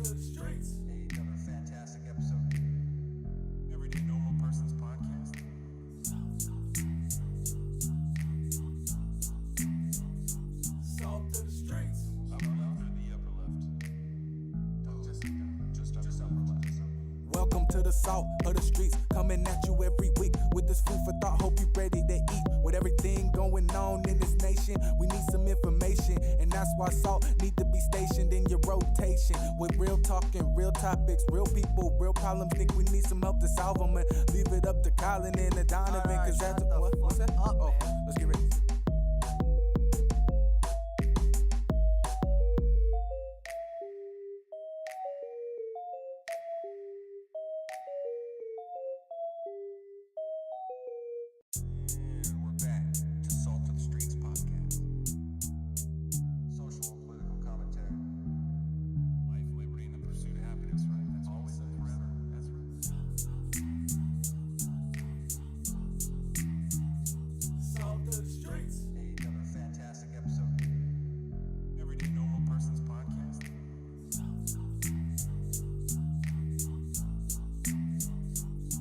to the streets. Another fantastic episode. Everyday Normal Person's Podcast. Salt to the streets. Upper left or the upper left? Just upper left. Welcome to the salt of the streets, coming at you every week with this food for thought. Hope you ready to eat. With everything going on in this nation, we need some information, and that's why salt need to be stationed in your rotation. With real talking, real topics, real people, real problems. Think we need some help to solve them, and leave it up to Colin and the Donovan. Cause that's what's that? Let's get ready. And we're back to Salt to the Streets podcast. Social and political commentary. Life, liberty, and the pursuit of happiness, right? That's always and forever. That's right. Salt to the streets. Another fantastic episode. Everyday Normal Person's Podcast.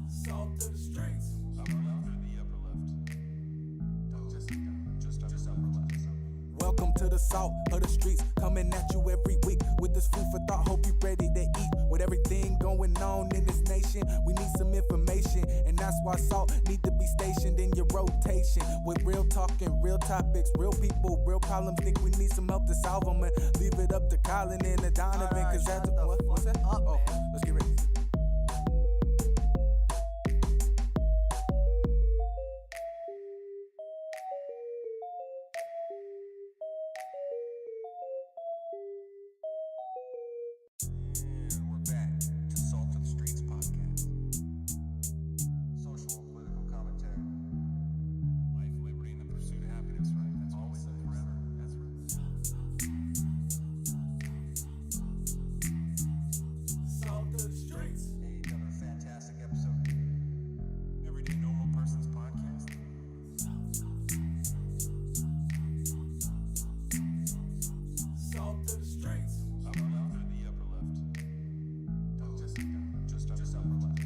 Salt to the streets. Upper left or the upper left? Just upper left. Welcome to the salt of the streets, coming at you every week with this food for thought. Hope you ready to eat. With everything going on in this nation, we need some information, and that's why salt need to be stationed in your rotation. With real talking, real topics, real people, real problems. Think we need some help to solve them, and leave it up to Colin and the Donovan. Cause that's what's that? Let's get ready. And we're back to Salt to the Streets podcast. Social and political commentary. Life, liberty, and the pursuit of happiness, right? That's always and forever. That's right. Salt to the streets. Another fantastic episode. Everyday Normal Person's Podcast. Salt to the streets. Upper left or the upper left? Just upper left.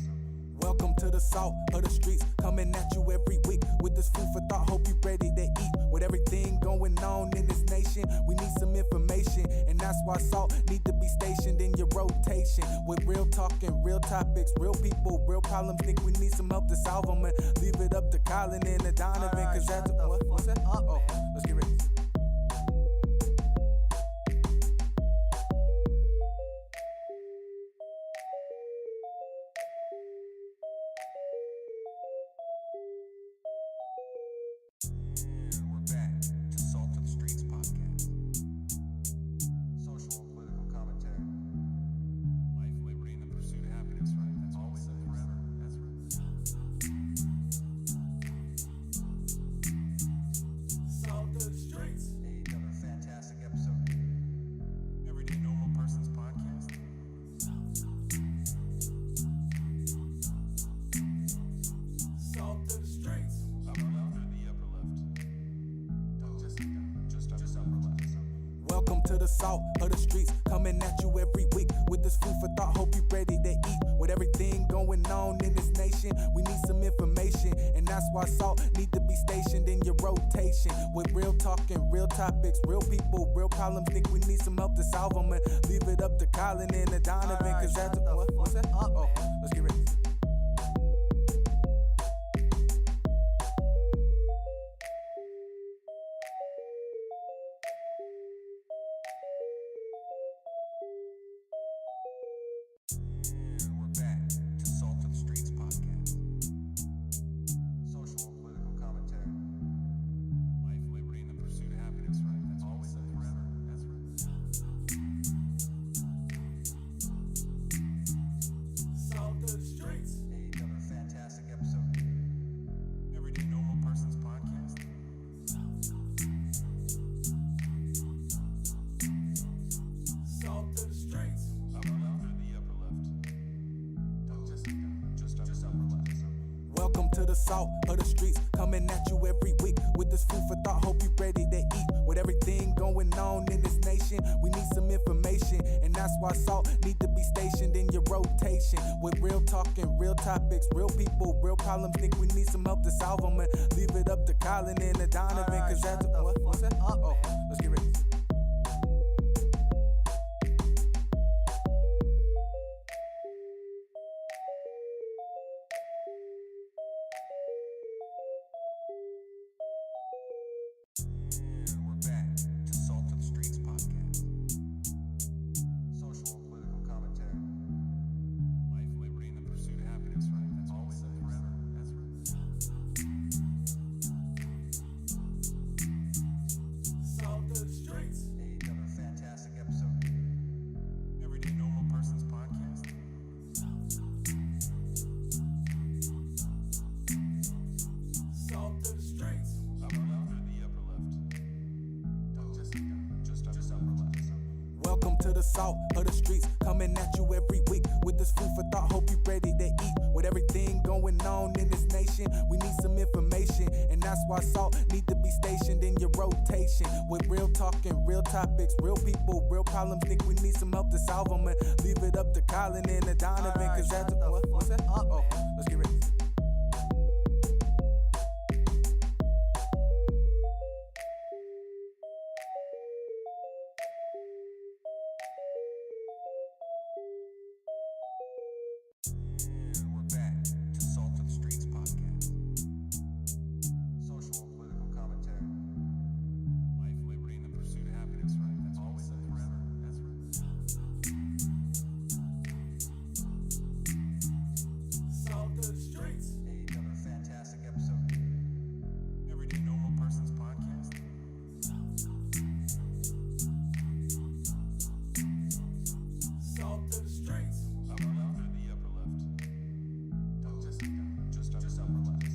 Welcome to the salt of the streets, coming at you every week with this food for thought. Hope you ready to eat. With everything going on in this nation, we need some information, and that's why salt need to be stationed in your rotation. With real talking, real topics, real people, real problems. Think we need some help to solve them, and leave it up to Colin and the Donovan. Cause that's what's that? Let's get ready. And we're back to Salt to the Streets podcast. Social and political commentary. Life, liberty, and the pursuit of happiness, right? That's always and forever. That's right. Salt to the streets. Another fantastic episode. Everyday Normal Person's Podcast. Salt to the streets. Upper left or the upper left? Just upper left. Welcome to the salt of the streets, coming at you every week with this food for thought. Hope you ready to eat. With everything going on in this nation, we need some information, and that's why salt need to be stationed in your rotation. With real talking, real topics, real people, real problems. Think we need some help to solve them, and leave it up to Colin and the Donovan. Cause that's what's that? Let's get ready. And we're back to Salt to the Streets podcast. Social and political commentary. Life, liberty, and the pursuit of happiness, right? That's always and forever. That's right. Salt to the streets. Another fantastic episode. Everyday Normal Person's Podcast. Salt to the streets. Upper left or the upper left? Just upper left. Welcome to the salt of the streets, coming at you every week with this food for thought. Hope you ready to eat. With everything going on in this nation, we need some information, and that's why salt need to be stationed in your rotation. With real talking, real topics, real people, real problems. Think we need some help to solve them, and leave it up to Colin and the Donovan, cause that's what's that? Oh, let's get ready. And we're back to Salt of the Streets podcast. Social and political commentary. Life, liberty, and the pursuit of happiness, right? That's always and forever. That's right. Salt of the streets. Another fantastic episode. Everyday Normal Person's podcast. Salt of the streets. Upper left or the upper left? Just upper left. Welcome to the salt of the streets, coming at you every week with this food for thought. Hope you ready to eat. With everything going on in this nation, we need some information, and that's why salt need to be stationed in your rotation. With real talking, real topics, real people, real problems. Think we need some help to solve them, and leave it up to Colin and the Donovan, cause that's what's that? Oh, let's get ready. And we're back to Salt of the Streets podcast. Social and political commentary. Life, liberty, and the pursuit of happiness, right? That's always and forever. That's right. Salt of the streets. Another fantastic episode. Everyday Normal Person's podcast. Salt of the streets. Upper left or the upper left? Just upper left.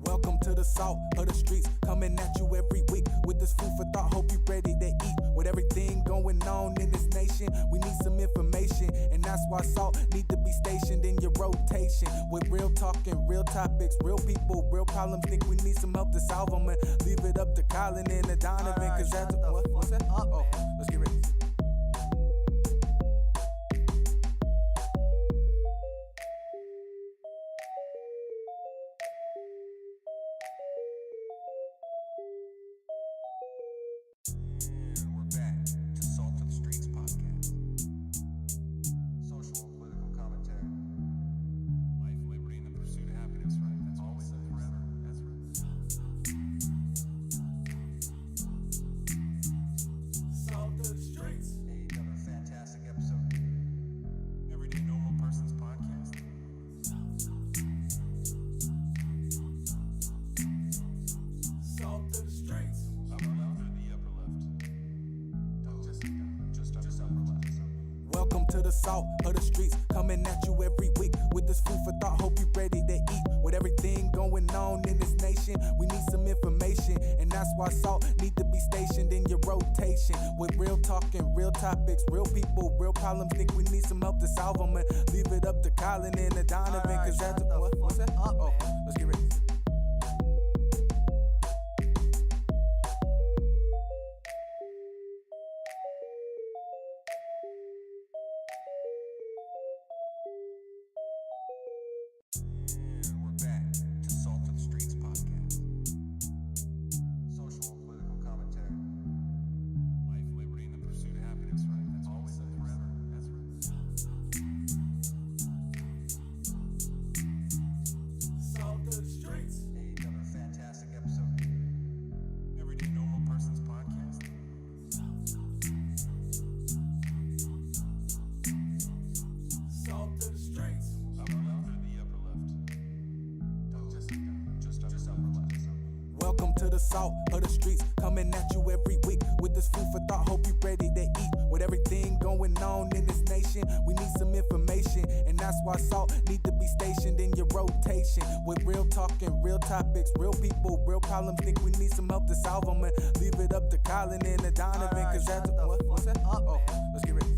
Welcome to the salt of the streets, coming at you every week with this food for thought. Hope you ready to eat. With everything going on in this nation, we need some information, and that's why salt need to be stationed in your rotation. With real talking, real topics, real people, real problems. Think we need some help to solve them, and leave it up to Colin and the Donovan, cause that's what's that? Oh, let's get ready. And we're back to Salt of the Streets podcast. Social and political commentary. Life, liberty, and the pursuit of happiness, right? That's always and forever. That's right. Salt of the streets. Another fantastic episode. Everyday Normal Person's podcast. Salt of the streets. Upper left or the upper left? Just upper left. Welcome to the salt of the streets, coming at you every week with this food for thought. Hope you ready to eat. With everything going on in this nation, we need some information, and that's why salt need to be stationed in your rotation. With real talking, real topics, real people, real problems. Think we need some help to solve them, and leave it up to Colin and the Donovan, cause that's what's that? Oh, let's get ready. And we're back to Salt of the Streets podcast. Social and political commentary. Life, liberty, and the pursuit of happiness, right? That's always and forever. That's right. Salt of the streets. Another fantastic episode. Everyday Normal Person's podcast. Salt of the streets. Upper left or the upper left? Just upper left. Welcome to the salt of the streets, coming at you every week with this food for thought. Hope you ready to eat. With everything going on in this nation, we need some information, and that's why salt need to be stationed in your rotation. With real talking, real topics, real people, real problems. Think we need some help to solve them, and leave it up to Colin and the Donovan, cause that's what's that? Oh, let's get ready.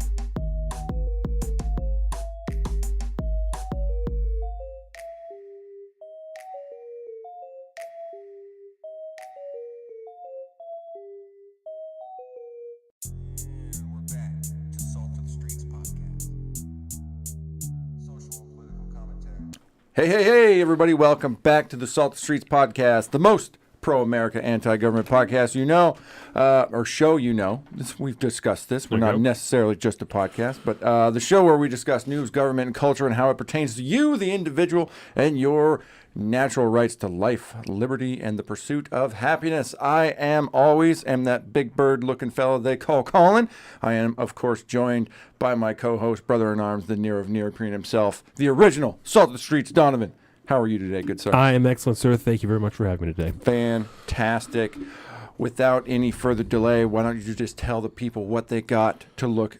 Hey, everybody. Welcome back to the Salt the Streets podcast, the most pro-America, anti-government podcast or show we've discussed this. We're not necessarily just a podcast, but the show where we discuss news, government, and culture and how it pertains to you, the individual, and your natural rights to life, liberty, and the pursuit of happiness. I am that big bird-looking fellow they call Colin. I am, of course, joined by my co-host, brother-in-arms, the near of neoprene himself, the original Salt of the Streets, Donovan. How are you today, good sir? I am excellent, sir. Thank you very much for having me today. Fantastic. Without any further delay, why don't you just tell the people what they got to look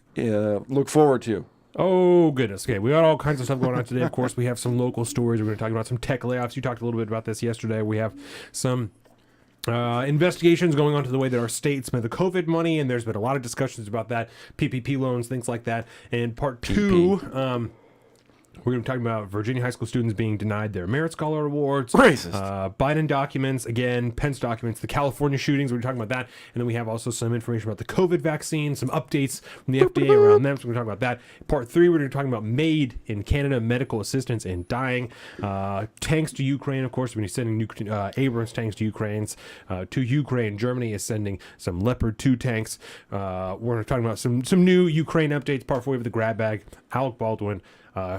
forward to? Oh, goodness. Okay, we got all kinds of stuff going on today. Of course, we have some local stories. We're going to talk about some tech layoffs. You talked a little bit about this yesterday. We have some investigations going on to the way that our state spent the COVID money, and there's been a lot of discussions about that, PPP loans, things like that. And part two, we're going to be talking about Virginia high school students being denied their Merit Scholar Awards. Racist. Biden documents, again, Pence documents, the California shootings. We're talking about that. And then we have also some information about the COVID vaccine, some updates from the FDA around them. So we're going to talk about that. Part three, we're going to be talking about MAYD in Canada, medical assistance in dying. Tanks to Ukraine, of course. We're going to be sending new Abrams tanks to Ukraine. Germany is sending some Leopard 2 tanks. We're going to talk about some new Ukraine updates. Part four, with the grab bag, Alec Baldwin.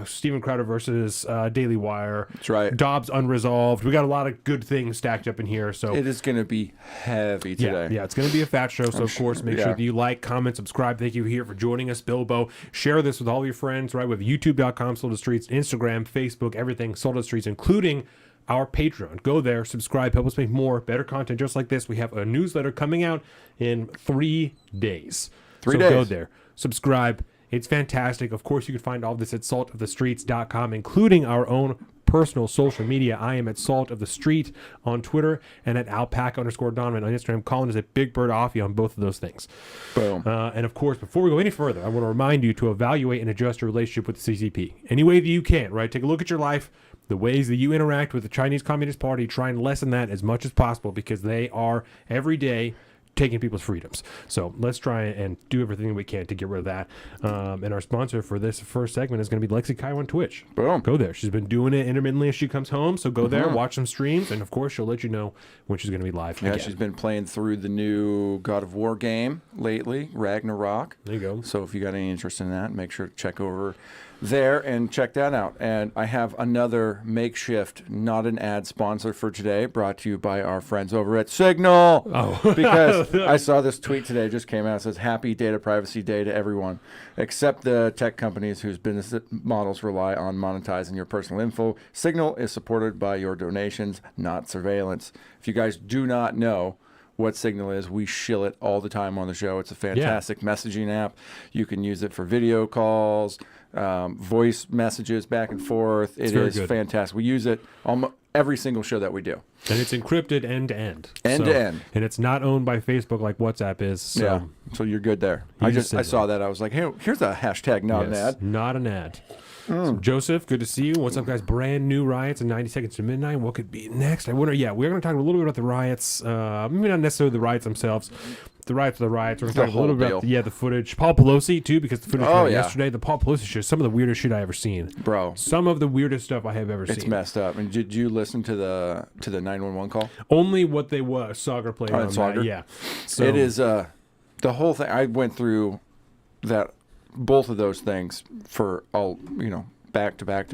Steven Crowder versus Daily Wire. That's right. Dobbs unresolved. We got a lot of good things stacked up in here. So it is going to be heavy today. Yeah, it's going to be a fat show. So, of course, make sure that you like, comment, subscribe. Thank you here for joining us, Bilbo. Share this with all your friends, right? With youtube.com, Soul to Streets, Instagram, Facebook, everything, Soul to Streets, including our Patreon. Go there, subscribe, help us make more, better content just like this. We have a newsletter coming out in 3 days. 3 days. Go there, subscribe. It's fantastic. Of course, you can find all this at saltofthestreets.com, including our own personal social media. I am at Salt of the Street on Twitter and at alpaca_Donovan on Instagram. Colin is at Big Bird Offie on both of those things. Boom. And of course, before we go any further, I want to remind you to evaluate and adjust your relationship with the CCP any way that you can, right? Take a look at your life, the ways that you interact with the Chinese Communist Party. Try and lessen that as much as possible because they are every day taking people's freedoms. So let's try and do everything we can to get rid of that. And our sponsor for this first segment is going to be Lexi Kai on Twitch. Boom. Go there. She's been doing it intermittently as she comes home. So go there, watch some streams, and of course she'll let you know when she's going to be live. Yeah, again. she's been playing through the new God of War game lately, Ragnarok. There you go. So if you got any interest in that, make sure to check over there and check that out. And I have another makeshift, not an ad sponsor for today, brought to you by our friends over at Signal. Oh. Because I saw this tweet today, just came out. It says, happy Data Privacy Day to everyone, except the tech companies whose business models rely on monetizing your personal info. Signal is supported by your donations, not surveillance. If you guys do not know what Signal is, we shill it all the time on the show. It's a fantastic messaging app. You can use it for video calls, voice messages back and forth. It is fantastic. We use it almost every single show that we do. And it's encrypted end to end. End to end. And it's not owned by Facebook like WhatsApp is. So yeah. So you're good there. I saw that. I was like, hey, here's a hashtag, not an ad. Not an ad. So Joseph, good to see you. What's up, guys? Brand new riots in 90 seconds to midnight. What could be next? I wonder. Yeah, we're going to talk a little bit about the riots. Maybe not necessarily the riots themselves. The riots are the riots. We're going to talk a little bit about the footage. Paul Pelosi, too, because the footage came out yesterday. The Paul Pelosi shit is some of the weirdest shit I ever seen. Bro. Some of the weirdest stuff I have ever seen. It's messed up. And did you listen to the 911 call? Only what they were. Saga played on Saga? that. Yeah. So, it is the whole thing. I went through both of those things for back to back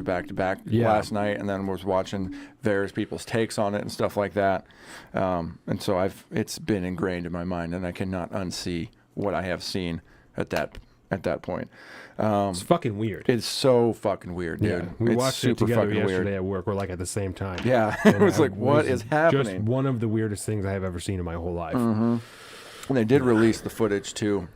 last night, and then was watching various people's takes on it and stuff like that. And so it's been ingrained in my mind, and I cannot unsee what I have seen at that point. It's fucking weird. It's so fucking weird, dude. Yeah, we watched it together yesterday weird. At work. We're like at the same time. Yeah, it was like, what is happening? Just one of the weirdest things I have ever seen in my whole life. Mm-hmm. And they did release the footage too.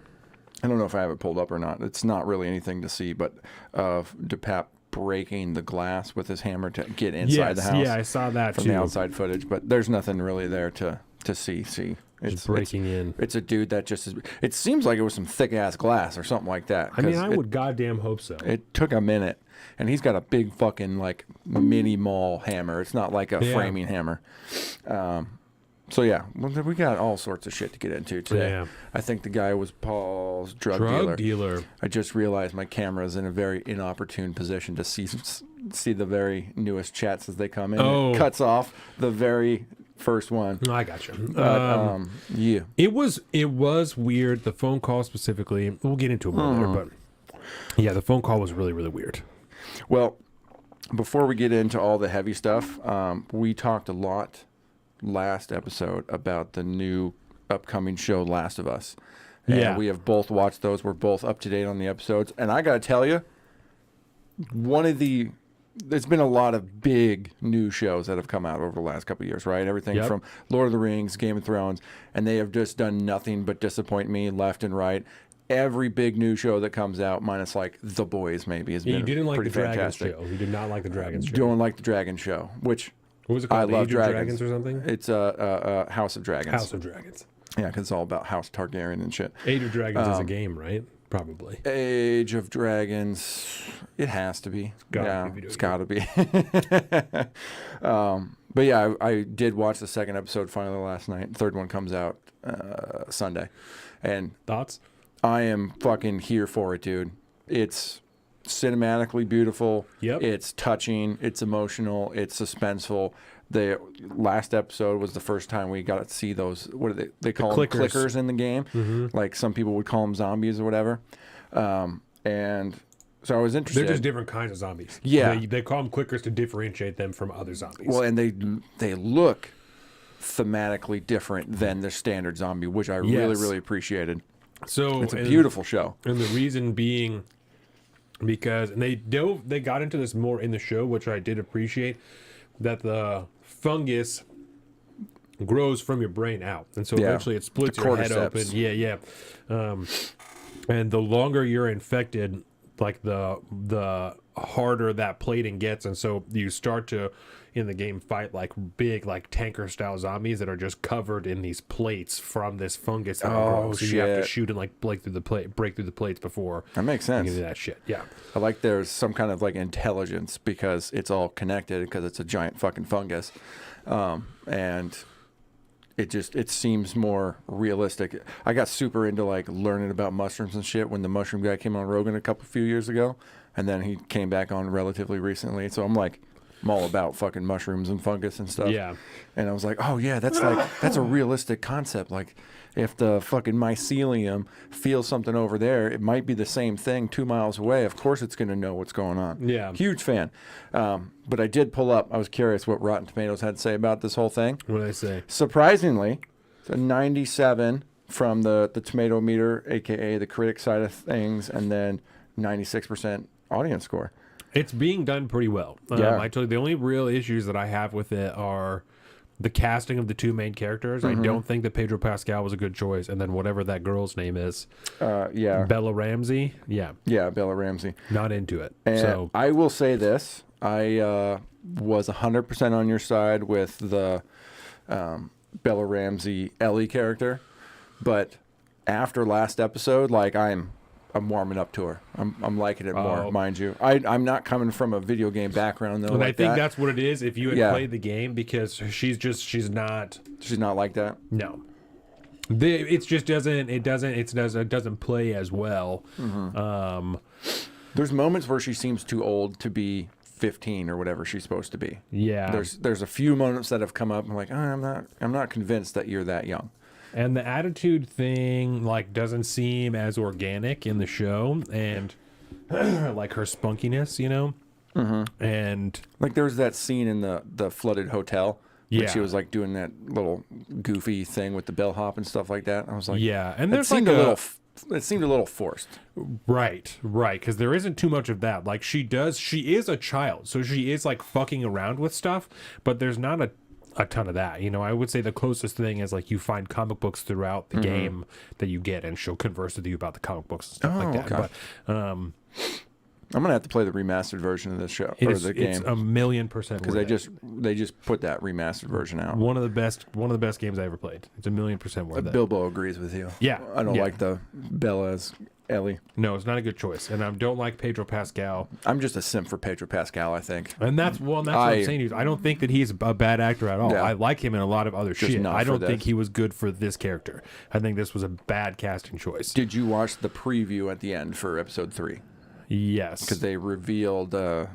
I don't know if I have it pulled up or not. It's not really anything to see, but of DePap breaking the glass with his hammer to get inside the house. Yeah, I saw that from too. the outside footage, but there's nothing really there to see. It's breaking in. It's a dude that just is. It seems like it was some thick ass glass or something like that. I mean, I would goddamn hope so. It took a minute, and he's got a big fucking like mini mall hammer. It's not like a framing hammer. So yeah, we got all sorts of shit to get into today. Yeah. I think the guy was Paul's drug dealer. dealer. I just realized my camera is in a very inopportune position to see see the very newest chats as they come in. Oh. It cuts off the very first one. No, I got you. But, yeah. It was weird. The phone call specifically. We'll get into it more later, but yeah, the phone call was really, really weird. Well, before we get into all the heavy stuff, we talked a lot last episode about the new upcoming show, Last of Us. And Yeah. we have both watched those. We're both up to date on the episodes. And I got to tell you, there's been a lot of big new shows that have come out over the last couple of years, right? Everything Yep. from Lord of the Rings, Game of Thrones, and they have just done nothing but disappoint me left and right. Every big new show that comes out, minus like The Boys, maybe, has Yeah, been you didn't like pretty the Dragons fantastic. show. You did not like the Dragons show. Don't like the Dragon show, which What was it I called? love Age of Dragons. or something? It's House of Dragons. House of Dragons. Yeah, because it's all about House Targaryen and shit. Age of Dragons is a game, right? Probably. Age of Dragons, it has to be. gotta be a video it's got to be. But yeah, I did watch the second episode finally last night. Third one comes out Sunday, and Thoughts? I am fucking here for it, dude. It's cinematically beautiful. Yep. It's touching. It's emotional. It's suspenseful. The last episode was the first time we got to see those. What are they call them? clickers. Clickers in the game. Like some people would call them zombies or whatever. And so I was interested. They're just different kinds of zombies. Yeah. They call them clickers to differentiate them from other zombies. Well, and they look thematically different than the standard zombie, which I really, Yes. really appreciated. So It's a beautiful show. And the reason being because and they got into this more in the show, which I did appreciate, that the fungus grows from your brain out, and so Yeah. eventually it splits The your head open. cordyceps. Yeah. And the longer you're infected, like the harder that plating gets, and so you start to in the game fight like big like tanker style zombies that are just covered in these plates from this fungus that grows. So you have to shit. shoot and like break through the plates before That makes you sense. can do that shit. Yeah. I like there's some kind of like intelligence because it's all connected because it's a giant fucking fungus. And it seems more realistic. I got super into like learning about mushrooms and shit when the mushroom guy came on Rogan a few years ago, and then he came back on relatively recently. So I'm all about fucking mushrooms and fungus and stuff. Yeah. And I was like, oh yeah, that's a realistic concept. Like if the fucking mycelium feels something over there, it might be the same thing 2 miles away. Of course it's going to know what's going on. Yeah. Huge fan. But I did pull up. I was curious what Rotten Tomatoes had to say about this whole thing. What did I say? Surprisingly, it's a 97 from the tomato meter, aka the critic side of things, and then 96% audience score. It's being done pretty well. Yeah. I told you the only real issues that I have with it are the casting of the two main characters. Mm-hmm. I don't think that Pedro Pascal was a good choice, and then whatever that girl's name is, Yeah. Bella Ramsey. Yeah, Yeah, Bella Ramsey. not into it. And So I will say this. I was 100% on your side with the Bella Ramsey Ellie character. But after last episode, like I'm warming up to her. I'm liking it more, Oh. mind you. I'm not coming from a video game background, though. and like I think that. that's what it is. If you had Yeah. played the game, because she's not. She's not like that. No. It just doesn't play as well. There's moments where she seems too old to be 15 or whatever she's supposed to be. Yeah. There's a few moments that have come up. I'm like, I'm not convinced that you're that young. And the attitude thing like doesn't seem as organic in the show, and like her spunkiness, you know. Mm-hmm. And Like there was that scene in the flooded hotel. When Yeah. she was like doing that little goofy thing with the bellhop and stuff like that. I was like, yeah, and it there's seemed like it seemed a little forced. right, because there isn't too much of that. Like she is a child, so she is like fucking around with stuff, but there's not a ton of that. You know, I would say the closest thing is like you find comic books throughout the game that you get, and she'll converse with you about the comic books and stuff like that. okay. But I'm gonna have to play the remastered version of this show it or is, the it's game 1,000,000% because they just put that remastered version out. one of the best games I ever played. It's 1,000,000% worth it. Bilbo agrees with you. Yeah, I don't yeah. like the Bella as Ellie. No, it's not a good choice, and I don't like Pedro Pascal. I'm just a simp for Pedro Pascal, I think. And that's what I'm saying to you. I don't think that he's a bad actor at all. Yeah. I like him in a lot of other shit. not I for don't this. think he was good for this character. I think this was a bad casting choice. Did you watch the preview at the end for episode 3? Yes. because they revealed the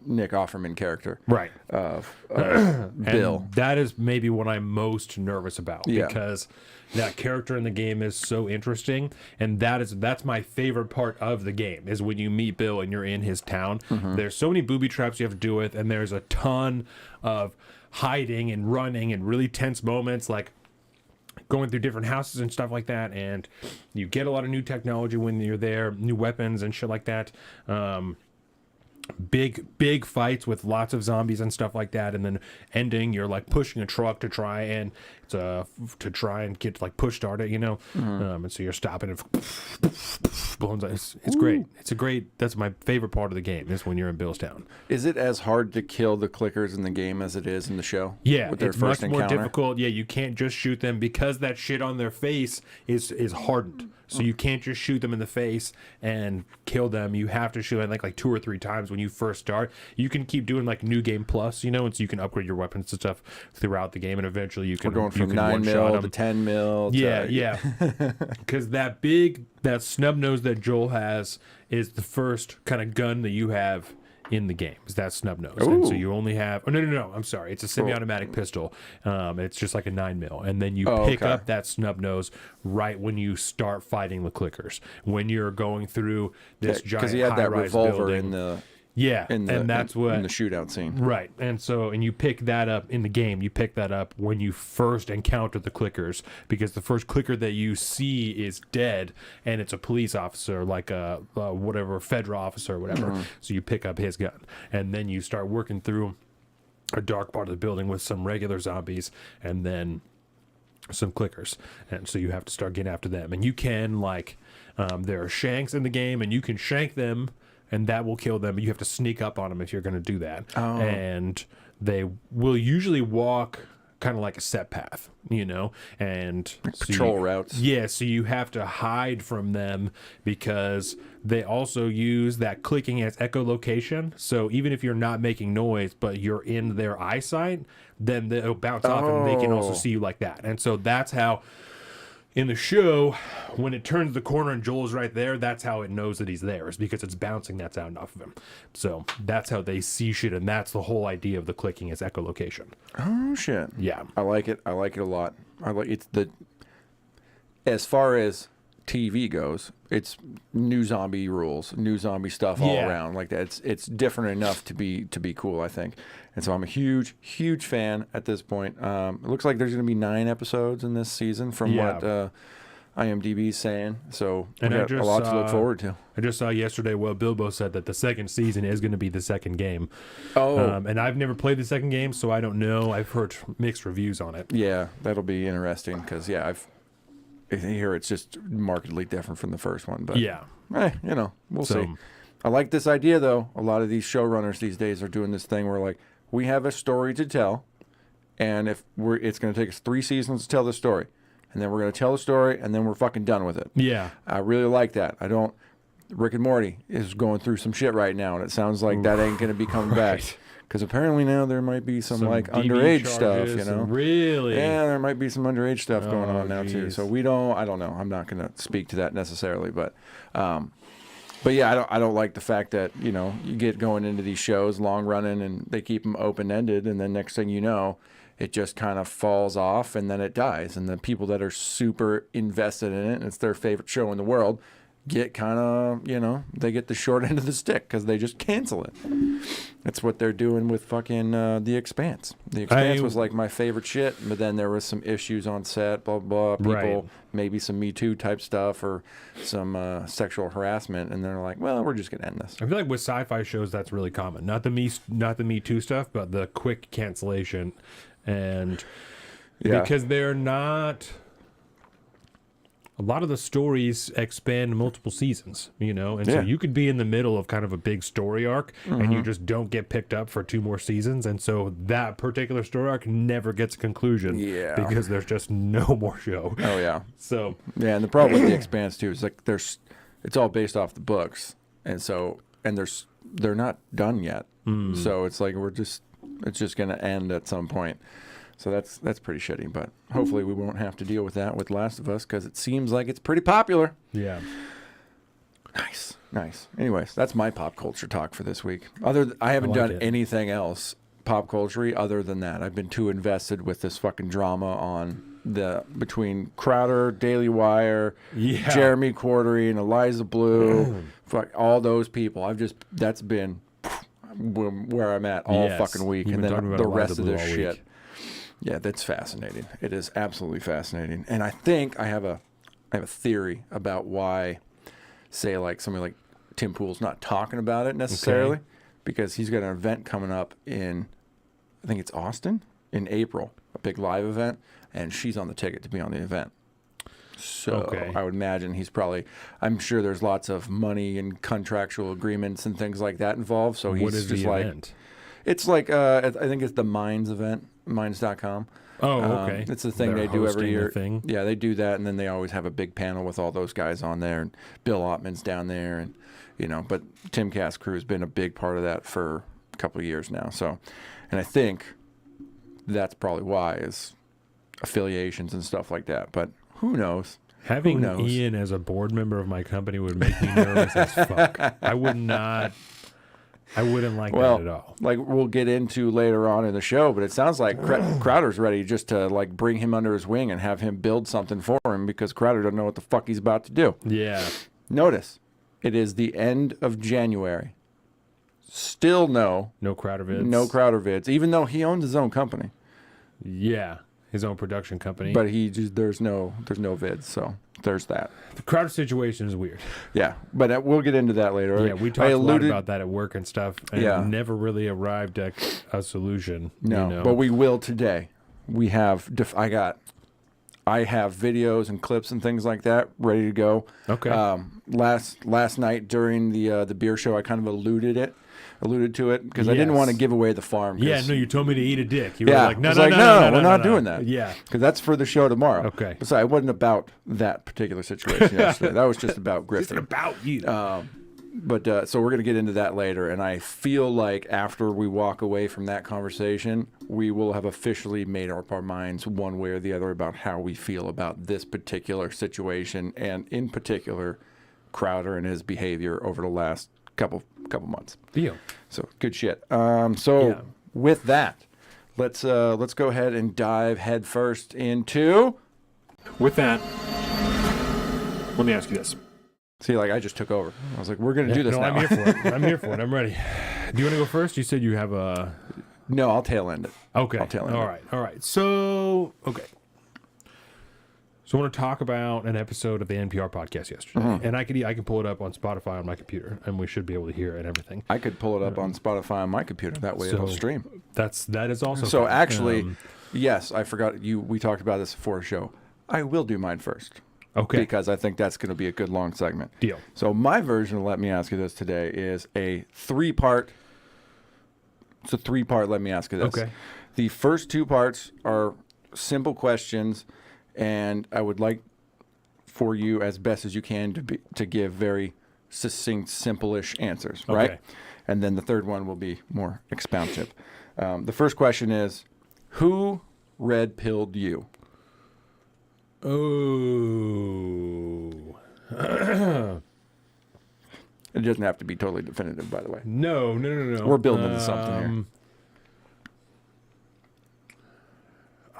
Nick Offerman character Right. of Bill. And that is maybe what I'm most nervous about Yeah. because that character in the game is so interesting, and that's my favorite part of the game is when you meet Bill and you're in his town. There's so many booby traps you have to deal with, and there's a ton of hiding and running and really tense moments, like going through different houses and stuff like that, and you get a lot of new technology when you're there, new weapons and shit like that. Big fights with lots of zombies and stuff like that, and then ending you're like pushing a truck to try and get like push start it, and so you're stopping it. It's great. That's my favorite part of the game is when you're in Billstown. Is it as hard to kill the clickers in the game as it is in the show? Yeah, with their it's first much more encounter? difficult. Yeah, you can't just shoot them because that shit on their face is hardened. So you can't just shoot them in the face and kill them. You have to shoot them like 2 or 3 times when you first start. You can keep doing like New Game Plus, and so you can upgrade your weapons and stuff throughout the game, and eventually you can. We're going from 9 mil to 10 mil. Yeah. Because that snub nose that Joel has is the first kind of gun that you have in the game. Is that snub nose? And so you only have. Oh no! I'm sorry. It's a semi-automatic pistol. It's just like a 9 mil, and then you pick up that snub nose right when you start fighting the clickers. When you're going through this giant because he had that high-rise revolver building. in the and that's what in the shootout scene. Right. And you pick that up in the game. You pick that up when you first encounter the clickers, because the first clicker that you see is dead, and it's a police officer, like a whatever federal officer or whatever. So you pick up his gun, and then you start working through a dark part of the building with some regular zombies, and then some clickers, and so you have to start getting after them. And you can there are shanks in the game, and you can shank them, and that will kill them, but you have to sneak up on them if you're going to do that. And they will usually walk kind of like a set path, and so Patrol routes. Yeah, so you have to hide from them because they also use that clicking as echolocation. So even if you're not making noise, but you're in their eyesight, then they'll bounce off and they can also see you like that. And so that's how... In the show, when it turns the corner and Joel's right there, that's how it knows that he's there, is because it's bouncing that sound off of him. So that's how they see shit, and that's the whole idea of the clicking is echolocation. Oh shit! Yeah, I like it. I like it a lot. As far as TV goes, it's new zombie rules, new zombie stuff all around like that. It's different enough to be cool, I think. And so I'm a huge fan at this point. It looks like there's going to be 9 episodes in this season from what IMDb's saying. So we got a lot to look forward to. I just saw yesterday, Bilbo said that the second season is going to be the second game. And I've never played the second game, so I don't know. I've heard mixed reviews on it. Yeah, that'll be interesting because I hear it's just markedly different from the first one. But we'll see. I like this idea though. A lot of these showrunners these days are doing this thing where we have a story to tell, and it's going to take us 3 seasons to tell the story, and then we're going to tell the story, and then we're fucking done with it. Yeah, I really like that. Rick and Morty is going through some shit right now, and it sounds like that ain't going to be coming back. Because apparently now there might be some DV underage charges, stuff, Really? Yeah, there might be some underage stuff going on now too. geez. So I don't know. I'm not going to speak to that necessarily, but yeah, I don't like the fact that, you get going into these shows long running and they keep them open ended, and then next thing you know, it just kind of falls off and then it dies, and the people that are super invested in it and it's their favorite show in the world get kind of, they get the short end of the stick because they just cancel it. That's what they're doing with fucking The Expanse. The Expanse was like my favorite shit, but then there was some issues on set, blah, blah, blah. People, maybe some Me Too type stuff or some sexual harassment, and they're like, well, we're just going to end this. I feel like with sci-fi shows, that's really common. Not the Me Too stuff, but the quick cancellation. And because they're not... A lot of the stories expand multiple seasons, and so you could be in the middle of kind of a big story arc, and you just don't get picked up for 2 more seasons, and so that particular story arc never gets a conclusion, because there's just no more show. Oh yeah. So and the problem with The Expanse too is it's all based off the books, and they're not done yet, so it's like it's just gonna end at some point. So that's pretty shitty, but hopefully we won't have to deal with that with Last of Us because it seems like it's pretty popular. Yeah. Nice. Anyways, that's my pop culture talk for this week. I haven't like done it. anything else pop culture other than that. I've been too invested with this fucking drama on between Crowder, Daily Wire, Yeah. Jeremy Quartery, and Eliza Blue. Fuck all those people. That's been where I'm at all Yes. fucking week, You've and been then talking the about rest Eliza of Blue this all shit. week. Yeah, that's fascinating. It is absolutely fascinating, and I think I have a theory about why, say, like somebody like Tim Pool's not talking about it necessarily, because he's got an event coming up in, I think it's Austin in April, a big live event, and she's on the ticket to be on the event. So I would imagine I'm sure there's lots of money and contractual agreements and things like that involved. So he's What is just the like, event? it's like, I think it's the Minds event, Minds.com. Oh, okay. It's a thing They're they do every hosting year. the thing? Yeah, they do that, and then they always have a big panel with all those guys on there, and Bill Ottman's down there, and but Tim Cass' crew has been a big part of that for a couple of years now. So, and I think that's probably why is affiliations and stuff like that. But who knows? Having Who knows? Ian as a board member of my company would make me nervous as fuck. I wouldn't like that at all. Like we'll get into later on in the show, but it sounds like Crowder's ready just to like bring him under his wing and have him build something for him because Crowder doesn't know what the fuck he's about to do. Yeah. Notice, it is the end of January. Still no Crowder vids. no Crowder vids, even though he owns his own company. Yeah. His own production company. But there's no vids, so there's that. The Crowder situation is weird. Yeah, but we'll get into that later. Yeah, we talked a lot about that at work and stuff, and never really arrived at a solution. No, but we will today. We have I have videos and clips and things like that ready to go. Okay. Last night during the beer show, I kind of alluded to it because I didn't want to give away the farm. Yeah, no, you told me to eat a dick. You Yeah, were like, no, we're not doing that. Yeah. Because that's for the show tomorrow. Okay. So it wasn't about that particular situation yesterday. That was just about It's grifting. about you. But so we're going to get into that later. And I feel like after we walk away from that conversation, we will have officially made up our minds one way or the other about how we feel about this particular situation. And in particular, Crowder and his behavior over the last couple months. Deal. So good shit. With that, let's go ahead and dive headfirst into. With that, let me ask you this. See, like I just took over. I was like, we're gonna do this now. I'm here for it. I'm here for it. I'm ready. Do you want to go first? You said you have a. No, I'll tail end it. Okay. I'll tail end it. All right. So I want to talk about an episode of the NPR podcast yesterday, and I can pull it up on Spotify on my computer, and we should be able to hear it and everything. I could pull it up on Spotify on my computer. That way it'll stream. That is also So fine. actually, yes, I forgot you. We talked about this before the show. I will do mine first. Okay. Because I think that's going to be a good long segment. Deal. So my version of Let Me Ask You This today is a three-part. It's a three-part Let Me Ask You This. Okay. The first two parts are simple questions, and I would like for you, as best as you can, to give very succinct, simple-ish answers, right? Okay. And then the third one will be more expansive. The first question is, who red-pilled you? Oh. It doesn't have to be totally definitive, by the way. No. We're building into something here.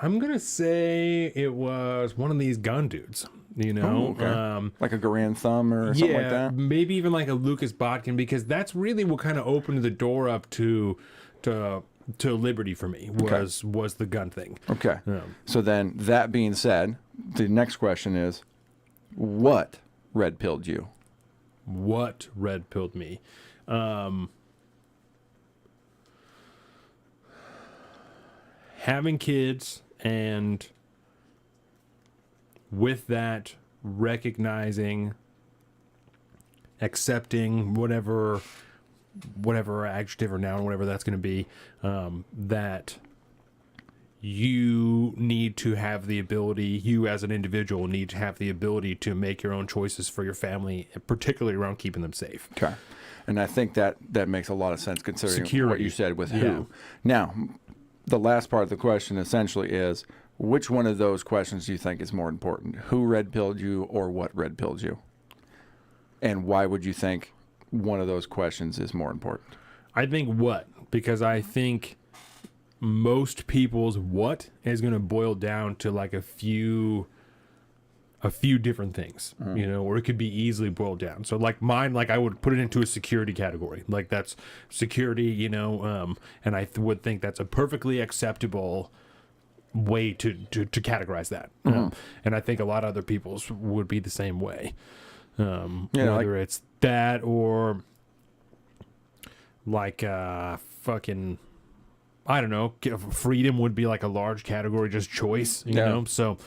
I'm gonna say it was one of these gun dudes. Oh, okay. Like a Garand Thumb or something like that? Maybe even like a Lucas Botkin, because that's really what kind of opened the door up to liberty for me was the gun thing. Okay. Yeah. So then, that being said, the next question is, what red-pilled you? What red pilled me? Having kids, and with that, recognizing, accepting whatever adjective or noun, whatever that's going to be, that you need to have the ability, you as an individual need to have the ability to make your own choices for your family, particularly around keeping them safe. Okay. And I think that makes a lot of sense considering Security. what you said with Yeah. who. Now, the last part of the question essentially is, which one of those questions do you think is more important? Who red-pilled you or what red-pilled you? And why would you think one of those questions is more important? I think what? Because I think most people's what is going to boil down to like a few different things, you know, or it could be easily boiled down. So like mine, like I would put it into a security category. Like that's security, you know, and I would think that's a perfectly acceptable way to categorize that. And I think a lot of other people's would be the same way. Whether it's that or like fucking, I don't know, freedom would be like a large category, just choice, you know? So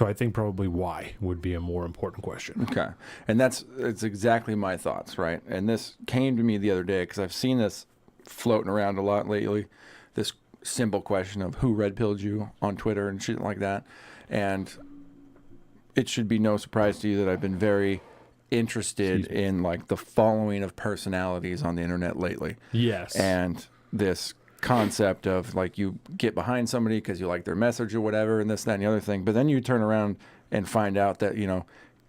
I think probably why would be a more important question. Okay. And it's exactly my thoughts, right? And this came to me the other day because I've seen this floating around a lot lately, this simple question of who red pilled you on Twitter and shit like that. And it should be no surprise to you that I've been very interested in like the following of personalities on the internet lately. Yes. And this concept of like you get behind somebody because you like their message or whatever and this, that, and the other thing. But then you turn around and find out that, you know,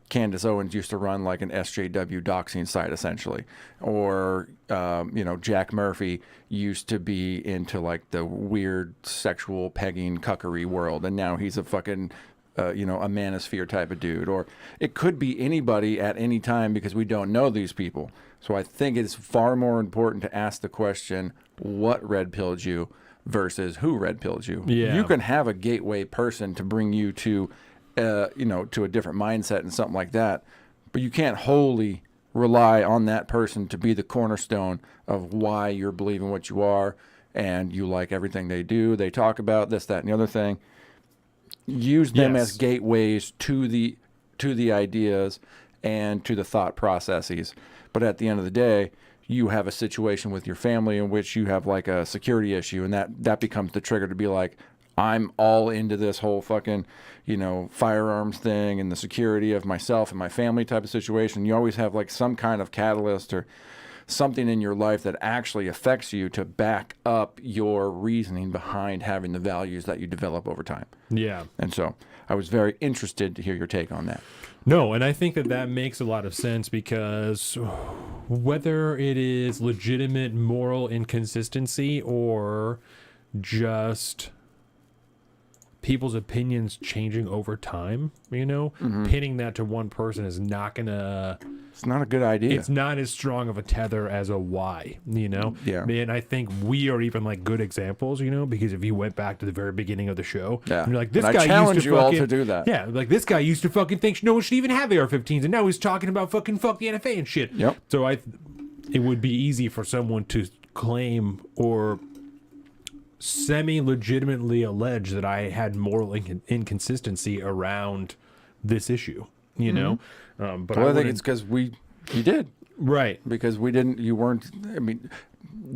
Candace Owens used to run like an SJW doxing site essentially. Or, you know, Jack Murphy used to be into like the weird sexual pegging cuckery world. And now he's a fucking, you know, a manosphere type of dude. Or it could be anybody at any time because we don't know these people. So I think it's far more important to ask the question, what red pilled you versus who red pilled you. Yeah. You can have a gateway person to bring you to, you know, to a different mindset and something like that, but you can't wholly rely on that person to be the cornerstone of why you're believing what you are and you like everything they do. They talk about this, that, and the other thing. Use them as gateways to the ideas and to the thought processes. But at the end of the day, you have a situation with your family in which you have like a security issue, and that becomes the trigger to be like, I'm all into this whole fucking, you know, firearms thing and the security of myself and my family type of situation. You always have like some kind of catalyst or something in your life that actually affects you to back up your reasoning behind having the values that you develop over time. Yeah. And so I was very interested to hear your take on that. No, and I think that makes a lot of sense because whether it is legitimate moral inconsistency or just people's opinions changing over time, you know, pinning that to one person is not gonna. It's not a good idea. It's not as strong of a tether as a why, you know? Yeah. And I think we are even like good examples, you know, because if you went back to the very beginning of the show, and you're like, this and guy I challenge used to you fucking, all to do that. Yeah, like this guy used to fucking think no one should even have AR-15s, and now he's talking about fucking fuck the NFA and shit. Yep. So it would be easy for someone to claim or semi-legitimately allege that I had moral inconsistency around this issue, you know? But Well, I think it's because you did. Right. Because you weren't, I mean,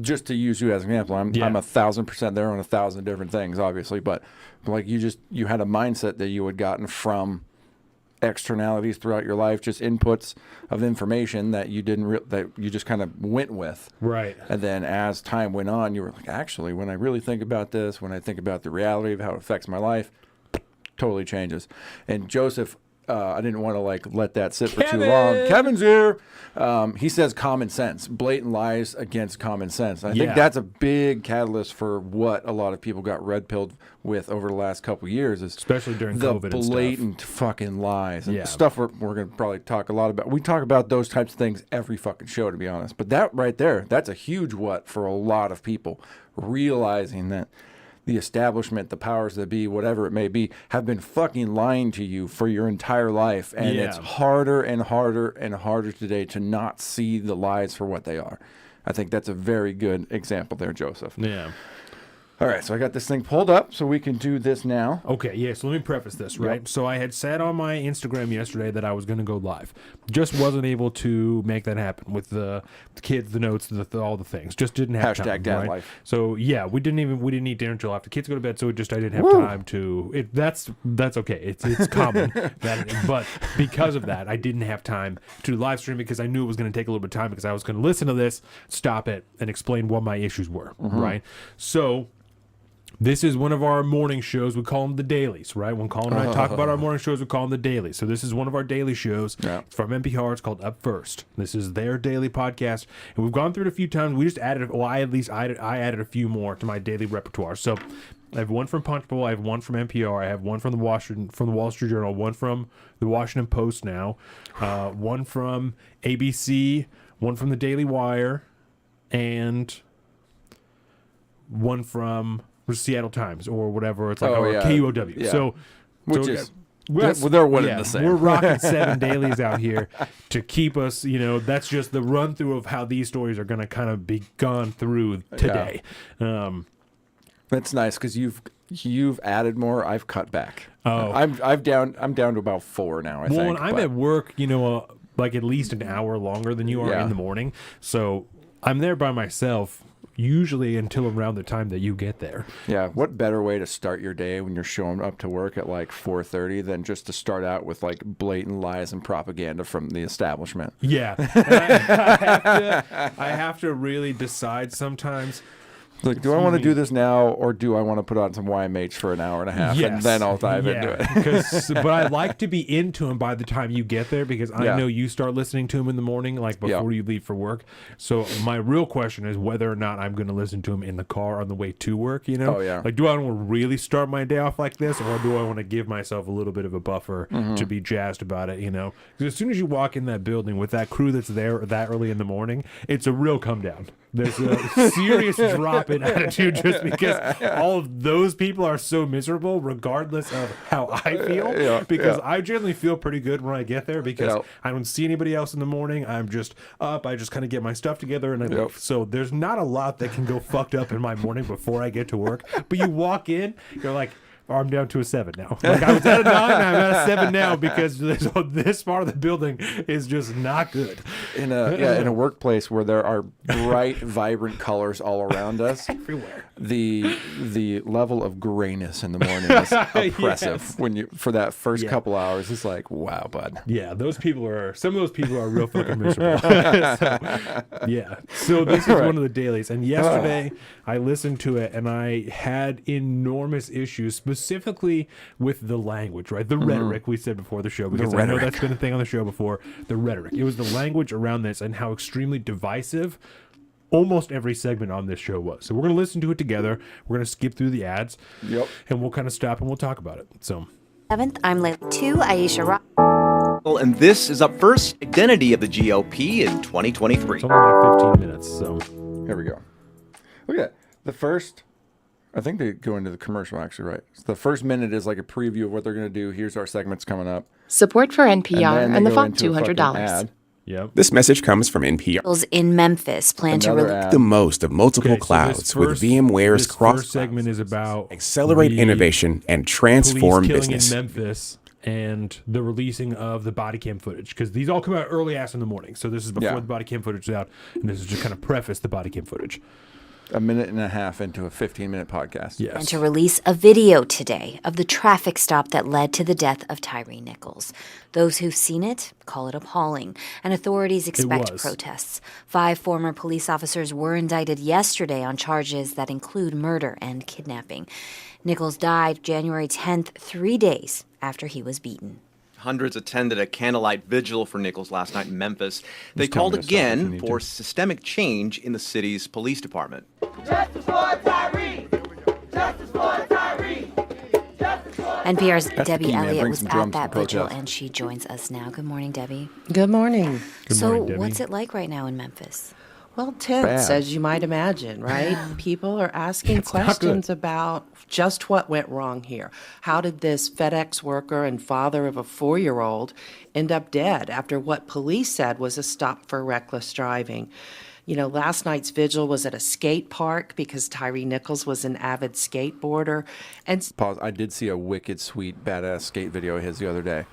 just to use you as an example, I'm 1,000% there on 1,000 different things, obviously, but like you had a mindset that you had gotten from externalities throughout your life, just inputs of information that you that you just kind of went with. Right. And then as time went on, you were like, actually, when I really think about this, when I think about the reality of how it affects my life, totally changes. And Joseph, I didn't want to like let that sit for too long. Kevin's here. He says common sense, blatant lies against common sense. I think that's a big catalyst for what a lot of people got red pilled with over the last couple of years, is especially during the COVID and blatant fucking lies and stuff we're going to probably talk a lot about. We talk about those types of things every fucking show, to be honest. But that right there, that's a huge what for a lot of people, realizing that the establishment, the powers that be, whatever it may be, have been fucking lying to you for your entire life. And it's harder and harder and harder today to not see the lies for what they are. I think that's a very good example there, Joseph. Yeah. All right, so I got this thing pulled up so we can do this now. Okay, yeah, so let me preface this, right? Yep. So I had said on my Instagram yesterday that I was going to go live. Just wasn't able to make that happen with the kids, the notes, all the things. Just didn't have time. Hashtag dad right? life. So yeah, we didn't eat dinner until after kids go to bed, so I didn't have time to. That's okay. It's common. But because of that, I didn't have time to live stream because I knew it was going to take a little bit of time because I was going to listen to this, stop it, and explain what my issues were, right? So This is one of our morning shows. We call them the dailies, right? When Colin and I talk about our morning shows, we call them the dailies. So this is one of our daily shows. Yeah. It's from NPR. It's called Up First. This is their daily podcast, and we've gone through it a few times. We just added, well, I added a few more to my daily repertoire. So I have one from Punchbowl. I have one from NPR. I have one from the Wall Street Journal. One from the Washington Post now. One from ABC. One from the Daily Wire, and one from Seattle Times or whatever. It's like KUOW. Yeah. So, Which so is they're one and the same. We're rocking 7 dailies out here to keep us. That's just the run through of how these stories are going to kind of be gone through today. That's nice because you've added more. I've cut back. Oh. I'm down to about 4 now. I think. Well, when I'm at work, like at least an hour longer than you are in the morning, so I'm there by myself. Usually until around the time that you get there. Yeah, what better way to start your day when you're showing up to work at like 4:30 than just to start out with like blatant lies and propaganda from the establishment? Yeah, I have to really decide sometimes. Like, do I want to do this now, or do I want to put on some YMH for an hour and a half, and then I'll dive into it? But I like to be into him by the time you get there, because I know you start listening to him in the morning, like before you leave for work. So my real question is whether or not I'm going to listen to him in the car on the way to work. Oh, yeah. Like, do I want to really start my day off like this, or do I want to give myself a little bit of a buffer to be jazzed about it? Because as soon as you walk in that building with that crew that's there that early in the morning, it's a real come down. There's a serious drop in attitude just because all of those people are so miserable, regardless of how I feel. Because I generally feel pretty good when I get there because I don't see anybody else in the morning. I'm just up. I just kind of get my stuff together and I leave. So there's not a lot that can go fucked up in my morning before I get to work. But you walk in, you're like, I'm down to a 7 now. Like, I was at a 9, I'm at a 7 now because this part of the building is just not good. In a workplace where there are bright, vibrant colors all around us, everywhere. The level of grayness in the morning is oppressive. When you for that first couple hours, it's like, wow, bud. Yeah, some of those people are real fucking miserable. So this is one of the dailies, and yesterday I listened to it and I had enormous issues, specifically with the language, right? The rhetoric we said before the show, because I know that's been a thing on the show before. The rhetoric. It was the language around this and how extremely divisive almost every segment on this show was. So we're going to listen to it together. We're going to skip through the ads. Yep. And we'll kind of stop and we'll talk about it. So 7th, I'm LMAYT 2, Aisha Rock. And this is Up First, Identity of the GOP in 2023. It's only like 15 minutes, so. Here we go. Look at that. The first, I think they go into the commercial actually, right? So the first minute is like a preview of what they're going to do. Here's our segments coming up. Support for NPR and the font into a fucking $200. ad. Yep. This message comes from NPR. In Memphis plan to Another release ad. The most of multiple clouds with VMware's this cross first segment is about accelerate the innovation and transform police killing business. in Memphis and the releasing of the body cam footage, because these all come out early ass in the morning. So this is before the body cam footage is out, and this is just kind of preface the body cam footage. A minute and a half into a 15-minute podcast. Yes. and to release a video today of the traffic stop that led to the death of Tyree Nichols. Those who've seen it call it appalling, and authorities expect was. protests. 5 former police officers were indicted yesterday on charges that include murder and kidnapping. Nichols died January 10th, 3 days after he was beaten. Hundreds attended a candlelight vigil for Nichols last night in Memphis. They Just tell called me to stop if you again need for to. systemic change in the city's police department. NPR's That's the Debbie key, man. Elliott Bring was some at drums that for vigil, protest. and she joins us now. Good morning, Debbie. Good morning. Good So morning, Debbie. what's it like right now in Memphis? Well, tense, Bad. as you might imagine, right? People are asking It's not questions good. about just what went wrong here. How did this FedEx worker and father of a 4-year-old end up dead after what police said was a stop for reckless driving? Last night's vigil was at a skate park because Tyree Nichols was an avid skateboarder. And Pause. I did see a wicked, sweet, badass skate video of his the other day.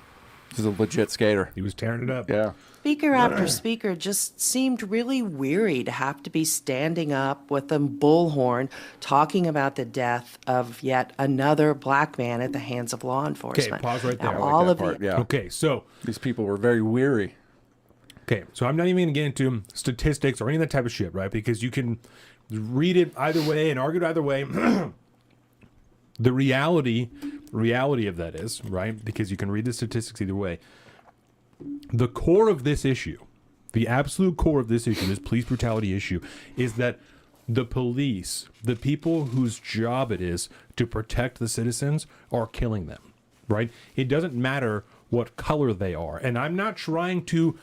He's a legit skater. He was tearing it up. Yeah. speaker after speaker just seemed really weary to have to be standing up with a bullhorn talking about the death of yet another black man at the hands of law Okay, enforcement. pause right there. Now, I like all that of part, the yeah. Okay, so These people were very weary. Okay, so I'm not even going to get into statistics or any of that type of shit, right? Because you can read it either way and argue it either way. The reality of that is, right, because you can read the statistics either way, the core of this issue, the absolute core of this issue, this police brutality issue, is that the police, the people whose job it is to protect the citizens, are killing them, right? It doesn't matter what color they are. And I'm not trying to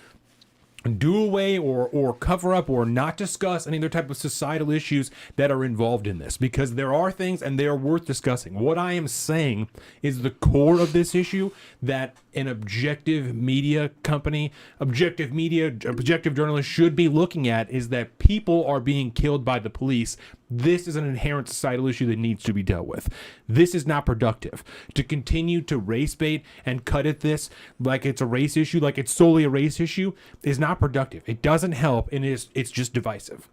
do away or cover up or not discuss any other type of societal issues that are involved in this, because there are things and they are worth discussing. What I am saying is the core of this issue that an objective media company, objective journalists should be looking at is that people are being killed by the police. This is an inherent societal issue that needs to be dealt with. This is not productive. To continue to race bait and cut at this like it's a race issue, like it's solely a race issue, is not productive. It doesn't help, and it's just divisive.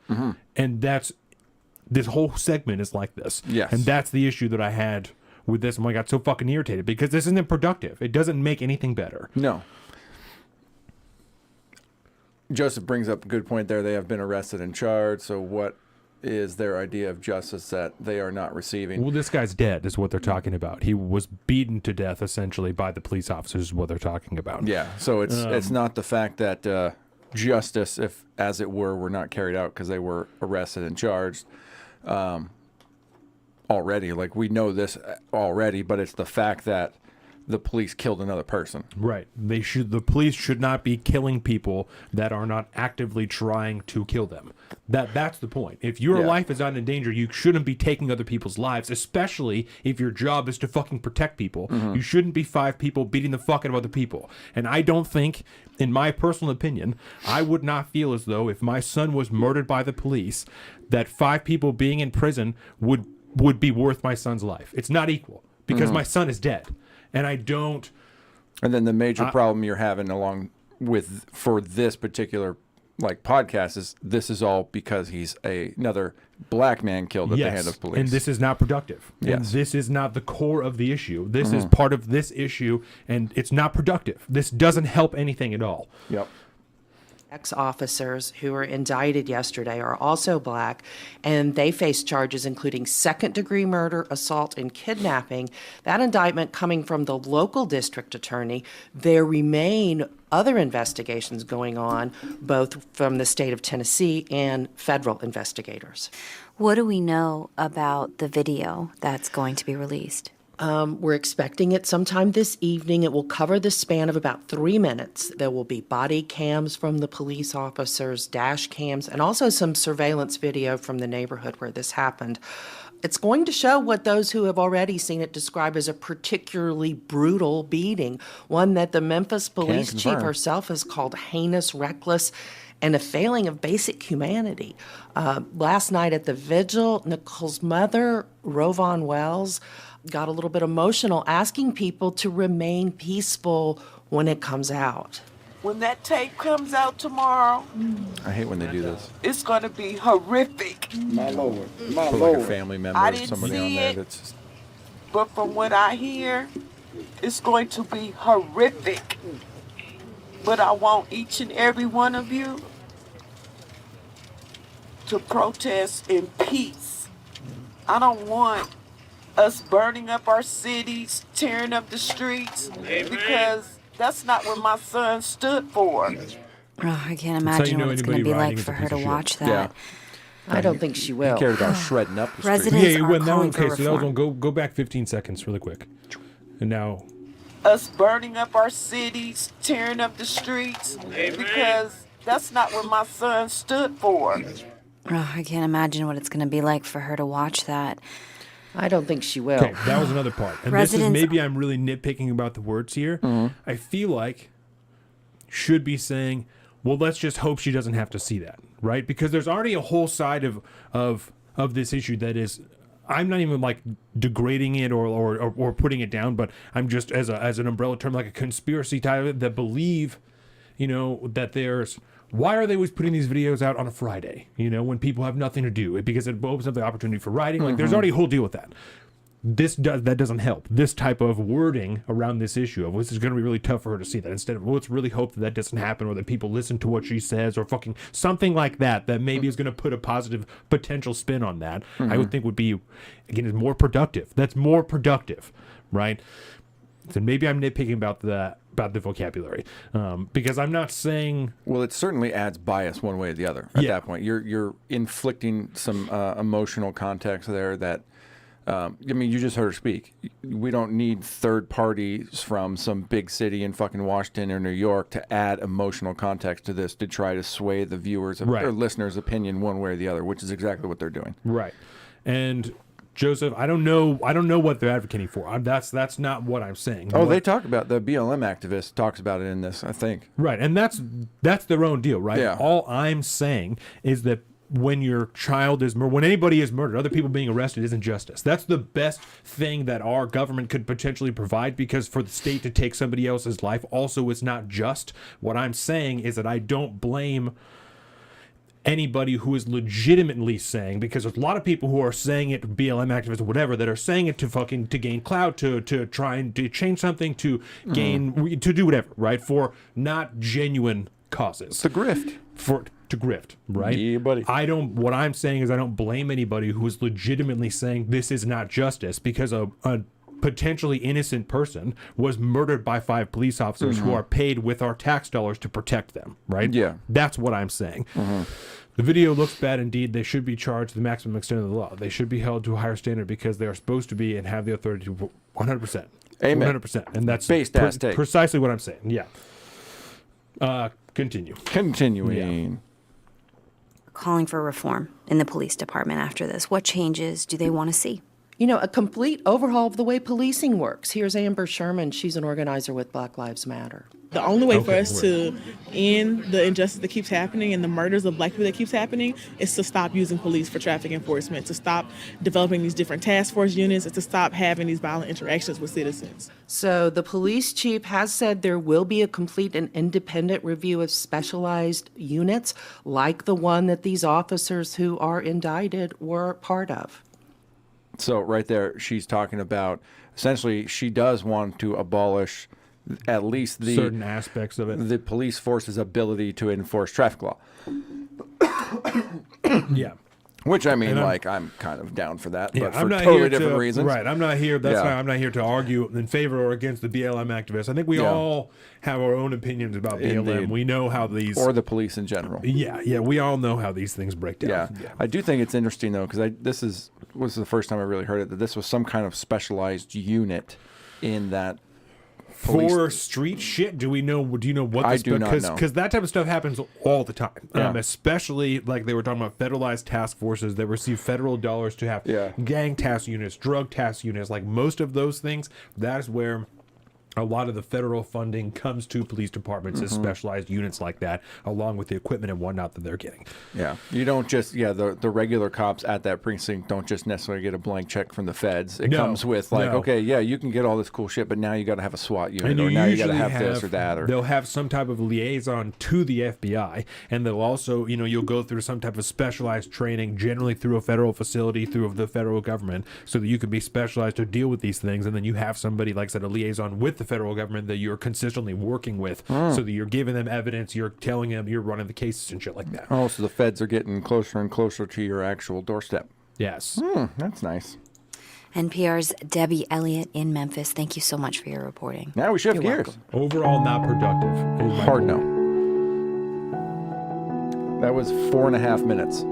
And this whole segment is like this. Yes. And that's the issue that I had with this, and I got so fucking irritated because this isn't productive. It doesn't make anything better. No. Joseph brings up a good point there. They have been arrested and charged. So what is their idea of justice that they are not receiving? Well, this guy's dead is what they're talking about. He was beaten to death essentially by the police officers is what they're talking about. Yeah. So it's not the fact that justice, if as it were not carried out because they were arrested and charged already. Like, we know this already, but it's the fact that the police killed another person. Right. The police should not be killing people that are not actively trying to kill them. That's the point. If your life is not in danger, you shouldn't be taking other people's lives, especially if your job is to fucking protect people. You shouldn't be 5 people beating the fuck out of other people. And I don't think, in my personal opinion, I would not feel as though if my son was murdered by the police, that 5 people being in prison would be worth my son's life. It's not equal because my son is dead. And I don't. And then the major problem you're having along with for this particular podcast is this is all because he's another black man killed at the hand of police. And this is not productive. Yes. And this is not the core of the issue. This is part of this issue, and it's not productive. This doesn't help anything at all. Yep. Ex-officers who were indicted yesterday are also black, and they face charges including second-degree murder, assault, and kidnapping. That indictment coming from the local district attorney. There remain other investigations going on, both from the state of Tennessee and federal investigators. What do we know about the video that's going to be released? We're expecting it sometime this evening. It will cover the span of about 3 minutes. There will be body cams from the police officers, dash cams, and also some surveillance video from the neighborhood where this happened. It's going to show what those who have already seen it describe as a particularly brutal beating, one that the Memphis police chief herself has called heinous, reckless, and a failing of basic humanity. Last night at the vigil, Nicole's mother, Rovon Wells, got a little bit emotional, asking people to remain peaceful when it comes out. When that tape comes out tomorrow, I hate when they do this. it's going to be horrific. My Lord, my Put Lord. like a family member I or didn't somebody on see there it. that's just, But from what I hear, it's going to be horrific. But I want each and every one of you to protest in peace. I don't want us burning up our cities, tearing up the streets, because that's not what my son stood for. Oh, I can't That's how you imagine know what it's going to anybody be riding like is for a her piece to of shit. watch that. I don't think she will. cared about shredding up the street. Residents Yeah, are well, now, calling okay, for so that was reform. one. Go back 15 seconds really quick. And now, Us burning up our cities, tearing up the streets, because that's not what my son stood for. Oh, I can't imagine what it's going to be like for her to watch that. I don't think she will. okay, that was another part. And this is Residents- maybe I'm really nitpicking about the words here. I feel like should be saying, well, let's just hope she doesn't have to see that, right? Because there's already a whole side of this issue that is, I'm not even like degrading it or putting it down, but I'm just as an umbrella term, like a conspiracy type that believe, that there's, why are they always putting these videos out on a Friday, when people have nothing to do? Because it opens up the opportunity for writing. Like, there's already a whole deal with that. that doesn't help. This type of wording around this issue of this is going to be really tough for her to see that. Instead of, let's really hope that doesn't happen, or that people listen to what she says, or fucking something like that maybe is going to put a positive potential spin on that. I would think would be, again, is more productive. That's more productive, right? So maybe I'm nitpicking about the vocabulary, because I'm not saying. Well, it certainly adds bias one way or the other. At that point, you're inflicting some emotional context there that. I mean, you just heard her speak. We don't need third parties from some big city in fucking Washington or New York to add emotional context to this to try to sway the viewers or listeners' opinion one way or the other, which is exactly what they're doing. Right. And Joseph, I don't know what they're advocating for. That's not what I'm saying. They talk about the BLM activist talks about it in this, I think. Right, and that's their own deal, right? Yeah. All I'm saying is that when your child is when anybody is murdered, other people being arrested isn't justice. That's the best thing that our government could potentially provide, because for the state to take somebody else's life also is not just. What I'm saying is that I don't blame anybody who is legitimately saying, because there's a lot of people who are saying it, BLM activists or whatever, that are saying it to gain clout, to try and to change something, to gain to do whatever, right? For not genuine causes. It's a grift. To grift, right? Yeah, buddy. What I'm saying is I don't blame anybody who is legitimately saying this is not justice, because a potentially innocent person was murdered by 5 police officers who are paid with our tax dollars to protect them, right? Yeah. That's what I'm saying. The video looks bad indeed. They should be charged to the maximum extent of the law. They should be held to a higher standard because they are supposed to be and have the authority to 100%. Amen. 100%. And that's Based ass take. Precisely what I'm saying. Yeah. Continue. Continuing. Yeah. Calling for reform in the police department after this. What changes do they want to see? A complete overhaul of the way policing works. Here's Amber Sherman. She's an organizer with Black Lives Matter. The only way for us to end the injustice that keeps happening and the murders of Black people that keeps happening is to stop using police for traffic enforcement, to stop developing these different task force units, and to stop having these violent interactions with citizens. So the police chief has said there will be a complete and independent review of specialized units like the one that these officers who are indicted were part of. So right there, she's talking about, essentially, she does want to abolish at least the certain aspects of it, the police force's ability to enforce traffic law. Yeah. Which, I mean, I'm kind of down for that, but for I'm not totally different reasons. Right, I'm not here. That's why I'm not here to argue in favor or against the BLM activists. I think we all have our own opinions about BLM. Indeed. We know how these, or the police in general. Yeah, we all know how these things break down. Yeah. I do think it's interesting though, because this was the first time I really heard it, that this was some kind of specialized unit in that. For street shit, do you know what I do not know. Because that type of stuff happens all the time. Yeah. Especially like they were talking about federalized task forces that receive federal dollars to have gang task units, drug task units. Like most of those things, that is where a lot of the federal funding comes to police departments as specialized units like that, along with the equipment and whatnot that they're getting. Yeah. You don't just, the regular cops at that precinct don't just necessarily get a blank check from the feds. It comes with okay, you can get all this cool shit, but now you got to have a SWAT unit, or now you got to have this or that. Or they'll have some type of liaison to the FBI, and they'll also, you'll go through some type of specialized training, generally through a federal facility, through the federal government, so that you can be specialized to deal with these things, and then you have somebody, like I said, a liaison with the federal government that you're consistently working with, so that you're giving them evidence, you're telling them, you're running the cases and shit like that. Oh, so the feds are getting closer and closer to your actual doorstep. Yes. That's nice. NPR's Debbie Elliott in Memphis. Thank you so much for your reporting. Now we shift gears. Welcome. Overall, not productive. Hard no. That was 4.5 minutes.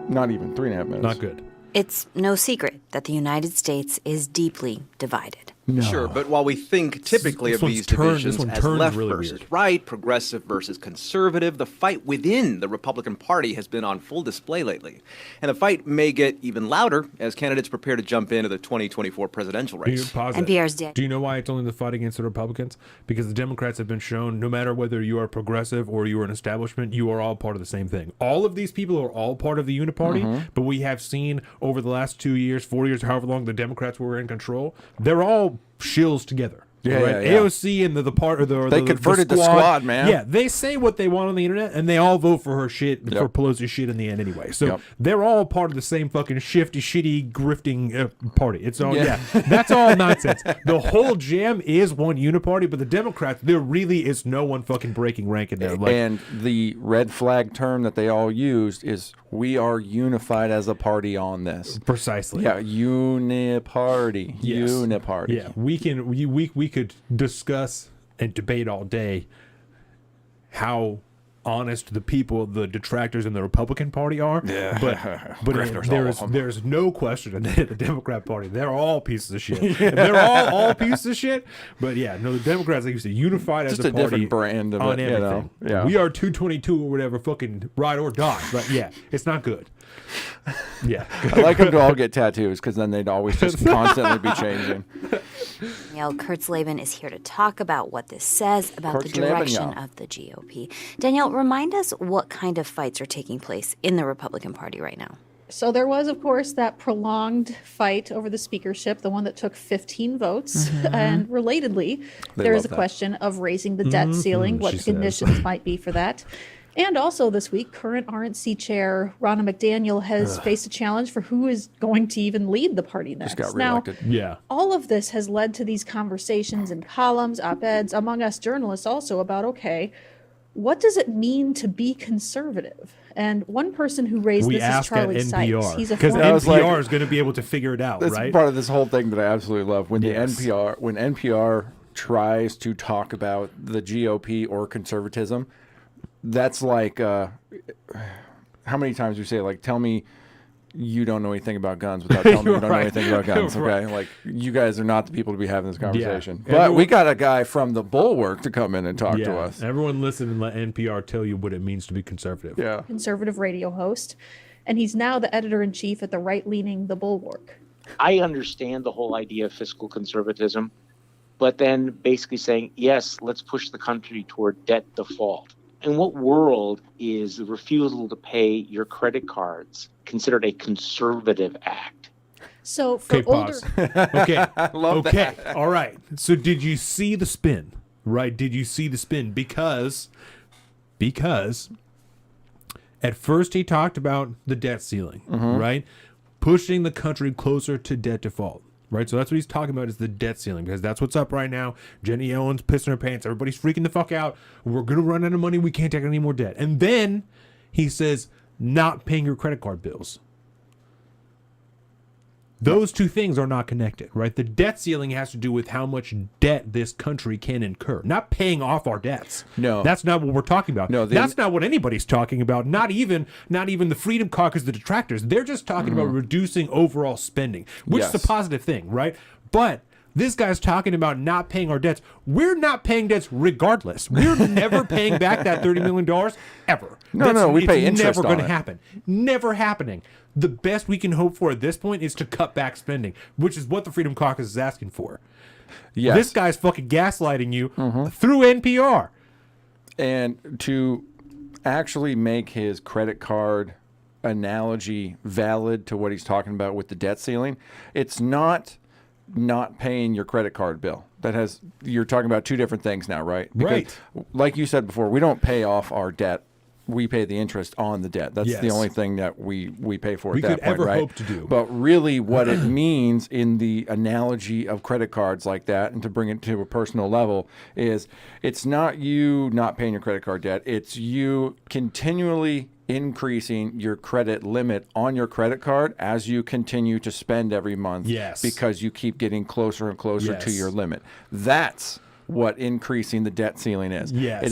Not even 3.5 minutes. Not good. It's no secret that the United States is deeply divided. No. Sure, but while we think typically of these divisions as left versus right, progressive versus conservative, the fight within the Republican Party has been on full display lately. And the fight may get even louder as candidates prepare to jump into the 2024 presidential race. NPR's Dan. Do you know why it's only the fight against the Republicans? Because the Democrats have been shown, no matter whether you are progressive or you are an establishment, you are all part of the same thing. All of these people are all part of the Uniparty, but we have seen over the last 2 years, 4 years, however long the Democrats were in control, they're all shills together. Yeah, right? yeah, yeah. AOC and the part or they converted the squad, man. Yeah, they say what they want on the internet, and they all vote for her shit, for Pelosi's shit in the end anyway. So they're all part of the same fucking shifty, shitty, grifting party. It's all that's all nonsense. The whole jam is one uniparty, but the Democrats, there really is no one fucking breaking rank in there. Like, and the red flag term that they all used is we are unified as a party on this. Precisely. Yeah, uniparty. Yes. Uniparty. Yeah, we could discuss and debate all day how honest the people, the detractors in the Republican Party are. Yeah. But there's no question in the Democrat Party. They're all pieces of shit. And they're all pieces of shit. But yeah, no, the Democrats, like you said, unified Just as a a party different brand of on it, everything. you know? Yeah. We are 222 or whatever, fucking ride or die. But yeah, it's not good. Yeah. I like them to all get tattoos because then they'd always just constantly be changing. Danielle Kurtzleben is here to talk about what this says about the Kurtzleben, direction yeah. of the GOP. Danielle, remind us what kind of fights are taking place in the Republican Party right now. So there was, of course, that prolonged fight over the speakership, the one that took 15 votes. And relatedly, there is a question of raising the debt ceiling, what the conditions might be for that. And also this week, current RNC chair Ronna McDaniel has faced a challenge for who is going to even lead the party next. Just got reelected. Now, all of this has led to these conversations in columns, op-eds, among us journalists also about, okay, what does it mean to be conservative? And one person who raised this is Charlie Sykes. He's a because former NPR is going to be able to figure it out, That's right? part of this whole thing that I absolutely love. When the NPR tries to talk about the GOP or conservatism, that's like how many times we say, like, tell me you don't know anything about guns without telling me you don't know anything about guns. Okay, like, you guys are not the people to be having this conversation. But we got a guy from the Bulwark to come in and talk to us. Everyone listen and let NPR tell you what it means to be conservative. Yeah, conservative radio host, and he's now the editor-in-chief at the right-leaning The Bulwark. I understand the whole idea of fiscal conservatism, but then basically saying, yes, let's push the country toward debt default. In what world is the refusal to pay your credit cards considered a conservative act? So for pause. Okay. I love that. All right. So did you see the spin? Right? Did you see the spin? Because at first he talked about the debt ceiling, right? Pushing the country closer to debt default. Right, so that's what he's talking about, is the debt ceiling, because that's what's up right now. Jenny Yellen's pissing her pants. Everybody's freaking the fuck out. We're going to run out of money. We can't take any more debt. And then he says, not paying your credit card bills. Those two things are not connected, right? The debt ceiling has to do with how much debt this country can incur, not paying off our debts. No. That's not what we're talking about. No, that's not what anybody's talking about. Not even the Freedom Caucus, the detractors. They're just talking about reducing overall spending, which is a positive thing, right? But this guy's talking about not paying our debts. We're not paying debts regardless. We're never paying back that $30 million ever. No, we pay interest It's never on going to it. happen. Never happening. The best we can hope for at this point is to cut back spending, which is what the Freedom Caucus is asking for. Yes. This guy's fucking gaslighting you through NPR. And to actually make his credit card analogy valid to what he's talking about with the debt ceiling, it's not paying your credit card bill. You're talking about two different things now, right? Because, like you said before, we don't pay off our debt. We pay the interest on the debt. That's the only thing that we pay for at that point, right? Hope to do. But really what it means in the analogy of credit cards like that, and to bring it to a personal level, is it's not you not paying your credit card debt. It's you continually increasing your credit limit on your credit card as you continue to spend every month. Yes. Because you keep getting closer and closer to your limit. That's what increasing the debt ceiling is. Yes. It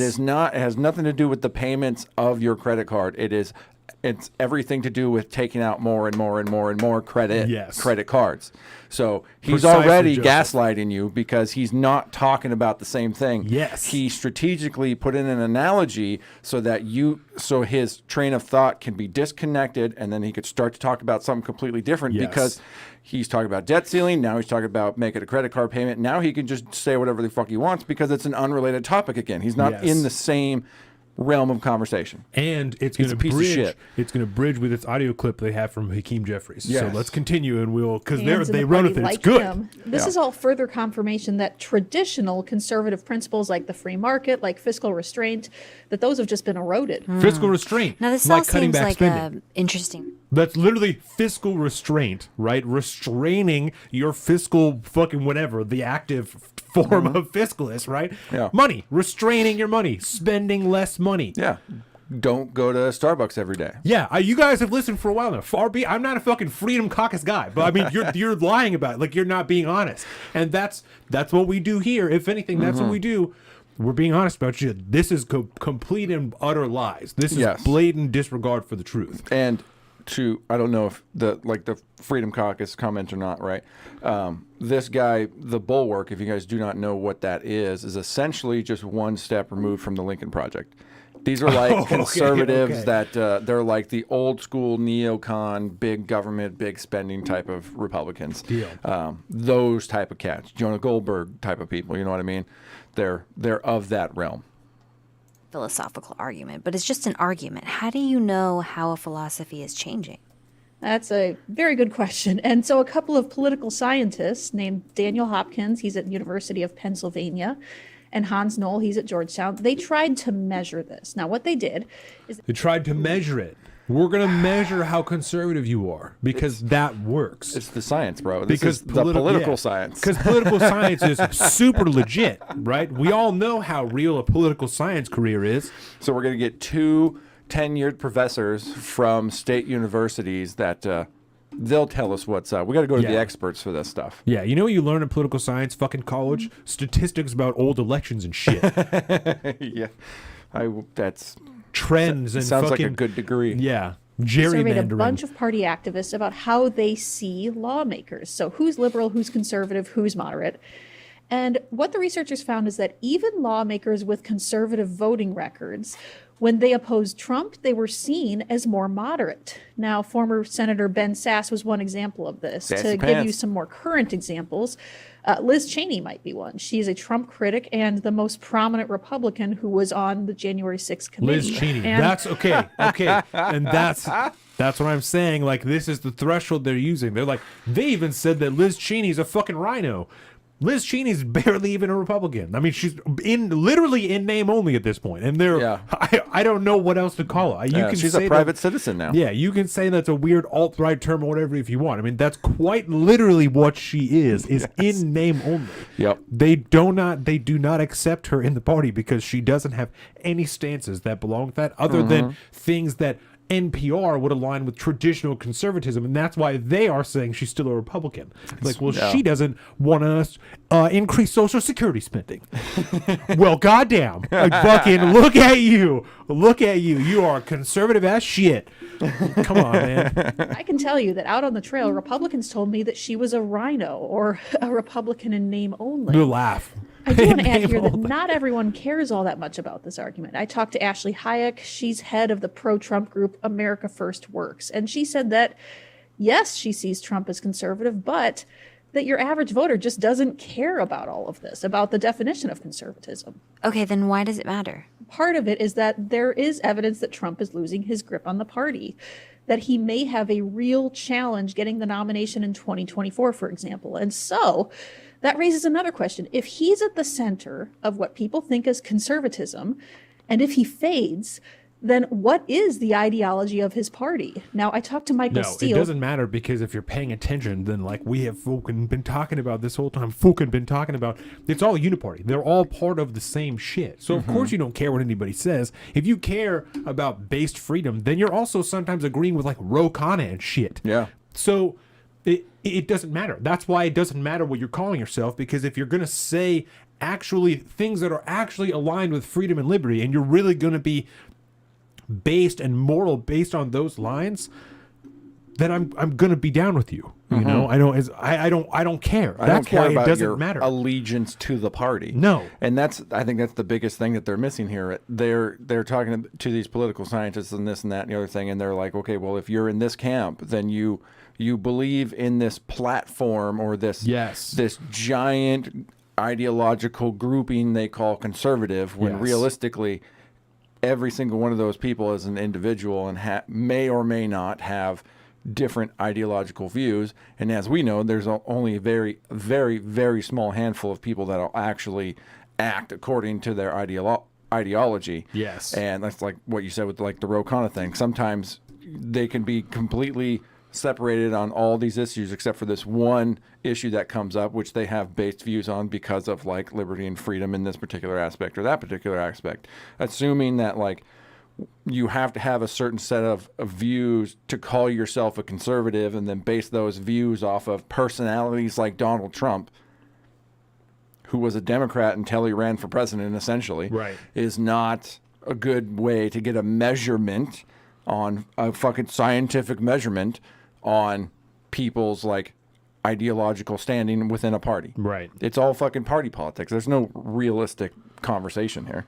has nothing to do with the payments of your credit card. It's everything to do with taking out more and more and more and more credit cards. So he's already gaslighting you because he's not talking about the same thing. Yes. He strategically put in an analogy so that his train of thought can be disconnected, and then he could start to talk about something completely different because he's talking about debt ceiling. Now he's talking about making a credit card payment. Now he can just say whatever the fuck he wants because it's an unrelated topic again. He's not in the same realm of conversation. And it's going to bridge. It's going to bridge with its audio clip they have from Hakeem Jeffries. Yes. So let's continue, and we'll because Hands in they the run party with it. It's like good. him. This is all further confirmation that traditional conservative principles like the free market, like fiscal restraint, that those have just been eroded. Fiscal restraint. Now, this like all cutting seems back like spending. interesting. That's literally fiscal restraint, right? Restraining your fiscal fucking whatever, the active form of fiscalist, right? Yeah. Money. Restraining your money. Spending less money. Yeah. Don't go to Starbucks every day. Yeah, you guys have listened for a while now. I'm not a fucking Freedom Caucus guy, but I mean, you're lying about it. Like, you're not being honest, and that's what we do here. If anything, that's what we do. We're being honest about you. This is complete and utter lies. This is blatant disregard for the truth. And I don't know if the Freedom Caucus comment or not, right? This guy, the Bulwark, if you guys do not know what that is essentially just one step removed from the Lincoln Project. These are like conservatives that they're like the old school neocon, big government, big spending type of Republicans. Those type of cats, Jonah Goldberg type of people. You know what I mean? They're of that realm. Philosophical argument, but it's just an argument. How do you know how a philosophy is changing? That's a very good question. And so a couple of political scientists named Daniel Hopkins, he's at the University of Pennsylvania, and Hans Knoll, he's at Georgetown, they tried to measure this. Now, what they did is... They tried to measure it. We're going to measure how conservative you are because that works. It's the science, bro. Because the political science. Because political science is super legit, right? We all know how real a political science career is. So we're going to get 2 tenured professors from state universities that they'll tell us what's up. We got to go to the experts for this stuff. Yeah, you know what you learn in political science, fucking college? Statistics about old elections and shit. Yeah, that's trends and sounds fucking, like a good degree. Yeah, surveyed a gerrymandering. bunch of party activists about how they see lawmakers. So who's liberal, who's conservative, who's moderate. And what the researchers found is that even lawmakers with conservative voting records, when they opposed Trump, they were seen as more moderate. Now, former Senator Ben Sasse was one example of this. Sassy to give you some more current examples, Liz Cheney might be one. She's a Trump critic and the most prominent Republican who was on the January 6th committee. Liz Cheney. And That's okay. And that's what I'm saying. Like, this is the threshold they're using. They even said that Liz Cheney's a fucking rhino. Liz Cheney's barely even a Republican. I mean, she's literally in name only at this point. And I don't know what else to call her. She's a private citizen now. Yeah, you can say that's a weird alt-right term or whatever if you want. I mean, that's quite literally what she is in name only. Yep. They do not accept her in the party because she doesn't have any stances that belong with that other than things that NPR would align with traditional conservatism, and that's why they are saying she's still a Republican. She doesn't want us increase Social Security spending. Well, goddamn, fucking look at you, you are conservative as shit. Come on, man. I can tell you that out on the trail, Republicans told me that she was a rhino or a Republican in name only. You laugh. I do want to add here that not everyone cares all that much about this argument. I talked to Ashley Hayek. She's head of the pro-Trump group America First Works. And she said that, yes, she sees Trump as conservative, but that your average voter just doesn't care about all of this, about the definition of conservatism. Okay, then why does it matter? Part of it is that there is evidence that Trump is losing his grip on the party, that he may have a real challenge getting the nomination in 2024, for example. And so that raises another question. If he's at the center of what people think is conservatism, and if he fades, then what is the ideology of his party? Now, I talked to Michael Steele. It doesn't matter, because if you're paying attention, then like we have fucking been talking about this whole time, it's all uniparty. They're all part of the same shit. So of course you don't care what anybody says. If you care about based freedom, then you're also sometiings agreeing with like Ro Khanna and shit. Yeah. So it doesn't matter. That's why it doesn't matter what you're calling yourself, because if you're going to say actually things that are actually aligned with freedom and liberty, and you're really going to be based and moral based on those lines, then I'm going to be down with you. You know, I don't care. I That's don't care why about it doesn't your matter. allegiance to the party. No. And I think that's the biggest thing that they're missing here. They're talking to these political scientists and this and that and the other thing, and they're like, okay, well, if you're in this camp, then you believe in this platform or this giant ideological grouping they call conservative, when realistically every single one of those people is an individual and may or may not have different ideological views. And as we know, there's only a very, very, very small handful of people that will actually act according to their ideology. Yes. And that's like what you said with like the Ro Khanna thing. Sometimes they can be completely separated on all these issues except for this one issue that comes up, which they have based views on because of like liberty and freedom in this particular aspect or that particular aspect. Assuming that like you have to have a certain set of views to call yourself a conservative and then base those views off of personalities like Donald Trump, who was a Democrat until he ran for president, essentially, right, is not a good way to get a measurement on a fucking scientific measurement on people's like ideological standing within a party. Right. It's all fucking party politics. There's no realistic conversation here.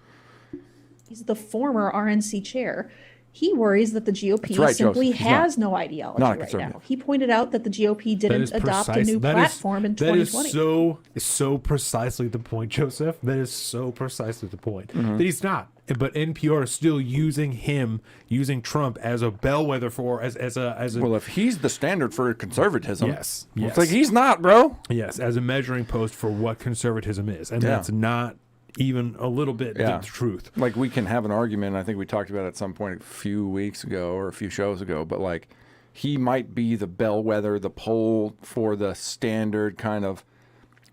He's the former RNC chair. He worries that the GOP right, simply Joseph. has no ideology right now. He pointed out that the GOP didn't adopt a new platform in 2020. That is so precisely the point, Joseph. That is so precisely the point. Mm-hmm. That he's not. But NPR is still using Trump as a bellwether for as a well, if he's the standard for conservatism, yes. It's like he's not, bro. Yes, as a measuring post for what conservatism is, and that's not even a little bit the truth. Like, we can have an argument, I think we talked about it at some point a few weeks ago or a few shows ago, but like he might be the bellwether, the poll for the standard kind of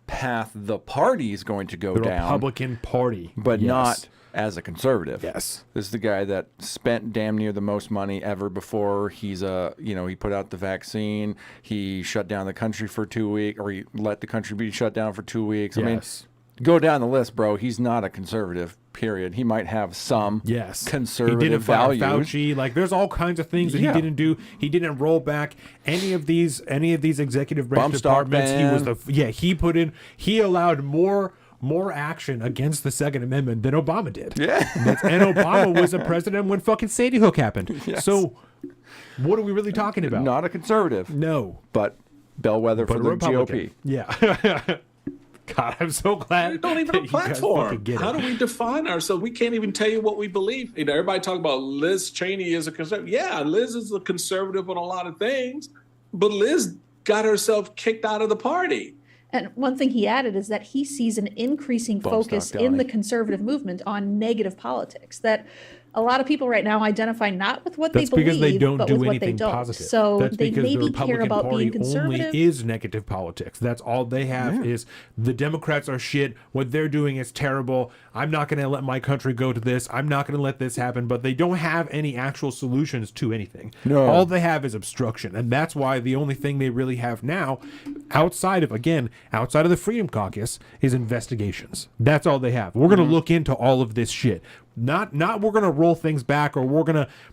path the party is going to go down. The Republican Party. But not as a conservative. Yes. This is the guy that spent damn near the most money ever before. He's he put out the vaccine. He shut down the country for 2 weeks, or he let the country be shut down for 2 weeks. Yes. I mean, go down the list, bro. He's not a conservative, period. He might have some conservative he didn't fire values. Fauci. Like, there's all kinds of things that he didn't do. He didn't roll back any of these executive branch departments. He allowed more action against the Second Amendment than Obama did. Yeah. And Obama was a president when fucking Sandy Hook happened. Yes. So what are we really talking about? Not a conservative. No. But bellwether for the Republican. GOP. Yeah. God, I'm so glad. We don't even have a platform. How do we define ourselves? We can't even tell you what we believe. Everybody talk about Liz Cheney as a conservative. Yeah, Liz is a conservative on a lot of things, but Liz got herself kicked out of the party. And one thing he added is that he sees an increasing focus in the conservative movement on negative politics, that a lot of people right now identify not with what they believe, because they don't but do with what anything they don't. positive. So that's they because maybe the Republican care about Party being conservative. only is negative politics. That's all they have is the Democrats are shit. What they're doing is terrible. I'm not going to let my country go to this. I'm not going to let this happen. But they don't have any actual solutions to anything. No. All they have is obstruction. And that's why the only thing they really have now, outside of the Freedom Caucus, is investigations. That's all they have. We're going to look into all of this shit. Not we're going to roll things back, or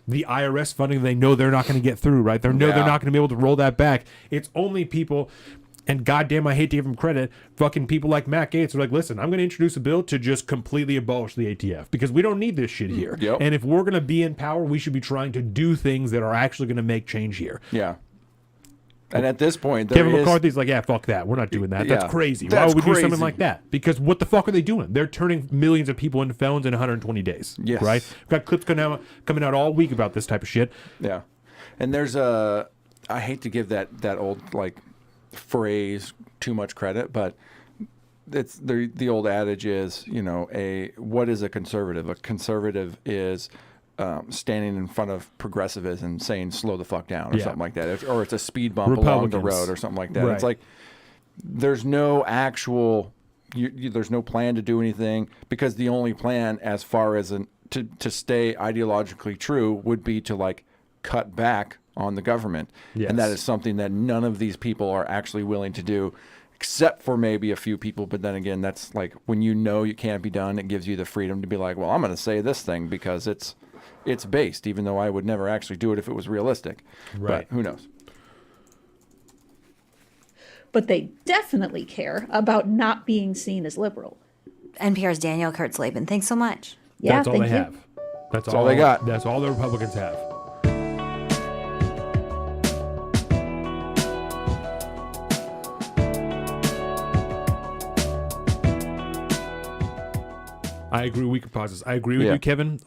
the IRS funding they know they're not going to get through, right? They're not going to be able to roll that back. It's only people, and goddamn, I hate to give them credit, fucking people like Matt Gaetz are like, listen, I'm going to introduce a bill to just completely abolish the ATF because we don't need this shit here. Yep. And if we're going to be in power, we should be trying to do things that are actually going to make change here. Yeah. And at this point, Kevin McCarthy's like, yeah, fuck that. We're not doing that. That's crazy. Why would we do something like that? Because what the fuck are they doing? They're turning millions of people into felons in 120 days. Yes. Right? We've got clips coming out all week about this type of shit. Yeah. And there's I hate to give that old like phrase too much credit, but it's the old adage is, what is a conservative? A conservative is standing in front of progressivism and saying slow the fuck down or something like that, or it's a speed bump along the road or something like that. Right. It's like there's no actual there's no plan to do anything, because the only plan as far as to stay ideologically true would be to like cut back on the government. Yes. And that is something that none of these people are actually willing to do, except for maybe a few people. But then again, that's like when you can't be done, it gives you the freedom to be like, well, I'm going to say this thing because it's based, even though I would never actually do it if it was realistic. Right. But who knows? But they definitely care about not being seen as liberal. NPR's Danielle Kurtzleben. Thanks so much. Yeah, that's all they have. That's all they got. That's all the Republicans have. I agree. We can pause this. I agree with you, Kevin.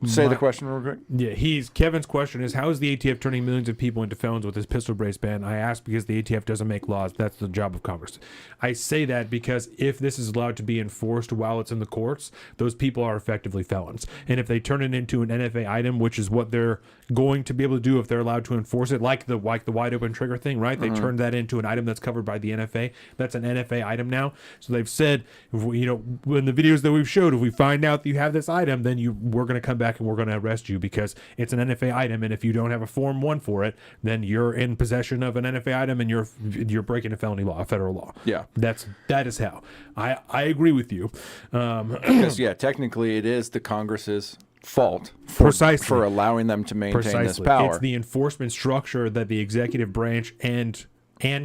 Say the question real quick. Yeah, Kevin's question is, how is the ATF turning millions of people into felons with his pistol brace ban? I ask because the ATF doesn't make laws. That's the job of Congress. I say that because if this is allowed to be enforced while it's in the courts, those people are effectively felons. And if they turn it into an NFA item, which is what they're going to be able to do if they're allowed to enforce it, like the wide open trigger thing, right? They turned that into an item that's covered by the NFA. That's an NFA item now. So they've said, if we, in the videos that we've showed, if we find out that you have this item, then we're going to come back and we're going to arrest you because it's an NFA item, and if you don't have a Form 1 for it, then you're in possession of an NFA item and you're breaking a felony law, a federal law. Yeah, that is how. I agree with you. Because technically it is the Congress's fault for allowing them to maintain this power. It's the enforcement structure that the executive branch and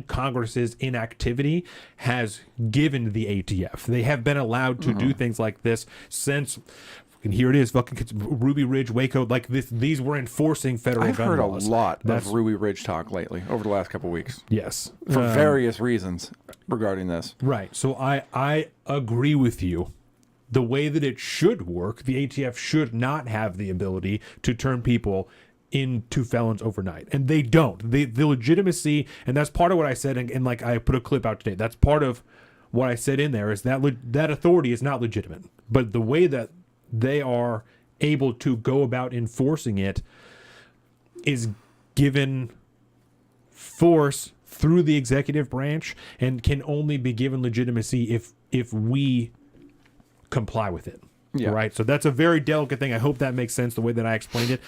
Congress's inactivity has given the ATF. They have been allowed to do things like this since. And here it is, fucking Ruby Ridge, Waco, like this. These were enforcing federal gun laws. I've heard a lot of Ruby Ridge talk lately, over the last couple of weeks. Yes. For various reasons regarding this. Right. So I agree with you. The way that it should work, the ATF should not have the ability to turn people into felons overnight. And they don't. The legitimacy, and that's part of what I said, and like I put a clip out today, that's part of what I said in there, is that authority is not legitimate. But the way that they are able to go about enforcing it is given force through the executive branch and can only be given legitimacy if we comply with it. Yeah. Right. So that's a very delicate thing. I hope that makes sense the way that I explained it.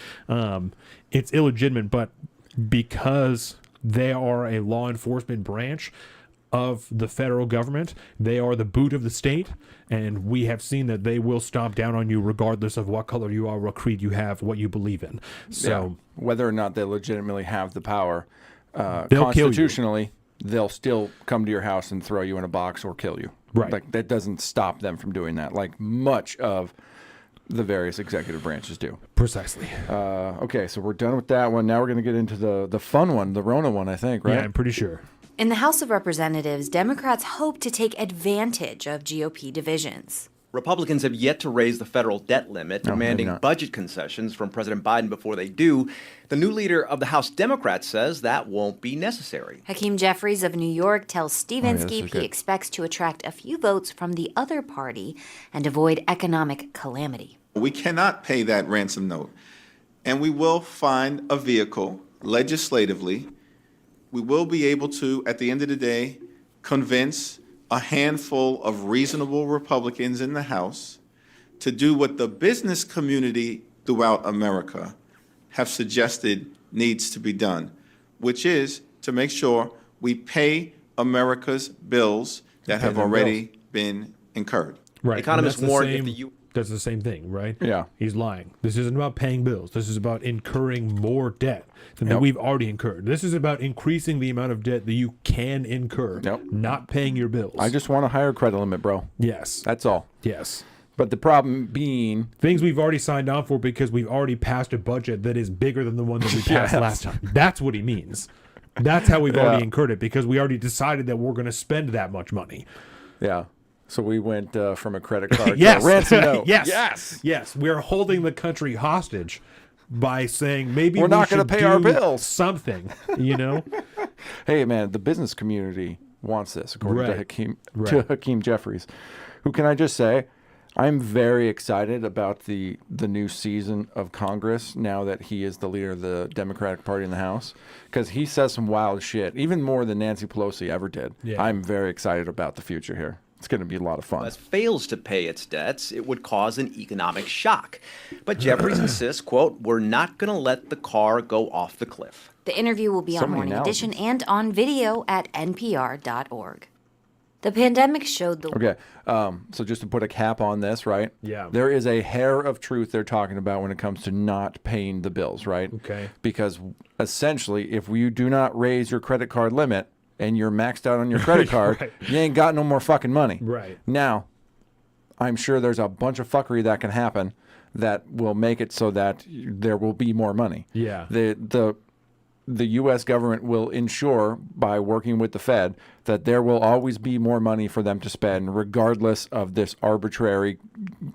It's illegitimate, but because they are a law enforcement branch of the federal government, they are the boot of the state, and we have seen that they will stomp down on you regardless of what color you are, what creed you have, what you believe in. So whether or not they legitimately have the power, they'll constitutionally, they'll still come to your house and throw you in a box or kill you. Right. Like that doesn't stop them from doing that, like much of the various executive branches do. Precisely. Okay, so we're done with that one. Now we're going to get into the fun one, the Rona one, I think, right? Yeah, I'm pretty sure. In the House of Representatives, Democrats hope to take advantage of GOP divisions. Republicans have yet to raise the federal debt limit, demanding budget concessions from President Biden before they do. The new leader of the House Democrats says that won't be necessary. Hakeem Jeffries of New York tells Steve Inskeep he expects to attract a few votes from the other party and avoid economic calamity. We cannot pay that ransom note, and we will find a vehicle legislatively. We will be able to, at the end of the day, convince a handful of reasonable Republicans in the House to do what the business community throughout America have suggested needs to be done, which is to make sure we pay America's bills that have already been incurred. Right. Economists warn if the U.S. That's the same thing, right? Yeah. He's lying. This isn't about paying bills. This is about incurring more debt than that we've already incurred. This is about increasing the amount of debt that you can incur, not paying your bills. I just want a higher credit limit, bro. Yes. That's all. Yes. But the problem being... things we've already signed on for because we've already passed a budget that is bigger than the one that we passed last time. That's what he means. That's how we've already incurred it, because we already decided that we're going to spend that much money. Yeah. So we went from a credit card to a ransom note. Yes. We're holding the country hostage by saying maybe we're not going to pay our bills. Something, Hey, man, the business community wants this, according to Hakeem Jeffries, who, can I just say, I'm very excited about the new season of Congress now that he is the leader of the Democratic Party in the House, because he says some wild shit, even more than Nancy Pelosi ever did. Yeah. I'm very excited about the future here. It's going to be a lot of fun. If fails to pay its debts, it would cause an economic shock. But Jeffries insists, quote, we're not going to let the car go off the cliff. The interview will be on Morning Edition and on video at npr.org. The pandemic showed the... Okay, so just to put a cap on this, right? Yeah. There is a hair of truth they're talking about when it comes to not paying the bills, right? Okay. Because essentially, if you do not raise your credit card limit and you're maxed out on your credit card, you ain't got no more fucking money. Right. Now, I'm sure there's a bunch of fuckery that can happen that will make it so that there will be more money. Yeah. the U.S. government will ensure, by working with the Fed, that there will always be more money for them to spend, regardless of this arbitrary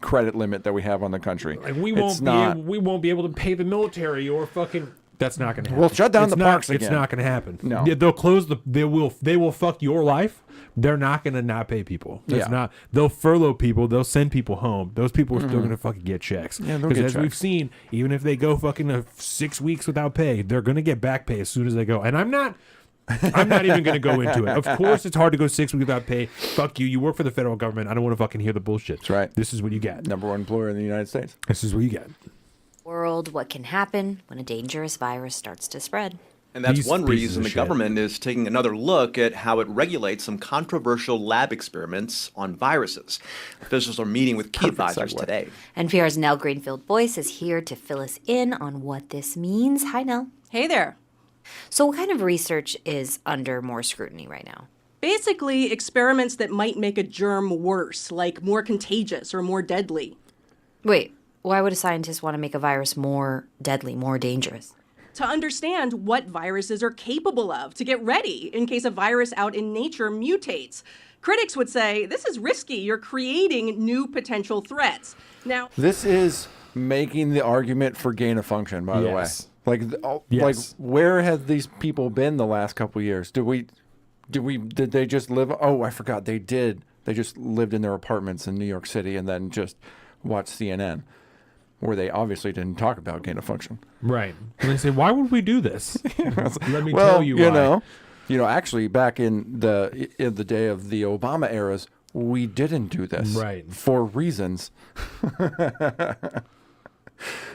credit limit that we have on the country. Like we won't be able to pay the military or fucking. That's not going to happen. We'll shut down the parks again. It's not going to happen. No, they'll close the. They will fuck your life. They're not going to not pay people. It's not. They'll furlough people. They'll send people home. Those people are still going to fucking get checks. Yeah, they'll because get as checks. we've seen, even if they go fucking 6 weeks without pay, they're going to get back pay as soon as they go. And I'm not even going to go into it. Of course, it's hard to go 6 weeks without pay. Fuck you. You work for the federal government. I don't want to fucking hear the bullshit. That's right. This is what you get. Number one employer in the United States. This is what you get. World, what can happen when a dangerous virus starts to spread? And that's one reason the government is taking another look at how it regulates some controversial lab experiments on viruses. Officials are meeting with key advisors today. NPR's Nell Greenfield-Boyce is here to fill us in on what this means. Hi, Nell. Hey there. So what kind of research is under more scrutiny right now? Basically, experiments that might make a germ worse, like more contagious or more deadly. Wait, why would a scientist want to make a virus more deadly, more dangerous? To understand what viruses are capable of, to get ready in case a virus out in nature mutates. Critics would say, this is risky. You're creating new potential threats. Now, this is making the argument for gain of function, by the way. Like where have these people been the last couple of years? Did they just live? Oh, I forgot. They did. They just lived in their apartments in New York City and then just watched CNN, where they obviously didn't talk about gain of function. Right. And they say, why would we do this? Let me tell you why. You know, actually, back in the day of the Obama eras, we didn't do this. Right. For reasons.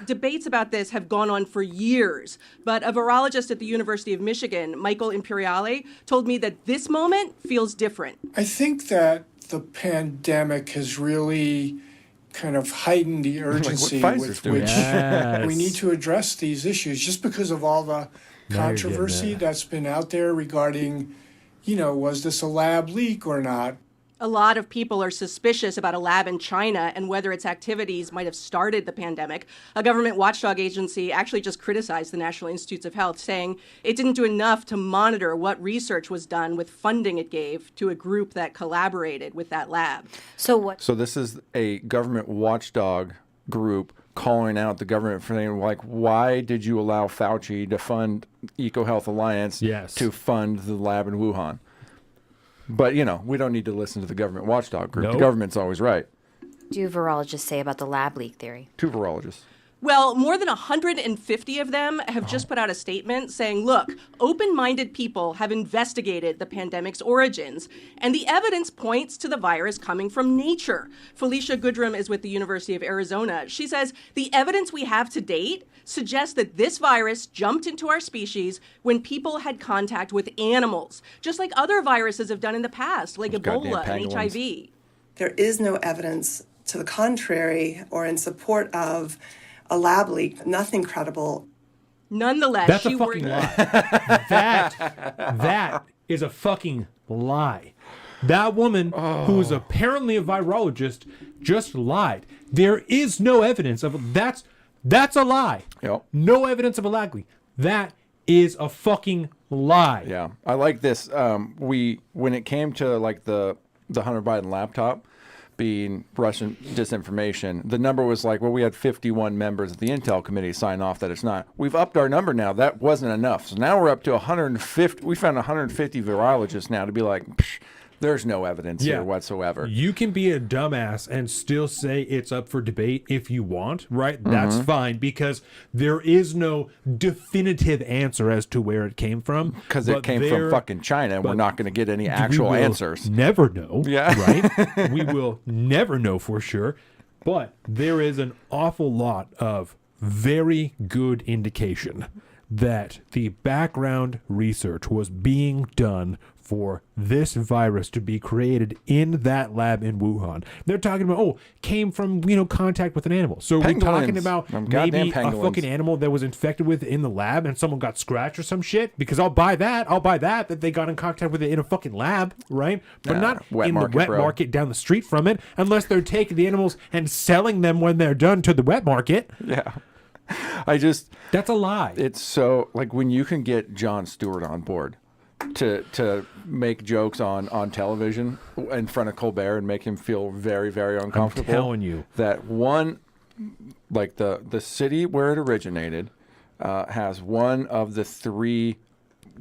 debates about this have gone on for years, but a virologist at the University of Michigan, Michael Imperiale, told me that this moment feels different. I think that the pandemic has really kind of heightened the urgency with which we need to address these issues, just because of all the controversy that's been out there regarding, was this a lab leak or not? A lot of people are suspicious about a lab in China and whether its activities might have started the pandemic. A government watchdog agency actually just criticized the National Institutes of Health, saying it didn't do enough to monitor what research was done with funding it gave to a group that collaborated with that lab. So this is a government watchdog group calling out the government for saying, like, why did you allow Fauci to fund EcoHealth Alliance to fund the lab in Wuhan? But, we don't need to listen to the government watchdog group. The government's always right. What do virologists say about the lab leak theory? 2 virologists. Well, more than 150 of them have just put out a statement saying, look, open-minded people have investigated the pandemic's origins, and the evidence points to the virus coming from nature. Felicia Goodrum is with the University of Arizona. She says the evidence we have to date suggests that this virus jumped into our species when people had contact with animals, just like other viruses have done in the past, like Ebola and HIV. There is no evidence to the contrary or in support of a lab leak, nothing credible. Nonetheless, that's a fucking lie. That is a fucking lie. That woman, who is apparently a virologist, just lied. There is no evidence of that's a lie. Yep. No evidence of a lab leak. That is a fucking lie. Yeah, I like this. When it came to like the Hunter Biden laptop being Russian disinformation, the number was like, well, we had 51 members of the Intel committee sign off that it's not. We've upped our number now. That wasn't enough. So now we're up to 150. We found 150 virologists now to be like, there's no evidence here whatsoever. You can be a dumbass and still say it's up for debate if you want, right? That's fine, because there is no definitive answer as to where it came from. Because it came from fucking China, and we're not going to get any actual answers. Never know, right? We will never know for sure. But there is an awful lot of very good indication that the background research was being done for this virus to be created in that lab in Wuhan. They're talking about, came from, contact with an animal. So we're talking about maybe a fucking animal that was infected with in the lab and someone got scratched or some shit, because I'll buy that they got in contact with it in a fucking lab, right? But not in the wet market down the street from it, unless they're taking the animals and selling them when they're done to the wet market. Yeah. That's a lie. It's so like when you can get Jon Stewart on board to make jokes on television in front of Colbert and make him feel very, very uncomfortable. I'm telling you. That one, like the city where it originated has one of the 3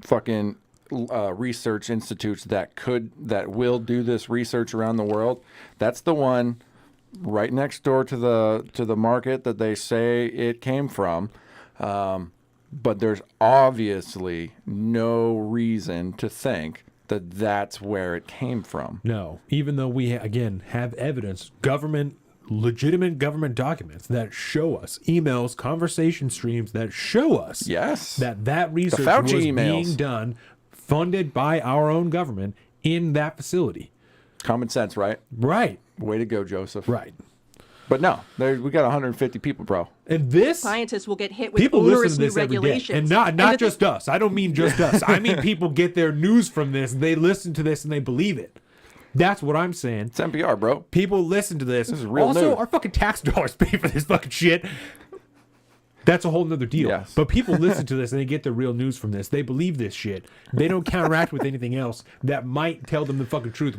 fucking research institutes that will do this research around the world. That's the one right next door to the market that they say it came from. But there's obviously no reason to think that that's where it came from. No, even though we, again, have evidence, legitimate government documents that show us, emails, conversation streams that show us that research was being done, funded by our own government in that facility. Common sense, right? Right. Way to go, Joseph. Right. But no, we got 150 people, bro. And this scientists will get hit with people onerous listen to new this every day. regulations. And not just us. I don't mean just us. I mean people get their news from this. They listen to this and they believe it. That's what I'm saying. It's NPR, bro. People listen to this. This is real also, news. our fucking tax dollars pay for this fucking shit. That's a whole nother deal. Yes. But people listen to this and they get their real news from this. They believe this shit. They don't counteract with anything else that might tell them the fucking truth.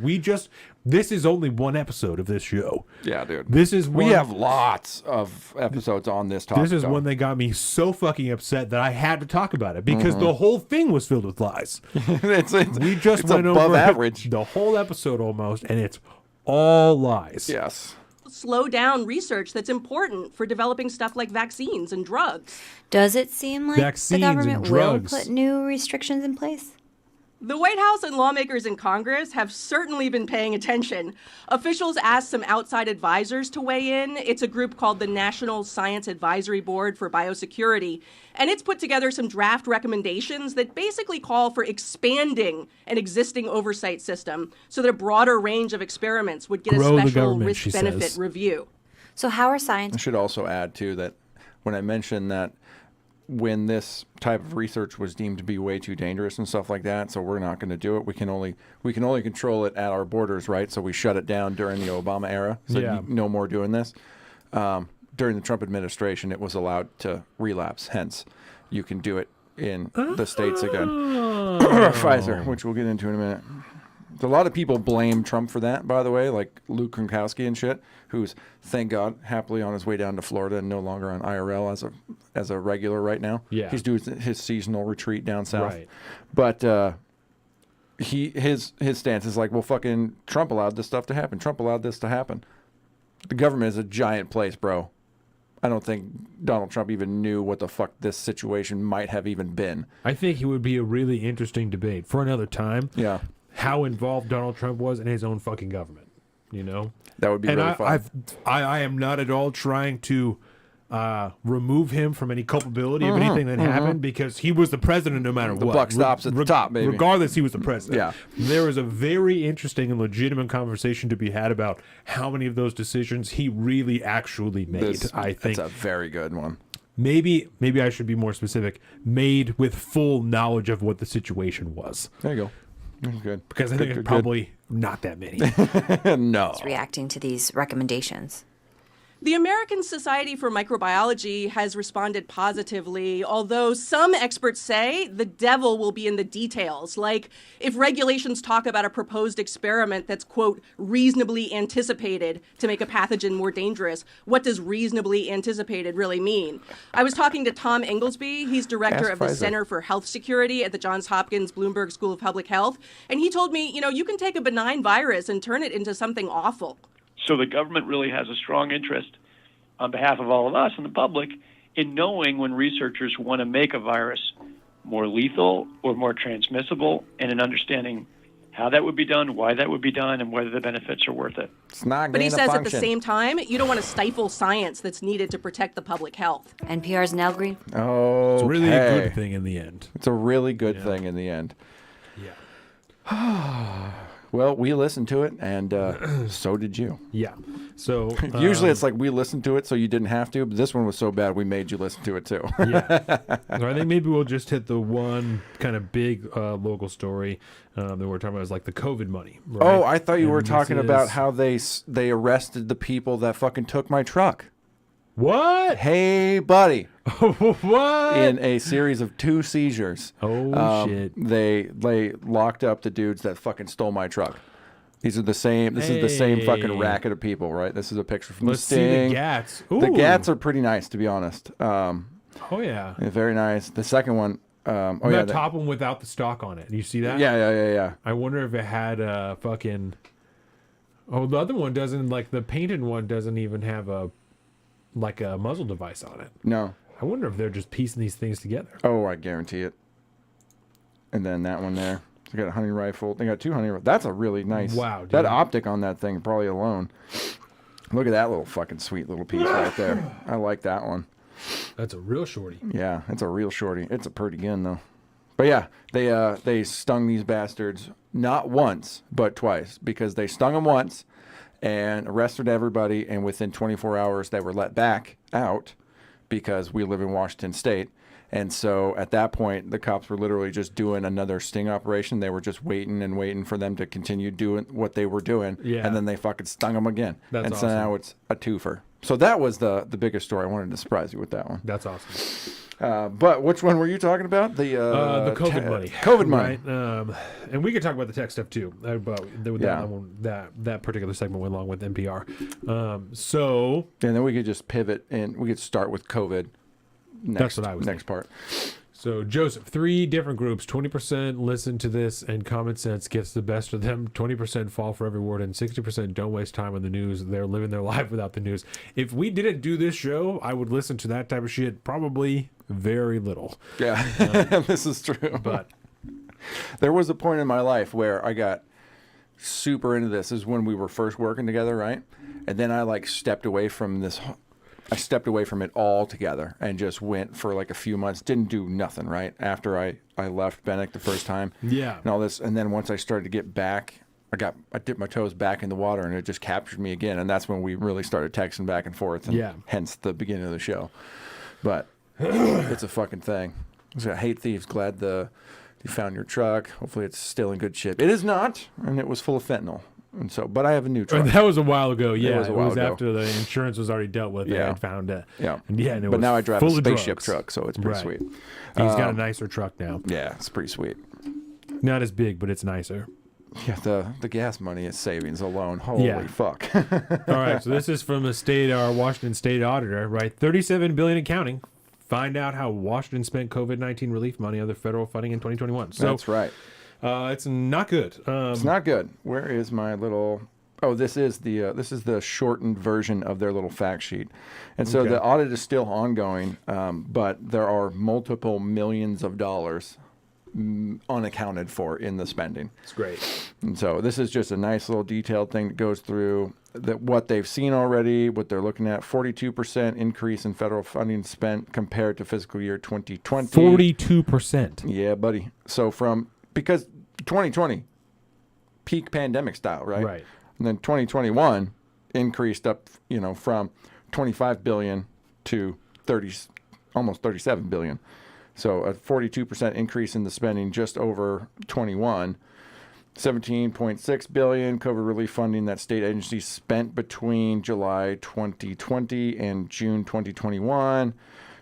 This is only one episode of this show. Yeah, dude. We have lots of episodes on this topic. This is one that got me so fucking upset that I had to talk about it because the whole thing was filled with lies. We just went above over average. the whole episode almost, and it's all lies. Yes. Slow down research that's important for developing stuff like vaccines and drugs. Does it seem like Vaccines the and government will drugs. put new restrictions in place? The White House and lawmakers in Congress have certainly been paying attention. Officials asked some outside advisors to weigh in. It's a group called the National Science Advisory Board for Biosecurity, and it's put together some draft recommendations that basically call for expanding an existing oversight system so that a broader range of experiments would get Grow a the special government, she risk-benefit says. review. So how are I scientists? should also add, too, that when I mentioned that when this type of research was deemed to be way too dangerous and stuff like that, so we're not going to do it. We can only control it at our borders, right? So we shut it down during the Obama era. So no more doing this. During the Trump administration, it was allowed to relapse. Hence, you can do it in the States again. Pfizer, which we'll get into in a minute. A lot of people blame Trump for that, by the way, like Luke Gronkowski and shit, who's, thank God, happily on his way down to Florida and no longer on IRL as a regular right now. Yeah. He's doing his seasonal retreat down south. Right. But his stance is like, well, fucking Trump allowed this stuff to happen. Trump allowed this to happen. The government is a giant place, bro. I don't think Donald Trump even knew what the fuck this situation might have even been. I think it would be a really interesting debate for another time. Yeah. How involved Donald Trump was in his own fucking government, you know? That would be really fun. I am not at all trying to remove him from any culpability of anything that happened because he was the president no matter what. The buck stops at the top, baby. Regardless, he was the president. Yeah. There was a very interesting and legitimate conversation to be had about how many of those decisions he really actually made, I think. That's a very good one. Maybe I should be more specific. Made with full knowledge of what the situation was. There you go. That's good. Because I think it's probably not that many. No. It's reacting to these recommendations. The American Society for Microbiology has responded positively, although some experts say the devil will be in the details. Like, if regulations talk about a proposed experiment that's, quote, reasonably anticipated to make a pathogen more dangerous, what does reasonably anticipated really mean? I was talking to Tom Inglesby. He's director of the Center for Health Security at the Johns Hopkins Bloomberg School of Public Health. And he told me, you can take a benign virus and turn it into something awful. So the government really has a strong interest on behalf of all of us and the public in knowing when researchers want to make a virus more lethal or more transmissible and in understanding how that would be done, why that would be done, and whether the benefits are worth it. It's not But he says at the same time, you don't want to stifle science that's needed to protect the public health. NPR's Nell Green. Oh, It's really a good thing in the end. It's a really good thing in the end. Yeah. Well, we listened to it, and so did you. Yeah. So usually it's like we listened to it so you didn't have to, but this one was so bad we made you listen to it too. Yeah. So I think maybe we'll just hit the one kind of big local story that we're talking about is like the COVID money. Right? Oh, I thought you were talking about how they arrested the people that fucking took my truck. What? Hey, buddy. What? In a series of 2 seizures. Oh, shit. They locked up the dudes that fucking stole my truck. These are the same. This is the same fucking racket of people, right? This is a picture from Let's the Sting. see the Gats. Ooh. The Gats are pretty nice, to be honest. Oh, yeah. Very nice. The second one. That top one without the stock on it. You see that? Yeah. I wonder if it had a fucking... Oh, the other one doesn't, like the painted one doesn't even have a muzzle device on it. No. I wonder if they're just piecing these things together. Oh, I guarantee it. And then that one there. They got a hunting rifle. They got 2 hunting rifles. That's a really nice... Wow, dude. That optic on that thing probably alone. Look at that little fucking sweet little piece right there. I like that one. That's a real shorty. Yeah, it's a real shorty. It's a pretty gun, though. But yeah, they stung these bastards not once, but twice. Because they stung them once and arrested everybody, and within 24 hours they were let back out because we live in Washington State. And so at that point, the cops were literally just doing another sting operation. They were just waiting for them to continue doing what they were doing. Yeah. And then they fucking stung them again. That's and awesome. So now it's a twofer. So that was the biggest story. I wanted to surprise you with that one. That's awesome. But which one were you talking about? The COVID money. COVID money. Right? And we could talk about the tech stuff too. But that particular segment went along with NPR. And then we could just pivot and we could start with COVID. That's what I was next part. So Joseph, 3 different groups. 20% listen to this and common sense gets the best of them. 20% fall for every word, and 60% don't waste time on the news. They're living their life without the news. If we didn't do this show, I would listen to that type of shit probably very little. Yeah, this is true. But there was a point in my life where I got super into this. This is when we were first working together, right? And then I stepped away from this. I stepped away from it altogether and just went for a few months. Didn't do nothing, right? After I left Bennick the first time. Yeah. And all this. And then once I started to get back, I dipped my toes back in the water and it just captured me again. And that's when we really started texting back and forth. And hence the beginning of the show. But it's a fucking thing. So I hate thieves. Glad you found your truck. Hopefully it's still in good shape. It is not. And it was full of fentanyl. And so, but I have a new truck. That was a while ago. Yeah, it was after the insurance was already dealt with. Yeah, I found it. Yeah, and but now I drive a spaceship truck, so it's pretty sweet. He's got a nicer truck now. Yeah, it's pretty sweet. Not as big, but it's nicer. Yeah, the gas money is savings alone. Holy fuck! All right, so this is from our Washington State auditor, right? $37 billion and counting. Find out how Washington spent COVID-19 relief money, other federal funding in 2021. So that's right. It's not good. It's not good. Where is my little? Oh, this is the shortened version of their little fact sheet, and so the audit is still ongoing, but there are multiple millions of dollars unaccounted for in the spending. It's great. And so this is just a nice little detailed thing that goes through what they've seen already, what they're looking at. 42% increase in federal funding spent compared to fiscal year 2020. 42%. Yeah, buddy. So because 2020, peak pandemic style, right? Right. And then 2021 increased up, from 25 billion to almost 37 billion. So a 42% increase in the spending just over 21. 17.6 billion COVID relief funding that state agencies spent between July 2020 and June 2021.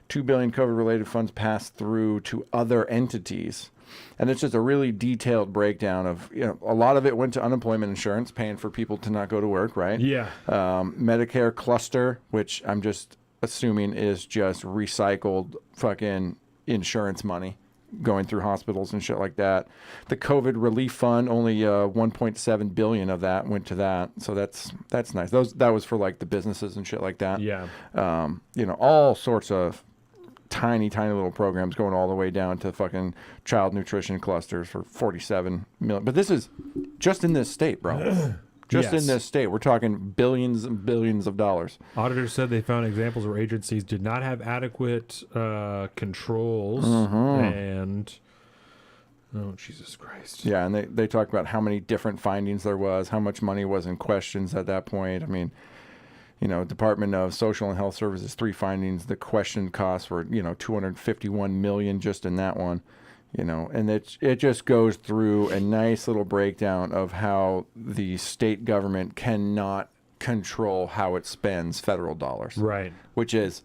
2 billion COVID related funds passed through to other entities. And it's just a really detailed breakdown of, a lot of it went to unemployment insurance, paying for people to not go to work, right? Yeah. Medicare cluster, which I'm just assuming is just recycled fucking insurance money going through hospitals and shit like that. The COVID relief fund, only 1.7 billion of that went to that. So that's nice. That was for the businesses and shit like that. Yeah. All sorts of tiny little programs going all the way down to fucking child nutrition clusters for 47 million. But this is just in this state, bro. In this state. We're talking billions and billions of dollars. Auditors said they found examples where agencies did not have adequate controls and... Oh, Jesus Christ. Yeah, and they talked about how many different findings there was, how much money was in questions at that point. I mean... Department of Social and Health Services, 3 findings. The question costs were, 251 million just in that one, and it just goes through a nice little breakdown of how the state government cannot control how it spends federal dollars. Right. Which is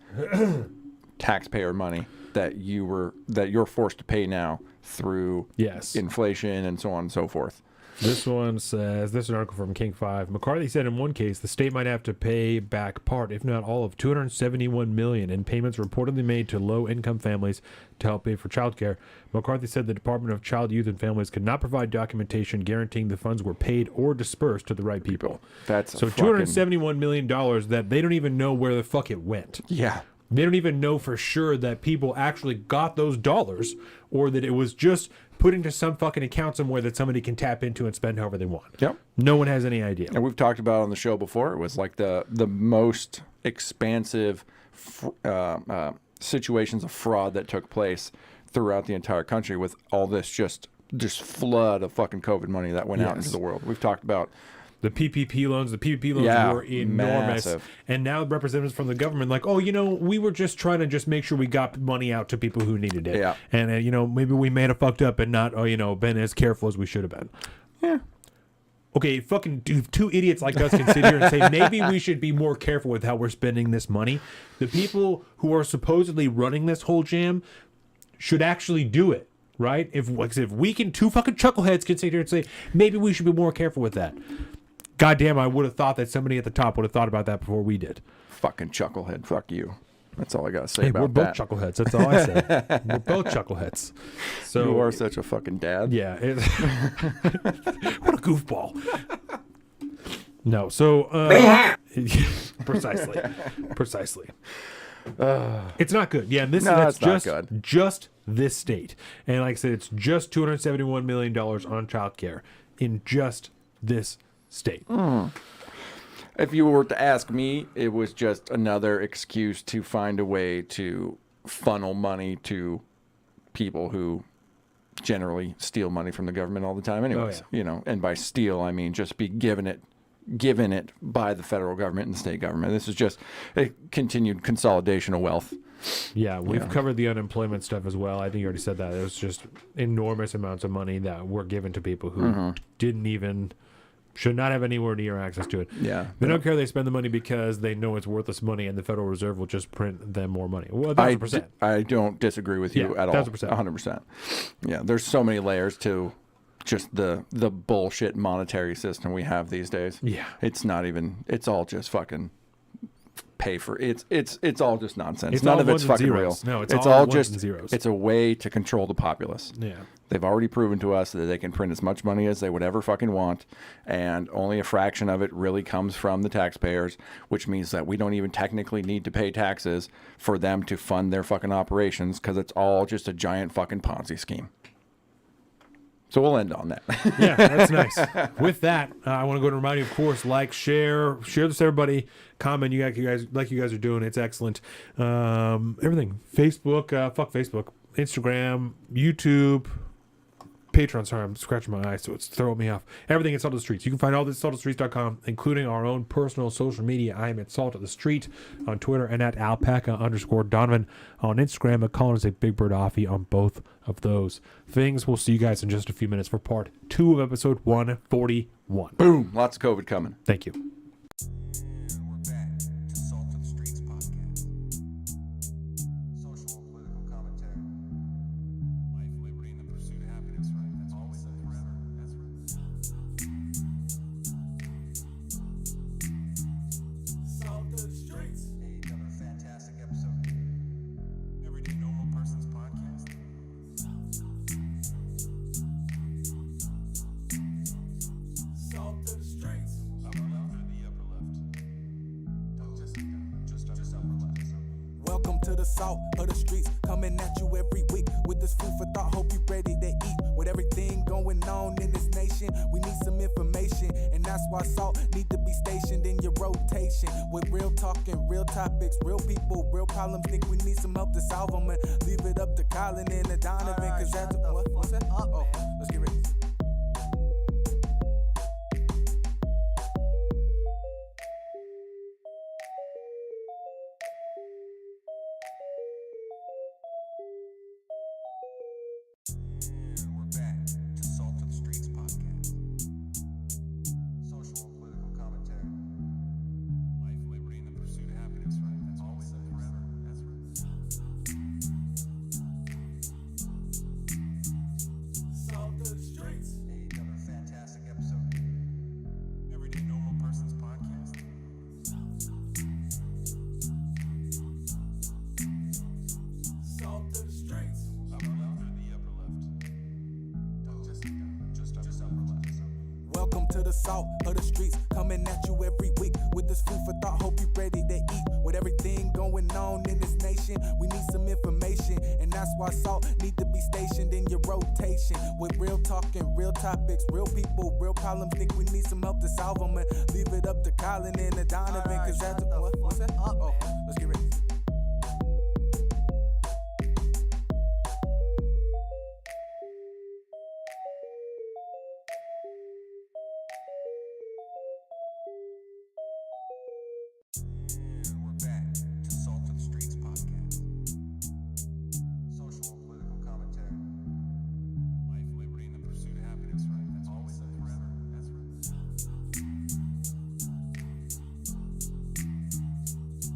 taxpayer money that you're forced to pay now through inflation and so on and so forth. This one says, this is an article from King 5. McCarthy said in one case the state might have to pay back part, if not all, of $271 million in payments reportedly made to low-income families to help pay for child care. McCarthy said the Department of Child, Youth, and Families could not provide documentation guaranteeing the funds were paid or dispersed to the right people. That's so $271 million that they don't even know where the fuck it went. Yeah. They don't even know for sure that people actually got those dollars or that it was just put into some fucking account somewhere that somebody can tap into and spend however they want. Yep. No one has any idea. And we've talked about on the show before, it was like the most expansive situations of fraud that took place throughout the entire country with all this just flood of fucking COVID money that went out into the world. We've talked about the PPP loans. The PPP loans were enormous. Massive. And now representatives from the government like, oh, we were just trying to just make sure we got money out to people who needed it. Yeah. And, maybe we may have fucked up and not, been as careful as we should have been. Yeah. Okay, fucking two idiots like us can sit here and say, maybe we should be more careful with how we're spending this money. The people who are supposedly running this whole jam should actually do it. Right? If we can, two fucking chuckleheads can sit here and say, maybe we should be more careful with that. Goddamn, I would have thought that somebody at the top would have thought about that before we did. Fucking chucklehead. Fuck you. That's all I got to say about we're both that. chuckleheads. That's all I said. We're both chuckleheads. So you are such a fucking dad. Yeah. What a goofball. No. So precisely. It's not good. Yeah, and that's just this state. And like I said, it's just $271 million on child care in just this state. If you were to ask me, it was just another excuse to find a way to funnel money to people who generally steal money from the government all the time anyways. And by steal, I mean just be given it by the federal government and the state government. This is just a continued consolidation of wealth. Yeah, we've covered the unemployment stuff as well. I think you already said that. It was just enormous amounts of money that were given to people who should not have anywhere near access to it. Yeah. They don't care they spend the money because they know it's worthless money and the Federal Reserve will just print them more money. Well, 1,000%. I don't disagree with you at all. 100%. Yeah, there's so many layers to just the bullshit monetary system we have these days. Yeah. It's all just fucking pay for it's all just nonsense. It's None all of it's ones and fucking zeros. real. No, it's all ones just and zeros. It's a way to control the populace. Yeah. They've already proven to us that they can print as much money as they would ever fucking want, and only a fraction of it really comes from the taxpayers, which means that we don't even technically need to pay taxes for them to fund their fucking operations because it's all just a giant fucking Ponzi scheme. So we'll end on that. Yeah, that's nice. With that, I want to go to remind you, of course, share this, everybody. Comment, you guys are doing. It's excellent. Everything. Facebook, fuck Facebook. Instagram, YouTube, Patreon. Sorry, I'm scratching my eyes, so it's throwing me off. Everything at Salt of the Streets. You can find all this at saltofthestreets.com, including our own personal social media. I am at Salt of the Street on Twitter and at alpaca_Donovan on Instagram. At Colin is a Big Bird Offie on both of those things. We'll see you guys in just a few minutes for part 2 of episode 141. Boom. Lots of COVID coming. Thank you. Welcome to the salt of the streets, coming at you every week with this food for thought. Hope you ready to eat. With everything going on in this nation, we need some information, and that's why salt need to be stationed in your rotation. With real talking, real topics, real people, real problems. Think we need some help to solve them, and leave it up to Colin and the Donovan, cause that's what's that? Let's get ready. Social and political commentary. Another fantastic episode. Everyday Normal Person's Podcast. Salt to the streets. Upper left or the upper left? Just upper left. Welcome to the salt of the streets, coming at you every week with this food for thought. Hope you ready to eat. With everything going on in this nation, we need some information, and that's why salt need to be stationed in your rotation. With real talk and real topics, real people, real problems. Think we need some help to solve them, and leave it up to Colin and the Donovan, cause that's what's that? Oh, let's get ready. And we're back to Salt of the Streets podcast. Social and political commentary. Life, liberty, and the pursuit of happiness, right? That's always and forever. That's right.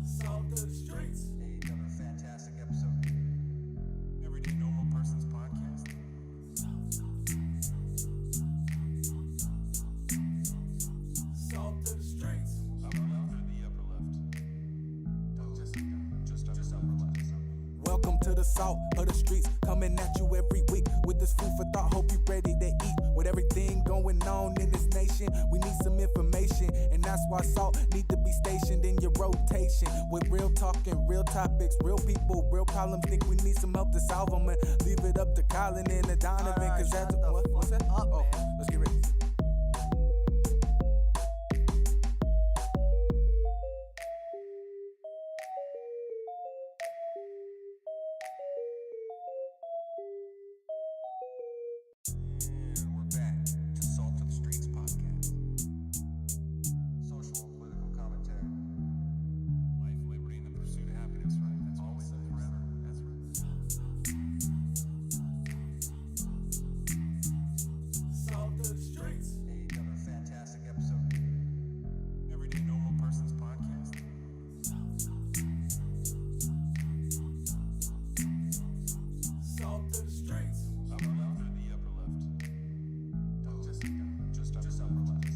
Salt to the streets. Another fantastic episode. Everyday Normal Person's Podcast. Salt to the streets. Upper left or the upper left? Just upper left. Welcome to the salt of the streets, coming at you every week with this food for thought. Hope you ready to eat. With everything going on in this nation, we need some information, and that's why salt need to be stationed in your rotation. With real talk and real topics, real people, real problems. Think we need some help to solve them, and leave it up to Colin and the Donovan, cause that's what's that? Oh, let's get ready. And we're back to Salt of the Streets podcast. Social and political commentary. Life, liberty, and the pursuit of happiness, right? That's always and forever. That's right. Salt to the streets. Another fantastic episode. Everyday Normal Person's Podcast. Salt to the streets. Upper left or the upper left? Just upper left.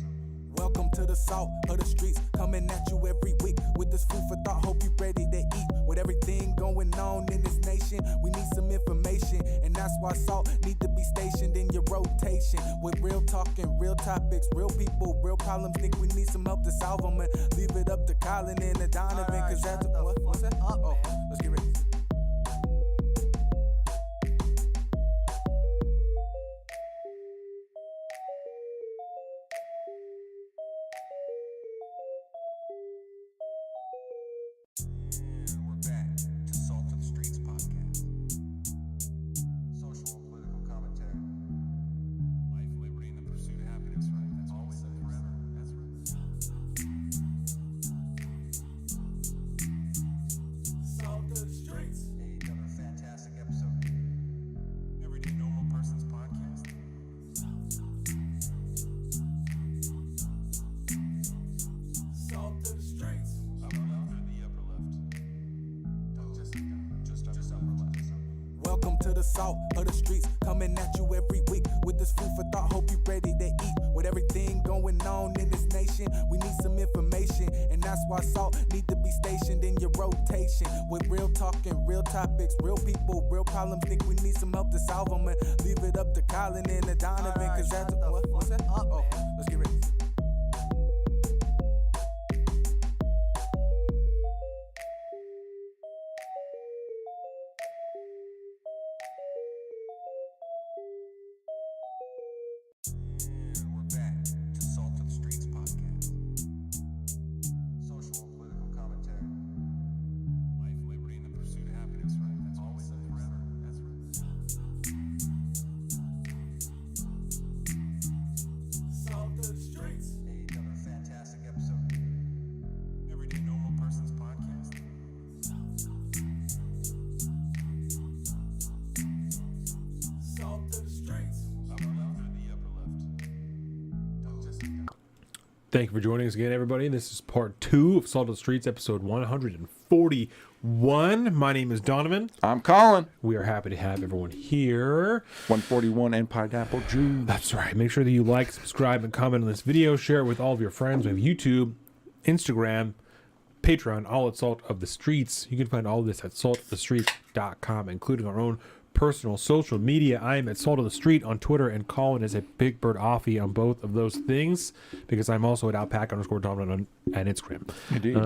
Welcome to the salt of the streets, coming at you every week with this food for thought. Hope you ready to eat. With everything going on in this nation, we need some information, and that's why salt need to be stationed in your rotation. With real talk and real topics, real people, real problems. Think we need some help to solve them, and leave it up to Colin and the Donovan, cause that's what's that? Oh, let's get ready. And we're back to Salt of the Streets podcast. Social and political commentary. Life, liberty, and the pursuit of happiness, right? That's always and forever. That's right. Salt to the streets. Another fantastic episode. Everyday Normal Person's Podcast. Salt to the streets. Upper left or the upper left? Just upper left. Welcome to the salt of the streets, coming at you every week with this food for thought. Hope you ready to eat. With everything going on in this nation, we need some information, and that's why salt need to be stationed in your rotation. With real talk and real topics, real people, real problems. Think we need some help to solve them, and leave it up to Colin and the Donovan, cause that's what's that? Oh, let's get ready. And we're back to Salt of the Streets podcast. Social and political commentary. Life, liberty, and the pursuit of happiness, right? That's always and forever. That's right. Salt to the streets. Another fantastic episode. Everyday Normal Person's Podcast. Salt to the streets. Upper left or the upper left? Thank you for joining us again, everybody. This is part 2 of Salt of the Streets, episode 141. My name is Donovan. I'm Colin. We are happy to have everyone here. 141 and pineapple juice. That's right. Make sure that you like, subscribe, and comment on this video. Share it with all of your friends. We have YouTube, Instagram, Patreon, all at Salt of the Streets. You can find all of this at saltofthestreets.com, including our own personal social media. I am at Salt of the Street on Twitter, and Colin is at Big Bird Offie on both of those things, because I'm also at Alpaca_Dominant on Instagram. Indeed.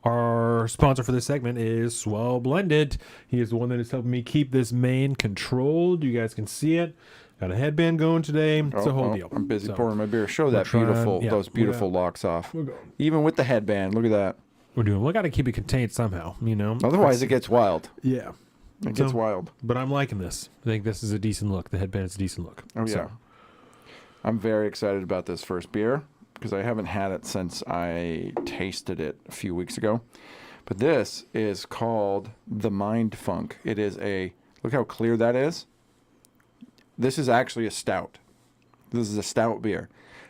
Our sponsor for this segment is Swell Blended. He is the one that is helping me keep this mane controlled. You guys can see it. Got a headband going today. It's a whole deal. I'm busy pouring my beer. Show that those beautiful locks off. Even with the headband. Look at that. We got to keep it contained somehow, you know. Otherwise, it gets wild. Yeah. It gets wild. But I'm liking this. I think this is a decent look. The headband is a decent look. Oh, yeah. I'm very excited about this first beer because I haven't had it since I tasted it a few weeks ago. But this is called the Mind Funk. It is look how clear that is. This is actually a stout. This is a stout beer.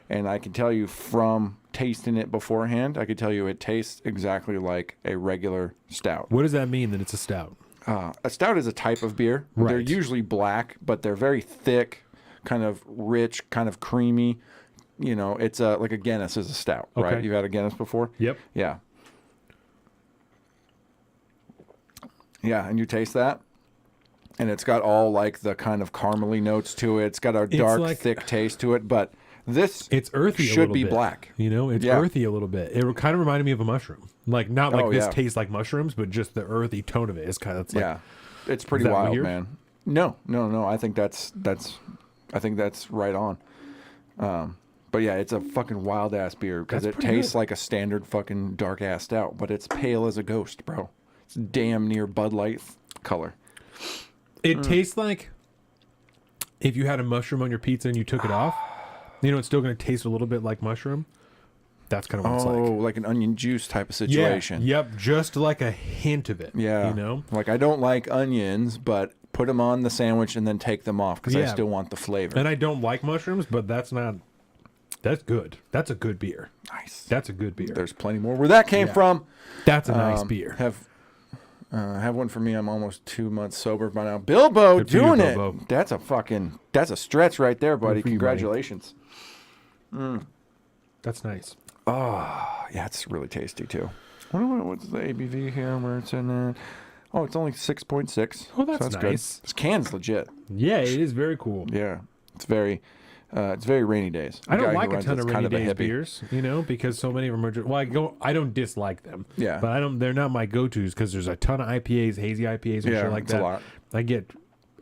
And I can tell you from tasting it beforehand, I can tell you it tastes exactly like a regular stout. What does that mean that it's a stout? A stout is a type of beer. Right. They're usually black, but they're very thick, kind of rich, kind of creamy. You know, it's like a Guinness is a stout, right? Okay. You've had a Guinness before? Yep. Yeah. Yeah, and you taste that? And it's got all like the kind of caramely notes to it. It's got a dark, thick taste to it, but it's earthy. Should be black. You know, it's earthy a little bit. It kind of reminded me of a mushroom. Like not like this tastes like mushrooms, but just the earthy tone of it is kind of It's pretty wild, man. No. I think that's right on. But yeah, it's a fucking wild ass beer because it tastes like a standard fucking dark ass stout, but it's pale as a ghost, bro. It's damn near Bud Light color. It tastes like if you had a mushroom on your pizza and you took it off. You know, it's still going to taste a little bit like mushroom. That's kind of what it's like. Oh, like an onion juice type of situation. Yeah, yep, just like a hint of it. Yeah. You know? Like, I don't like onions, but put them on the sandwich and then take them off because I still want the flavor. And I don't like mushrooms, but that's good. That's a good beer. Nice. That's a good beer. There's plenty more where that came from. That's a nice beer. Have one for me. I'm almost 2 months sober by now. Bilbo Good doing you, it. Bilbo. That's a stretch right there, buddy. Congratulations. That's nice. Oh, yeah, it's really tasty too. What's the ABV here? Where it's in there? Oh, it's only 6.6. Oh, that's nice. Good. This can's legit. Yeah, it is very cool. Yeah, it's very rainy days. I don't like a ton of rainy days beers, you know, because so many of them are just, I don't dislike them. Yeah. But they're not my go-tos because there's a ton of IPAs, hazy IPAs and shit like that. A lot.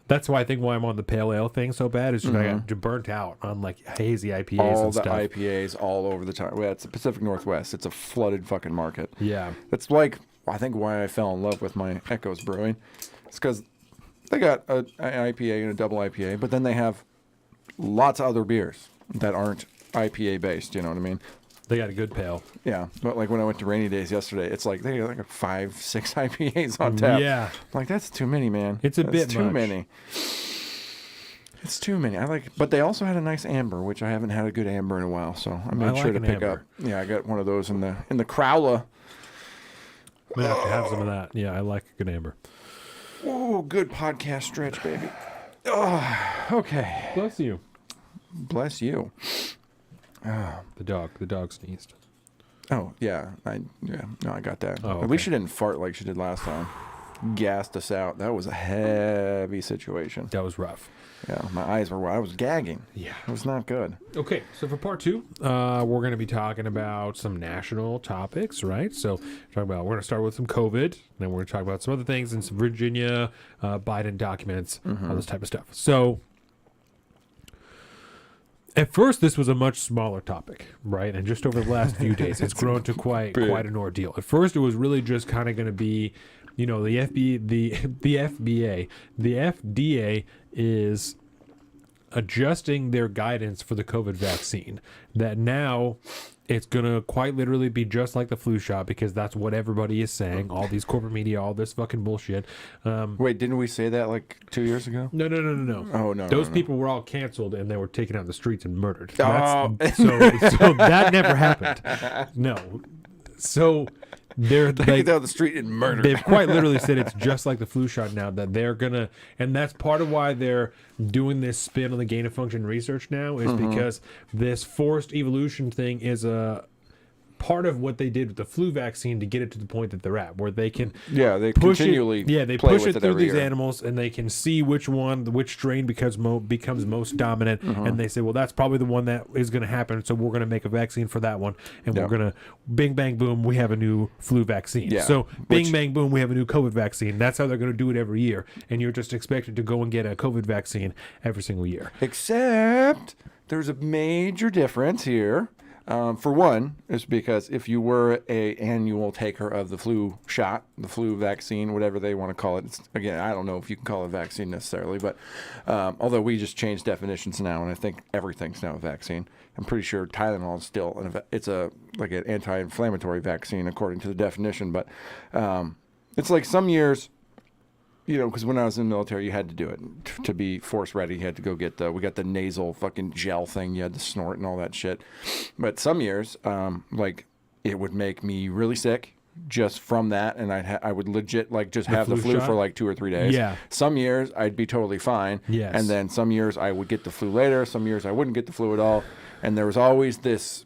That's why I think why I'm on the pale ale thing so bad is I got burnt out on like hazy IPAs and stuff. All the IPAs all over the time. Well, it's the Pacific Northwest. It's a flooded fucking market. Yeah. That's like, I think why I fell in love with my Echoes Brewing. It's because they got an IPA and a double IPA, but then they have lots of other beers that aren't IPA based, you know what I mean? They got a good pale. Yeah, but like when I went to Rainy Days yesterday, it's like they got like 5-6 IPAs on tap. Yeah. I'm like, that's too many, man. That's too much. many. It's too many. But they also had a nice amber, which I haven't had a good amber in a while, so I made sure to pick up. Yeah, I got one of those in the Crowler. I'm gonna have to have some of that. Yeah, I like a good amber. Oh, good podcast stretch, baby. Oh, okay. Bless you. Bless you. Oh. The dog sneezed. Oh, yeah. I got that. Oh, okay. At least she didn't fart like she did last time. Gassed us out. That was a heavy situation. That was rough. Yeah, my eyes were wide. I was gagging. Yeah. It was not good. Okay, so for part 2, we're going to be talking about some national topics, right? So we're going to start with some COVID, then we're going to talk about some other things and some Virginia Biden documents, all this type of stuff. So at first, this was a much smaller topic, right? And just over the last few days, it's grown to quite an ordeal. At first, it was really just kind of going to be, you know, the FDA is adjusting their guidance for the COVID vaccine. That now It's going to quite literally be just like the flu shot because that's what everybody is saying. All these corporate media, all this fucking bullshit. Wait, didn't we say that like 2 years ago? No. Oh, no. Those people were all canceled and they were taken out of the streets and murdered. Oh. So that never happened. No. So they're like down the street and murdered. They've quite literally said it's just like the flu shot now, that they're gonna, and that's part of why they're doing this spin on the gain of function research now is because this forced evolution thing is a part of what they did with the flu vaccine to get it to the point that they're at, where they can they push continually they play push with it through every these year. animals and they can see which strain becomes most dominant, and they say, well, that's probably the one that is going to happen, so we're going to make a vaccine for that one, and we're going to bing bang boom, we have a new flu vaccine. So bing bang boom, we have a new COVID vaccine. That's how they're going to do it every year, and you're just expected to go and get a COVID vaccine every single year. Except there's a major difference here. For one, is because if you were a annual taker of the flu shot, the flu vaccine, whatever they want to call it, again, I don't know if you can call it a vaccine necessarily, but although we just changed definitions now, and I think everything's now a vaccine. I'm pretty sure Tylenol is still it's like an anti-inflammatory vaccine according to the definition, but it's like some years. Because when I was in the military, you had to do it to be force ready. You had to go get we got the nasal fucking gel thing. You had to snort and all that shit. But some years, it would make me really sick just from that, and I would legit just have the flu for like 2 or 3 days. Yeah. Some years I'd be totally fine. Yes. And then some years I would get the flu later. Some years I wouldn't get the flu at all. And there was always this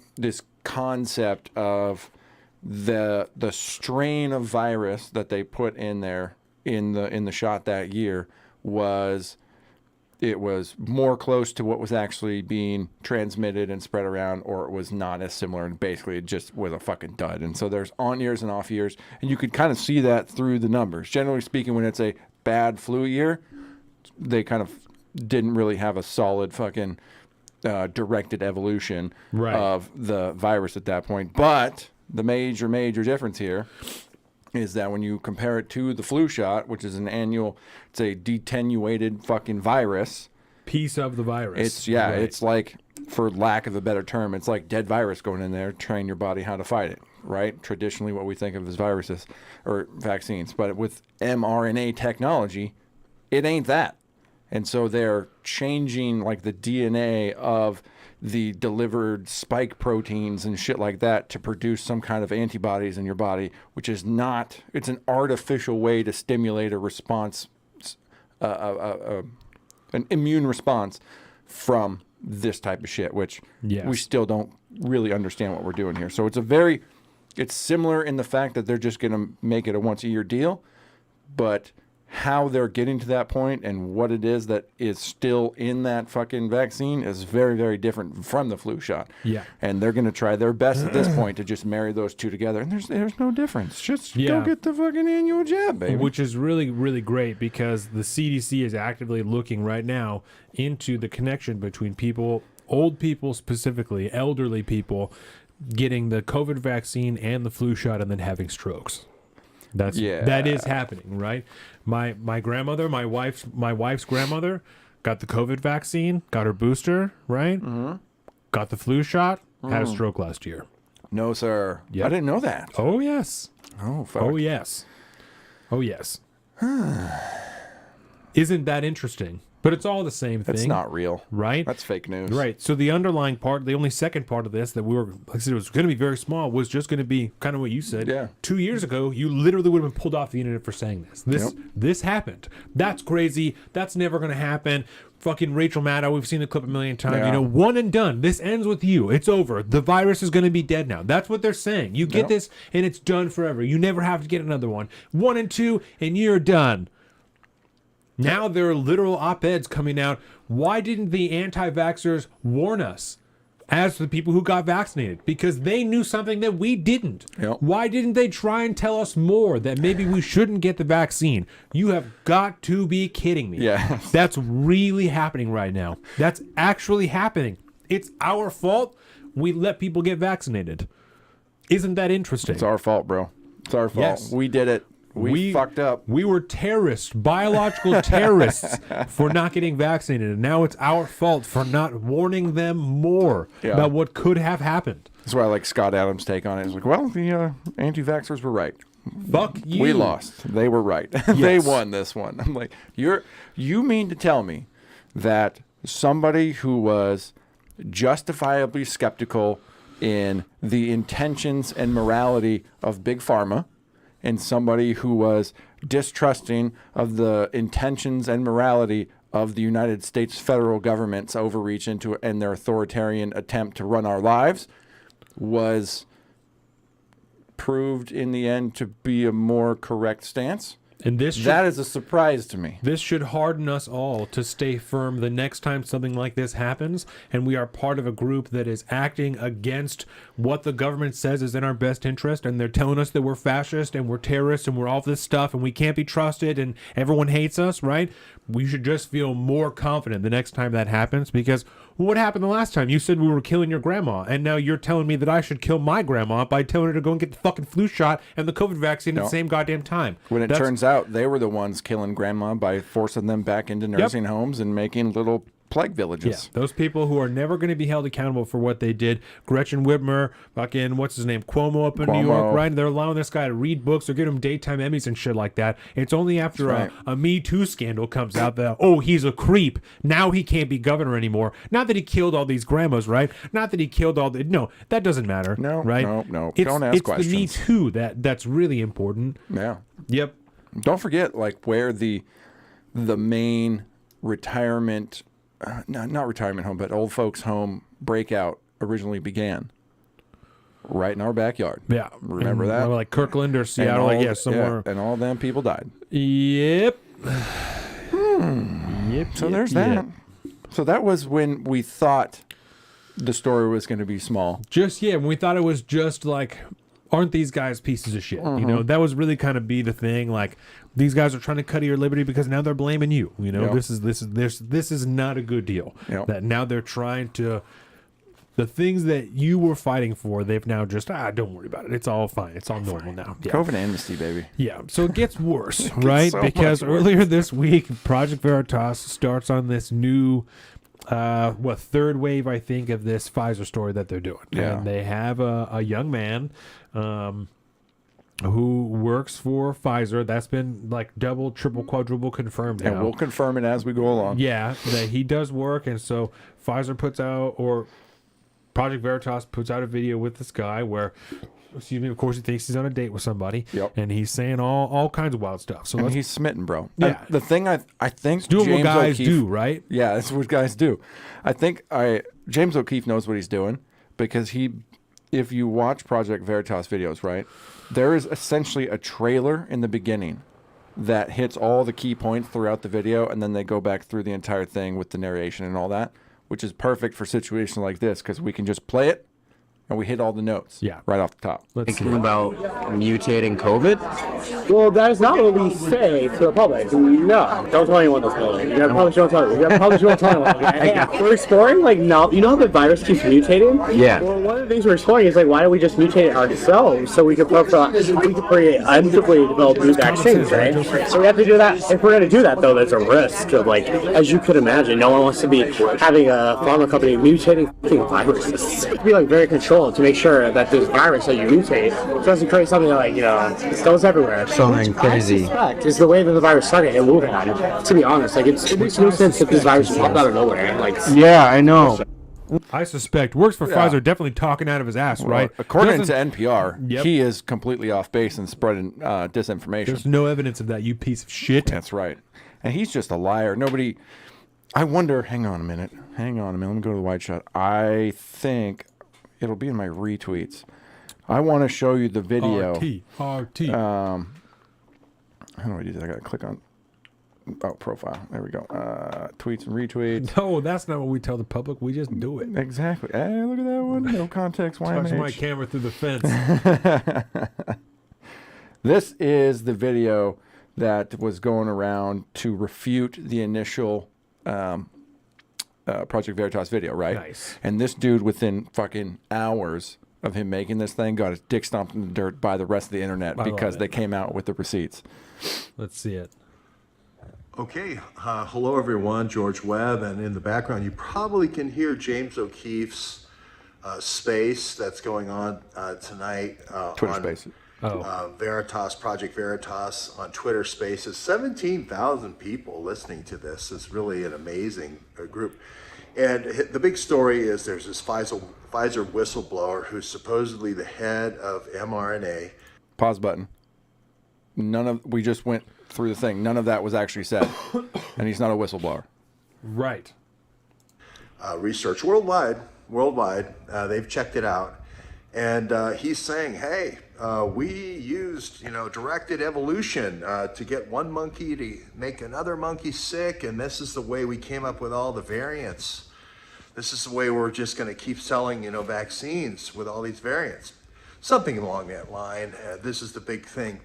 concept of the strain of virus that they put in there. In the shot that year was more close to what was actually being transmitted and spread around, or it was not as similar, and basically it just was a fucking dud. And so there's on years and off years, and you could kind of see that through the numbers. Generally speaking, when it's a bad flu year, they kind of didn't really have a solid fucking directed evolution of the virus at that point. But the major difference here is that when you compare it to the flu shot, which is an annual, it's a detenuated fucking virus. Piece of the virus. It's like, for lack of a better term, it's like dead virus going in there, train your body how to fight it, right? Traditionally what we think of as viruses or vaccines. But with mRNA technology, it ain't that. And so they're changing like the DNA of the delivered spike proteins and shit like that to produce some kind of antibodies in your body, which is not, it's an artificial way to stimulate a response, an immune response from this type of shit, which we still don't really understand what we're doing here. So it's similar in the fact that they're just going to make it a once a year deal, but how they're getting to that point and what it is that is still in that fucking vaccine is very, very different from the flu shot. Yeah. And they're going to try their best at this point to just marry those two together. And there's no difference. Just go get the fucking annual jab, baby. Which is really, really great because the CDC is actively looking right now into the connection between people, old people specifically, elderly people, getting the COVID vaccine and the flu shot and then having strokes. That is happening, right? My grandmother, my wife's grandmother, got the COVID vaccine, got her booster, right? Mm-hmm. Got the flu shot, had a stroke last year. No, sir. Yep. I didn't know that. Oh yes. Oh fuck. Oh yes. Oh yes. Isn't that interesting? But it's all the same thing. It's not real. Right? That's fake news. Right. So the underlying part, the only second part of this that like I said, it was going to be very small, was just going to be kind of what you said. Yeah. 2 years ago, you literally would have been pulled off the internet for saying this. This happened. That's crazy. That's never going to happen. Fucking Rachel Maddow, we've seen the clip a million times. Yeah. One and done. This ends with you. It's over. The virus is going to be dead now. That's what they're saying. You get this, and it's done forever. You never have to get another one. 1 and 2, and you're done. Now there are literal op-eds coming out. Why didn't the anti-vaxxers warn us as the people who got vaccinated? Because they knew something that we didn't. Yep. Why didn't they try and tell us more that maybe we shouldn't get the vaccine? You have got to be kidding me. Yeah. That's really happening right now. That's actually happening. It's our fault we let people get vaccinated. Isn't that interesting? It's our fault, bro. It's our fault. Yes. We did it. We fucked up. We were terrorists, biological terrorists, for not getting vaccinated. And now it's our fault for not warning them more about what could have happened. That's why I like Scott Adams' take on it. It's like, well, the anti-vaxxers were right. Fuck you. We lost. They were right. They won this one. I'm like, you mean to tell me that somebody who was justifiably skeptical in the intentions and morality of Big Pharma, and somebody who was distrusting of the intentions and morality of the United States federal government's overreach into and their authoritarian attempt to run our lives, was proved in the end to be a more correct stance? And that is a surprise to me. This should harden us all to stay firm the next time something like this happens, and we are part of a group that is acting against what the government says is in our best interest, and they're telling us that we're fascist and we're terrorists and we're all this stuff and we can't be trusted and everyone hates us, right? We should just feel more confident the next time that happens, because what happened the last time? You said we were killing your grandma, and now you're telling me that I should kill my grandma by telling her to go and get the fucking flu shot and the COVID vaccine at the same goddamn time. When it turns out they were the ones killing grandma by forcing them back into nursing homes and making little plague villages. Yeah, those people who are never going to be held accountable for what they did. Gretchen Whitmer, fucking, what's his name, Cuomo up in New York, right? And they're allowing this guy to read books or get him daytime Emmys and shit like that. It's only after a Me Too scandal comes out that, oh, he's a creep. Now he can't be governor anymore. Not that he killed all these grandmas, right? Not that he killed all the... No, that doesn't matter, right? No. Don't ask questions. It's the Me Too that's really important. Yeah. Yep. Don't forget, like, where the main retirement... not retirement home, but old folks' home breakout originally began. Right in our backyard. Yeah. Remember that? Like Kirkland or Seattle, somewhere. Yeah, and all them people died. Yep. So there's that. So that was when we thought the story was going to be small. When we thought it was just like, aren't these guys pieces of shit? You know, that was really kind of be the thing. Like, these guys are trying to cut your liberty because now they're blaming you. You know, this is not a good deal. That now they're trying to, the things that you were fighting for, they've now just don't worry about it. It's all fine. It's all normal now. Yeah. COVID amnesty, baby. Yeah. So it gets worse, right? Because earlier this week, Project Veritas starts on this new, third wave, I think, of this Pfizer story that they're doing. Yeah. And they have a young man who works for Pfizer. That's been like double, triple, quadruple confirmed now. And we'll confirm it as we go along. Yeah, that he does work. And so Pfizer puts out, or Project Veritas puts out a video with this guy where, of course, he thinks he's on a date with somebody. Yep. And he's saying all kinds of wild stuff. So he's smitten, bro. Yeah. The thing I think he's doing James what guys O'Keefe, do, right? Yeah, that's what guys do. I think James O'Keefe knows what he's doing, because if you watch Project Veritas videos, right, there is essentially a trailer in the beginning that hits all the key points throughout the video, and then they go back through the entire thing with the narration and all that, which is perfect for situations like this, because we can just play it and we hit all the notes right off the top. Thinking about mutating COVID? Well, that is not what we say to the public. No, don't tell anyone this building. You probably shouldn't tell anyone. You probably shouldn't tell anyone. Hey, we're exploring, like, now, you know how the virus keeps mutating? Yeah. Well, one of the things we're exploring is, like, why don't we just mutate it ourselves so we can create actively develop new vaccines, right? So we have to do that. If we're going to do that, though, there's a risk of, like, as you could imagine, no one wants to be having a pharma company mutating viruses. It be, like, very controlled to make sure that this virus that you mutate doesn't create something that, like, you know, it goes everywhere. Something crazy. Is the way that the virus started and moving on. To be honest, like, it makes no sense that this virus popped out of nowhere. Like, yeah, I know. I suspect works for Pfizer, definitely talking out of his ass, right? According to NPR, he is completely off base and spreading disinformation. There's no evidence of that, you piece of shit. That's right. And he's just a liar. Nobody. I wonder. Hang on a minute. Let me go to the wide shot. I think it'll be in my retweets. I want to show you the video. RT. How do I do that? I got to click on profile. There we go. Tweets and retweets. No, that's not what we tell the public. We just do it. Exactly. Hey, look at that one. No context. Touch my camera through the fence. This is the video that was going around to refute the initial Project Veritas video, right? Nice. And this dude, within fucking hours of him making this thing got his dick stomped in the dirt by the rest of the internet because they came out with the receipts. Let's see it. Okay, hello everyone, George Webb, and in the background you probably can hear James O'Keefe's space that's going on tonight Twitter on Spaces. Veritas, Project Veritas on Twitter Spaces. 17,000 people listening to this. It's really an amazing group. And the big story is there's this Pfizer whistleblower who's supposedly the head of mRNA. Pause button. We just went through the thing. None of that was actually said. And he's not a whistleblower. Right. Research worldwide, they've checked it out. And he's saying, hey, we used, directed evolution to get one monkey to make another monkey sick. And this is the way we came up with all the variants. This is the way we're just going to keep selling, vaccines with all these variants. Something along that line. This is the big thing.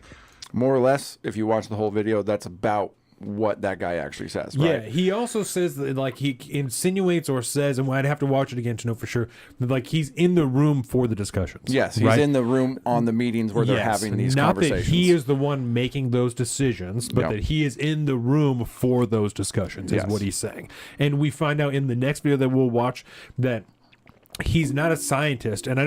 More or less, if you watch the whole video, that's about what that guy actually says, right? Yeah, he also says that, like, he insinuates or says, and I'd have to watch it again to know for sure, that, like, he's in the room for the discussions. Yes, he's in the room on the meetings where they're having these conversations. Not that he is the one making those decisions, but that he is in the room for those discussions, is what he's saying. And we find out in the next video that we'll watch that he's not a scientist, and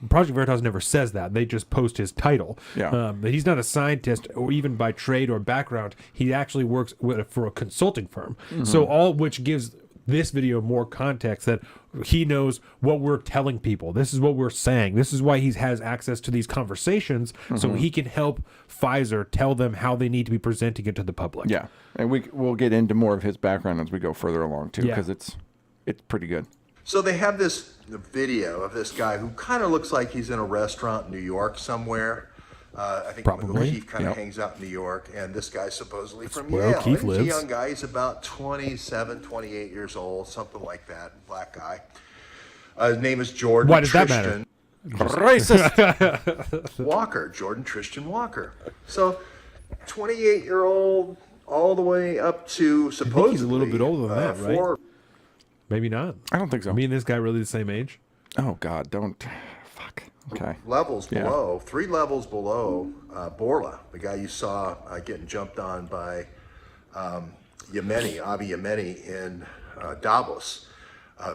Project Veritas never says that. They just post his title. Yeah. But he's not a scientist, or even by trade or background. He actually works for a consulting firm. Mm-hmm. So which gives this video more context that he knows what we're telling people. This is what we're saying. This is why he has access to these conversations, so he can help Pfizer tell them how they need to be presenting it to the public. Yeah, and we'll get into more of his background as we go further along too, because it's pretty good. So they have this video of this guy who kind of looks like he's in a restaurant in New York somewhere. I think O'Keefe kind of hangs out in New York, and this guy's supposedly from Yale. O'Keefe lives. He's a young guy. He's about 27, 28 years old, something like that, black guy. His name is Jordan Why does that matter? Racist. Walker, Jordan Tristan Walker. So 28-year-old all the way up to supposedly... I think he's a little bit older than that, right? Maybe not. I don't think so. Me and this guy really the same age? Oh, God, don't. Fuck. Okay. Levels below, 3 levels below Borla, the guy you saw getting jumped on by Yemeni, Avi Yemeni in Davos.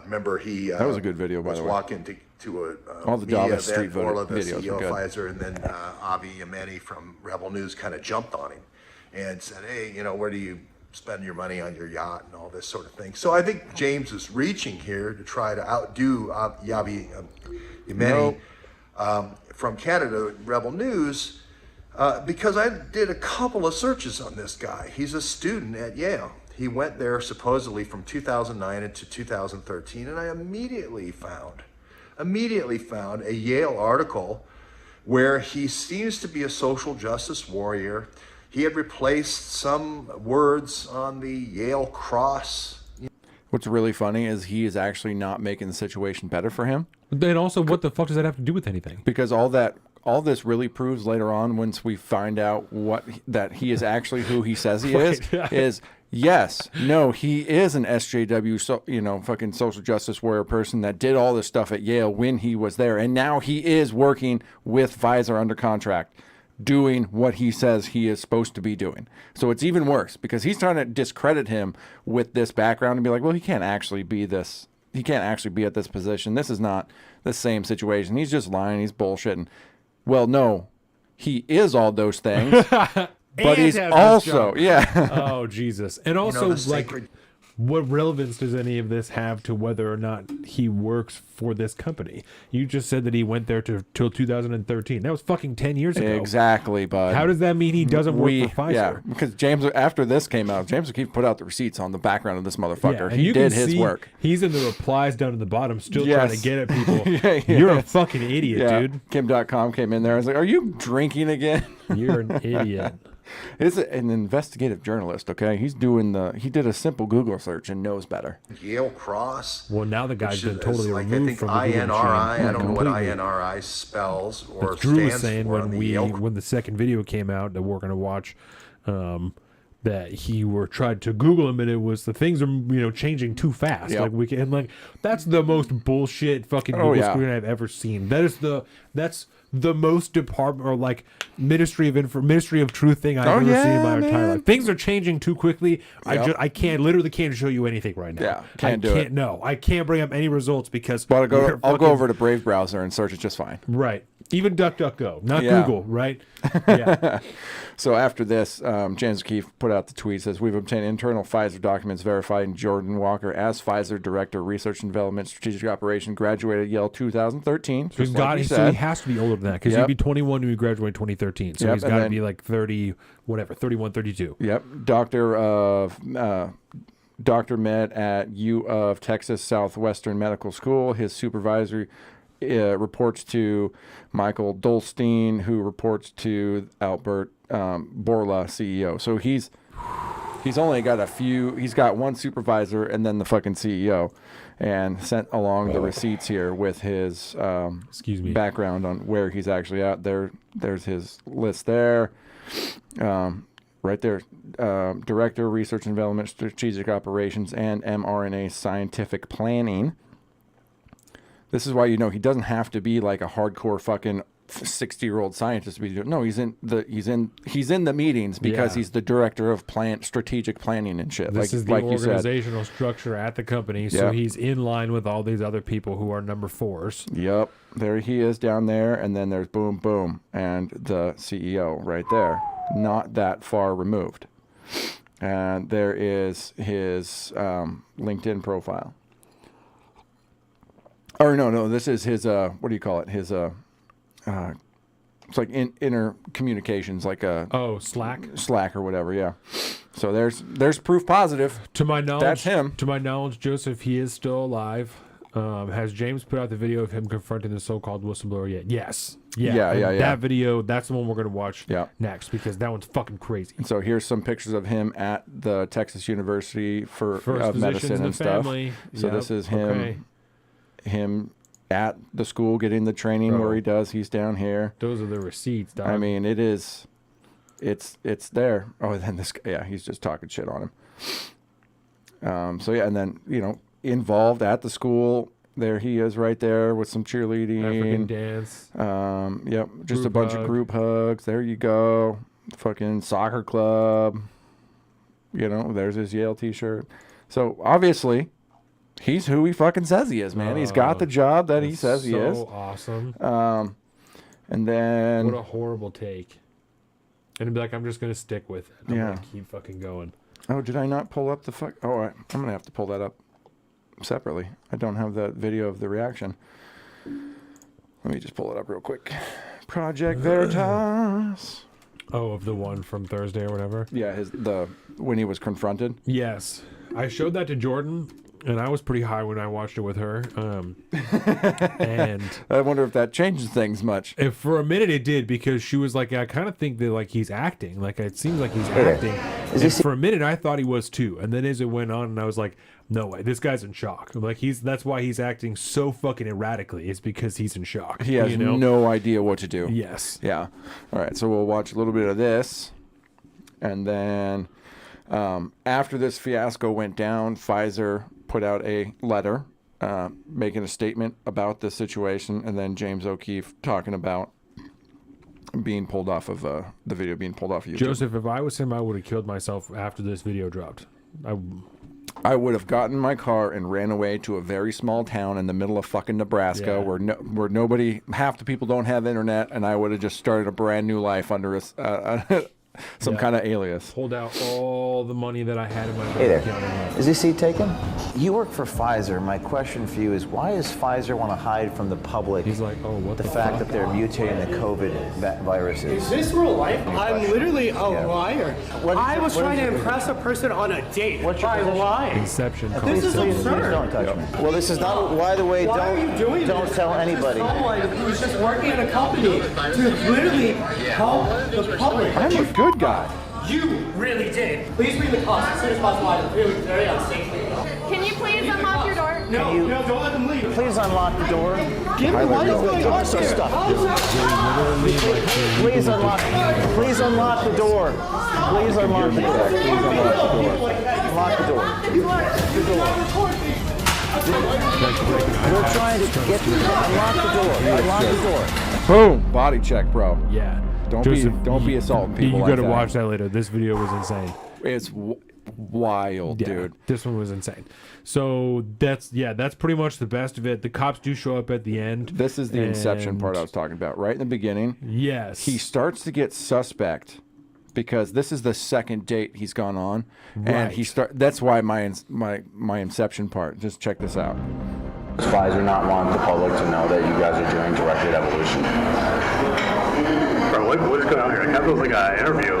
Remember, he that was a good video, by the way. Was walking to a all the Davos street Borla, the videos CEO were good. of Pfizer, and then Avi Yemeni from Rebel News kind of jumped on him and said, hey, where do you spend your money on your yacht and all this sort of thing. So I think James is reaching here to try to outdo Avi Yemeni from Canada, Rebel News, because I did a couple of searches on this guy. He's a student at Yale. He went there supposedly from 2009 into 2013, and I immediately found a Yale article where he seems to be a social justice warrior. He had replaced some words on the Yale cross. What's really funny is he is actually not making the situation better for him. But then also, what the fuck does that have to do with anything? Because all this really proves later on, once we find out that he is actually who he says he is yes, no, he is an SJW, fucking social justice warrior person that did all this stuff at Yale when he was there, and now he is working with Pfizer under contract, doing what he says he is supposed to be doing. So it's even worse because he's trying to discredit him with this background and be like, well, he can't actually be this. He can't actually be at this position. This is not the same situation. He's just lying. He's bullshitting. Well, no, he is all those things, but he's also, Oh, Jesus. And also, what relevance does any of this have to whether or not he works for this company? You just said that he went there till 2013. That was fucking 10 years ago. Exactly, bud. How does that mean he doesn't work for Pfizer? Yeah, because after this came out, James O'Keefe put out the receipts on the background of this motherfucker. Yeah, he did his work. He's in the replies down at the bottom, still trying to get at people. You're a fucking idiot, dude. Kim.com came in there. I was like, are you drinking again? You're an idiot. Is an investigative journalist, okay? He did a simple Google search and knows better. Yale Cross. Well, now the guy's been totally like, removed from the INRI. Google I chain. don't know what INRI spells or Drew was stands saying for. when the second video came out that we're going to watch, that he tried to Google him, and it was the things are changing too fast. Yep. Like that's the most bullshit fucking Google screen I've ever seen. That's the most department or like Ministry of Truth thing I've ever seen in my entire life. Things are changing too quickly. Yep. I can't show you anything right now. Yeah, can't do it. No, I can't bring up any results because But I'll go over to Brave browser and search it just fine. Right. Even DuckDuckGo, not Google, right? Yeah. So after this, James O'Keefe put out the tweet, says, we've obtained internal Pfizer documents verifying Jordan Walker as Pfizer Director of Research and Development Strategic Operation, graduated Yale 2013. So he has to be older than that because he'd be 21 when he graduated in 2013. So he's got to be like 30, whatever, 31, 32. Yep. Dr. Med at U of Texas Southwestern Medical School. His supervisory reports to Michael Dolstein, who reports to Albert Bourla, CEO. So he's only got he's got one supervisor and then the fucking CEO, and sent along the receipts here with his background on where he's actually at. There's his list there. Right there, Director of Research and Development, Strategic Operations, and mRNA Scientific Planning. This is why he doesn't have to be like a hardcore fucking 60-year-old scientist to be doing. No, he's in the meetings because he's the director of strategic planning and shit. This is the organizational structure at the company, so he's in line with all these other people who are number 4s. Yep, there he is down there, and then there's boom, boom, and the CEO right there, not that far removed. And there is his LinkedIn profile. Or no, this is his, what do you call it? His, it's like inner communications, like Slack or whatever, yeah. So there's proof positive. To my knowledge, that's him. To my knowledge, Joseph, he is still alive. Has James put out the video of him confronting the so-called whistleblower yet? Yes. Yeah. That video, that's the one we're going to watch next because that one's fucking crazy. And so here's some pictures of him at the Texas University of Medicine and stuff. So this is him. Him at the school getting the training where he does. He's down here. Those are the receipts, dog. I mean, it's there. Oh, and then this guy, he's just talking shit on him. So and then involved at the school. There he is right there with some cheerleading. African dance. Yep, just a bunch of group hugs. There you go. Fucking soccer club. There's his Yale t-shirt. So obviously he's who he fucking says he is, man. He's got the job that he says he is. So awesome. And then... What a horrible take. And be like, I'm just going to stick with it. I'm going to keep fucking going. Oh, did I not pull up the fuck... Oh, I'm going to have to pull that up separately. I don't have the video of the reaction. Let me just pull it up real quick. Project Veritas. Oh, of the one from Thursday or whatever? Yeah, when he was confronted. Yes. I showed that to Jordan... And I was pretty high when I watched it with her. And I wonder if that changes things much. And for a minute it did, because she was like, I kind of think that like he's acting. Like it seems like he's acting. And for a minute I thought he was too. And then as it went on, and I was like, no way, this guy's in shock. Like that's why he's acting so fucking erratically. It's because he's in shock. He has no idea what to do. Yes. Yeah. All right, so we'll watch a little bit of this. And then after this fiasco went down, Pfizer put out a letter making a statement about the situation, and then James O'Keefe talking about being pulled off of the video being pulled off of YouTube. Joseph, if I was him, I would have killed myself after this video dropped. I would have gotten my car and ran away to a very small town in the middle of fucking Nebraska where nobody, half the people don't have internet, and I would have just started a brand new life under some kind of alias. Pulled out all the money that I had in my bank Hey there. account. Is this seat taken? You work for Pfizer. My question for you is, why does Pfizer want to hide from the public the fact that they're mutating the COVID viruses? Is this real life? I'm literally a liar. I was trying to impress a person on a date by lying. Inception. This is absurd. Don't touch me. Well, this is not. By the way, don't tell anybody. Someone who's just working at a company to literally help the public. I'm a good guy. You really did. Please bring the cops as soon as possible. I'm really very unsafe. Can you please unlock your door? No, don't let them leave. Please unlock the door. Give me what is going on Some here? stuff. Please unlock the door. Please unlock the door. Please unlock the door. Unlock the door. We're trying to get through. Unlock the door. Unlock the door. Boom. Body check, bro. Yeah. Don't be assaulting people. You like gotta that. watch that later. This video was insane. It's wild, dude. This one was insane. So that's pretty much the best of it. The cops do show up at the end. This is the inception part I was talking about. Right in the beginning. Yes. He starts to get suspect because this is the second date he's gone on, and that's why my inception part. Just check this out. Pfizer not want the public to know that you guys are doing directed evolution. Bro, what is going on here? Like, that feels like an interview.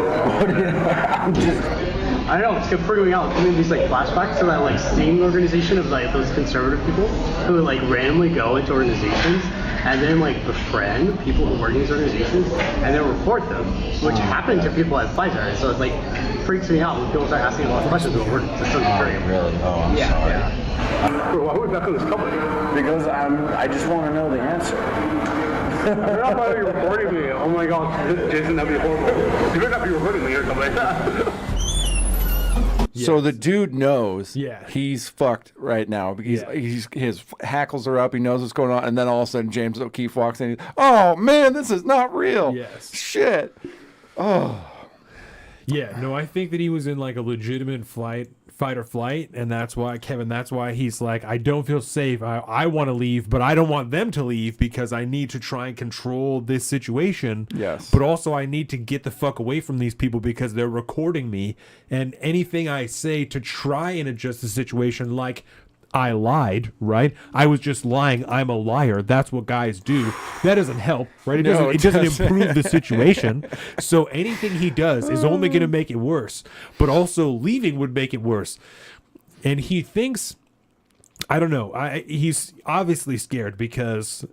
I don't know, it's freaking me out. I mean, these like flashbacks to that like sting organization of like those conservative people who like randomly go into organizations and then like befriend people who work in these organizations and then report them, which happened to people at Pfizer. So it like freaks me out when people start asking a lot of questions about work. It's so great. Really? Oh, I'm sorry. Yeah. Bro, why would we back on this company? Because I just want to know the answer. You're not probably reporting me. Oh my god, Jason, that'd be horrible. You better not be reporting me or something like that. So the dude knows he's fucked right now because his hackles are up. He knows what's going on. And then all of a sudden, James O'Keefe walks in. Oh, man, this is not real. Yes. Shit. Oh. Yeah, no, I think that he was in like a legitimate fight or flight. And that's why he's like, I don't feel safe. I want to leave, but I don't want them to leave because I need to try and control this situation. Yes. But also I need to get the fuck away from these people because they're recording me. And anything I say to try and adjust the situation, like I lied, right? I was just lying. I'm a liar. That's what guys do. That doesn't help, right? It doesn't improve the situation. So anything he does is only going to make it worse. But also leaving would make it worse. And he thinks, I don't know. He's obviously scared because,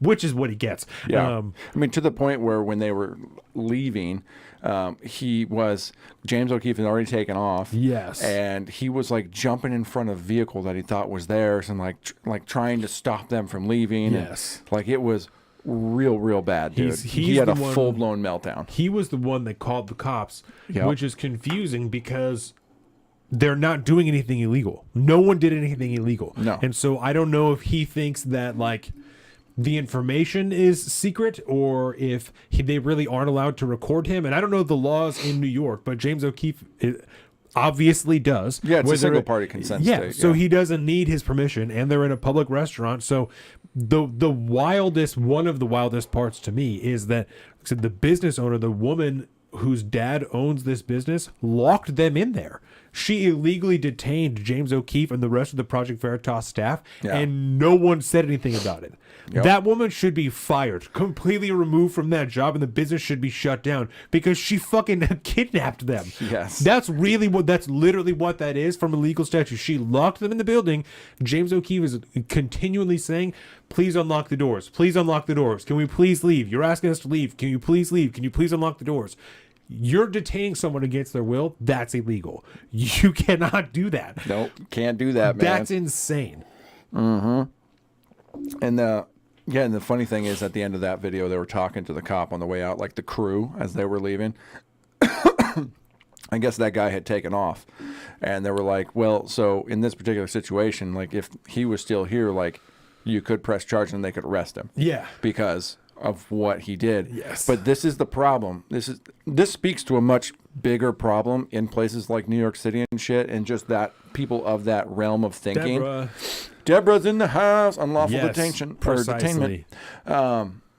which is what he gets. Yeah. I mean, to the point where when they were leaving, James O'Keefe had already taken off. Yes. And he was like jumping in front of a vehicle that he thought was theirs and like trying to stop them from leaving. Yes. And, like it was real bad, dude. He had a full-blown meltdown. He was the one that called the cops, Yep. which is confusing because they're not doing anything illegal. No one did anything illegal. No. And so I don't know if he thinks that like the information is secret or if they really aren't allowed to record him. And I don't know the laws in New York, but James O'Keefe obviously does. Yeah, it's a single party consent state. So he doesn't need his permission, and they're in a public restaurant. So one of the wildest parts to me is that the business owner, the woman whose dad owns this business, locked them in there. She illegally detained James O'Keefe and the rest of the Project Veritas staff, and no one said anything about it. Yep. That woman should be fired, completely removed from that job, and the business should be shut down because she fucking kidnapped them. Yes. That's literally what that is from a legal statute. She locked them in the building. James O'Keefe is continually saying, please unlock the doors. Please unlock the doors. Can we please leave? You're asking us to leave. Can you please leave? Can you please unlock the doors? You're detaining someone against their will. That's illegal. You cannot do that. Nope, can't do that, man. That's insane. Mm-hmm. And the funny thing is, at the end of that video, they were talking to the cop on the way out, like the crew as they were leaving. I guess that guy had taken off, and they were like, "Well, so in this particular situation, like if he was still here, like you could press charge and they could arrest him." Yeah, because of what he did. Yes. But this is the problem. This speaks to a much bigger problem in places like New York City and shit, and just that people of that realm of thinking. Deborah's in the house. Unlawful detention or detainment.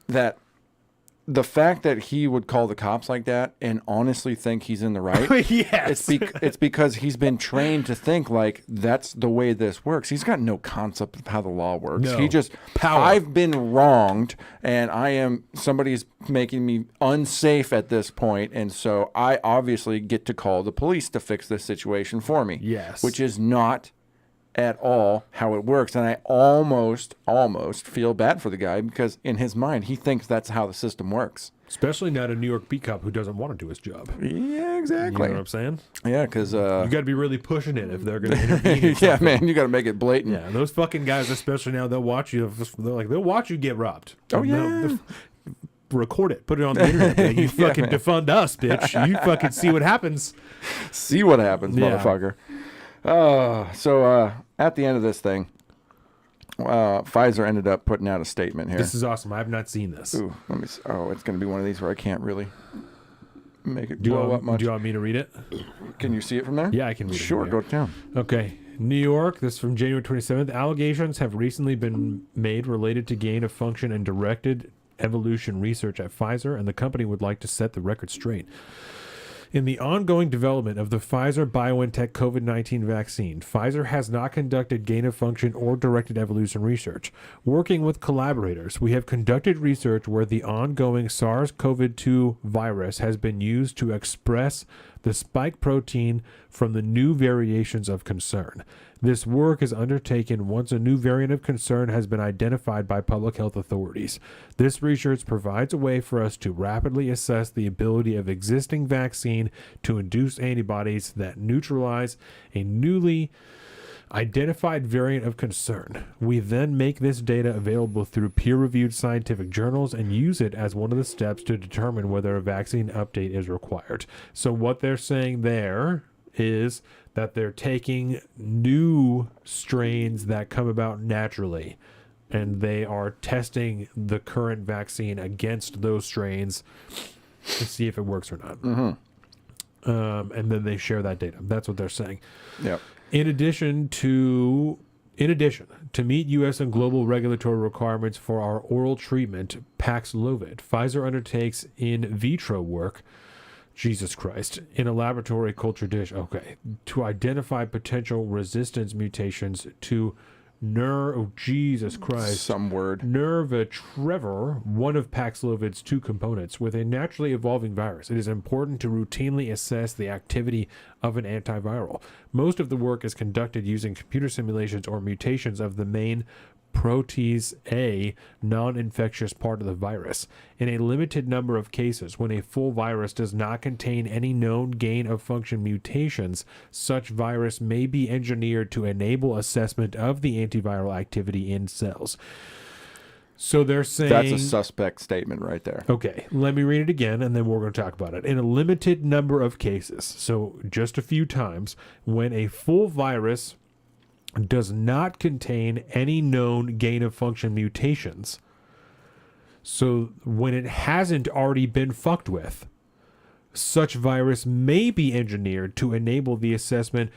That the fact that he would call the cops like that and honestly think he's in the right. Yes. It's because he's been trained to think like that's the way this works. He's got no concept of how the law works. No. He just, I've been wronged and somebody's making me unsafe at this point. And so I obviously get to call the police to fix this situation for me. Yes. Which is not at all how it works. And I almost feel bad for the guy because in his mind, he thinks that's how the system works. Especially not a New York beat cop who doesn't want to do his job. Yeah, exactly. You know what I'm saying? Yeah, because... you got to be really pushing it if they're going to intervene. Yeah, man, you got to make it blatant. Yeah, those fucking guys, especially now, they'll watch you. They'll watch you get robbed. Oh, yeah. record it, put it on the internet. Man. You fucking defund us, bitch. You fucking see what happens. See what happens, motherfucker. So at the end of this thing, Pfizer ended up putting out a statement here. This is awesome. I have not seen this. Ooh, let me. It's going to be one of these where I can't really make it blow up much. Do you want me to read it? Can you see it from there? Yeah, I can read it. Sure, go down. Okay. New York, this is from January 27th. Allegations have recently been made related to gain of function and directed evolution research at Pfizer, and the company would like to set the record straight. In the ongoing development of the Pfizer-BioNTech COVID-19 vaccine, Pfizer has not conducted gain-of-function or directed evolution research. Working with collaborators, we have conducted research where the ongoing SARS-CoV-2 virus has been used to express the spike protein from the new variations of concern. This work is undertaken once a new variant of concern has been identified by public health authorities. This research provides a way for us to rapidly assess the ability of existing vaccine to induce antibodies that neutralize a newly identified variant of concern. We then make this data available through peer-reviewed scientific journals and use it as one of the steps to determine whether a vaccine update is required. So what they're saying there is that they're taking new strains that come about naturally, and they are testing the current vaccine against those strains to see if it works or not. Mm-hmm. And then they share that data. That's what they're saying. Yep. In addition, to meet U.S. and global regulatory requirements for our oral treatment, Paxlovid, Pfizer undertakes in vitro work, Jesus Christ, in a laboratory culture dish, to identify potential resistance mutations to Nervatrevor, one of Paxlovid's two components, with a naturally evolving virus. It is important to routinely assess the activity of an antiviral. Most of the work is conducted using computer simulations or mutations of the main protease A non-infectious part of the virus. In a limited number of cases, when a full virus does not contain any known gain-of-function mutations, such virus may be engineered to enable assessment of the antiviral activity in cells. So they're saying... That's a suspect statement right there. Okay, let me read it again, and then we're going to talk about it. In a limited number of cases, so just a few times, when a full virus does not contain any known gain-of-function mutations. So when it hasn't already been fucked with, such virus may be engineered to enable the assessment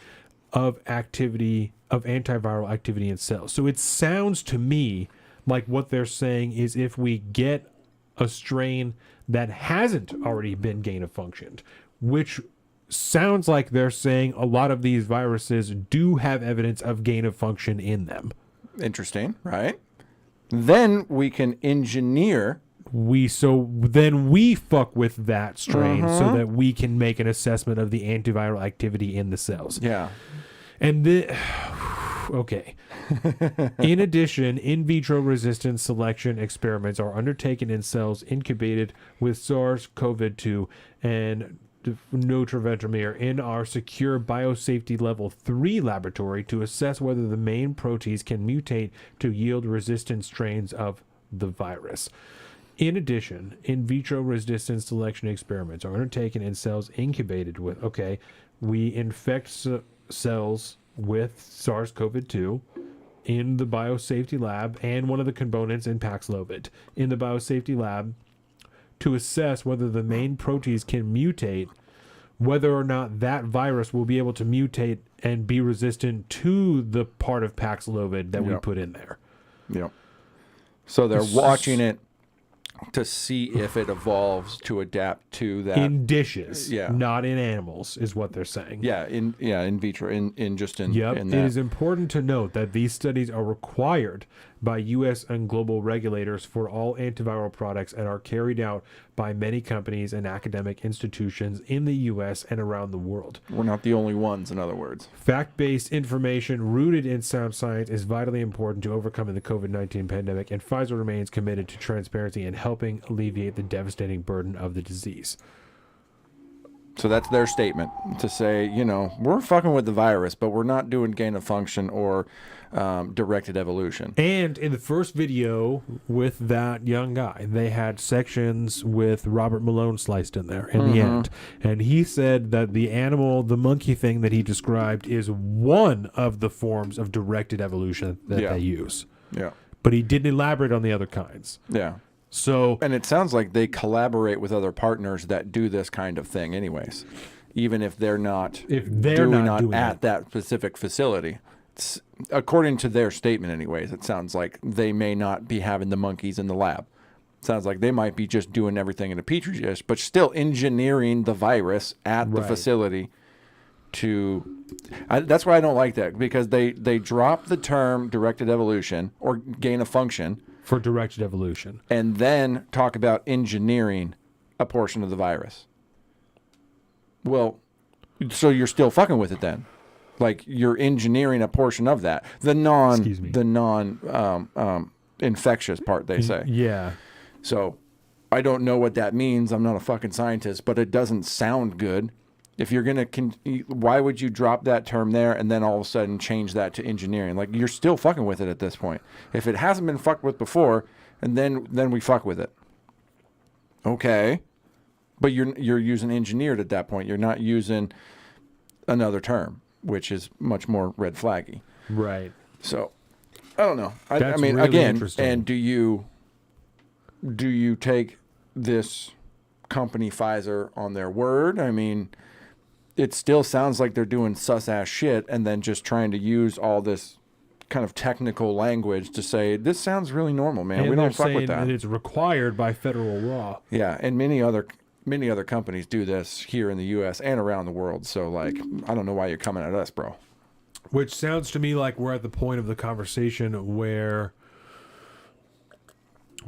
of activity, of antiviral activity in cells. So it sounds to me like what they're saying is if we get a strain that hasn't already been gain-of-functioned, which sounds like they're saying a lot of these viruses do have evidence of gain of function in them. Interesting, right? Then we can engineer. Then we fuck with that strain so that we can make an assessment of the antiviral activity in the cells. Yeah. And okay. In addition, in vitro resistance selection experiments are undertaken in cells incubated with SARS-CoV-2 and Notreventramir in our secure biosafety level 3 laboratory to assess whether the main protease can mutate to yield resistant strains of the virus. In addition, in vitro resistance selection experiments are undertaken in cells incubated with, we infect cells with SARS-CoV-2 in the biosafety lab and one of the components in Paxlovid in the biosafety lab to assess whether the main protease can mutate, whether or not that virus will be able to mutate and be resistant to the part of Paxlovid that we put in there. Yep. So they're watching it to see if it evolves to adapt to that. In dishes, not in animals, is what they're saying. Yeah, in vitro, in Yep. in It that. is important to note that these studies are required by U.S. and global regulators for all antiviral products and are carried out by many companies and academic institutions in the U.S. and around the world. We're not the only ones, in other words. Fact-based information rooted in sound science is vitally important to overcoming the COVID-19 pandemic, and Pfizer remains committed to transparency and helping alleviate the devastating burden of the disease. So that's their statement to say, we're fucking with the virus, but we're not doing gain of function or directed evolution. And in the first video with that young guy, they had sections with Robert Malone sliced in there in the end. And he said that the monkey thing that he described is one of the forms of directed evolution that they use. Yeah. But he didn't elaborate on the other kinds. Yeah. So, and it sounds like they collaborate with other partners that do this kind of thing anyways, even if they're not doing at that specific facility. According to their statement anyways, it sounds like they may not be having the monkeys in the lab. It sounds like they might be just doing everything in a petri dish, but still engineering the virus at the facility that's why I don't like that, because they drop the term directed evolution or gain of function for directed evolution, and then talk about engineering a portion of the virus. Well, so you're still fucking with it then. Like, you're engineering a portion of that. The non infectious part, they say. Yeah. So I don't know what that means. I'm not a fucking scientist, but it doesn't sound good. If you're going to, why would you drop that term there and then all of a sudden change that to engineering? Like, you're still fucking with it at this point. If it hasn't been fucked with before, and then we fuck with it. Okay. But you're using engineered at that point. You're not using another term, which is much more red flaggy. Right. So, I don't know. That's I mean, really again, interesting. and do you take this company Pfizer on their word? I mean, it still sounds like they're doing sus-ass shit and then just trying to use all this kind of technical language to say, this sounds really normal, man. And we don't fuck with that. And it's required by federal law. Yeah, and many other companies do this here in the U.S. and around the world. So, like, I don't know why you're coming at us, bro. Which sounds to me like we're at the point of the conversation where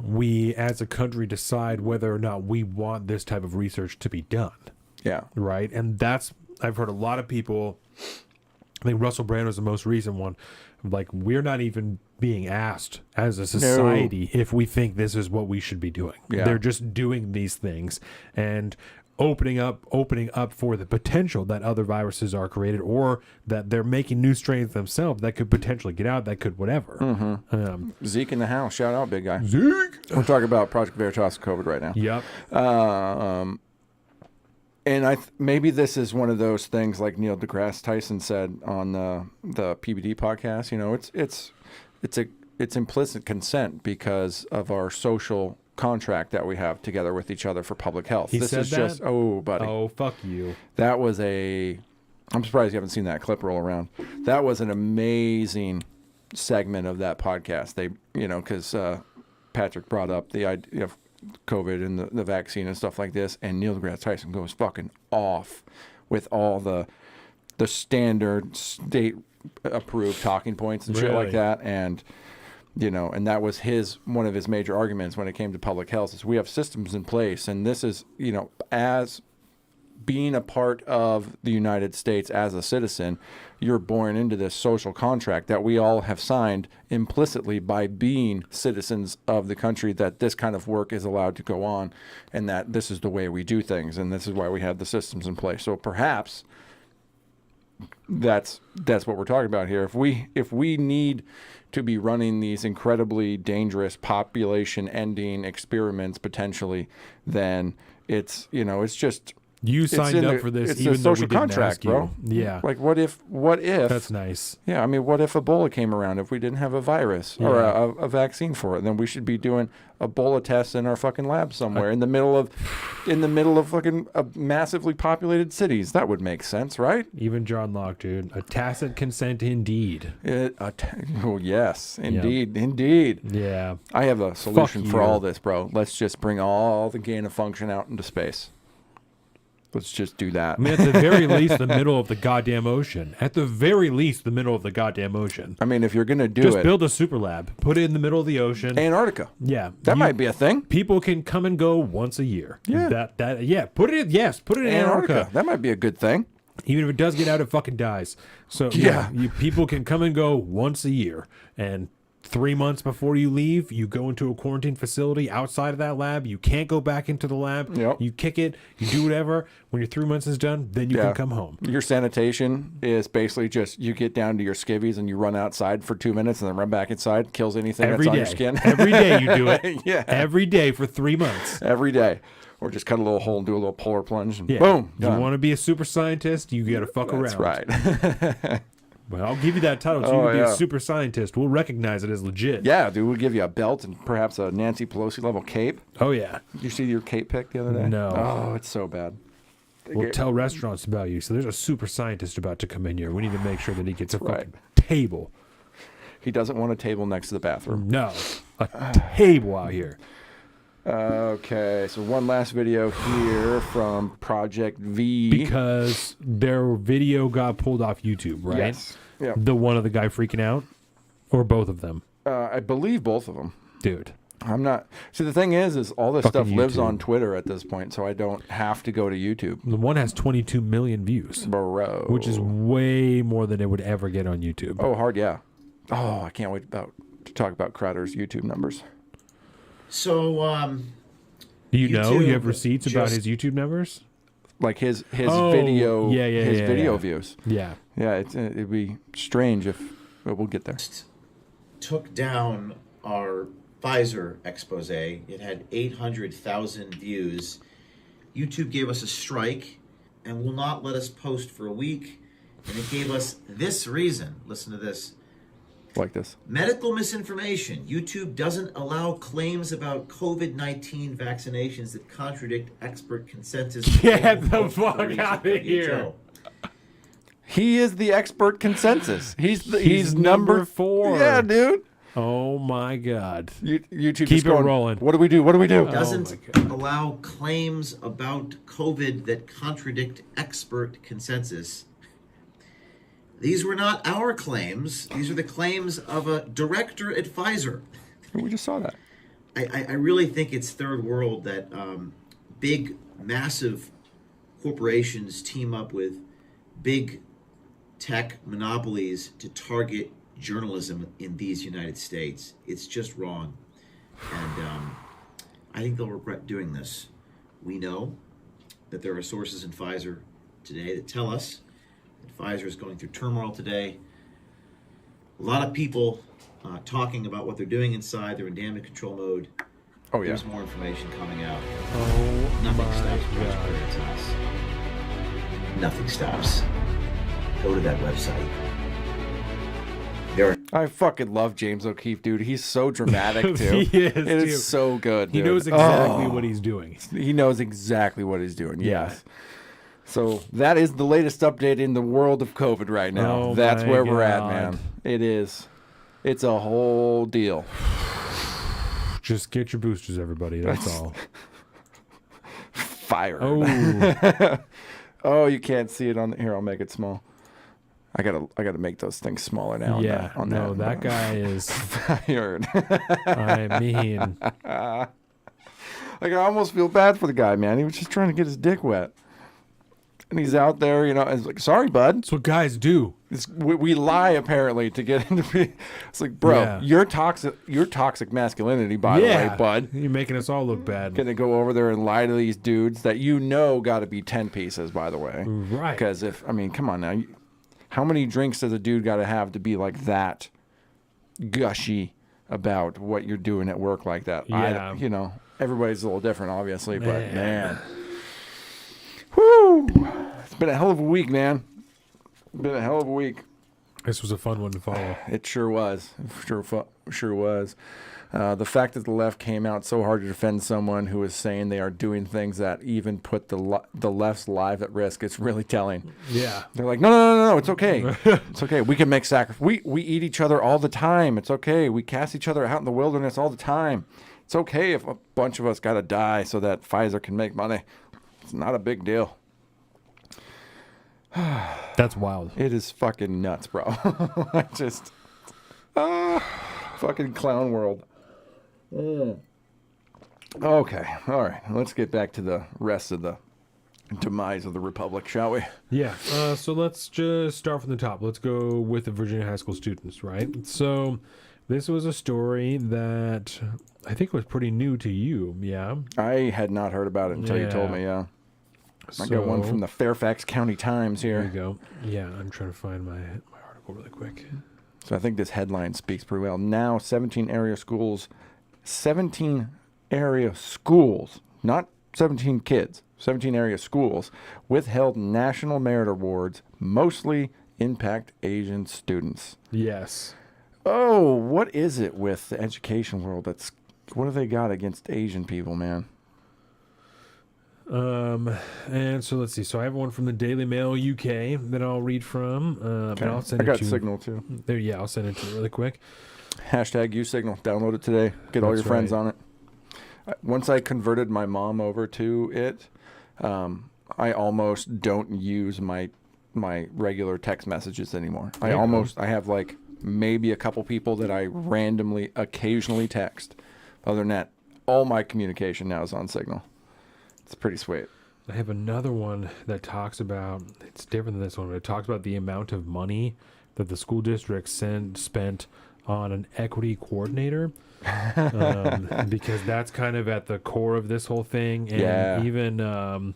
we, as a country, decide whether or not we want this type of research to be done. Yeah. Right? And I've heard a lot of people, I think Russell Brand was the most recent one, like, we're not even being asked as a society if we think this is what we should be doing. Yeah. They're just doing these things and opening up for the potential that other viruses are created, or that they're making new strains themselves that could potentially get out, that could whatever. Zeke in the house. Shout out, big guy. Zeke! We're talking about Project Veritas COVID right now. Yep. And maybe this is one of those things like Neil deGrasse Tyson said on the PBD podcast. It's implicit consent because of our social contract that we have together with each other for public health. He this said is that? just buddy. Oh, fuck you. That was I'm surprised you haven't seen that clip roll around. That was an amazing segment of that podcast. They, because Patrick brought up the idea of COVID and the vaccine and stuff like this, and Neil deGrasse Tyson goes fucking off with all the standard state approved talking points and shit like that, and and that was one of his major arguments when it came to public health is we have systems in place, and this is as being a part of the United States as a citizen, you're born into this social contract that we all have signed implicitly by being citizens of the country, that this kind of work is allowed to go on and that this is the way we do things, and this is why we have the systems in place. So perhaps that's what we're talking about here. If we need to be running these incredibly dangerous population ending experiments potentially, then it's just you signed up for this, it's even a though we social didn't contract, ask you. bro. Yeah. Like, what if? That's nice. Yeah, I mean, what if Ebola came around? If we didn't have a virus or a vaccine for it, then we should be doing Ebola tests in our fucking lab somewhere in the middle of fucking massively populated cities. That would make sense, right? Even John Locke, dude. A tacit consent, indeed. Oh yes, indeed. Yeah. I have a solution for all this, bro. Let's just bring all the gain of function out into space. Let's just do that. I mean, at the very least, the middle of the goddamn ocean. At the very least, the middle of the goddamn ocean. I mean, if you're going to just build a super lab. Put it in the middle of the ocean. Antarctica. Yeah. That might be a thing. People can come and go once a year. Yeah. Put it in Antarctica. That might be a good thing. Even if it does get out, it fucking dies. So, people can come and go once a year. And 3 months before you leave, you go into a quarantine facility outside of that lab. You can't go back into the lab. Yep. You kick it. You do whatever. When your 3 months is done, then you can come home. Your sanitation is basically just you get down to your skivvies and you run outside for 2 minutes and then run back inside. Kills anything that's on your skin. Every day you do it. Yeah. Every day for 3 months. Every day. Or just cut a little hole and do a little polar plunge and Yeah. boom. You want to be a super scientist, you got to fuck around. That's right. Well, I'll give you that title so you can be a super scientist. We'll recognize it as legit. Yeah, dude, we'll give you a belt and perhaps a Nancy Pelosi level cape. Oh, yeah. Did you see your cape pic the other day? No. Oh, it's so bad. We'll tell restaurants about you. So there's a super scientist about to come in here. We need to make sure that he gets a fucking table. He doesn't want a table next to the bathroom. No. A table out here. Okay, so one last video here from Project V. Because their video got pulled off YouTube, right? Yes. Yep. The one of the guy freaking out? Or both of them? I believe both of them. Dude. I'm not. See, the thing is all this Fucking stuff lives YouTube. on Twitter at this point, so I don't have to go to YouTube. The one has 22 million views. Bro. Which is way more than it would ever get on YouTube. Oh, hard, yeah. Oh, I can't wait to talk about Crowder's YouTube numbers. So, Do you know? You have YouTube receipts about just- his YouTube numbers? Like his Oh, video, yeah, his video yeah. views. Yeah. Yeah, it'd be strange if, but we'll get there. took down our Pfizer expose. It had 800,000 views. YouTube gave us a strike and will not let us post for a week. And it gave us this reason. Listen to this. Like this. Medical misinformation. YouTube doesn't allow claims about COVID-19 vaccinations that contradict expert consensus. Get the fuck out of here. He is the expert consensus. He's number 4. Yeah, dude. Oh my God. YouTube Keep it rolling. What do we do? What do we do? Doesn't allow claims about COVID that contradict expert consensus. These were not our claims. These are the claims of a director at Pfizer. We just saw that. I really think it's third world that big, massive corporations team up with big tech monopolies to target journalism in these United States. It's just wrong. And I think they'll regret doing this. We know that there are sources in Pfizer today that tell us that Pfizer is going through turmoil today. A lot of people talking about what they're doing inside. They're in damage control mode. Oh, yeah. There's more information coming out. Oh, Nothing stops us. Nothing stops. Go to that website. I fucking love James O'Keefe, dude. He's so dramatic, too. He is, It is dude. so good, He dude. knows exactly what he's doing. He knows exactly what he's doing, Yeah. yes. So that is the latest update in the world of COVID right now. Oh, That's my where we're at, God. man. It is. It's a whole deal. Just get your boosters, everybody. That's all. Fire. Oh. Oh, you can't see it on here. I'll make it small. I gotta make those things smaller now. Yeah. on No, that guy is fired. I mean, like I almost feel bad for the guy, man. He was just trying to get his dick wet, and he's out there, you know. And it's like, sorry, bud. That's what guys do. We lie apparently to get into. It's like, bro, Yeah. you're toxic masculinity, by the way, bud. You're making us all look bad. Gonna go over there and lie to these dudes that you know got to be 10 pieces, by the way. Right. Because come on now, how many drinks does a dude got to have to be like that gushy about what you're doing at work like that? Yeah. Everybody's a little different, obviously, but man. Whoo! It's been a hell of a week, man. Been a hell of a week. This was a fun one to follow. It sure was. Sure was. The fact that the left came out so hard to defend someone who is saying they are doing things that even put the left's life at risk, it's really telling. Yeah. They're like, no, it's okay. It's okay. We can make sacrifice. We eat each other all the time. It's okay. We cast each other out in the wilderness all the time. It's okay if a bunch of us got to die so that Pfizer can make money. It's not a big deal. That's wild. It is fucking nuts, bro. Fucking clown world. Okay, all right. Let's get back to the rest of the Demise of the Republic, shall we? Yeah. So let's just start from the top. Let's go with the Virginia high school students, right? So this was a story that I think was pretty new to you, yeah? I had not heard about it until you told me, yeah. I got one from the Fairfax County Times here. There you go. Yeah, I'm trying to find my article really quick. So I think this headline speaks pretty well. Now 17 area schools, not 17 kids, 17 area schools withheld national merit awards, mostly impact Asian students. Yes. Oh, what is it with the education world? What have they got against Asian people, man? And so let's see. So I have one from the Daily Mail UK that I'll read from. But I'll send I it got to Signal too. There, yeah, I'll send it to you really quick. Hashtag #USignal. Download it today. Get all your friends on it. Once I converted my mom over to it, I almost don't use my regular text messages anymore. I have like maybe a couple people that I randomly occasionally text. Other than that, all my communication now is on Signal. It's pretty sweet. I have another one that talks about, it's different than this one, but it talks about the amount of money that the school district spent on an equity coordinator. Because that's kind of at the core of this whole thing. And even,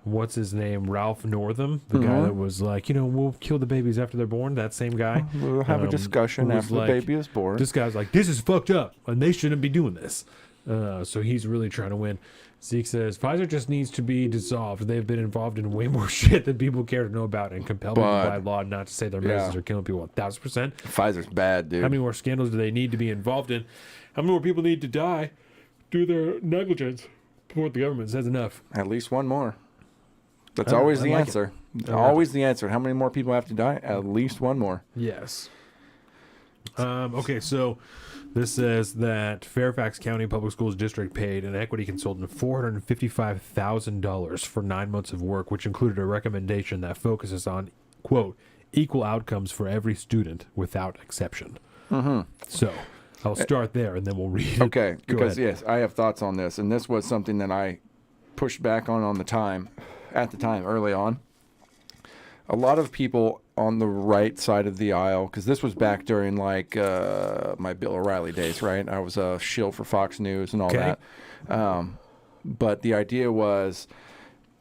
what's his name? Ralph Northam, the guy that was like, we'll kill the babies after they're born. That same guy. We'll have a discussion after the baby is born. This guy's like, this is fucked up, and they shouldn't be doing this. So he's really trying to win. Zeke says, Pfizer just needs to be dissolved. They've been involved in way more shit than people care to know about and compelled by law not to say their medicines are killing people 1,000%. Pfizer's bad, dude. How many more scandals do they need to be involved in? How many more people need to die due to their negligence before the government says enough? At least one more. That's always the answer. Always the answer. How many more people have to die? At least one more. Yes. Okay, so this says that Fairfax County Public Schools District paid an equity consultant $455,000 for 9 months of work, which included a recommendation that focuses on, quote, equal outcomes for every student without exception. Mm-hmm. So I'll start there, and then we'll read it. Okay, because, yes, I have thoughts on this, and this was something that I pushed back on at the time, early on. A lot of people on the right side of the aisle, because this was back during, like, my Bill O'Reilly days, right? I was a shill for Fox News and all that. But the idea was,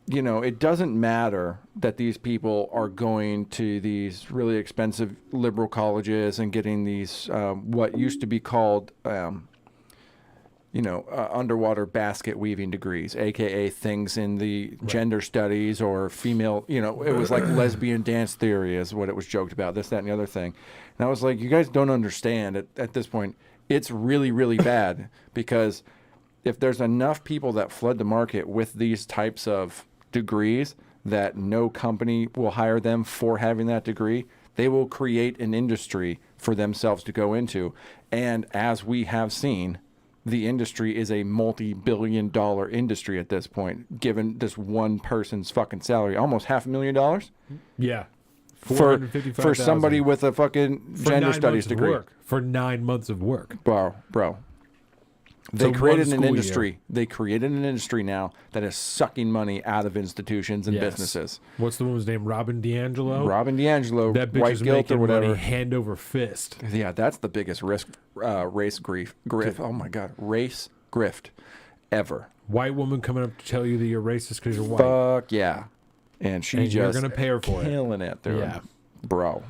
it doesn't matter that these people are going to these really expensive liberal colleges and getting these, what used to be called, underwater basket weaving degrees, aka things in the gender studies or female, it was like lesbian dance theory is what it was joked about, this, that, and the other thing. And I was like, you guys don't understand at this point. It's really, really bad, because if there's enough people that flood the market with these types of degrees that no company will hire them for having that degree, they will create an industry for themselves to go into. And as we have seen, the industry is a multi-billion-dollar industry at this point, given this one person's fucking salary, almost $500,000. Yeah, for somebody with a fucking gender studies degree for 9 months of work. Bro. They created an industry. They created an industry now that is sucking money out of institutions and businesses. What's the woman's name? Robin DiAngelo. That bitch white is guilt making or whatever. money hand over fist. Yeah, that's the biggest race grift. Oh my god, race grift ever. White woman coming up to tell you that you're racist because you're white. Fuck yeah, and you're gonna pay her for killing it, dude. Yeah, bro.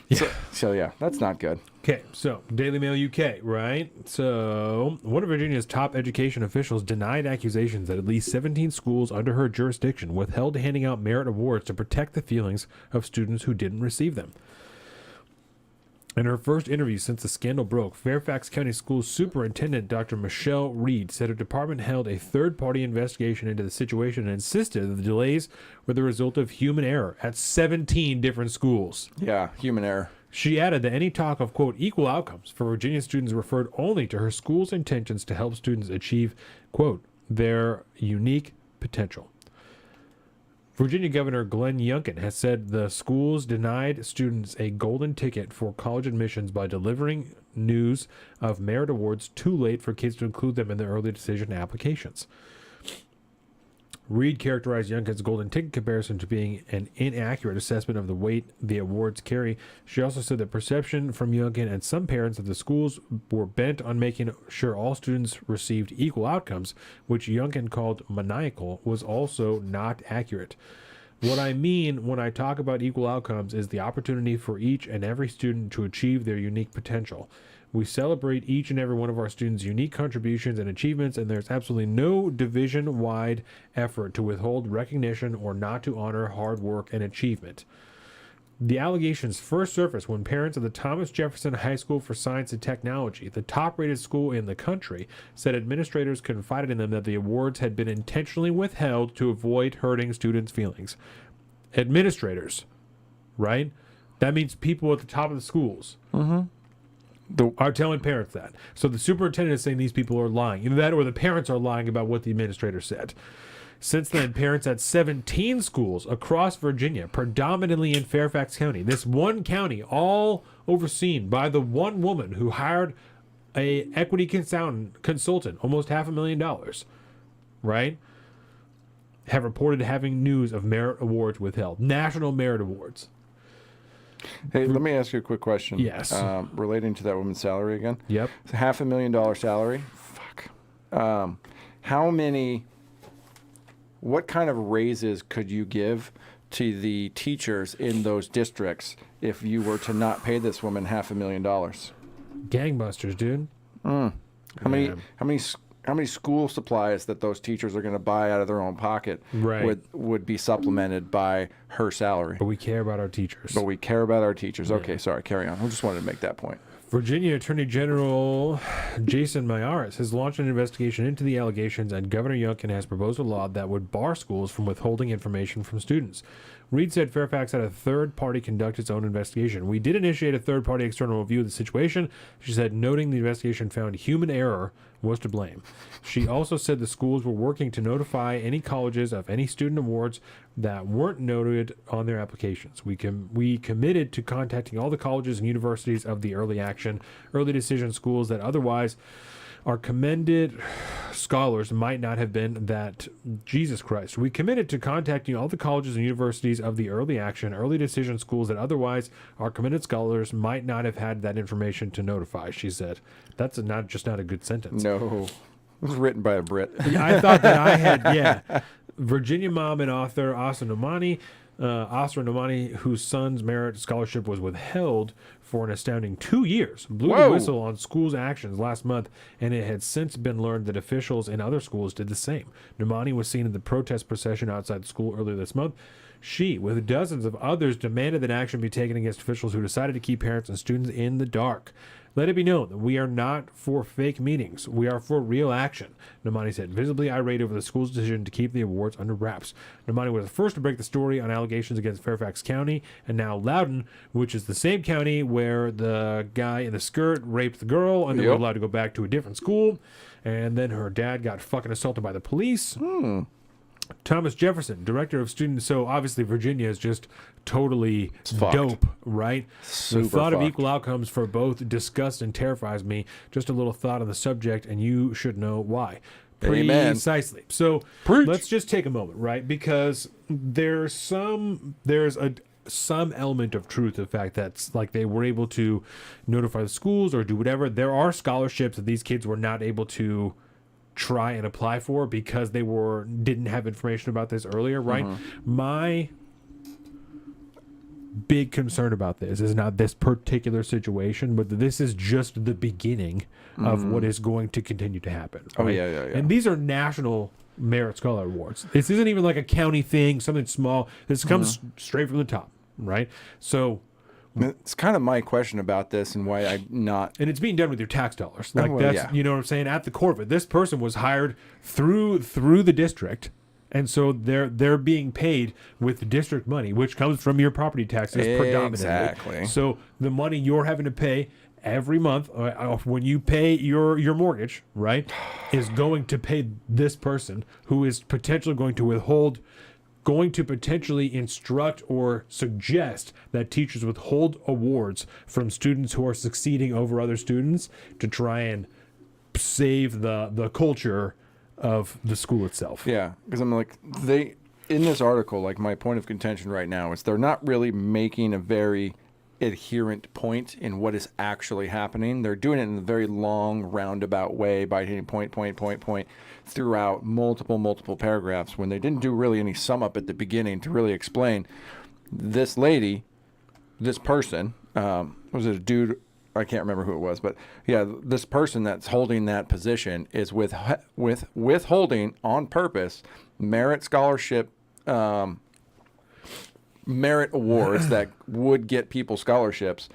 Yeah. So yeah, that's not good. Okay, so Daily Mail UK, right? So one of Virginia's top education officials denied accusations that at least 17 schools under her jurisdiction withheld handing out merit awards to protect the feelings of students who didn't receive them. In her first interview since the scandal broke, Fairfax County Schools Superintendent Dr. Michelle Reed said her department held a third-party investigation into the situation and insisted that the delays were the result of human error at 17 different schools. Yeah, human error. She added that any talk of, quote, equal outcomes for Virginia students referred only to her school's intentions to help students achieve, quote, their unique potential. Virginia Governor Glenn Youngkin has said the schools denied students a golden ticket for college admissions by delivering news of merit awards too late for kids to include them in their early decision applications. Reed characterized Youngkin's golden ticket comparison to being an inaccurate assessment of the weight the awards carry. She also said that perception from Youngkin and some parents that the schools were bent on making sure all students received equal outcomes, which Youngkin called maniacal, was also not accurate. What I mean when I talk about equal outcomes is the opportunity for each and every student to achieve their unique potential. We celebrate each and every one of our students' unique contributions and achievements, and there's absolutely no division-wide effort to withhold recognition or not to honor hard work and achievement. The allegations first surfaced when parents of the Thomas Jefferson High School for Science and Technology, the top-rated school in the country, said administrators confided in them that the awards had been intentionally withheld to avoid hurting students' feelings. Administrators, right? That means people at the top of the schools. Are telling parents that. So the superintendent is saying these people are lying. Either that or the parents are lying about what the administrator said. Since then, parents at 17 schools across Virginia, predominantly in Fairfax County, this one county, all overseen by the one woman who hired a equity consultant, almost $500,000, right, have reported having news of merit awards withheld. National merit awards. Hey, let me ask you a quick question. Yes. Relating to that woman's salary again. Yep. It's a $500,000 salary. Fuck. What kind of raises could you give to the teachers in those districts if you were to not pay this woman $500,000? Gangbusters, dude. How many school supplies that those teachers are going to buy out of their own pocket would be supplemented by her salary? But we care about our teachers. Yeah. Okay, sorry, carry on. I just wanted to make that point. Virginia Attorney General Jason Miyares has launched an investigation into the allegations, and Governor Youngkin has proposed a law that would bar schools from withholding information from students. Reed said Fairfax had a third party conduct its own investigation. We did initiate a third party external review of the situation, she said, noting the investigation found human error was to blame. She also said the schools were working to notify any colleges of any student awards that weren't noted on their applications. We committed to contacting all the colleges and universities of the early action, early decision schools that otherwise are commended scholars might not have been that Jesus Christ. We committed to contacting all the colleges and universities of the early action, early decision schools that otherwise our commended scholars might not have had that information to notify, she said. That's not a good sentence. No. It was written by a Brit. I thought that I had, Virginia mom and author Asra Nomani, whose son's merit scholarship was withheld for an astounding 2 years, blew the whistle on schools' actions last month, and it had since been learned that officials in other schools did the same. Nomani was seen in the protest procession outside the school earlier this month. She, with dozens of others, demanded that action be taken against officials who decided to keep parents and students in the dark. Let it be known that we are not for fake meetings. We are for real action, Nomani said, visibly irate over the school's decision to keep the awards under wraps. Nomani was the first to break the story on allegations against Fairfax County and now Loudoun, which is the same county where the guy in the skirt raped the girl and they were allowed to go back to a different school. And then her dad got fucking assaulted by the police. Thomas Jefferson, director of students. So obviously Virginia is just totally dope, right? The thought of equal outcomes for both disgusts and terrifies me. Just a little thought on the subject, and you should know why. Precisely. So let's just take a moment, right? Because there's some element of truth to the fact that like they were able to notify the schools or do whatever. There are scholarships that these kids were not able to try and apply for because they didn't have information about this earlier, right? My big concern about this is not this particular situation, but this is just the beginning of what is going to continue to happen. Right? And these are national merit scholar awards. This isn't even like a county thing, something small. This comes straight from the top, right? So it's kind of my question about this and why I'm not. And it's being done with your tax dollars. Like you know what I'm saying? At the core of it, this person was hired through the district, and so they're being paid with district money, which comes from your property taxes predominantly. Exactly. So the money you're having to pay every month when you pay your mortgage, right, is going to pay this person who is potentially going to potentially instruct or suggest that teachers withhold awards from students who are succeeding over other students to try and save the culture of the school itself. Yeah, because I'm like, in this article, like my point of contention right now is they're not really making a very adherent point in what is actually happening. They're doing it in a very long, roundabout way by hitting point throughout multiple paragraphs when they didn't do really any sum up at the beginning to really explain this lady, this person, was it a dude? I can't remember who it was, but yeah, this person that's holding that position is withholding on purpose merit scholarship, merit awards that would get people scholarships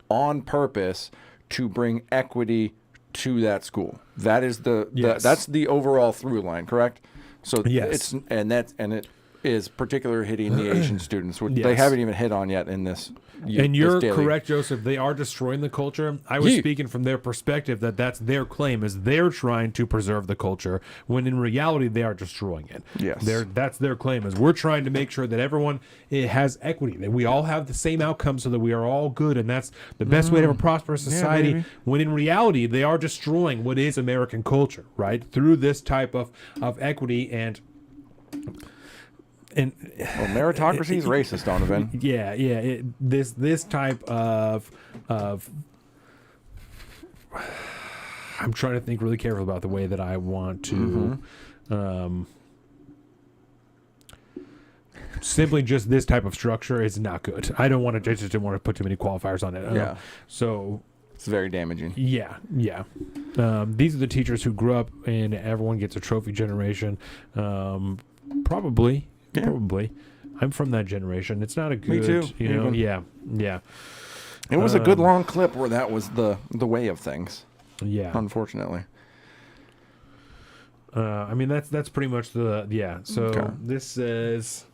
on purpose to bring equity to that school. That is that's the overall through line, correct? So yes, it is particularly hitting the Asian students, which they haven't even hit on yet in this. And you're correct, Joseph. They are destroying the culture. I was speaking from their perspective that's their claim, is they're trying to preserve the culture, when in reality they are destroying it. Yes. That's their claim, is we're trying to make sure that everyone has equity, that we all have the same outcome so that we are all good, and that's the best way to have a prosperous society, when in reality they are destroying what is American culture, right? Through this type of equity and meritocracy is racist, Donovan. This type of I'm trying to think really careful about the way that I want to simply just this type of structure is not good. I don't want to, I just didn't want to put too many qualifiers on it. So it's very damaging. Yeah. These are the teachers who grew up in everyone gets a trophy generation. Probably. I'm from that generation. It's not a good, Me too. you know. Yeah. It was a good long clip where that was the way of things. Yeah. Unfortunately. I mean that's pretty much So this says,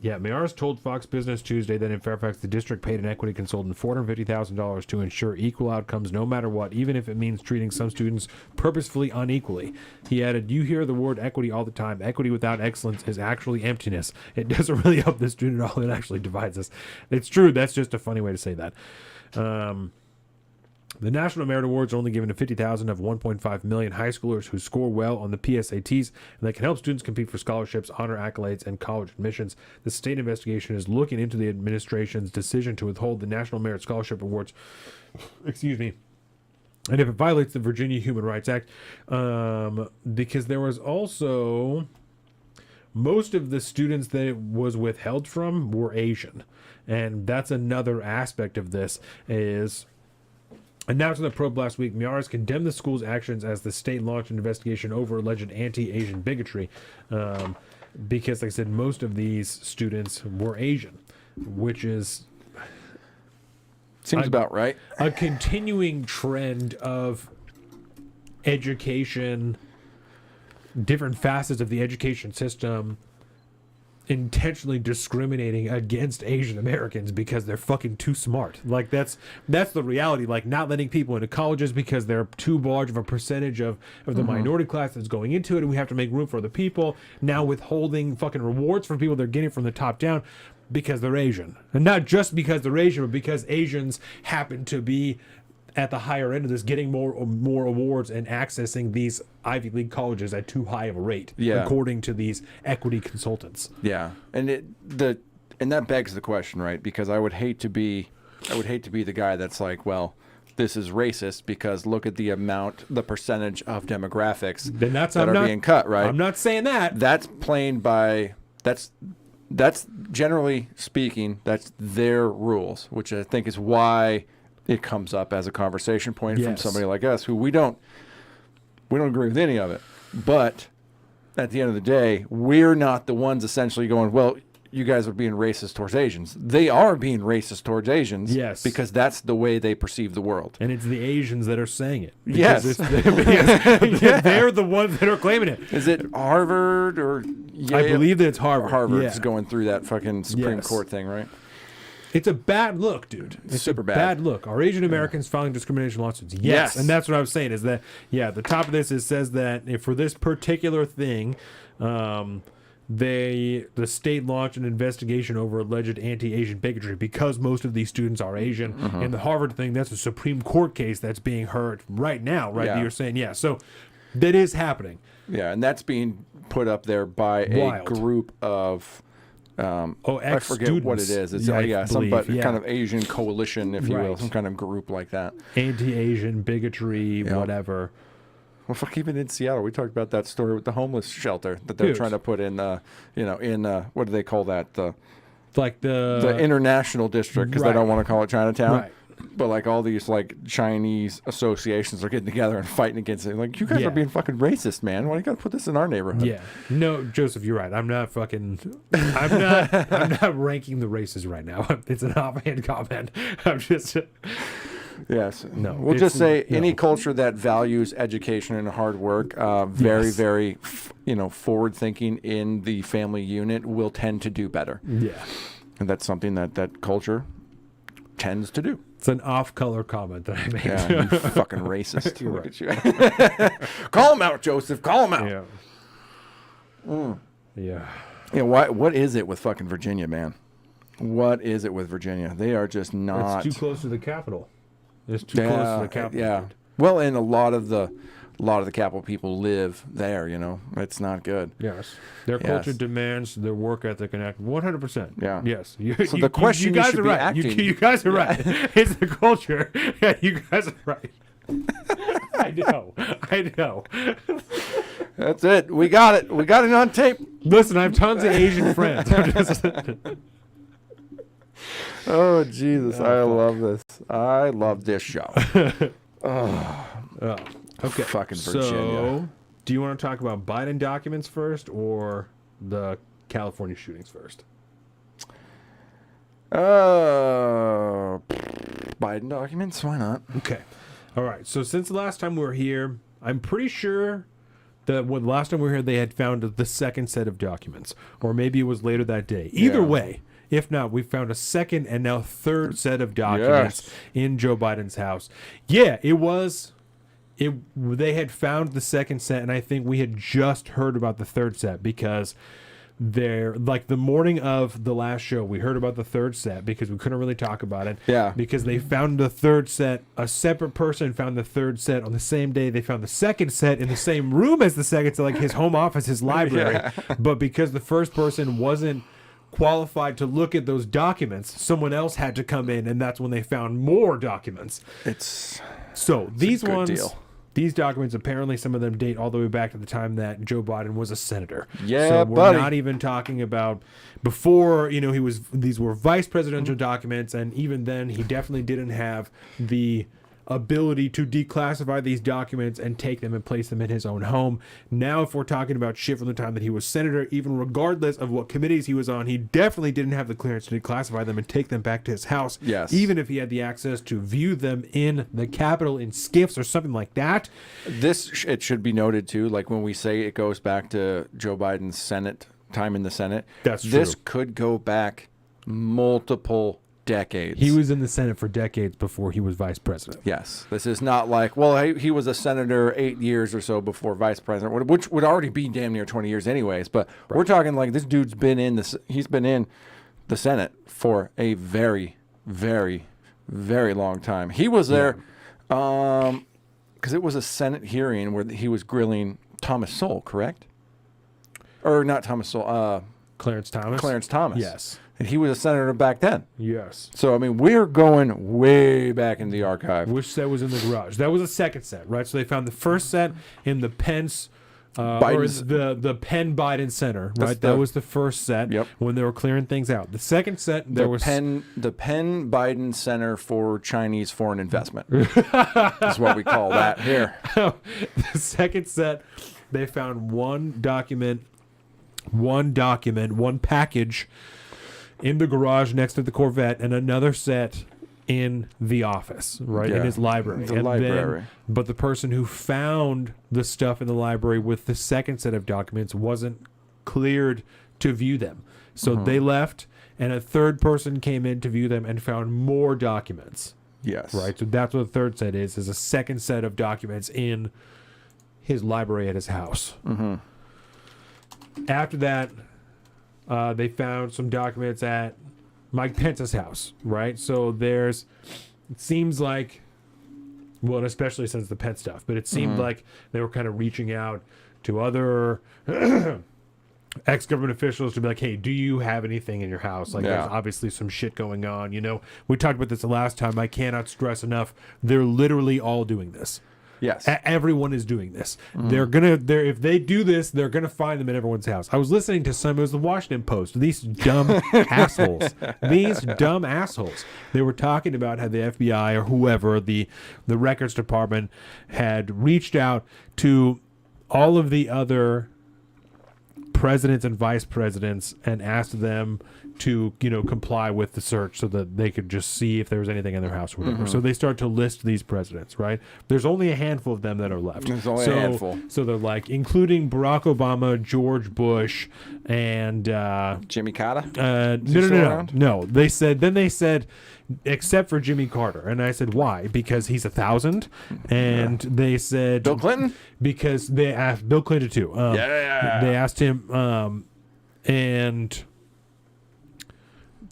Mayars told Fox Business Tuesday that in Fairfax the district paid an equity consultant $450,000 to ensure equal outcomes no matter what, even if it means treating some students purposefully unequally. He added, "You hear the word equity all the time. Equity without excellence is actually emptiness. It doesn't really help the student at all. It actually divides us." It's true. That's just a funny way to say that. The National Merit Awards are only given to 50,000 of 1.5 million high schoolers who score well on the PSATs, and they can help students compete for scholarships, honor accolades, and college admissions. The state investigation is looking into the administration's decision to withhold the National Merit Scholarship Awards. Excuse me. And if it violates the Virginia Human Rights Act, because there was also most of the students that it was withheld from were Asian, and that's another aspect of this is. Announced in the probe last week, Mayars condemned the school's actions as the state launched an investigation over alleged anti-Asian bigotry, because, like I said, most of these students were Asian, which is seems about right. A continuing trend of education, different facets of the education system, intentionally discriminating against Asian Americans because they're fucking too smart. Like that's the reality. Like not letting people into colleges because they're too large of a percentage of the minority class that's going into it, and we have to make room for other people. Now withholding fucking rewards from people they're getting from the top down because they're Asian, and not just because they're Asian, but because Asians happen to be at the higher end of this, getting more awards and accessing these Ivy League colleges at too high of a rate, according to these equity consultants. Yeah, and that begs the question, right? Because I would hate to be the guy that's like, well, this is racist because look at the percentage of demographics that are being cut, right? I'm not saying that. That's playing by that's generally speaking, that's their rules, which I think is why it comes up as a conversation point from somebody like us who we don't agree with any of it. But at the end of the day, we're not the ones essentially going, well, you guys are being racist towards Asians. They are being racist towards Asians because that's the way they perceive the world. And it's the Asians that are saying it. Yes. Because they're the ones that are claiming it. Is it Harvard or Yale? I believe that it's Harvard. Harvard's going through that fucking Supreme Court thing, right? It's a bad look, dude. It's super bad look. Are Asian Americans filing discrimination lawsuits? Yes. And that's what I was saying is that, the top of this, it says that if for this particular thing, the state launched an investigation over alleged anti-Asian bigotry because most of these students are Asian. And the Harvard thing, that's a Supreme Court case that's being heard right now, right? You're saying, so That is happening. Yeah, and that's being put up there by a group of I forget what it is. It's kind of Asian coalition, if you will, some kind of group like that. Anti-Asian bigotry, whatever. Well, fuck, even in Seattle, we talked about that story with the homeless shelter that they're trying to put in, what do they call that? The international district, because they don't want to call it Chinatown. Right. But like all these like Chinese associations are getting together and fighting against it. Like, you guys are being fucking racist, man. Why do you got to put this in our neighborhood? Yeah. No, Joseph, you're right. I'm not ranking the races right now. It's an offhand comment. I'm just. Yes. No. We'll just say any culture that values education and hard work, very, forward thinking in the family unit will tend to do better. Yeah. And that's something that culture tends to do. It's an off-color comment that I made. Yeah, you fucking racist. Look at you. Call him out, Joseph. Call him out. Yeah. Yeah. Yeah. What is it with fucking Virginia, man? What is it with Virginia? They are just not. It's too close to the capital. It's too close to the capital. Yeah. Well, and a lot of the capital people live there. It's not good. Yes. Their culture demands their work ethic and act 100%. Yeah. Yes. So the question you guys should are be right. acting. You guys are right. It's the culture. Yeah, you guys are right. I know. That's it. We got it. We got it on tape. Listen, I have tons of Asian friends. Oh, Jesus. I love this. I love this show. Okay. Fucking Virginia. So, do you want to talk about Biden documents first or the California shootings first? Biden documents? Why not? Okay. All right. So, since the last time we were here, I'm pretty sure that when last time we were here, they had found the second set of documents. Or maybe it was later that day. Either way. If not, we found a second and now third set of documents in Joe Biden's house. Yeah, they had found the second set, and I think we had just heard about the third set because the morning of the last show, we heard about the third set because we couldn't really talk about it. Yeah. Because they found the third set, a separate person found the third set on the same day. They found the second set in the same room as the second set, like his home office, his library. Yeah. But because the first person wasn't qualified to look at those documents, someone else had to come in, and that's when they found more documents. These documents, apparently some of them date all the way back to the time that Joe Biden was a senator. Yeah, so we're not even talking about before, these were vice presidential documents, and even then he definitely didn't have the ability to declassify these documents and take them and place them in his own home. Now, if we're talking about shit from the time that he was senator, even regardless of what committees he was on, he definitely didn't have the clearance to declassify them and take them back to his house. Yes. Even if he had the access to view them in the Capitol in skiffs or something like that. It should be noted too, like when we say it goes back to Joe Biden's time in the Senate. That's true. This could go back multiple decades. He was in the Senate for decades before he was vice president. Yes. This is not like, he was a senator 8 years or so before vice president, which would already be damn near 20 years anyways. But we're talking like this dude's been in he's been in the Senate for a very, very, very long time. He was there because it was a Senate hearing where he was grilling Thomas Sowell, correct? Or not Thomas Sowell. Clarence Thomas? Clarence Thomas. Yes. And he was a senator back then. Yes. So, I mean, we're going way back in the archive. Which set was in the garage? That was the second set, right? So they found the first set in the Pence, or the Penn Biden Center, right? That was the first set when they were clearing things out. The second set, the Penn Biden Center for Chinese Foreign Investment is what we call that here. The second set, they found one package in the garage next to the Corvette, and another set in the office, right, in his library. But the person who found the stuff in the library with the second set of documents wasn't cleared to view them. So they left, and a third person came in to view them and found more documents. Yes. Right? So that's what the third set is a second set of documents in his library at his house. Mm-hmm. After that, they found some documents at Mike Pence's house, right? So it seems like Well, and especially since the pet stuff. But it seemed like they were kind of reaching out to other ex-government officials to be like, hey, do you have anything in your house? Like, there's obviously some shit going on. You know, we talked about this the last time. I cannot stress enough. They're literally all doing this. Yes. Everyone is doing this. If they do this, they're gonna find them in everyone's house. I was listening to it was the Washington Post. These dumb assholes. These dumb assholes. They were talking about how the FBI or whoever, the records department, had reached out to all of the other presidents and vice presidents and asked them to, comply with the search so that they could just see if there was anything in their house or whatever. So they start to list these presidents, right? There's only a handful of them that are left. There's only a handful. So they're like, including Barack Obama, George Bush, and Jimmy Carter? No. They said, except for Jimmy Carter. And I said, why? Because he's 1,000. And they said, Bill Clinton? Because they asked Bill Clinton too. They asked him, and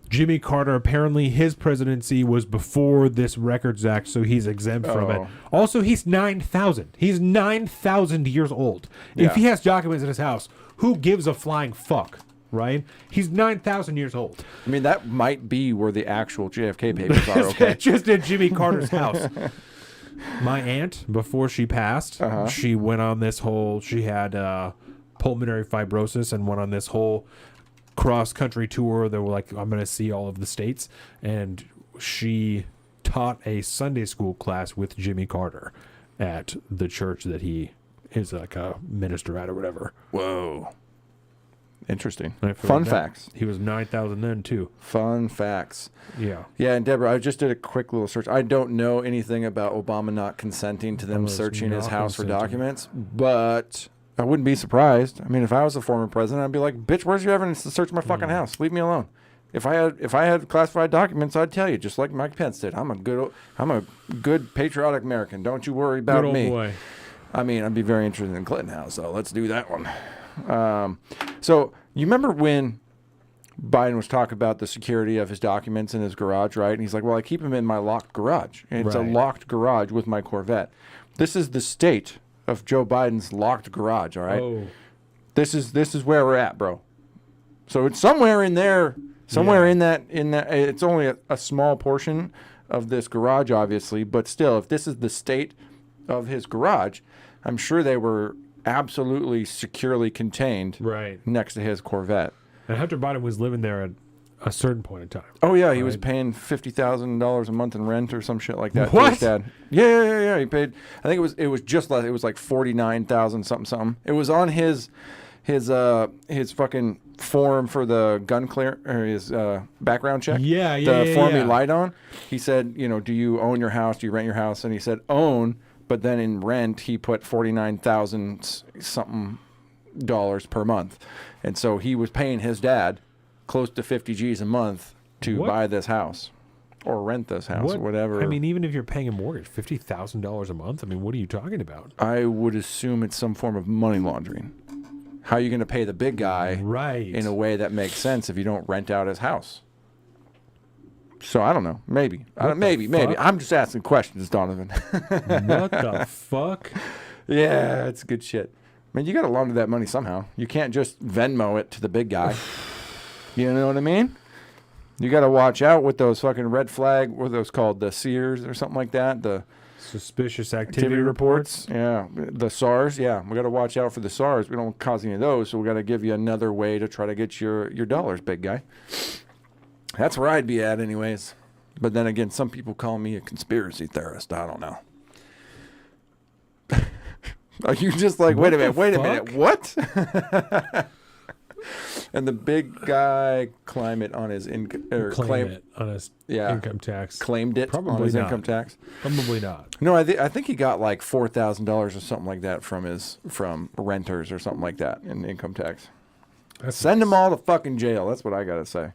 Jimmy Carter, apparently his presidency was before this Records Act, so he's exempt from it. Also, he's 9,000. He's 9,000 years old. If he has documents in his house, who gives a flying fuck, right? He's 9,000 years old. I mean, that might be where the actual JFK papers are, okay? Just at Jimmy Carter's house. My aunt, before she passed, she went on this whole, she had pulmonary fibrosis and went on this whole cross-country tour. They were like, I'm going to see all of the states. And she taught a Sunday school class with Jimmy Carter at the church that he is like a minister at or whatever. Whoa. Interesting. Fun facts. He was 9,000 then, too. Fun facts. Yeah. Yeah, and Deborah, I just did a quick little search. I don't know anything about Obama not consenting to them searching his house for documents, but I wouldn't be surprised. I mean, if I was a former president, I'd be like, bitch, where's your evidence to search my fucking house? Leave me alone. If I had classified documents, I'd tell you, just like Mike Pence did. I'm a good patriotic American. Don't you worry about Good old me. boy. I mean, I'd be very interested in Clinton House, so let's do that one. So you remember when Biden was talking about the security of his documents in his garage, right? And he's like, well, I keep them in my locked garage. And it's a locked garage with my Corvette. This is the state of Joe Biden's locked garage, all right? Oh. This is where we're at, bro. So it's somewhere in there, in that it's only a small portion of this garage, obviously, but still, if this is the state of his garage, I'm sure they were absolutely securely contained next to his Corvette. And Hunter Biden was living there at a certain point in time. Oh yeah, he was paying $50,000 a month in rent or some shit like that. What? For his dad. Yeah. He paid. I think it was just less. It was like $49,000 something. It was on his fucking form for the gun clear or his background check. The form he lied on. He said, do you own your house? Do you rent your house? And he said own. But then in rent, he put $49,000 something per month. And so he was paying his dad close to 50 G's a month to buy this house or rent this house or whatever. I mean, even if you're paying a mortgage, $50,000 a month, I mean, what are you talking about? I would assume it's some form of money laundering. How are you going to pay the big guy in a way that makes sense if you don't rent out his house? So I don't know. Maybe. Maybe. I'm just asking questions, Donovan. What the fuck? Yeah, it's good shit. I mean, you got to launder that money somehow. You can't just Venmo it to the big guy. You know what I mean? You got to watch out with those fucking red flag, what are those called? The SEERs or something like that? The suspicious activity reports. Yeah. The SARS. Yeah. We got to watch out for the SARS. We don't cause any of those. So we got to give you another way to try to get your dollars, big guy. That's where I'd be at anyways. But then again, some people call me a conspiracy theorist. I don't know. Are you just like, wait a minute, what? And the big guy claim it on his income tax. Claimed it Probably on his not. income tax. Probably not. No, I think he got like $4,000 or something like that from renters or something like that in income tax. Send them all to fucking jail. That's what I gotta say.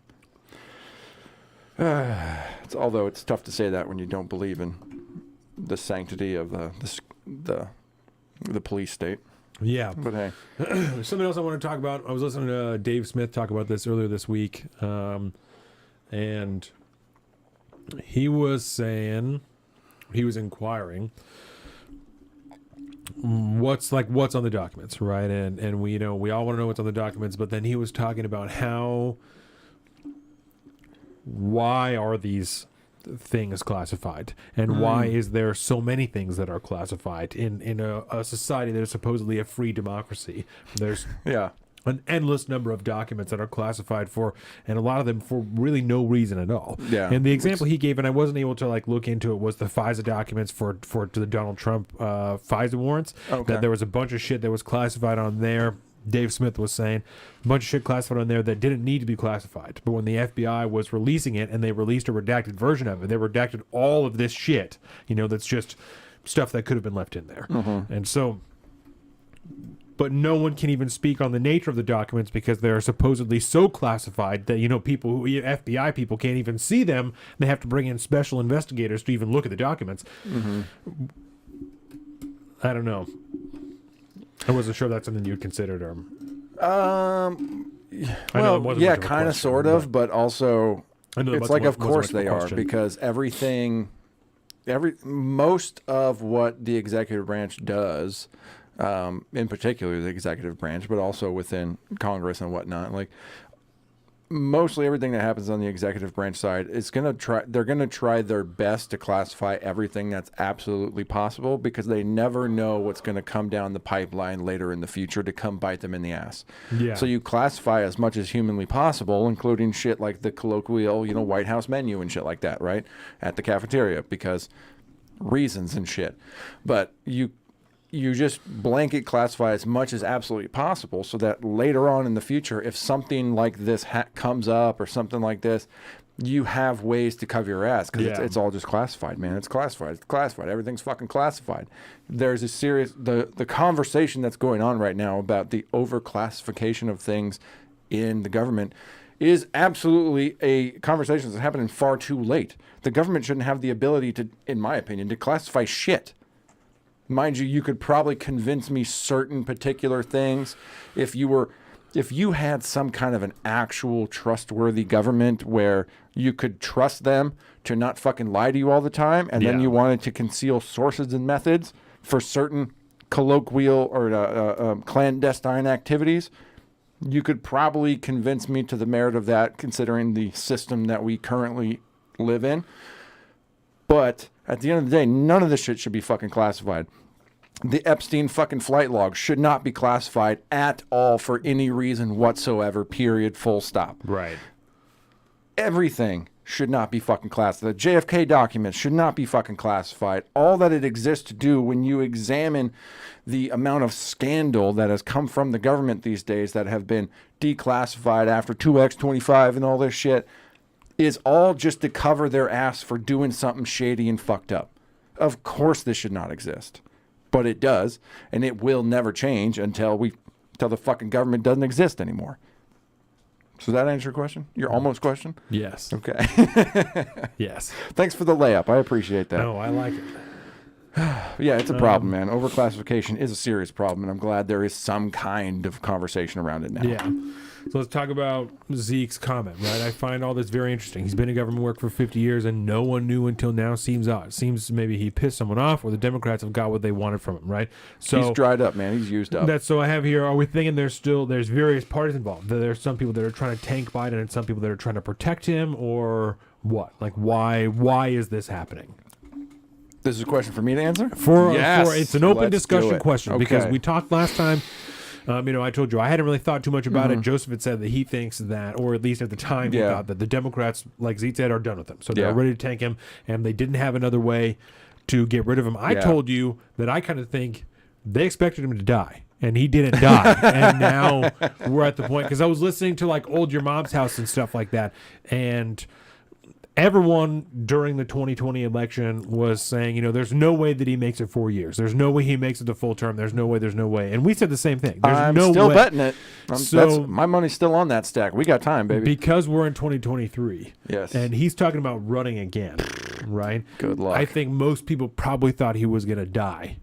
Although it's tough to say that when you don't believe in the sanctity of the police state. Yeah. But hey. Something else I want to talk about. I was listening to Dave Smith talk about this earlier this week. And he was saying, he was inquiring what's on the documents, right? And we we all want to know what's on the documents, but then he was talking about why are these things classified, and why is there so many things that are classified in a society that is supposedly a free democracy? There's an endless number of documents that are classified for, and a lot of them for really no reason at all. Yeah. And the example he gave, and I wasn't able to look into it, was the FISA documents to the Donald Trump FISA warrants. Okay. That there was a bunch of shit that was classified on there. Dave Smith was saying a bunch of shit classified on there that didn't need to be classified. But when the FBI was releasing it and they released a redacted version of it, they redacted all of this shit, that's just stuff that could have been left in there. And so, but no one can even speak on the nature of the documents because they're supposedly so classified that, FBI people can't even see them. They have to bring in special investigators to even look at the documents. I don't know. I wasn't sure that's something you'd considered. Well, yeah, kind of, sort of, but also it's like, of course they are, because most of what the executive branch does, in particular the executive branch, but also within Congress and whatnot, mostly everything that happens on the executive branch side is they're going to try their best to classify everything that's absolutely possible, because they never know what's going to come down the pipeline later in the future to come bite them in the ass. Yeah. So you classify as much as humanly possible, including shit like the colloquial, White House menu and shit like that, right? At the cafeteria, because reasons and shit. But you just blanket classify as much as absolutely possible, so that later on in the future, if something like this comes up or something like this, you have ways to cover your ass, because it's all just classified, man. It's classified. It's classified. Everything's fucking classified. There's a serious the conversation that's going on right now about the overclassification of things in the government is absolutely a conversation that's happening far too late. The government shouldn't have the ability to, in my opinion, to classify shit. Mind you, you could probably convince me certain particular things if you had some kind of an actual trustworthy government where you could trust them to not fucking lie to you all the time, and then you wanted to conceal sources and methods for certain colloquial or clandestine activities. You could probably convince me to the merit of that, considering the system that we currently live in. But at the end of the day, none of this shit should be fucking classified. The Epstein fucking flight log should not be classified at all for any reason whatsoever, period, full stop. Right. Everything should not be fucking classified. The JFK documents should not be fucking classified. All that it exists to do, when you examine the amount of scandal that has come from the government these days that have been declassified after 2X25 and all this shit, is all just to cover their ass for doing something shady and fucked up. Of course this should not exist. But it does, and it will never change until the fucking government doesn't exist anymore. So that answer your question? Your almost question? Yes. Okay. Yes. Thanks for the layup. I appreciate that. No, I like it. Yeah, it's a problem, man. Overclassification is a serious problem, and I'm glad there is some kind of conversation around it now. Yeah. So let's talk about Zeke's comment, right? I find all this very interesting. He's been in government work for 50 years, and no one knew until now. Seems odd. Seems maybe he pissed someone off, or the Democrats have got what they wanted from him, right? So he's dried up, man. He's used up. So I have here, are we thinking there's various parties involved? There's some people that are trying to tank Biden and some people that are trying to protect him, or what? Why is this happening? This is a question for me to answer? It's an open discussion question, because we talked last time. I told you I hadn't really thought too much about it. Joseph had said that he thinks that, or at least at the time, he thought that the Democrats, like Zeke said, are done with him. So they're ready to tank him, and they didn't have another way to get rid of him. I told you that I kind of think they expected him to die, and he didn't die. And now we're at the point, because I was listening to Old Your Mom's House and stuff like that, and everyone during the 2020 election was saying, there's no way that he makes it 4 years. There's no way he makes it the full term. There's no way. And we said the same thing. I'm still betting it. My money's still on that stack. We got time, baby. Because we're in 2023. Yes. And he's talking about running again, right? Good luck. I think most people probably thought he was going to die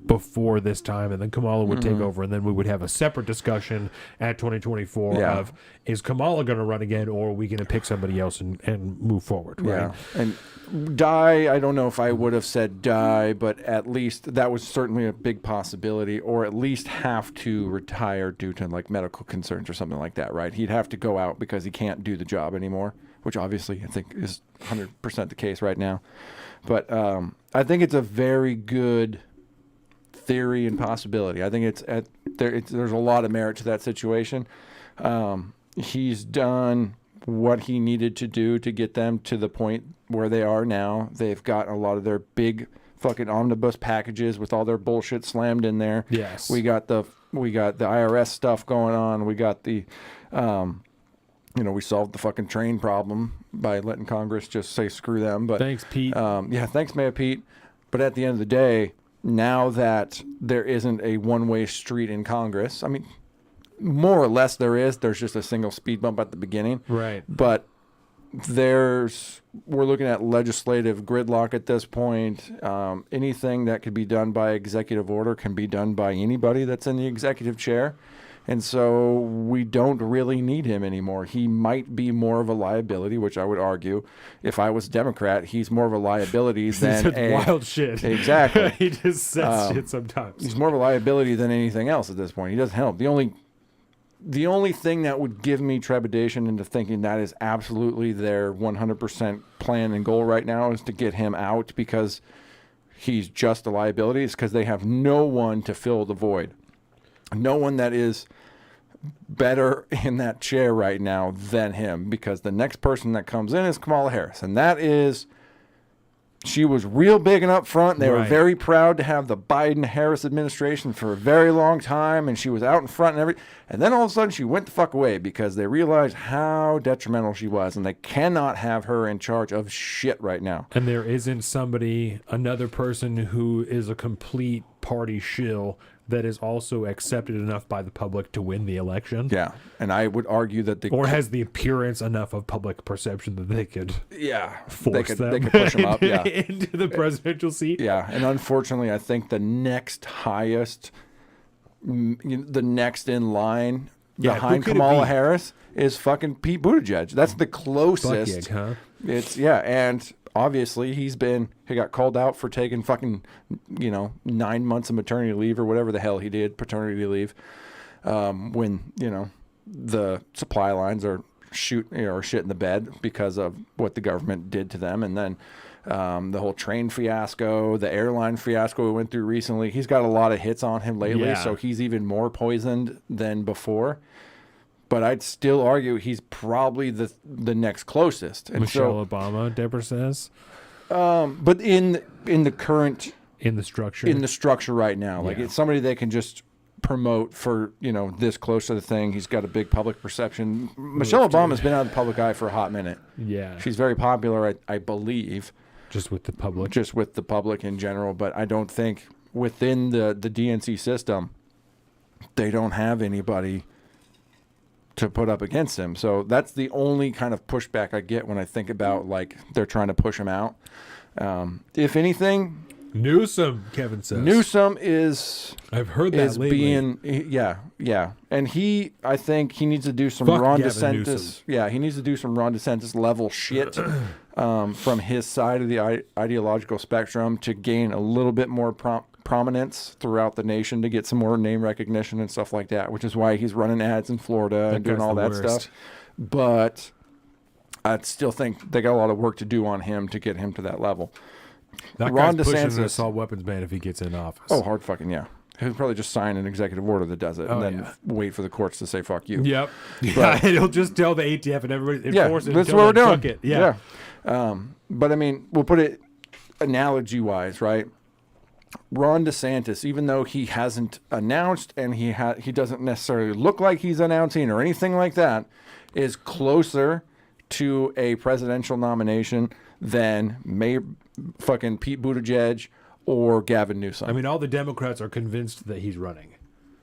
before this time, and then Kamala would take over, and then we would have a separate discussion at 2024 of, is Kamala going to run again, or are we going to pick somebody else and move forward, right? And die, I don't know if I would have said die, but at least that was certainly a big possibility, or at least have to retire due to like medical concerns or something like that, right? He'd have to go out because he can't do the job anymore, which obviously I think is 100% the case right now. But I think it's a very good theory and possibility. I think there's a lot of merit to that situation. He's done what he needed to do to get them to the point where they are now. They've got a lot of their big fucking omnibus packages with all their bullshit slammed in there. Yes. We got the IRS stuff going on. We got the we solved the fucking train problem by letting Congress just say screw them. But thanks, Pete. Thanks, Mayor Pete. But at the end of the day, now that there isn't a one-way street in Congress, I mean, more or less there's just a single speed bump at the beginning. Right. But we're looking at legislative gridlock at this point. Anything that could be done by executive order can be done by anybody that's in the executive chair. And so we don't really need him anymore. He might be more of a liability, which I would argue, if I was a Democrat, he's more of a liability than wild shit. Exactly. He just says shit sometimes. He's more of a liability than anything else at this point. He doesn't help. The only thing that would give me trepidation into thinking that is absolutely their 100% plan and goal right now is to get him out because he's just a liability, is because they have no one to fill the void. No one that is better in that chair right now than him, because the next person that comes in is Kamala Harris, and she was real big and up front. They were very proud to have the Biden-Harris administration for a very long time, and she was out in front and then all of a sudden she went the fuck away because they realized how detrimental she was, and they cannot have her in charge of shit right now. And there isn't another person who is a complete party shill that is also accepted enough by the public to win the election. Yeah, and I would argue that has the appearance enough of public perception that they could force them they could push them up into the presidential seat. Yeah, and unfortunately, I think the next highest, the next in line behind Kamala Harris is fucking Pete Buttigieg. That's the closest. Huh? And obviously he got called out for taking fucking 9 months of maternity leave or whatever the hell he did, paternity leave, when the supply lines are shit in the bed because of what the government did to them. And then the whole train fiasco, the airline fiasco we went through recently. He's got a lot of hits on him lately, so he's even more poisoned than before. But I'd still argue he's probably the next closest. And Michelle Obama, Deborah says. But in the current structure right now, like it's somebody they can just promote for this close to the thing. He's got a big public perception. Michelle Obama's been out of the public eye for a hot minute. Yeah, she's very popular, I believe. Just with the public in general. But I don't think within the DNC system they don't have anybody to put up against him. So that's the only kind of pushback I get when I think about like they're trying to push him out. If anything, Newsom, Kevin says. Newsom is. I've heard that lately. And I think he needs to do some Ron DeSantis. Yeah, he needs to do some Ron DeSantis level shit from his side of the ideological spectrum to gain a little bit more prominence throughout the nation, to get some more name recognition and stuff like that, which is why he's running ads in Florida and doing all that stuff. But I still think they got a lot of work to do on him to get him to that level. That Ron guy's pushing DeSantis, an assault weapons ban if he gets in office. Oh, hard fucking yeah. He'll probably just sign an executive order that does it and then wait for the courts to say fuck you. Yep. But, he'll just tell the ATF and everybody enforce it. That's what we're doing. It. Yeah. But I mean, we'll put it analogy-wise, right? Ron DeSantis, even though he hasn't announced and he doesn't necessarily look like he's announcing or anything like that, is closer to a presidential nomination than fucking Pete Buttigieg or Gavin Newsom. I mean, all the Democrats are convinced that he's running.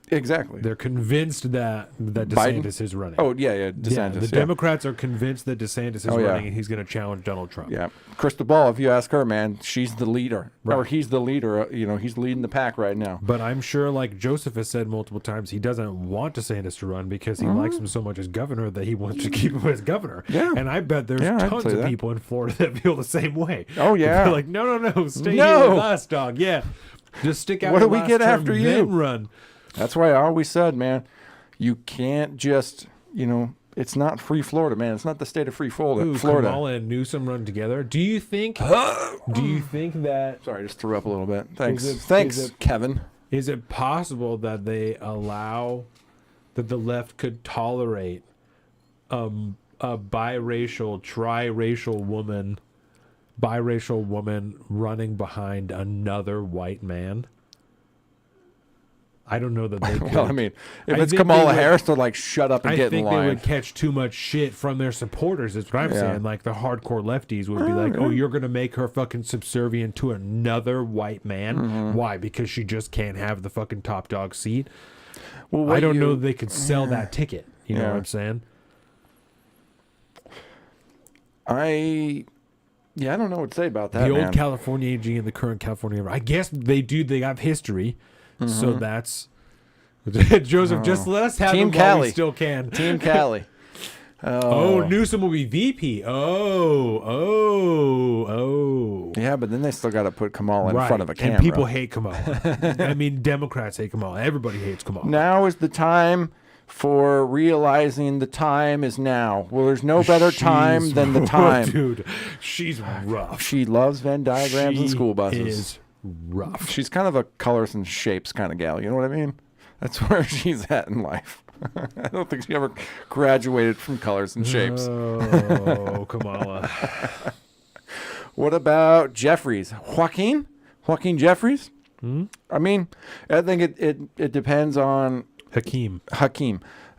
Exactly. They're convinced that DeSantis is running. Oh, yeah, DeSantis. The Democrats are convinced that DeSantis is running and he's going to challenge Donald Trump. Yeah. Crystal ball, if you ask her, man, she's the leader. Right. Or he's the leader. He's leading the pack right now. But I'm sure, like Joseph has said multiple times, he doesn't want DeSantis to run because he likes him so much as governor that he wants to keep him as governor. Yeah. And I bet there's tons of people in Florida that feel the same way. Oh, yeah. They're like, no, stay here with us, dog. Yeah. Just stick out. What do your we last get term, after you? then run. That's why I always said, man, you can't just, it's not free Florida, man. It's not the state of free Florida. Kamala and Newsom run together. Do you think that... Sorry, I just threw up a little bit. Thanks, Kevin. Is it possible that they allow, that the left could tolerate a biracial, biracial woman running behind another white man? I don't know that they could. Well, I mean, if it's Kamala Harris, they're like, shut up and get in line. I think they would catch too much shit from their supporters, is what I'm saying. Like, the hardcore lefties would be like, oh, you're going to make her fucking subservient to another white man? Why? Because she just can't have the fucking top dog seat? Well, I don't know that they could sell that ticket. You know what I'm saying? I don't know what to say about that, The old California AG and the current California... I guess they have history. So that's Joseph. Just let us have Team him Cali. while we still can. Team Cali. Newsom will be VP. Yeah, but then they still got to put Kamala in front of a camera. And people hate Kamala. I mean, Democrats hate Kamala. Everybody hates Kamala. Now is the time for realizing the time is now. Well, there's no better time than the time. Dude, she's rough. She loves Venn diagrams and school buses. Is rough. She's kind of a colors and shapes kind of gal. You know what I mean? That's where she's at in life. I don't think she ever graduated from colors and shapes. Oh, Kamala. What about Jeffries? Joaquin Jeffries? I mean, I think it depends on Hakeem.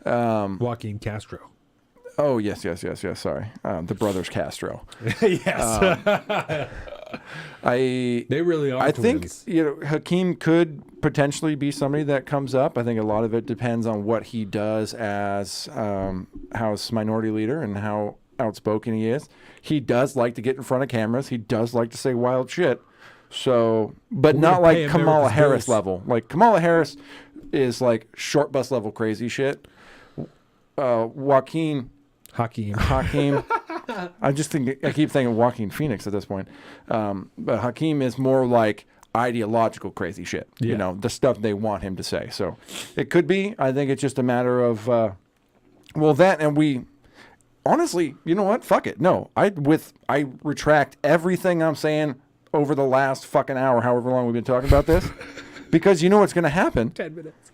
Joaquin Castro. Oh, yes. Sorry. The brothers Castro. Yes. They really are. I twins. think Hakeem could potentially be somebody that comes up. I think a lot of it depends on what he does as House Minority Leader and how outspoken he is. He does like to get in front of cameras. He does like to say wild shit. So, but not like Kamala Harris level. Like Kamala Harris is like short bus level crazy shit. Hakeem. I keep thinking Joaquin Phoenix at this point. But Hakeem is more like ideological crazy shit. Yeah. The stuff they want him to say. So it could be. I think it's just a matter of, that, and we, honestly, you know what? Fuck it. No, I retract everything I'm saying over the last fucking hour, however long we've been talking about this, because you know what's going to happen. 10 minutes.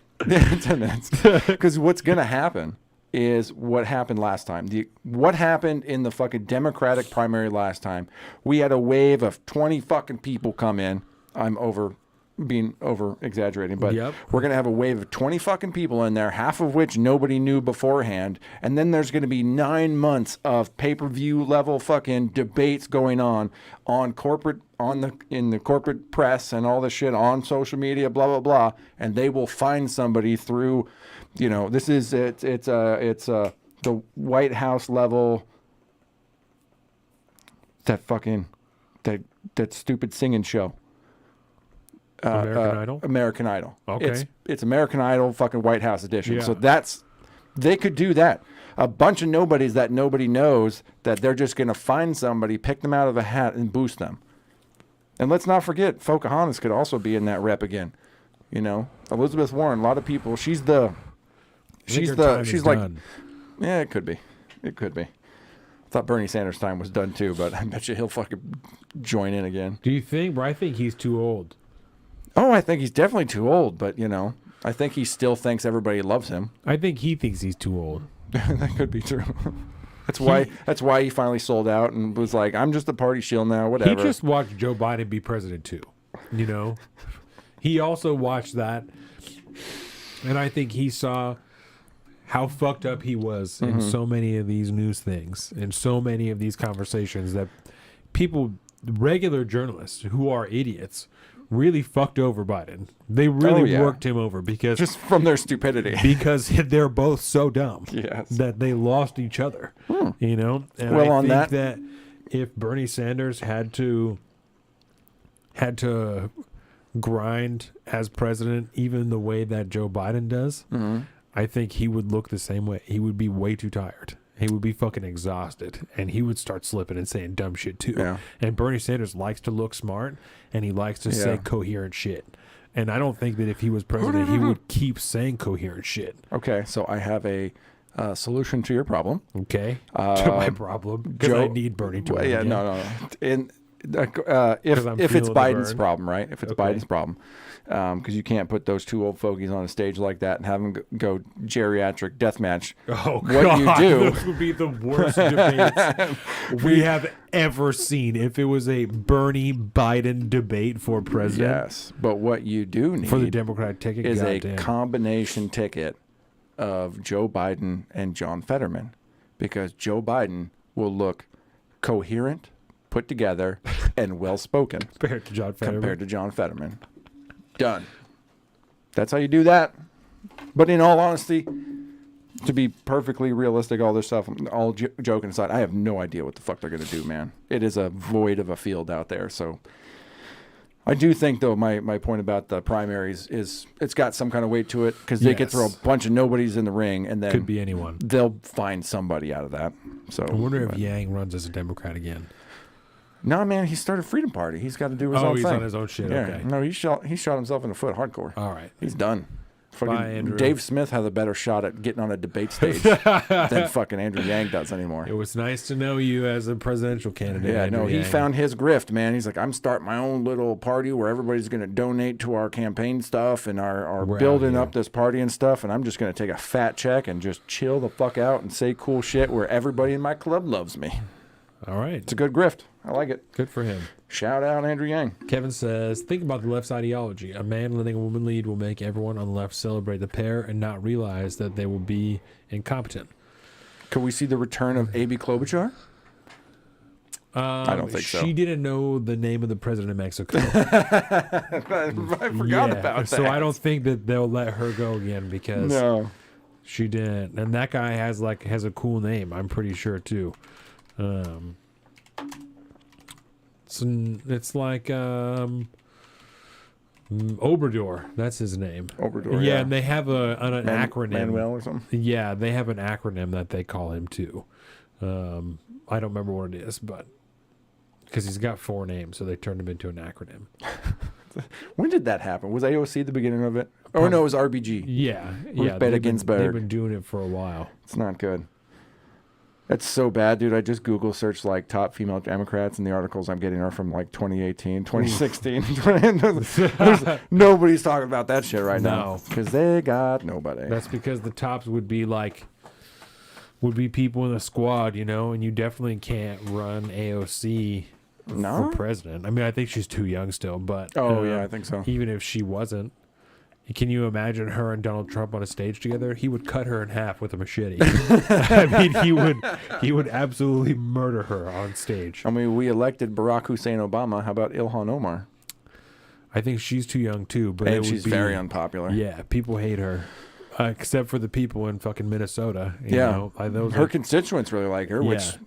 10 minutes. Because what's going to happen is what happened last time. What happened in the fucking Democratic primary last time? We had a wave of 20 fucking people come in. I'm being over exaggerating, but we're going to have a wave of 20 fucking people in there, half of which nobody knew beforehand. And then there's going to be 9 months of pay-per-view level fucking debates going on corporate, in the corporate press and all this shit on social media, blah, blah, blah. And they will find somebody through, this is, it's the White House level, that stupid singing show. American Idol. Okay. It's American Idol fucking White House edition. Yeah. So they could do that. A bunch of nobodies that nobody knows, that they're just going to find somebody, pick them out of a hat, and boost them. And let's not forget, Pocahontas could also be in that rep again. Elizabeth Warren, a lot of people. She's like, done. Yeah, it could be. I thought Bernie Sanders' time was done too, but I bet you he'll fucking join in again. Do you think? I think he's too old. Oh, I think he's definitely too old, but I think he still thinks everybody loves him. I think he thinks he's too old. That could be true. That's why he finally sold out and was like, I'm just a party shill now, whatever. He just watched Joe Biden be president too. He also watched that, and I think he saw how fucked up he was in so many of these news things and so many of these conversations that people, regular journalists who are idiots, really fucked over Biden. They really worked him over because just from their stupidity. Because they're both so dumb yes. that they lost each other. You know? And well, I on think that if Bernie Sanders had to grind as president even the way that Joe Biden does, I think he would look the same way. He would be way too tired. He would be fucking exhausted, and he would start slipping and saying dumb shit too. Yeah. And Bernie Sanders likes to look smart, and he likes to say coherent shit. And I don't think that if he was president, he would keep saying coherent shit. Okay, so I have a solution to your problem. Okay, to my problem, because I need Bernie to win. Yeah, again. no. If it's Biden's problem, right? If it's Biden's problem, because you can't put those two old fogies on a stage like that and have them go geriatric deathmatch. Oh, what God, you do? Those would be the worst debates we have ever seen. If it was a Bernie Biden debate for president, yes. But what you do need for the Democratic ticket is a combination ticket of Joe Biden and John Fetterman, because Joe Biden will look coherent, put together, and well-spoken compared to John Fetterman. Done. That's how you do that. But in all honesty, to be perfectly realistic, all this stuff, all joking aside, I have no idea what the fuck they're going to do, man. It is a void of a field out there. So I do think, though, my point about the primaries is it's got some kind of weight to it, because they could throw a bunch of nobodies in the ring, and then could be anyone. They'll find somebody out of that. So I wonder if Yang runs as a Democrat again. No, man, he started Freedom Party. He's got to do his own thing. Oh, he's on his own shit. Yeah. Okay. No, he shot himself in the foot hardcore. All right. He's done. Bye, Andrew. Dave Smith has a better shot at getting on a debate stage than fucking Andrew Yang does anymore. It was nice to know you as a presidential candidate. Yeah, no, he Yang. found his grift, man. He's like, I'm starting my own little party where everybody's going to donate to our campaign stuff and our building up this party and stuff, and I'm just going to take a fat check and just chill the fuck out and say cool shit where everybody in my club loves me. All right. It's a good grift. I like it. Good for him. Shout out Andrew Yang. Kevin says, think about the left's ideology. A man letting a woman lead will make everyone on the left celebrate the pair and not realize that they will be incompetent. Could we see the return of A.B. Klobuchar? I don't think so. She didn't know the name of the president of Mexico. I forgot about that. So I don't think that they'll let her go again because she didn't. And that guy has a cool name, I'm pretty sure, too. It's like Obrador. That's his name. Obrador. Yeah, and they have an acronym. Manuel or something. Yeah, they have an acronym that they call him too. I don't remember what it is, but because he's got 4 names, so they turned him into an acronym. When did that happen? Was AOC the beginning of it? Oh no, it was RBG. Yeah, Ruth Bader Ginsburg. They've been doing it for a while. It's not good. That's so bad, dude. I just Google searched like top female Democrats, and the articles I'm getting are from like 2018, 2016. Nobody's talking about that shit right now because they got nobody. That's because the tops would be people in the squad, you know, and you definitely can't run AOC for president. I mean, I think she's too young still, but yeah, I think so. Even if she wasn't. Can you imagine her and Donald Trump on a stage together? He would cut her in half with a machete. I mean, he would absolutely murder her on stage. I mean, we elected Barack Hussein Obama. How about Ilhan Omar? I think she's too young too, but and she's very unpopular. Yeah, people hate her, except for the people in fucking Minnesota. You know, her constituents really like her, which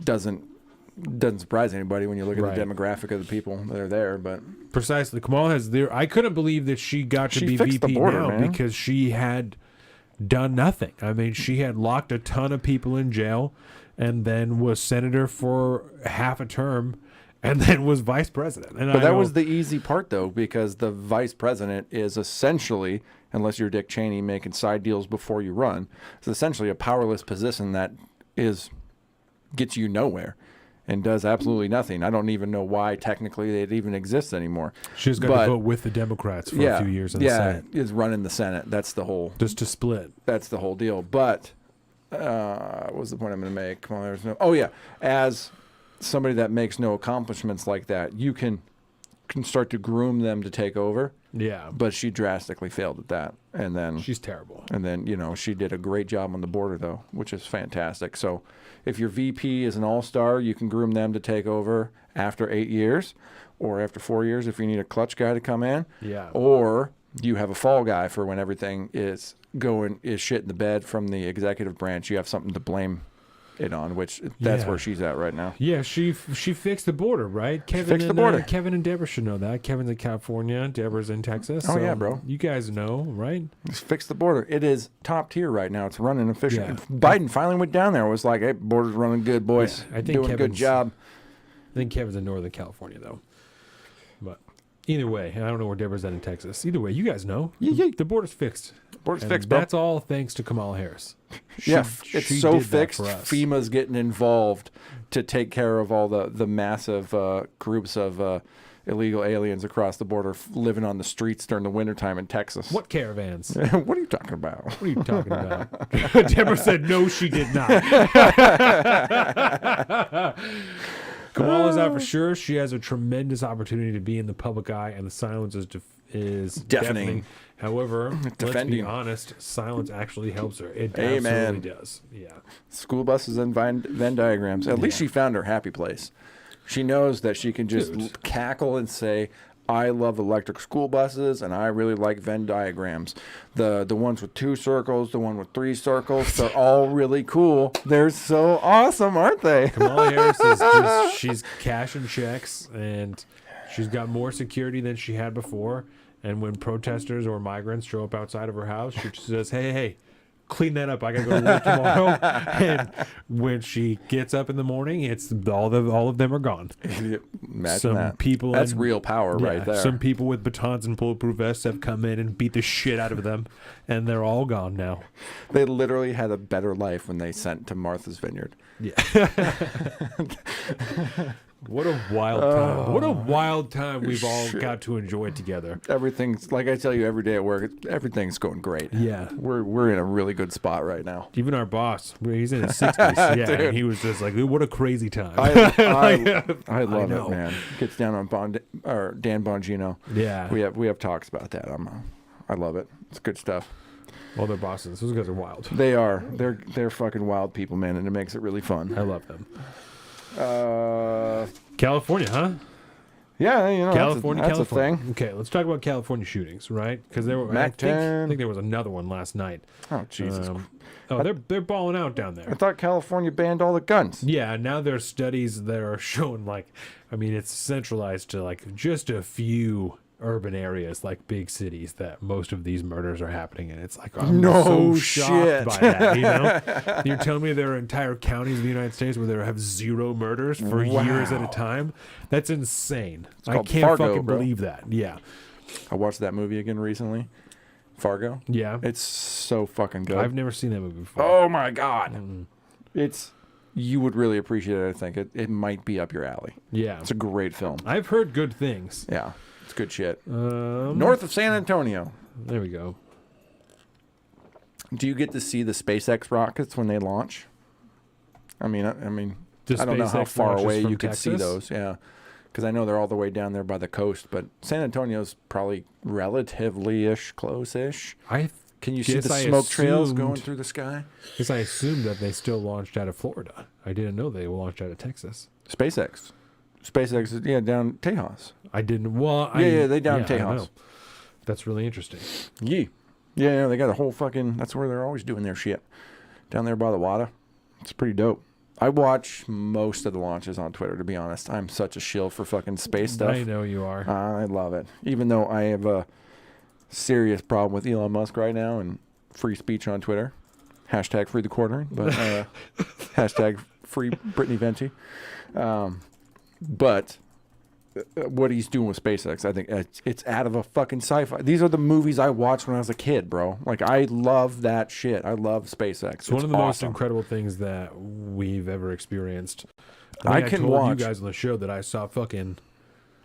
doesn't surprise anybody when you look at the demographic of the people that are there. But precisely, Kamala has there. I couldn't believe that she got to be VP now because she had done nothing. I mean, she had locked a ton of people in jail, and then was senator for half a term, and then was vice president. But that was the easy part, though, because the vice president is essentially, unless you're Dick Cheney making side deals before you run, it's essentially a powerless position that gets you nowhere. And does absolutely nothing. I don't even know why technically it even exists anymore. She's got to vote with the Democrats for a few years in the Senate. Yeah, is running the Senate. That's the whole... Just to split. That's the whole deal. But what was the point I'm going to make? Come on, there's no... Oh, yeah. As somebody that makes no accomplishments like that, you can start to groom them to take over. Yeah. But she drastically failed at that. And then... She's terrible. And then, she did a great job on the border, though, which is fantastic. So... If your VP is an all-star, you can groom them to take over after 8 years. or after 4 years if you need a clutch guy to come in. Yeah. Or you have a fall guy for when everything is shit in the bed from the executive branch. You have something to blame it on, which that's where she's at right now. Yeah, she fixed the border, right? Fixed the border. Kevin and Deborah should know that. Kevin's in California, Deborah's in Texas. Oh, yeah, bro. You guys know, right? Just fixed the border. It is top tier right now. It's running efficient. Yeah. Biden finally went down there. It was like, hey, border's running good, boys. Yeah, I think doing a good job. I think Kevin's in Northern California, though. But either way, I don't know where Deborah's at in Texas. Either way, you guys know. Yeah. The border's fixed. Border's fixed, bro. That's all thanks to Kamala Harris. It's so fixed. FEMA's getting involved to take care of all the massive groups of illegal aliens across the border living on the streets during the wintertime in Texas. What caravans? What are you talking about? What are you talking about? Deborah said no, she did not. Kamala's out for sure. She has a tremendous opportunity to be in the public eye, and the silence is deafening. However, let's be honest, silence actually helps her. It absolutely does. Yeah. School buses and Venn diagrams. At least she found her happy place. She knows that she can just cackle and say, I love electric school buses, and I really like Venn diagrams. The ones with 2 circles, the one with 3 circles, they're all really cool. They're so awesome, aren't they? Kamala Harris is she's cashing checks, and she's got more security than she had before. And when protesters or migrants show up outside of her house, she just says, hey, clean that up. I got to go to work tomorrow. And when she gets up in the morning, it's all of them are gone. Imagine that. That's real power right there. Some people with batons and bulletproof vests have come in and beat the shit out of them, and they're all gone now. They literally had a better life when they sent to Martha's Vineyard. Yeah. What a wild time. What a wild time we've all got to enjoy together. Everything's, like I tell you every day at work, everything's going great. Yeah. We're in a really good spot right now. Even our boss, he's in his 60s. Yeah, and he was just like, what a crazy time. I love it, man. Gets down on Dan Bongino. Yeah. We have talks about that. I love it. It's good stuff. Well, they're bosses. Those guys are wild. They are. They're fucking wild people, man, and it makes it really fun. I love them. California, huh? Yeah, California. A thing. Okay, let's talk about California shootings, right? Because there were. I think there was another one last night. Oh Jesus! They're balling out down there. I thought California banned all the guns. Yeah, now there's studies that are showing it's centralized to just a few urban areas, like big cities, that most of these murders are happening in. It's like, I'm so shocked by that. You know, you're telling me there are entire counties in the United States where there have 0 murders for years at a time? That's insane. I can't Fargo, believe that. Yeah, I watched that movie again recently. Fargo. Yeah, it's so fucking good. I've never seen that movie before. Oh my god, you would really appreciate it. I think it might be up your alley. Yeah, it's a great film. I've heard good things. Yeah. It's good shit. North of San Antonio. There we go. Do you get to see the SpaceX rockets when they launch? I mean, I don't know how far away you could see those. Yeah, because I know they're all the way down there by the coast, but San Antonio's probably relatively-ish, close-ish. Can you see the smoke trails going through the sky? Because I assumed that they still launched out of Florida. I didn't know they launched out of Texas. SpaceX, down Tejas. I didn't. Well, they down Tejas. That's really interesting. Yeah, they got a whole fucking. That's where they're always doing their shit, down there by the water. It's pretty dope. I watch most of the launches on Twitter, to be honest. I'm such a shill for fucking space stuff. I know you are. I love it. Even though I have a serious problem with Elon Musk right now and free speech on Twitter. Hashtag free the quarter, but hashtag free Brittany Venti. But what he's doing with SpaceX, I think it's out of a fucking sci-fi. These are the movies I watched when I was a kid, bro. Like, I love that shit. I love SpaceX. It's one of the most incredible things that we've ever experienced. I can told watch you guys on the show that I saw fucking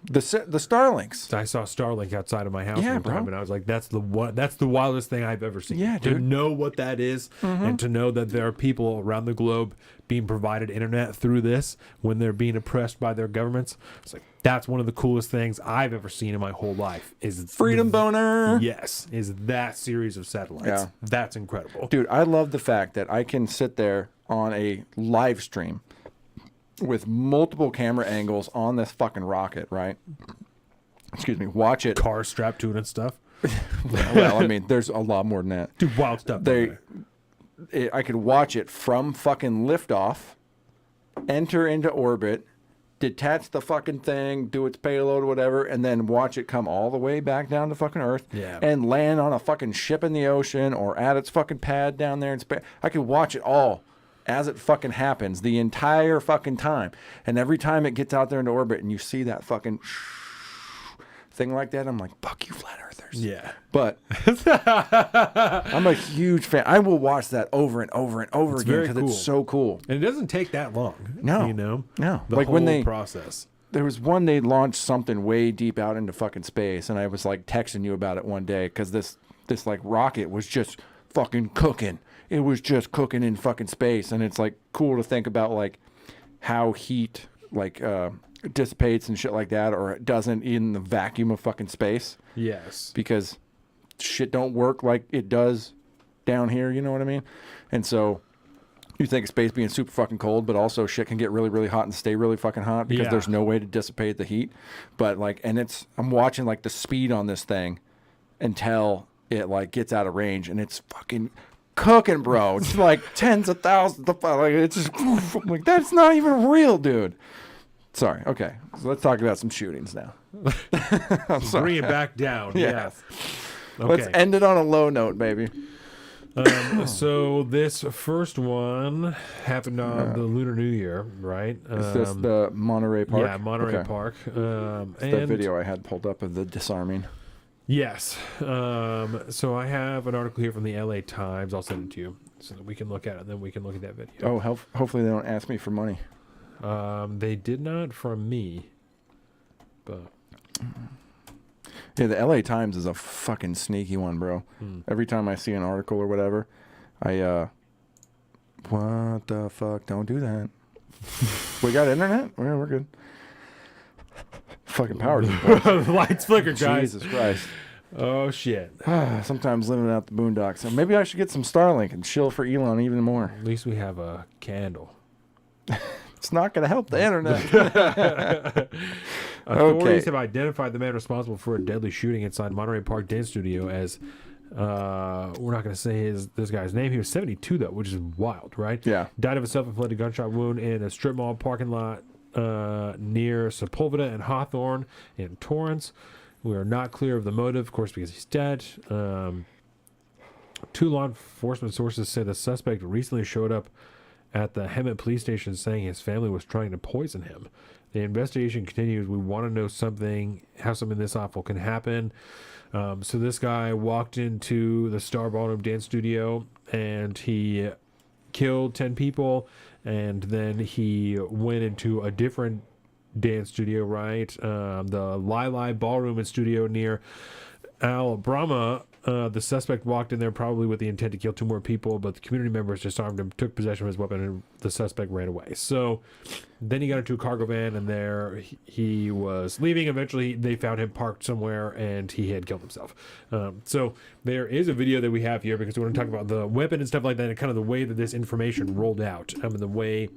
the Starlinks. I saw Starlink outside of my house one time, bro. and I was like, "That's the wildest thing I've ever seen." Yeah, dude. To know what that is, and to know that there are people around the globe being provided internet through this when they're being oppressed by their governments, it's like that's one of the coolest things I've ever seen in my whole life. Is Freedom Boner? Yes, is that series of satellites? Yeah. That's incredible, dude. I love the fact that I can sit there on a live stream with multiple camera angles on this fucking rocket, right? Excuse me. Watch it. Car strapped to it and stuff. Well, I mean, there's a lot more than that. Dude, wild stuff. I could watch it from fucking liftoff, enter into orbit, detach the fucking thing, do its payload or whatever, and then watch it come all the way back down to fucking Earth and land on a fucking ship in the ocean or at its fucking pad down there in space. I could watch it all as it fucking happens the entire fucking time. And every time it gets out there into orbit and you see that fucking thing like that, I'm like, fuck you, flat earthers. Yeah. But I'm a huge fan. I will watch that over and over and over again because it's so cool. And it doesn't take that long. No. You know? No. The like whole when they process. There was one, they launched something way deep out into fucking space, and I was like texting you about it one day because this like rocket was just fucking cooking. It was just cooking in fucking space, and it's like cool to think about like how heat like dissipates and shit like that, or it doesn't in the vacuum of fucking space. Yes. Because shit don't work like it does down here, you know what I mean? And so you think of space being super fucking cold, but also shit can get really, really hot and stay really fucking hot because there's no way to dissipate the heat. But like, and I'm watching like the speed on this thing until it like gets out of range, and it's fucking cooking, bro. It's like tens of thousands of, like, it's just, I'm like, that's not even real, dude. Sorry. Okay. So let's talk about some shootings now. I'm sorry. Bring it back down. Yeah. Yes. Okay. Let's end it on a low note, baby. So this first one happened on the Lunar New Year, right? Is this the Monterey Park? Yeah, Monterey Okay. Park. It's the video I had pulled up of the disarming. Yes. So I have an article here from the LA Times. I'll send it to you so that we can look at it, and then we can look at that video. Oh, hopefully they don't ask me for money. They did not from me, but yeah, the LA Times is a fucking sneaky one, bro. Every time I see an article or whatever, I what the fuck? Don't do that. We got internet? Yeah, we're good. Fucking power. Lights flicker, guys. Jesus Christ. Oh shit. Sometimes living out the boondocks. So maybe I should get some Starlink and chill for Elon even more. At least we have a candle. It's not going to help the internet. Authorities have identified the man responsible for a deadly shooting inside Monterey Park dance studio as we're not going to say this guy's name. He was 72 though, which is wild, right? Yeah. Died of a self-inflicted gunshot wound in a strip mall parking lot near Sepulveda and Hawthorne in Torrance. We are not clear of the motive, of course, because he's dead. Two law enforcement sources say the suspect recently showed up at the Hemet police station saying his family was trying to poison him. The investigation continues. We want to know how something this awful can happen. So this guy walked into the Star Ballroom dance studio and he killed 10 people, and then he went into a different dance studio, right? The Lili Ballroom and Studio near Alabama. The suspect walked in there probably with the intent to kill 2 more people, but the community members disarmed him, took possession of his weapon, and the suspect ran away. So then he got into a cargo van, and there he was leaving. Eventually, they found him parked somewhere, and he had killed himself. So there is a video that we have here because we want to talk about the weapon and stuff like that, and kind of the way that this information rolled out, and the way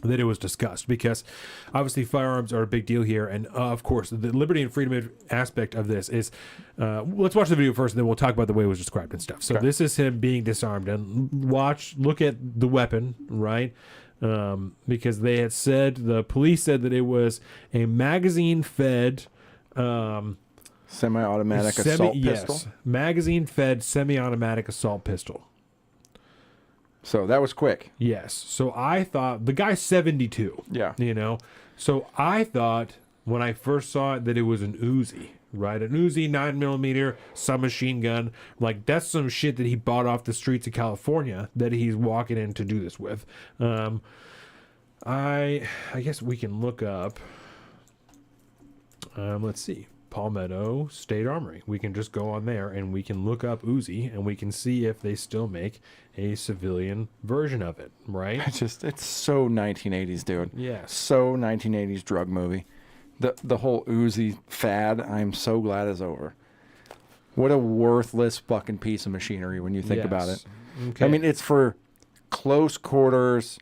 that it was discussed, because obviously firearms are a big deal here, and of course the liberty and freedom aspect of this is let's watch the video first and then we'll talk about the way it was described and stuff. So this is him being disarmed, and look at the weapon, right? Because they had said, the police said that it was a magazine fed semi-automatic assault pistol. Yes, magazine fed semi-automatic assault pistol. So that was quick. Yes. So I thought, the guy's 72. Yeah. You know? So I thought when I first saw it that it was an Uzi, right? An Uzi 9mm submachine gun. Like, that's some shit that he bought off the streets of California that he's walking in to do this with. I guess we can look up, let's see. Palmetto State Armory. We can just go on there and we can look up Uzi and we can see if they still make a civilian version of it, right? It's so 1980s, dude. Yes. So 1980s drug movie. The whole Uzi fad, I'm so glad is over. What a worthless fucking piece of machinery when you think about it. Okay. I mean, it's for close quarters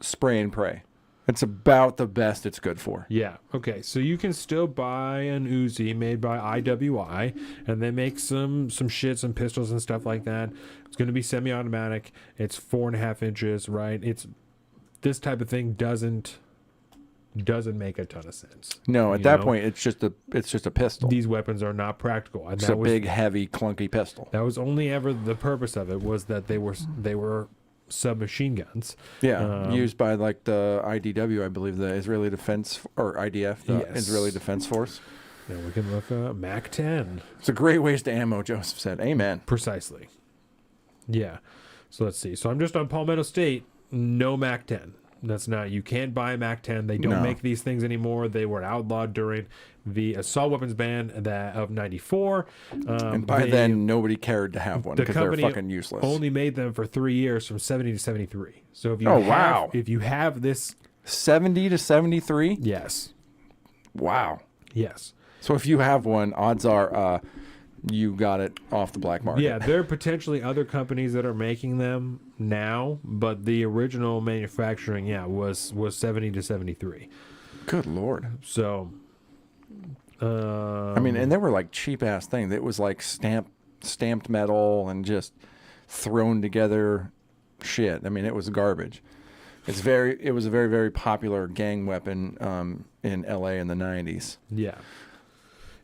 spray and pray. It's about the best it's good for. Yeah. Okay. So you can still buy an Uzi made by IWI, and they make some pistols and stuff like that. It's going to be semi-automatic. It's 4.5 inches, right? This type of thing doesn't make a ton of sense. No, at that point, it's just a pistol. These weapons are not practical. And it's a big, heavy, clunky pistol. That was only ever the purpose of it, was that they were submachine guns. Yeah, used by like the IDW, I believe, the Israeli Defense, or IDF, the Israeli Defense Force. Yeah, we can look up MAC-10. It's a great waste of ammo, Joseph said. Amen. Precisely. Yeah. So let's see. So I'm just on Palmetto State. No MAC-10. That's not, you can't buy a MAC-10. They don't make these things anymore. They were outlawed during the assault weapons ban of 94. And by then, nobody cared to have one because they're fucking useless. Only made them for 3 years, from 70 to 73. So if you if you have this 70 to 73, yes, wow, yes. So if you have one, odds are you got it off the black market. Yeah, there are potentially other companies that are making them now, but the original manufacturing, was 70 to 73. Good Lord. So, I mean, and they were like cheap ass things. It was like stamped metal and just thrown together shit. I mean, it was garbage. It was a very, very popular gang weapon in LA in the 90s. Yeah.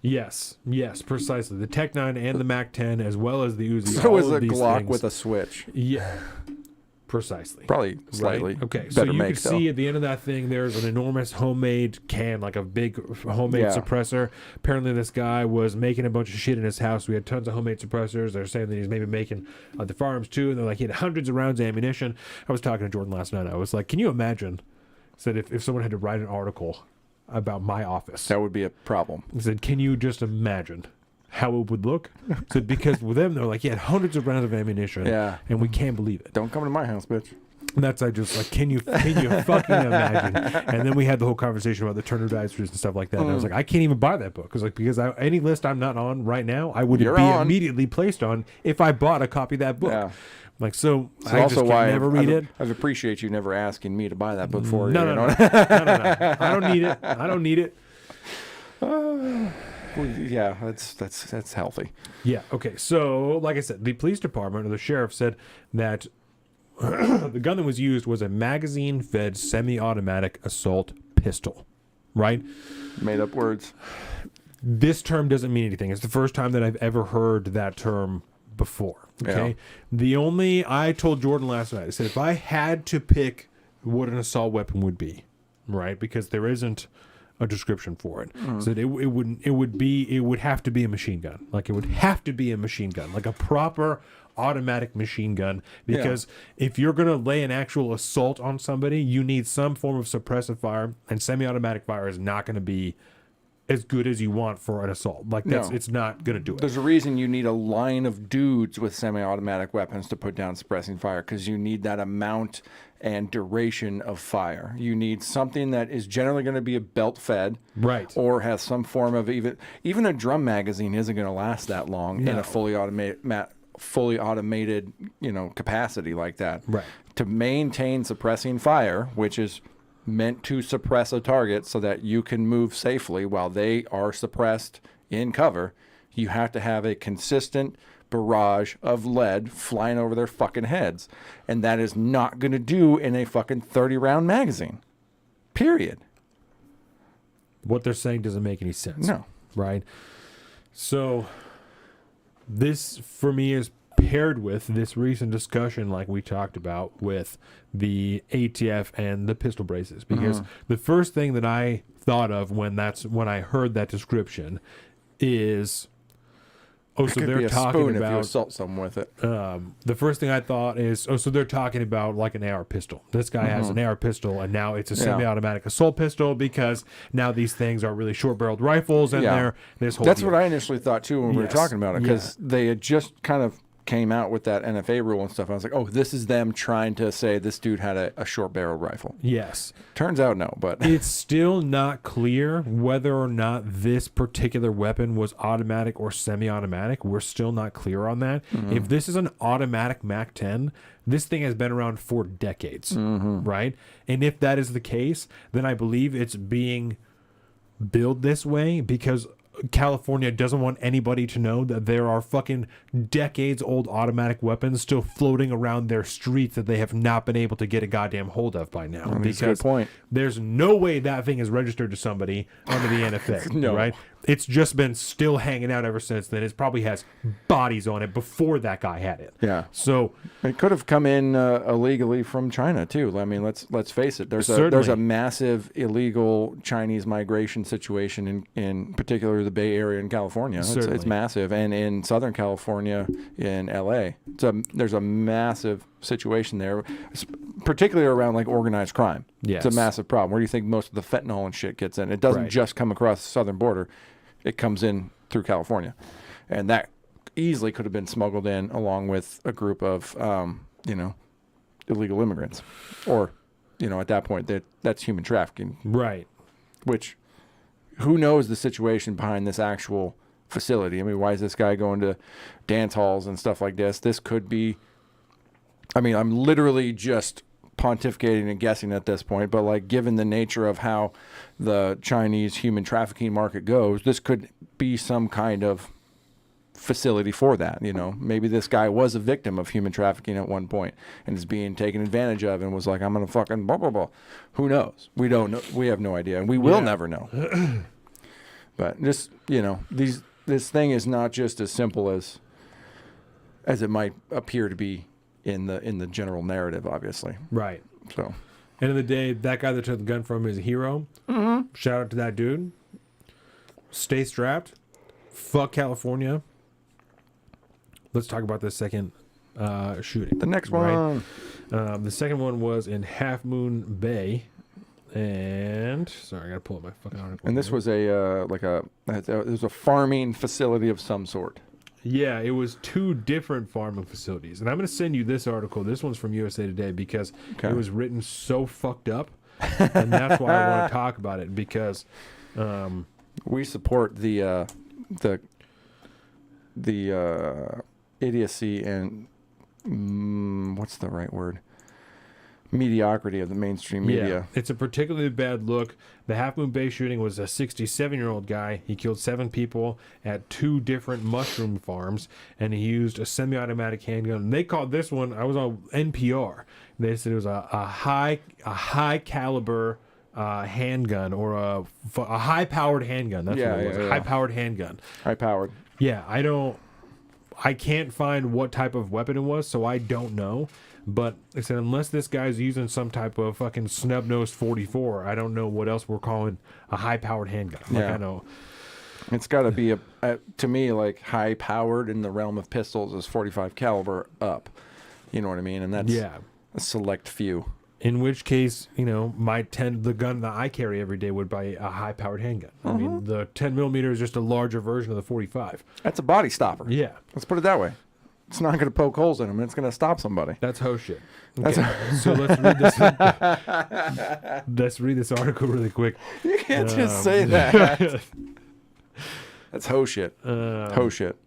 Yes, precisely. The Tech 9 and the MAC-10, as well as the Uzi. So is a Glock with a switch. Yeah, precisely. Probably slightly. Right? Okay, better so you make, can see at the end of that thing, there's an enormous homemade can, like a big homemade suppressor. Apparently, this guy was making a bunch of shit in his house. We had tons of homemade suppressors. They're saying that he's maybe making the firearms too. And they're like, he had hundreds of rounds of ammunition. I was talking to Jordan last night. I was like, can you imagine? Said if someone had to write an article about my office, that would be a problem. I said, can you just imagine how it would look? So because with them, they're like, he had hundreds of rounds of ammunition, and we can't believe it. Don't come to my house, bitch. And that's I just like, can you fucking imagine? And then we had the whole conversation about the Turner Dice and stuff like that. And I was like, I can't even buy that book because any list I'm not on right now, I would immediately placed on if I bought a copy of that book. Yeah. Like, so I also just why never read it. I appreciate you never asking me to buy that book for you. No. I don't need it. I don't need it. Yeah, that's healthy. Yeah. Okay. So, like I said, the police department or the sheriff said that the gun that was used was a magazine-fed semi-automatic assault pistol. Right? Made up words. This term doesn't mean anything. It's the first time that I've ever heard that term before. Okay. Yeah. I told Jordan last night, I said, if I had to pick what an assault weapon would be, right? Because there isn't a description for it. So it would have to be a machine gun. Like, it would have to be a machine gun, like a proper automatic machine gun. Because if you're going to lay an actual assault on somebody, you need some form of suppressive fire, and semi-automatic fire is not going to be as good as you want for an assault. Like, it's not going to do it. There's a reason you need a line of dudes with semi-automatic weapons to put down suppressing fire, because you need that amount and duration of fire. You need something that is generally going to be a belt fed, right, or has some form of even a drum magazine isn't going to last that long in a fully automated capacity like that. Right. To maintain suppressing fire, which is meant to suppress a target so that you can move safely while they are suppressed in cover, you have to have a consistent barrage of lead flying over their fucking heads. And that is not going to do in a fucking 30-round magazine. Period. What they're saying doesn't make any sense. No. Right? So this, for me, is paired with this recent discussion like we talked about with the ATF and the pistol braces, because the first thing that I thought of when I heard that description is, so they're talking about if you assault someone with it. The first thing I thought is, so they're talking about like an AR pistol. This guy has an AR pistol, and now it's a semi-automatic assault pistol, because now these things are really short-barreled rifles, and they're this whole. That's what I initially thought too when we were talking about it, because they had just kind of came out with that NFA rule and stuff, I was like, oh, this is them trying to say this dude had a short barrel rifle. Yes. Turns out no, but it's still not clear whether or not this particular weapon was automatic or semi-automatic. We're still not clear on that. Mm-hmm. If this is an automatic MAC-10, this thing has been around for decades, right? And if that is the case, then I believe it's being built this way because California doesn't want anybody to know that there are fucking decades old automatic weapons still floating around their streets that they have not been able to get a goddamn hold of by now. That's a good point. There's no way that thing is registered to somebody under the NFA, No. right? It's just been still hanging out ever since then. It probably has bodies on it before that guy had it. Yeah. So it could have come in illegally from China too. I mean, let's face it. There's Certainly. a massive illegal Chinese migration situation in particular the Bay Area in California. It's Certainly. massive, and in Southern California, in LA, there's a massive situation there, particularly around like organized crime. Yes. It's a massive problem. Where do you think most of the fentanyl and shit gets in? It doesn't Right. just come across the southern border. It comes in through California, and that easily could have been smuggled in along with a group of, illegal immigrants, or, at that point that's human trafficking, right? Which, who knows the situation behind this actual facility? I mean, why is this guy going to dance halls and stuff like this? This could be. I mean, I'm literally just pontificating and guessing at this point, but like given the nature of how the Chinese human trafficking market goes, this could be some kind of facility for that. Maybe this guy was a victim of human trafficking at one point and is being taken advantage of and was like, I'm gonna fucking blah blah blah. Who knows? We don't know. We have no idea, and we will never know. But just this thing is not just as simple as it might appear to be in the general narrative, obviously. Right. So, end of the day, that guy that took the gun from him is a hero. Mm-hmm. Shout out to that dude. Stay strapped. Fuck California. Let's talk about the second shooting. The next one. Right? The second one was in Half Moon Bay. And sorry, I gotta pull up my fucking article. And this was it was a farming facility of some sort. Yeah, it was two different farming facilities. And I'm going to send you this article. This one's from USA Today because it was written so fucked up. And that's why I want to talk about it because we support the idiocy and what's the right word? Mediocrity of the mainstream media. Yeah, it's a particularly bad look. The Half Moon Bay shooting was a 67-year-old guy. He killed 7 people at 2 different mushroom farms, and he used a semi-automatic handgun. They called this one, I was on NPR. They said it was a high caliber handgun, or a high powered handgun. That's what it was. A high powered handgun. High powered. Yeah, I can't find what type of weapon it was, so I don't know. But I said, unless this guy's using some type of fucking snub-nosed 44, I don't know what else we're calling a high-powered handgun. I know. It's got to be, to me, like high-powered in the realm of pistols is 45 caliber up. You know what I mean? And that's a select few. In which case, the gun that I carry every day would be a high-powered handgun. I mean, the 10 millimeter is just a larger version of the 45. That's a body stopper. Yeah. Let's put it that way. It's not going to poke holes in them. It's going to stop somebody. That's ho shit. Okay. So let's read this. Let's read this article really quick. You can't just say that. That's ho shit. Ho shit.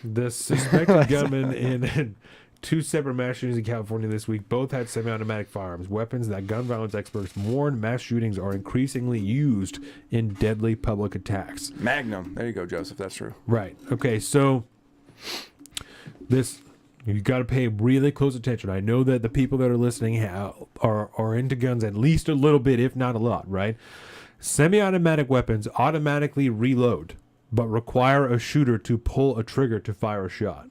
The suspected gunman in 2 separate mass shootings in California this week both had semi-automatic firearms, weapons that gun violence experts warn mass shootings are increasingly used in deadly public attacks. Magnum. There you go, Joseph. That's true. Right. Okay, so you got to pay really close attention. I know that the people that are listening are into guns at least a little bit, if not a lot, right? Semi-automatic weapons automatically reload, but require a shooter to pull a trigger to fire a shot.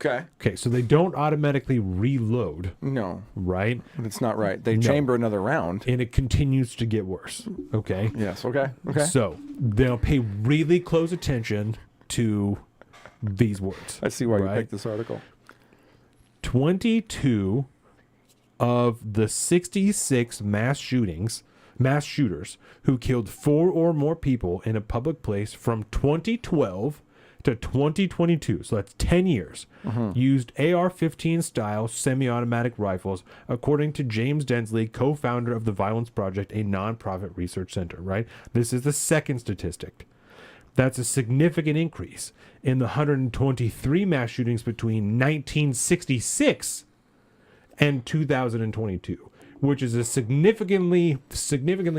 Okay, so they don't automatically reload. No. Right? It's not right. They chamber another round. And it continues to get worse. Okay? Yes, okay. So they'll pay really close attention to these words. I see why you picked this article. 22 of the 66 mass shooters who killed 4 or more people in a public place from 2012 to 2022, so that's 10 years, used AR-15 style semi-automatic rifles, according to James Densley, co-founder of the Violence Project, a nonprofit research center, right? This is the second statistic. That's a significant increase in the 123 mass shootings between 1966 and 2022, which is a significantly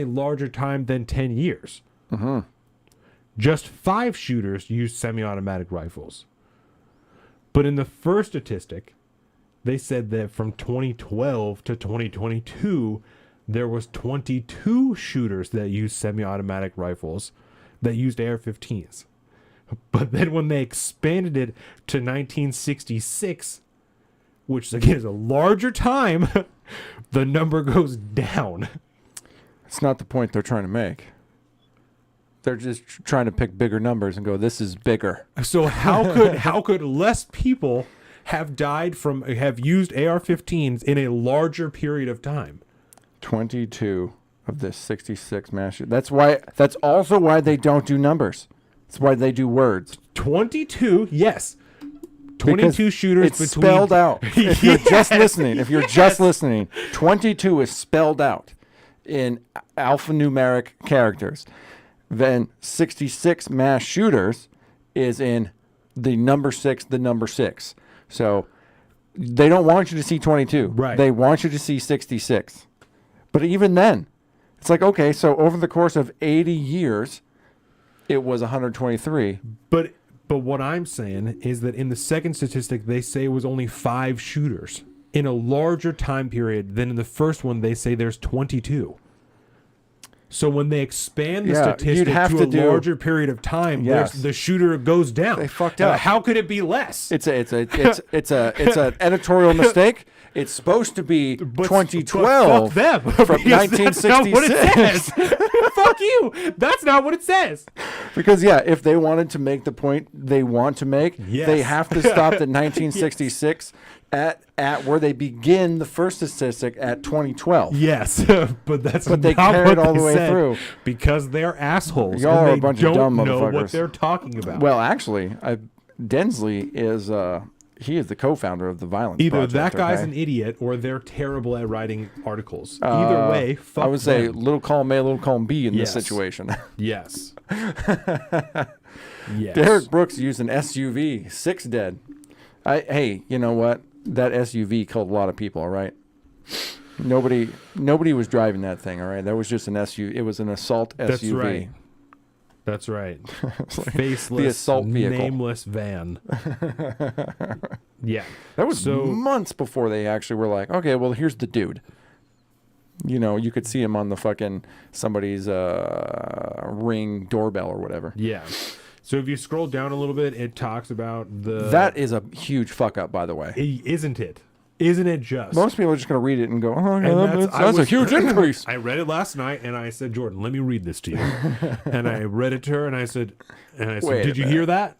larger time than 10 years. Just 5 shooters used semi-automatic rifles. But in the first statistic, they said that from 2012 to 2022, there was 22 shooters that used semi-automatic rifles that used AR-15s. But then when they expanded it to 1966, which again is a larger time, the number goes down. It's not the point they're trying to make. They're just trying to pick bigger numbers and go, this is bigger. So how could less people have used AR-15s in a larger period of time? 22 of this 66 mass shootings. That's also why they don't do numbers. That's why they do words. 22, yes. 22 because shooters it's between... spelled out. If you're just listening, 22 is spelled out in alphanumeric characters. Then 66 mass shooters is in the number 6. So they don't want you to see 22. Right. They want you to see 66. But even then, it's like, okay, so over the course of 80 years, it was 123. But what I'm saying is that in the second statistic, they say it was only 5 shooters in a larger time period than in the first one. They say there's 22. So when they expand the statistic to a larger period of time, the shooter goes down. They fucked up. How could it be less? It's an editorial mistake. It's supposed to be 2012 fuck them. From 1966. That's not what it says. Fuck you. That's not what it says. Because if they wanted to make the point they want to make, they have to stop at 1966 at where they begin the first statistic at 2012. Yes, but they carry it all the way through because they're assholes. Y'all and are a bunch of dumb motherfuckers. Know what they're talking about. Well, actually, Densley is he is the co-founder of the Violence Either Project. That guy's an idiot or they're terrible at writing articles. Either way, fuck I would say them. little column A, little column B in this situation. Yes. Yes. Derek Brooks used an SUV. 6 dead. Hey, you know what? That SUV killed a lot of people, all right? Nobody was driving that thing, all right? That was just an SUV. It was an assault SUV. That's right. Faceless, the assault vehicle. Nameless van. Yeah. That was months before they actually were like, okay, well, here's the dude. You know, you could see him on the fucking somebody's Ring doorbell or whatever. Yeah. So if you scroll down a little bit, it talks about That is a huge fuck up, by the way. Isn't it? Isn't it just? Most people are just going to read it and go, oh, yeah, that's a huge increase. I read it last night, and I said, Jordan, let me read this to you. And I read it to her, and I said, did you hear that?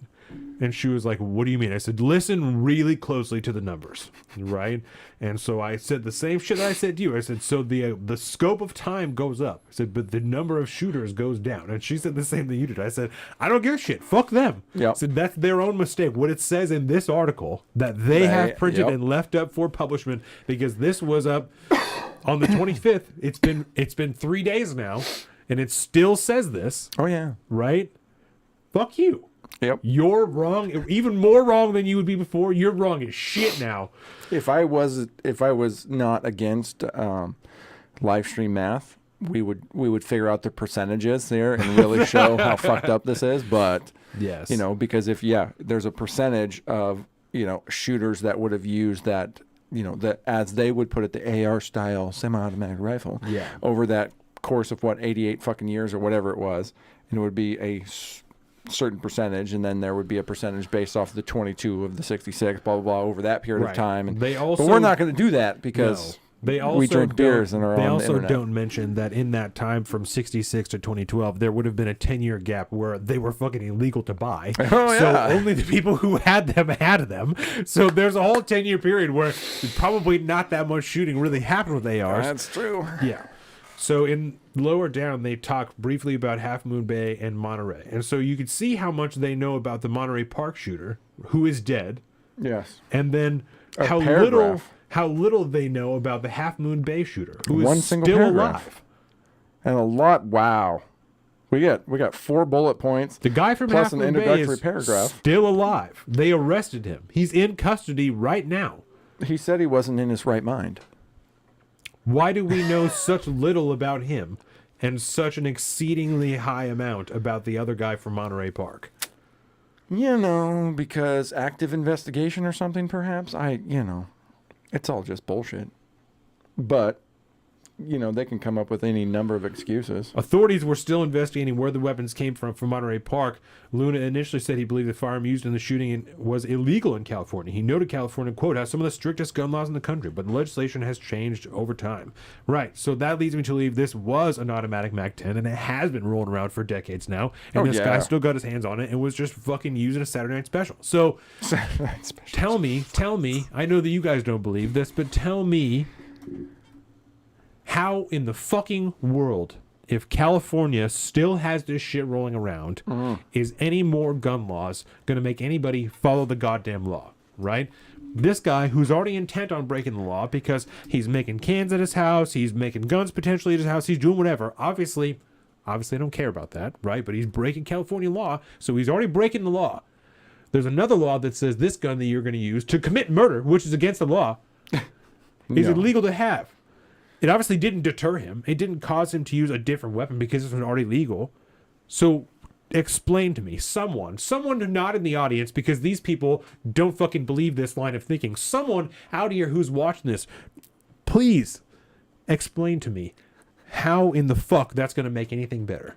And she was like, what do you mean? I said, listen really closely to the numbers, right? And so I said the same shit that I said to you. I said, so the scope of time goes up. I said, but the number of shooters goes down. And she said the same thing you did. I said, I don't give a shit. Fuck them. Yep. I said, that's their own mistake. What it says in this article that they have printed and left up for publishment, because this was up on the 25th. It's been 3 days now, and it still says this. Oh, yeah. Right? Fuck you. Yep. You're wrong, even more wrong than you would be before. You're wrong as shit now. If I was not against live stream math, we would figure out the percentages there and really show how fucked up this is. But yes, you know, because if there's a percentage of shooters that would have used that, that as they would put it, the AR style semi-automatic rifle. Yeah. Over that course of 88 fucking years or whatever it was, and it would be a certain percentage, and then there would be a percentage based off the 22 of the 66, blah blah blah, over that period of time. And but we're not going to do that because we drink beers and are on the internet. They also don't mention that in that time from 66 to 2012, there would have been a 10-year gap where they were fucking illegal to buy. Oh, so yeah. only the people who had them. So there's a whole 10-year period where probably not that much shooting really happened with ARs. That's true. Yeah. So in lower down, they talk briefly about Half Moon Bay and Monterey. And so you can see how much they know about the Monterey Park shooter, who is dead. Yes. And then A how little they know about the Half Moon Bay shooter, who is One single still paragraph. alive. And a lot. Wow. We got 4 bullet points. The guy from plus Half an Moon Bay introductory is paragraph. still alive. They arrested him. He's in custody right now. He said he wasn't in his right mind. Why do we know such little about him and such an exceedingly high amount about the other guy from Monterey Park? Because active investigation or something, perhaps. It's all just bullshit. But, they can come up with any number of excuses. Authorities were still investigating where the weapons came from Monterey Park. Luna initially said he believed the firearm used in the shooting was illegal in California. He noted California, quote, has some of the strictest gun laws in the country, but the legislation has changed over time. Right, so that leads me to believe this was an automatic MAC-10, and it has been rolling around for decades now, and this guy still got his hands on it and was just fucking using a Saturday Night Special. So, tell me, I know that you guys don't believe this, but tell me, how in the fucking world, if California still has this shit rolling around, is any more gun laws going to make anybody follow the goddamn law, right? This guy who's already intent on breaking the law because he's making cans at his house, he's making guns potentially at his house, he's doing whatever. Obviously I don't care about that, right? But he's breaking California law, so he's already breaking the law. There's another law that says this gun that you're going to use to commit murder, which is against the law, is illegal to have. It obviously didn't deter him. It didn't cause him to use a different weapon because it was already legal. So explain to me, someone not in the audience, because these people don't fucking believe this line of thinking. Someone out here who's watching this, please explain to me how in the fuck that's going to make anything better.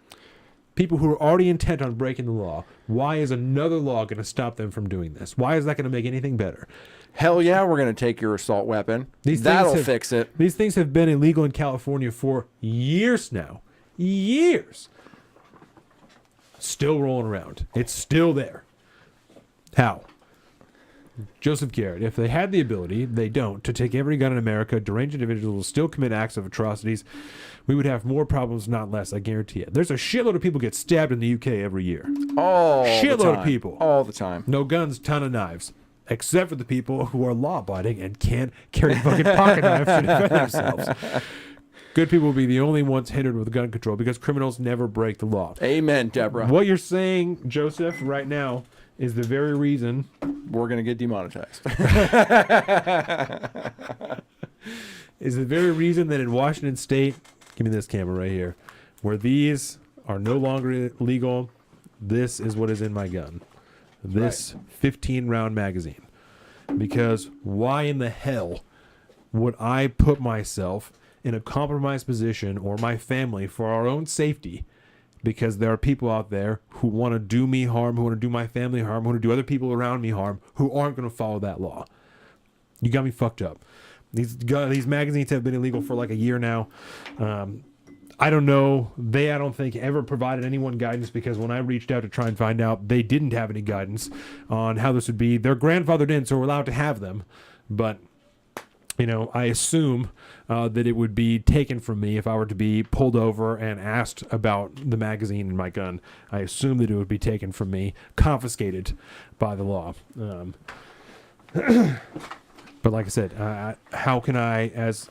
People who are already intent on breaking the law, why is another law going to stop them from doing this? Why is that going to make anything better? Hell yeah, we're going to take your assault weapon. That'll fix it. These things have been illegal in California for years now. Years. Still rolling around. It's still there. How? Joseph Garrett, if they had the ability, they don't, to take every gun in America, deranged individuals will still commit acts of atrocities, we would have more problems, not less, I guarantee it. There's a shitload of people get stabbed in the UK every year. Shitload of people. All the time. No guns, ton of knives. Except for the people who are law-abiding and can't carry fucking pocket knives to defend themselves. Good people will be the only ones hindered with gun control because criminals never break the law. Amen, Deborah. What you're saying, Joseph, right now is the very reason we're going to get demonetized. Is the very reason that in Washington State, give me this camera right here, where these are no longer legal, this is what is in my gun. This 15-round magazine. Because why in the hell would I put myself in a compromised position or my family for our own safety? Because there are people out there who want to do me harm, who want to do my family harm, who want to do other people around me harm, who aren't going to follow that law. You got me fucked up. These magazines have been illegal for like a year now. I don't know. I don't think, ever provided anyone guidance because when I reached out to try and find out, they didn't have any guidance on how this would be. They're grandfathered in, so we're allowed to have them. But, I assume that it would be taken from me if I were to be pulled over and asked about the magazine and my gun. I assume that it would be taken from me, confiscated by the law. But like I said, how can I, as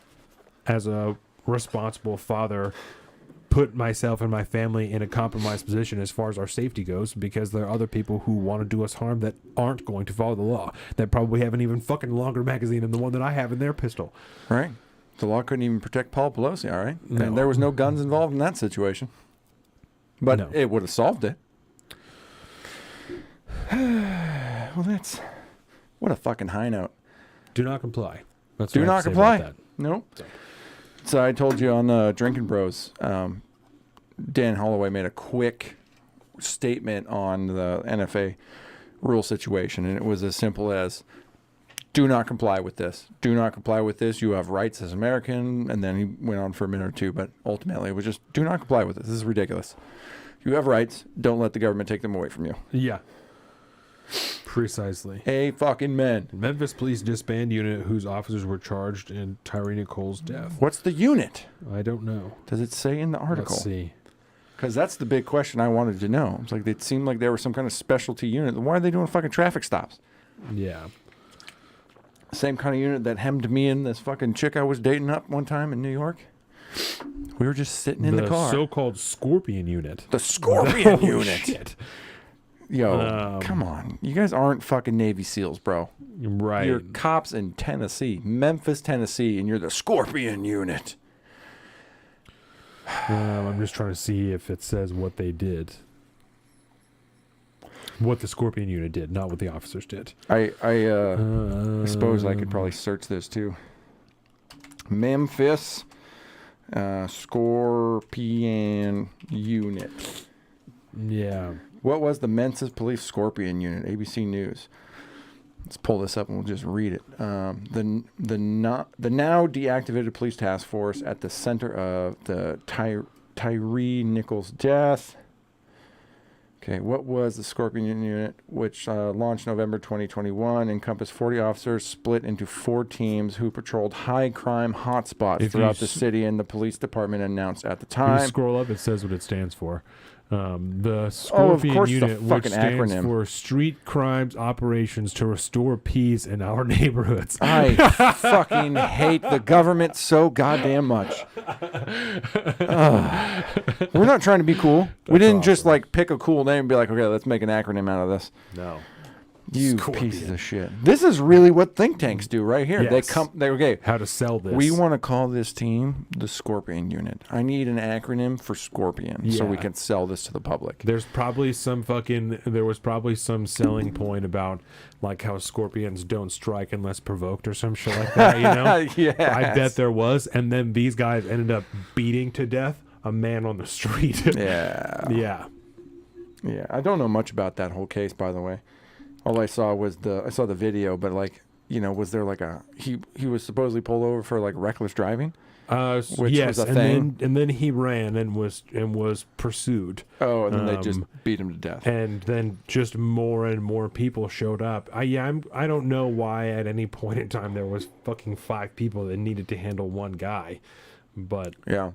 a responsible father, put myself and my family in a compromised position as far as our safety goes, because there are other people who want to do us harm that aren't going to follow the law, that probably have an even fucking longer magazine than the one that I have in their pistol. Right. The law couldn't even protect Paul Pelosi, all right? No. And there was no guns involved in that situation. But it would have solved it. Well, what a fucking high note. Do not comply. That's Do what I have not to say comply. about that. Nope. So I told you on Drinking Bros, Dan Holloway made a quick statement on the NFA rule situation, and it was as simple as, do not comply with this. Do not comply with this. You have rights as American. And then he went on for a minute or two, but ultimately it was just, do not comply with this. This is ridiculous. You have rights. Don't let the government take them away from you. Yeah. Precisely. Men. Memphis police disband unit whose officers were charged in Tyree Nichols' death. What's the unit? I don't know. Does it say in the article? Let's see. Because that's the big question I wanted to know. It's like it seemed like there was some kind of specialty unit. Why are they doing fucking traffic stops? Yeah. Same kind of unit that hemmed me and this fucking chick I was dating up one time in New York. We were just sitting in the car. The so-called Scorpion unit. The Scorpion Oh, unit. Shit. Yo, come on. You guys aren't fucking Navy SEALs, bro. Right. You're cops in Tennessee, Memphis, Tennessee, and you're the Scorpion unit. I'm just trying to see if it says what they did. What the Scorpion unit did, not what the officers did. I suppose I could probably search this too. Memphis Scorpion unit. Yeah. What was the Memphis Police Scorpion unit? ABC News. Let's pull this up and we'll just read it. The now deactivated police task force at the center of the Tyree Nichols death. Okay, what was the Scorpion unit, which launched November 2021, encompassed 40 officers split into 4 teams who patrolled high crime hotspots throughout the city, and the police department announced at the time. If you scroll up, it says what it stands for. The Scorpion unit, which stands for Street Crimes Operations to Restore Peace in Our Neighborhoods. I fucking hate the government so goddamn much. We're not trying to be cool. We didn't just like pick a cool name and be like, okay, let's make an acronym out of this. No. You pieces of shit. This is really what think tanks do right here. Yes. They okay. How to sell this. We want to call this team the Scorpion Unit. I need an acronym for Scorpion so we can sell this to the public. There was probably some selling point about like how scorpions don't strike unless provoked or some shit like that, you know? Yes. I bet there was. And then these guys ended up beating to death a man on the street. Yeah. Yeah. Yeah. I don't know much about that whole case, by the way. All I saw was I saw the video, but like, you know, was there like he was supposedly pulled over for like reckless driving? Which yes, was a thing. And then he ran and was pursued. Oh, and then they just beat him to death. And then just more and more people showed up. I don't know why at any point in time there was fucking 5 people that needed to handle one guy, but yeah.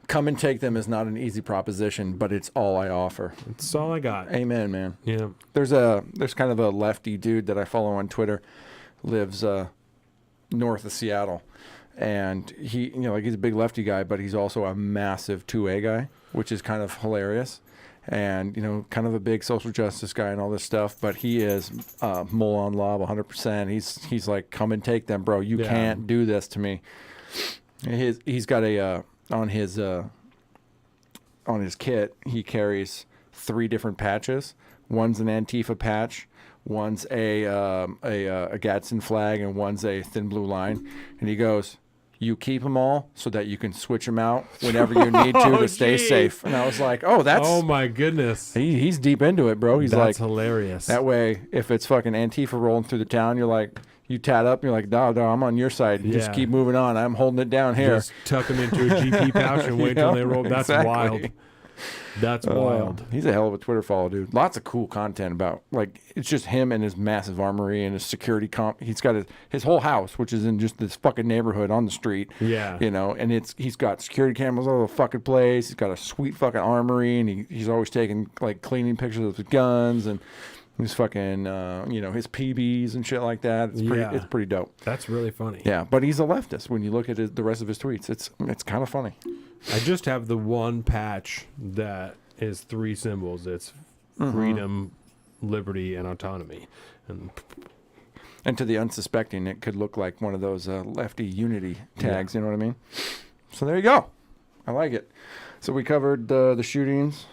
Come and take them is not an easy proposition, but it's all I offer. It's all I got. Amen, man. Yeah. There's kind of a lefty dude that I follow on Twitter, lives north of Seattle, and he, you know, like he's a big lefty guy, but he's also a massive 2A guy, which is kind of hilarious, and you know, kind of a big social justice guy and all this stuff. But he is Mullen Lob 100%. He's like, come and take them, bro. You can't do this to me. He's got a on his kit, he carries 3 different patches. One's an Antifa patch, one's a Gadsden flag, and one's a thin blue line. And he goes, "You keep them all so that you can switch them out whenever you need to stay safe." And I was like, "Oh my goodness." He's deep into it, bro. That's hilarious. That way, if it's fucking Antifa rolling through the town, you're like, you tat up, and you're like, no, I'm on your side. Just keep moving on. I'm holding it down here. Just tuck them into a GP pouch and wait till they roll. That's wild. That's wild. He's a hell of a Twitter follow, dude. Lots of cool content about, like, it's just him and his massive armory and his security He's got his whole house, which is in just this fucking neighborhood on the street. Yeah. You know, and he's got security cameras all over the fucking place. He's got a sweet fucking armory, and he's always taking, like, cleaning pictures of his guns and his fucking, you know, his PBs and shit like that. It's pretty dope. That's really funny. Yeah, but he's a leftist. When you look at the rest of his tweets, it's kind of funny. I just have the one patch that is 3 symbols. It's freedom, liberty, and autonomy. And to the unsuspecting, it could look like one of those lefty unity tags. You know what I mean? So there you go. I like it. So we covered the shootings.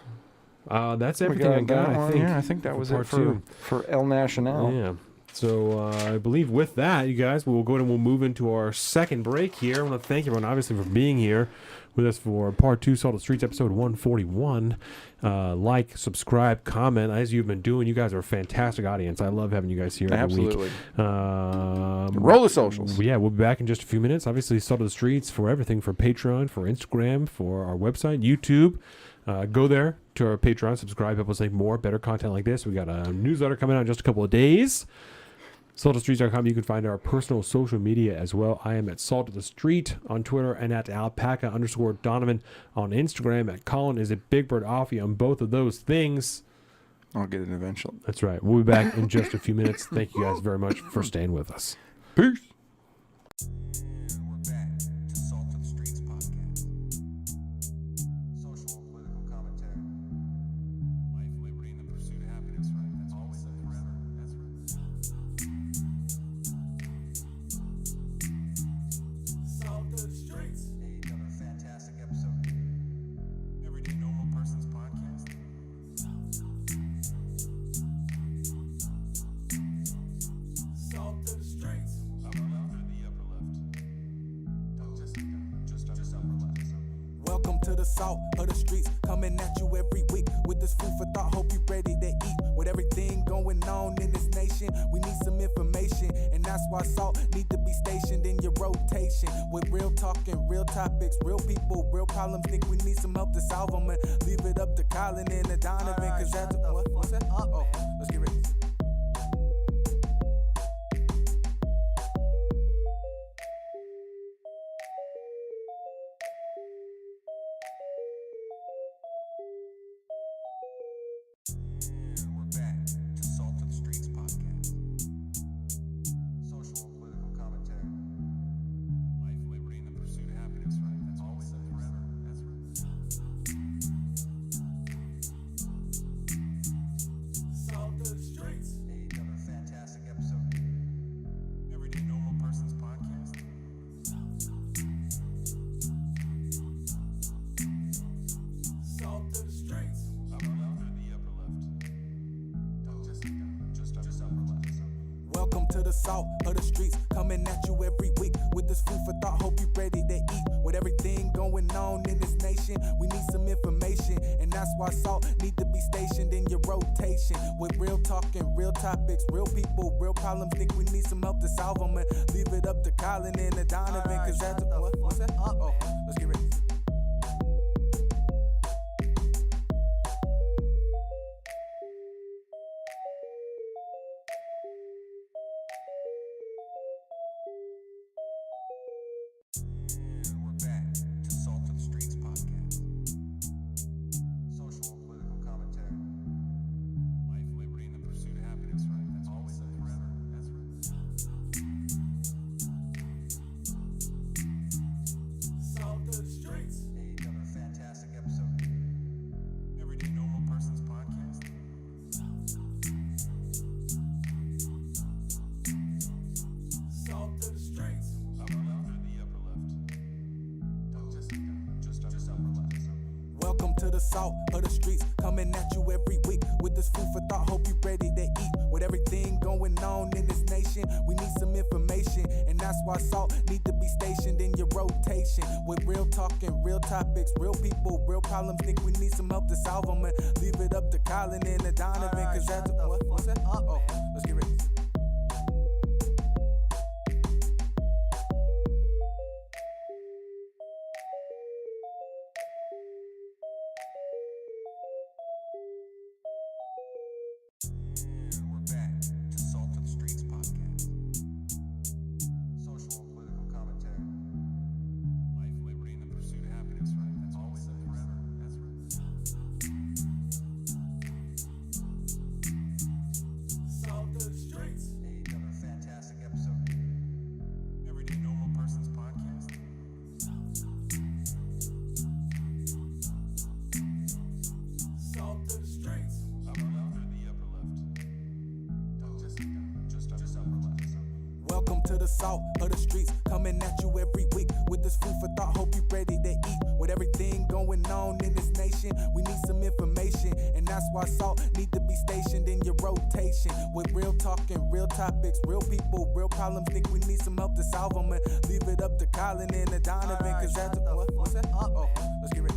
That's everything I got. I think that was it for El Nacional. Yeah. So I believe with that, you guys, we'll go and we'll move into our second break here. I want to thank everyone, obviously, for being here with us for Part 2, Salt of the Streets, episode 141. Like, subscribe, comment, as you've been doing. You guys are a fantastic audience. I love having you guys here every week. Roll the socials. Yeah, we'll be back in just a few minutes. Obviously, Salt of the Streets for everything, for Patreon, for Instagram, for our website, YouTube. Go there to our Patreon, subscribe, help us make more, better content like this. We got a newsletter coming out in just a couple of days. SaltOfTheStreets.com. You can find our personal social media as well. I am at Salt of the Street on Twitter and at Alpaca_Donovan on Instagram. At Colin is at Big Bird Offie on both of those things. I'll get it eventually. That's right. We'll be back in just a few minutes. Thank you guys very much for staying with us. Peace. We're back to Salt of the Streets podcast. Social and political commentary. Life, liberty, and the pursuit of happiness, right? That's always and forever. That's right. Salt of the streets. Another fantastic episode. Everyday normal person's podcast. Salt of the streets. Upper left or the upper left? Just upper left. Welcome to the salt of the streets, coming at you every week with this food for thought. Hope you ready to eat. With everything going on in this nation, we need some information, and that's why salt need to be stationed in your rotation. With real talking, real topics, real people, real problems. Think we need some help to solve them, and leave it up to Colin and Donovan, cause that's what's that? Oh, let's get ready. We're back to Salt of the Streets podcast. Social and political commentary. Life, liberty, and the pursuit of happiness, right? That's always and forever. That's right. Salt of the streets. Another fantastic episode. Everyday normal person's podcast. Salt of the streets. Upper left or the upper left? Just upper left. Welcome to the salt of the streets, coming at you every week with this food for thought. Hope you ready to eat. With everything going on in this nation, we need some information, and that's why salt need to be stationed in your rotation. With real talking, real topics, real people, real problems. Think we need some help to solve them, and leave it up to Colin and Donovan, cause that's what's that? Oh, let's get ready. We're back to Salt of the Streets podcast. Social and political commentary. Life, liberty, and the pursuit of happiness, right? That's always and forever. That's right. Salt of the streets. Another fantastic episode. Everyday normal person's podcast. Salt of the streets. Upper left or the upper left? Just upper left. Welcome to the salt of the streets, coming at you every week with this food for thought. Hope you ready to eat. With everything going on in this nation, we need some information, and that's why salt need to be stationed in your rotation. With real talking, real topics, real people, real problems. Think we need some help to solve them, and leave it up to Colin and Donovan, cause that's what's that? Oh, let's get ready. We're back to Salt of the Streets podcast. Social and political commentary. Life, liberty, and the pursuit of happiness, right? That's always and forever. That's right. Salt of the streets. Another fantastic episode. Everyday normal person's podcast. Salt of the streets. Upper left or the upper left? Just upper left. Welcome to the salt of the streets, coming at you every week with this food for thought. Hope you ready to eat. With everything going on in this nation, we need some information, and that's why salt need to be stationed in your rotation. With real talking, real topics, real people, real problems. Think we need some help to solve them, and leave it up to Colin and Donovan, cause that's what's that? Oh, let's get ready.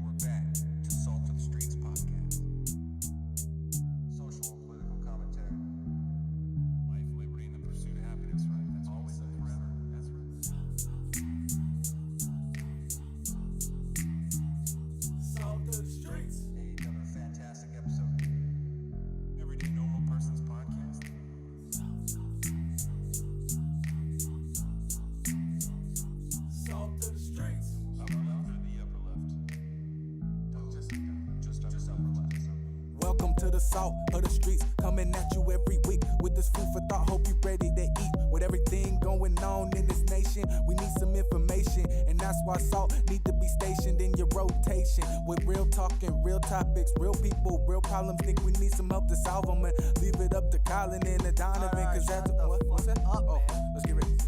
We're back to Salt of the Streets podcast. the salt of the streets, coming at you every week with this food for thought. Hope you ready to eat. With everything going on in this nation, we need some information, and that's why salt need to be stationed in your rotation. With real talking, real topics, real people, real problems. Think we need some help to solve them, and leave it up to Colin and Donovan, cause that's what's that? Oh, let's get ready.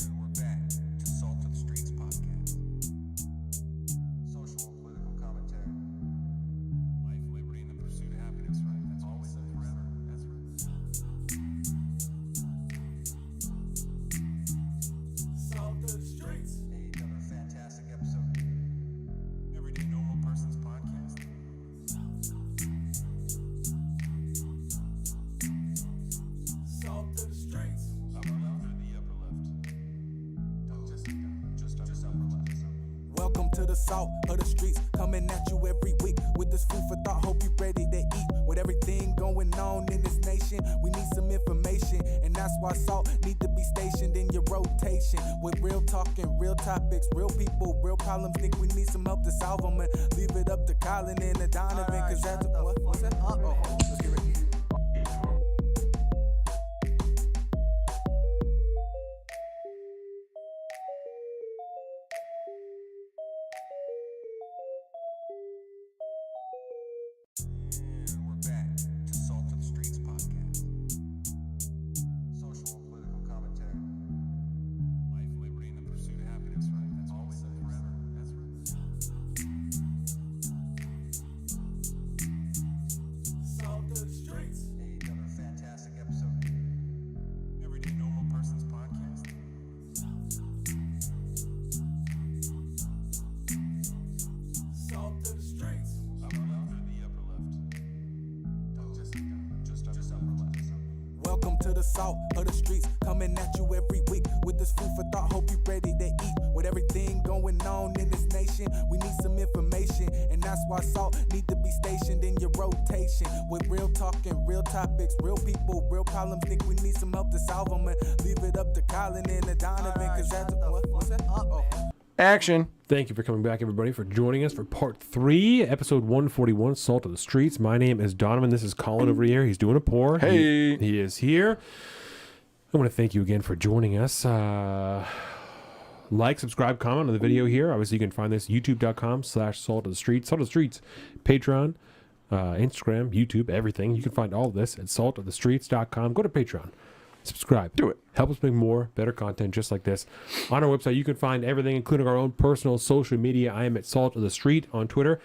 And we're back to Salt of the Streets podcast. Social and political commentary. Life, liberty, and the pursuit of happiness, right? That's always and forever. That's right. Salt of the streets. Another fantastic episode. Everyday normal person's podcast. Salt of the streets. Upper left or the upper left? Just upper left. Welcome to the salt of the streets, coming at you every week with this food for thought. Hope you ready to eat. With everything going on in this nation, we need some information, and that's why salt need to be stationed in your rotation. With real talking, real topics, real people, real problems. Think we need some help to solve them, and leave it up to Colin and Donovan, cause that's what's that? Oh, let's get ready. And we're back to Salt of the Streets podcast. Social and political commentary. Life, liberty, and the pursuit of happiness, right? That's always and forever. That's right. Salt of the streets. Another fantastic episode. Everyday normal person's podcast. Salt of the streets. Upper left or the upper left? Just upper left. Welcome to the salt of the streets, coming at you every week with this food for thought. Hope you ready to eat. With everything going on in this nation, we need some information, and that's why salt need to be stationed in your rotation. With real talking, real topics, real people, real problems. Think we need some help to solve them, and leave it up to Colin and Donovan, cause that's what's that? Oh. Action. Thank you for coming back, everybody, for joining us for part 3, episode 141, Salt of the Streets. My name is Donovan. This is Colin over here. He's doing a pour. Hey. He is here. I want to thank you again for joining us. Like, subscribe, comment on the video here. Obviously, you can find this youtube.com/Salt of the Streets. Salt of the Streets, Patreon, Instagram, YouTube, everything. You can find all of this at saltofthestreets.com. Go to Patreon. Subscribe. Do it. Help us make more, better content just like this. On our website, you can find everything, including our own personal social media. I am at Salt of the Street on Twitter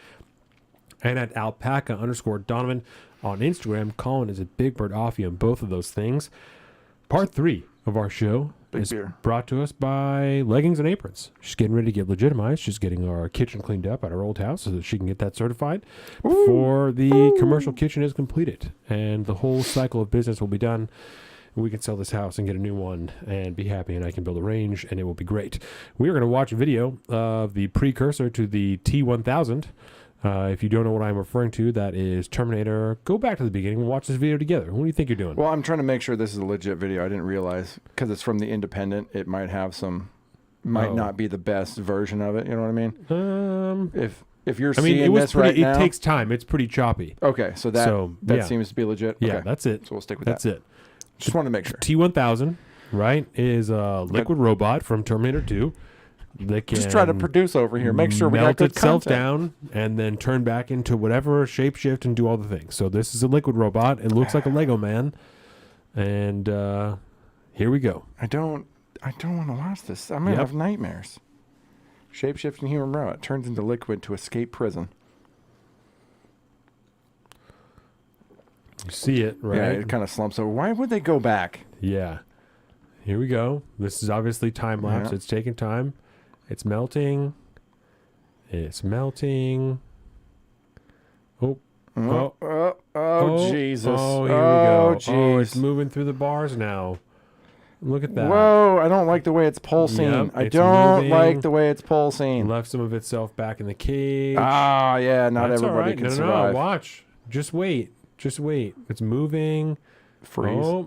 and at alpaca_Donovan on Instagram. Colin is at Big Bird Offie on both of those things. Part 3 of our show is brought to us by Leggings and Aprons. She's getting ready to get legitimized. She's getting our kitchen cleaned up at our old house so that she can get that certified before the commercial kitchen is completed. And the whole cycle of business will be done. We can sell this house and get a new one and be happy, and I can build a range, and it will be great. We are going to watch a video of the precursor to the T-1000. If you don't know what I'm referring to, that is Terminator. Go back to the beginning and watch this video together. What do you think you're doing? Well, I'm trying to make sure this is a legit video. I didn't realize, because it's from the Independent, it might have some, might not be the best version of it. You know what I mean? If you're seeing this right now, it takes time. It's pretty choppy. Okay, so that seems to be legit. Yeah, okay. that's it. So we'll stick with that's that. That's it. Just wanted to make sure. T-1000, right, is a liquid robot from Terminator 2 that can just try to produce over here. Make sure we got good itself content. down and then turn back into whatever shapeshift and do all the things. So this is a liquid robot. It looks like a Lego man, and here we go. I don't want to watch this. I'm gonna have nightmares. Shapeshifting human robot turns into liquid to escape prison. You see it, right? Yeah, it kind of slumps over. Why would they go back? Yeah. Here we go. This is obviously time lapse. Yeah. It's taking time. It's melting. It's melting. Oh, Jesus. Oh, here we go. Jeez. Oh, it's moving through the bars now. Look at that. Whoa, I don't like the way it's pulsing. Yep, I it's don't moving. like the way it's pulsing. Left some of itself back in the cage. Ah, yeah, not That's everybody all right. can No, survive. watch. Just wait. Just wait. It's moving. Freeze.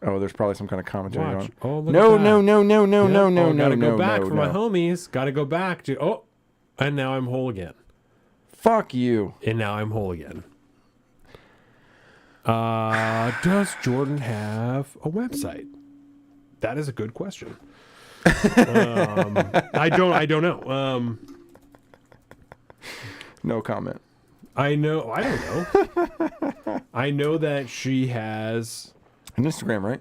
Oh, there's probably some kind of commentary Watch. on. Oh, look no, at that. no, no, no, no, no, no, no, gotta no, go back no, for no. my homies. Gotta go back to. Oh, and now I'm whole again. Fuck you. And now I'm whole again. Does Jordan have a website? That is a good question. I don't know. No comment. I don't know. I know that she has an Instagram, right?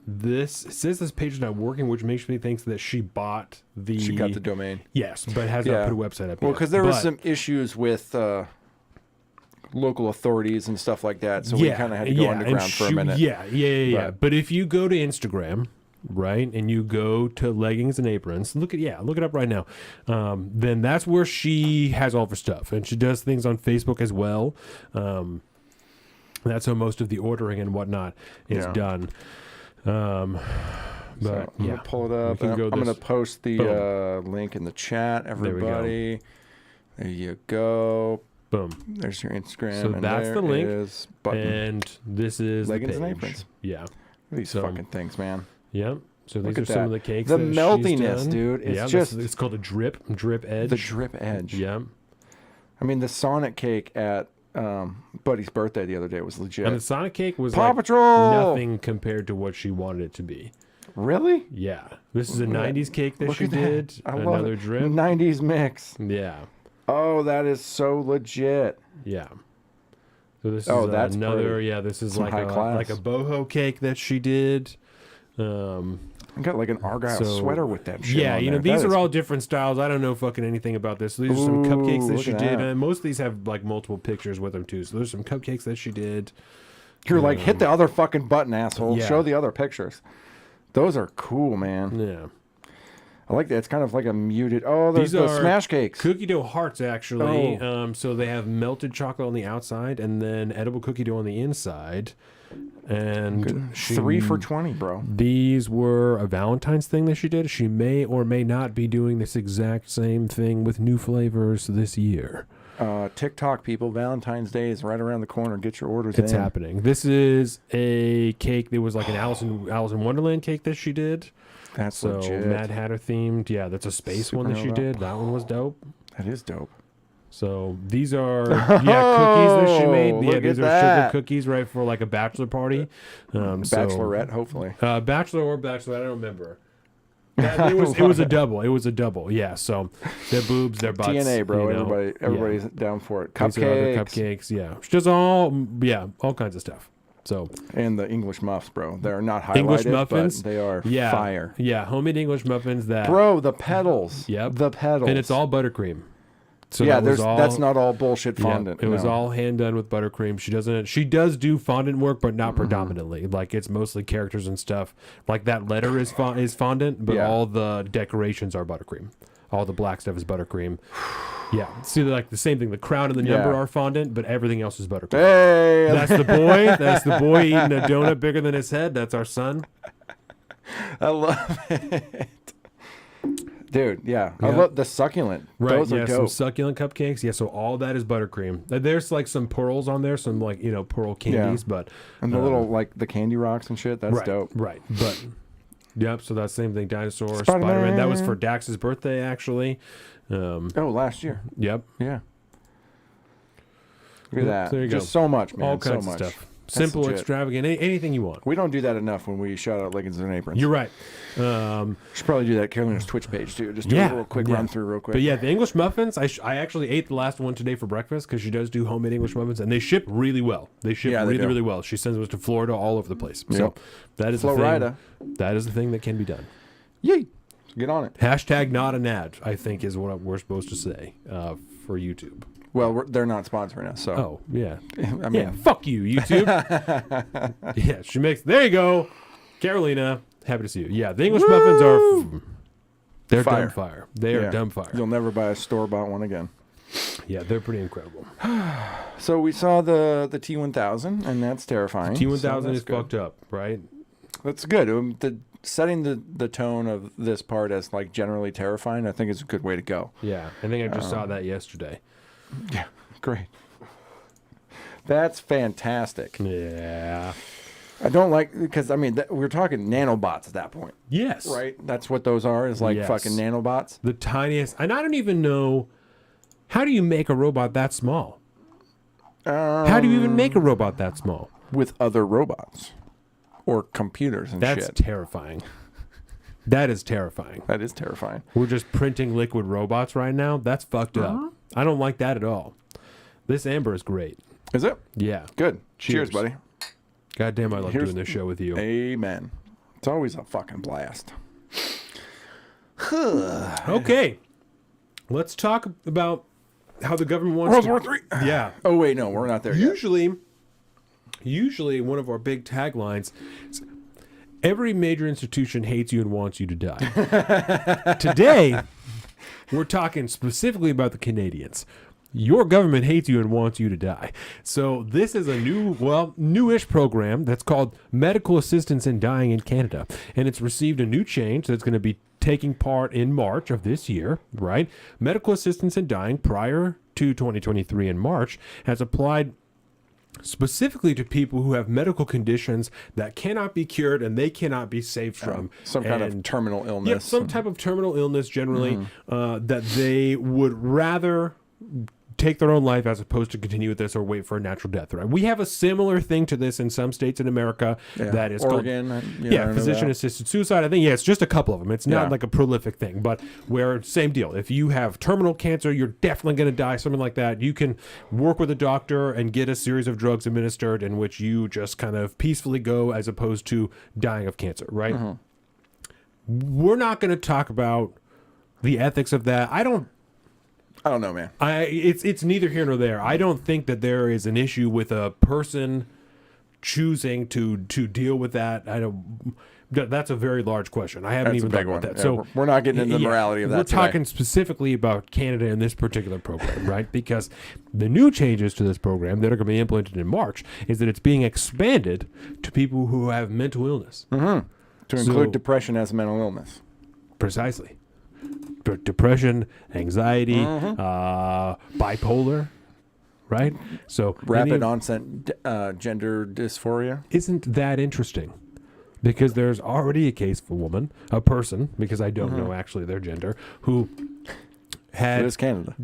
This says this page is not working, which makes me think that she bought the. She got the domain. Yes, but has not put a website up. Well, yet. because there was some issues with local authorities and stuff like that, so we kind of had to go underground for a minute. Yeah. But if you go to Instagram, right, and you go to leggings and aprons, look it up right now. Then that's where she has all of her stuff, and she does things on Facebook as well. That's how most of the ordering and whatnot is done. But I'm gonna pull it up. I'm gonna post the link in the chat, everybody. There you go. Boom. There's your Instagram. So and that's the link. Is button. And this is leggings the and page. aprons. Yeah. These fucking things, man. Yep. So Look these at are some that. of the cakes. The that she's meltiness, done. dude. It's just it's called a drip edge. The drip edge. Yeah. I mean, the Sonic cake at Buddy's birthday the other day was legit. And the Sonic cake was Paw like Patrol! nothing compared to what she wanted it to be. Really? Yeah. This is a 90s cake that Look she at that. did. I love Another it. drip. 90s mix. Yeah. Oh, that is so legit. Yeah. So this Oh, is that's another. pretty. Yeah, this is Some like high class. like a boho cake that she did. I got like an Argyle sweater with that shit. Yeah, on you know, there. these That are is- all different styles. I don't know fucking anything about this. So these are some cupcakes that look she at did, that. and most of these have like multiple pictures with them too. So there's some cupcakes that she did. You're like, hit the other fucking button, asshole. Yeah. Show the other pictures. Those are cool, man. Yeah. I like that. It's kind of like a muted. Oh, there's These the are smash cakes. Cookie dough hearts, actually. Oh. So they have melted chocolate on the outside and then edible cookie dough on the inside. And she, 3 for $20, bro. These were a Valentine's thing that she did. She may or may not be doing this exact same thing with new flavors this year. TikTok people, Valentine's Day is right around the corner. Get your orders in. It's happening. This is a cake that was like an Alice in Wonderland cake that she did. That's so legit. Mad Hatter themed. Yeah, that's a space one that she Supernova. did. That one was dope. That is dope. So these are cookies that she made. Yeah, look these at are that. sugar cookies, right, for like a bachelor party. Bachelorette, hopefully. Bachelor or bachelorette, I don't remember. It was a double. It was a double. Yeah. So their boobs, their butts. TNA, bro. you know. Everybody's Yeah. down for it. These are other Cupcakes. cupcakes. Yeah. She does all kinds of stuff. So and the English muffs, bro. They're not highlighted, English muffins, but they are yeah, fire. Yeah, homemade English muffins. That Bro, the petals. Yep. The petals. And it's all buttercream. So yeah, that was that's not all bullshit fondant. Yeah, it was all hand done with buttercream. She does do fondant work, but not predominantly. Like it's mostly characters and stuff. Like that letter is fondant, but all the decorations are buttercream. All the black stuff is buttercream. Yeah, see, like the same thing. The crown and the number are fondant, but everything else is buttercream. Hey, that's the boy. That's the boy eating a donut bigger than his head. That's our son. I love it. Dude, yeah. I love the succulent. Right, Those are yeah, dope. some succulent cupcakes. Yeah, so all that is buttercream. There's like some pearls on there, some like, pearl candies, but... And the little, like, the candy rocks and shit, that's dope. Right, but... Yep, so that same thing. Dinosaur, Spider-Man. Spider-Man. That was for Dax's birthday, actually. Last year. Yep. Yeah. Look at that. There you Just go. so much, man. All kinds so of much. stuff. That's Simple, legit. extravagant, anything you want. We don't do that enough when we shout out leggings and aprons. You're right. Should probably do that at Carolina's Twitch page, too. Just do a little quick run through real quick. But yeah, the English muffins, I actually ate the last one today for breakfast because she does do homemade English muffins, and they ship really well. They ship Yeah, they really, do. really well. She sends them to Florida, all over the place. Yep. So that is the Florida. thing. That is the thing that can be done. Yay. Get on it. Hashtag not an ad, I think, is what we're supposed to say for YouTube. Well, they're not sponsoring us, so. Oh, yeah. I mean, yeah, fuck you, YouTube. Yeah, she makes... There you go. Carolina, happy to see you. Yeah, the English muffins are... They're Fire. dumb fire. They are dumb fire. You'll never buy a store-bought one again. Yeah, they're pretty incredible. So we saw the T1000, and that's terrifying. T1000 so is good. fucked up, right? That's good. Setting the tone of this part as like generally terrifying, I think is a good way to go. Yeah, I think I just saw that yesterday. Yeah, great. That's fantastic. Yeah. I don't like, because, I mean, we're talking nanobots at that point. Yes. Right? That's what those are, is like fucking nanobots. The tiniest. And I don't even know, how do you make a robot that small? How do you even make a robot that small? With other robots. Or computers and shit. That's terrifying. That is terrifying. That is terrifying. We're just printing liquid robots right now. That's fucked up. I don't like that at all. This Amber is great. Is it? Yeah. Good. Cheers, buddy. Goddamn, I love doing this show with you. Amen. It's always a fucking blast. Okay. Let's talk about how the government wants World War III. Yeah. Oh, wait, no, we're not there yet. Usually one of our big taglines is, every major institution hates you and wants you to die. Today, we're talking specifically about the Canadians. Your government hates you and wants you to die. So this is a newish program that's called Medical Assistance in Dying in Canada. And it's received a new change that's going to be taking part in March of this year, right? Medical Assistance in Dying prior to 2023 in March has applied specifically to people who have medical conditions that cannot be cured and they cannot be saved from. Some kind of terminal illness. Yeah, some type of terminal illness generally that they would rather take their own life as opposed to continue with this or wait for a natural death. Right? We have a similar thing to this in some states in America that is Oregon, called physician-assisted suicide. I think it's just a couple of them. It's not like a prolific thing, but where same deal. If you have terminal cancer, you're definitely going to die. Something like that. You can work with a doctor and get a series of drugs administered in which you just kind of peacefully go as opposed to dying of cancer. Right? We're not going to talk about the ethics of that. I don't know, man. It's neither here nor there. I don't think that there is an issue with a person choosing to deal with that. That's a very large question. I haven't even thought about that. Yeah, so we're not getting into the morality of that. We're today. talking specifically about Canada in this particular program, right? Because the new changes to this program that are going to be implemented in March is that it's being expanded to people who have mental illness. To include depression as a mental illness. Precisely. Depression, anxiety, bipolar, right? So rapid onset gender dysphoria. Isn't that interesting? Because there's already a case of a person, because I don't know actually their gender, who had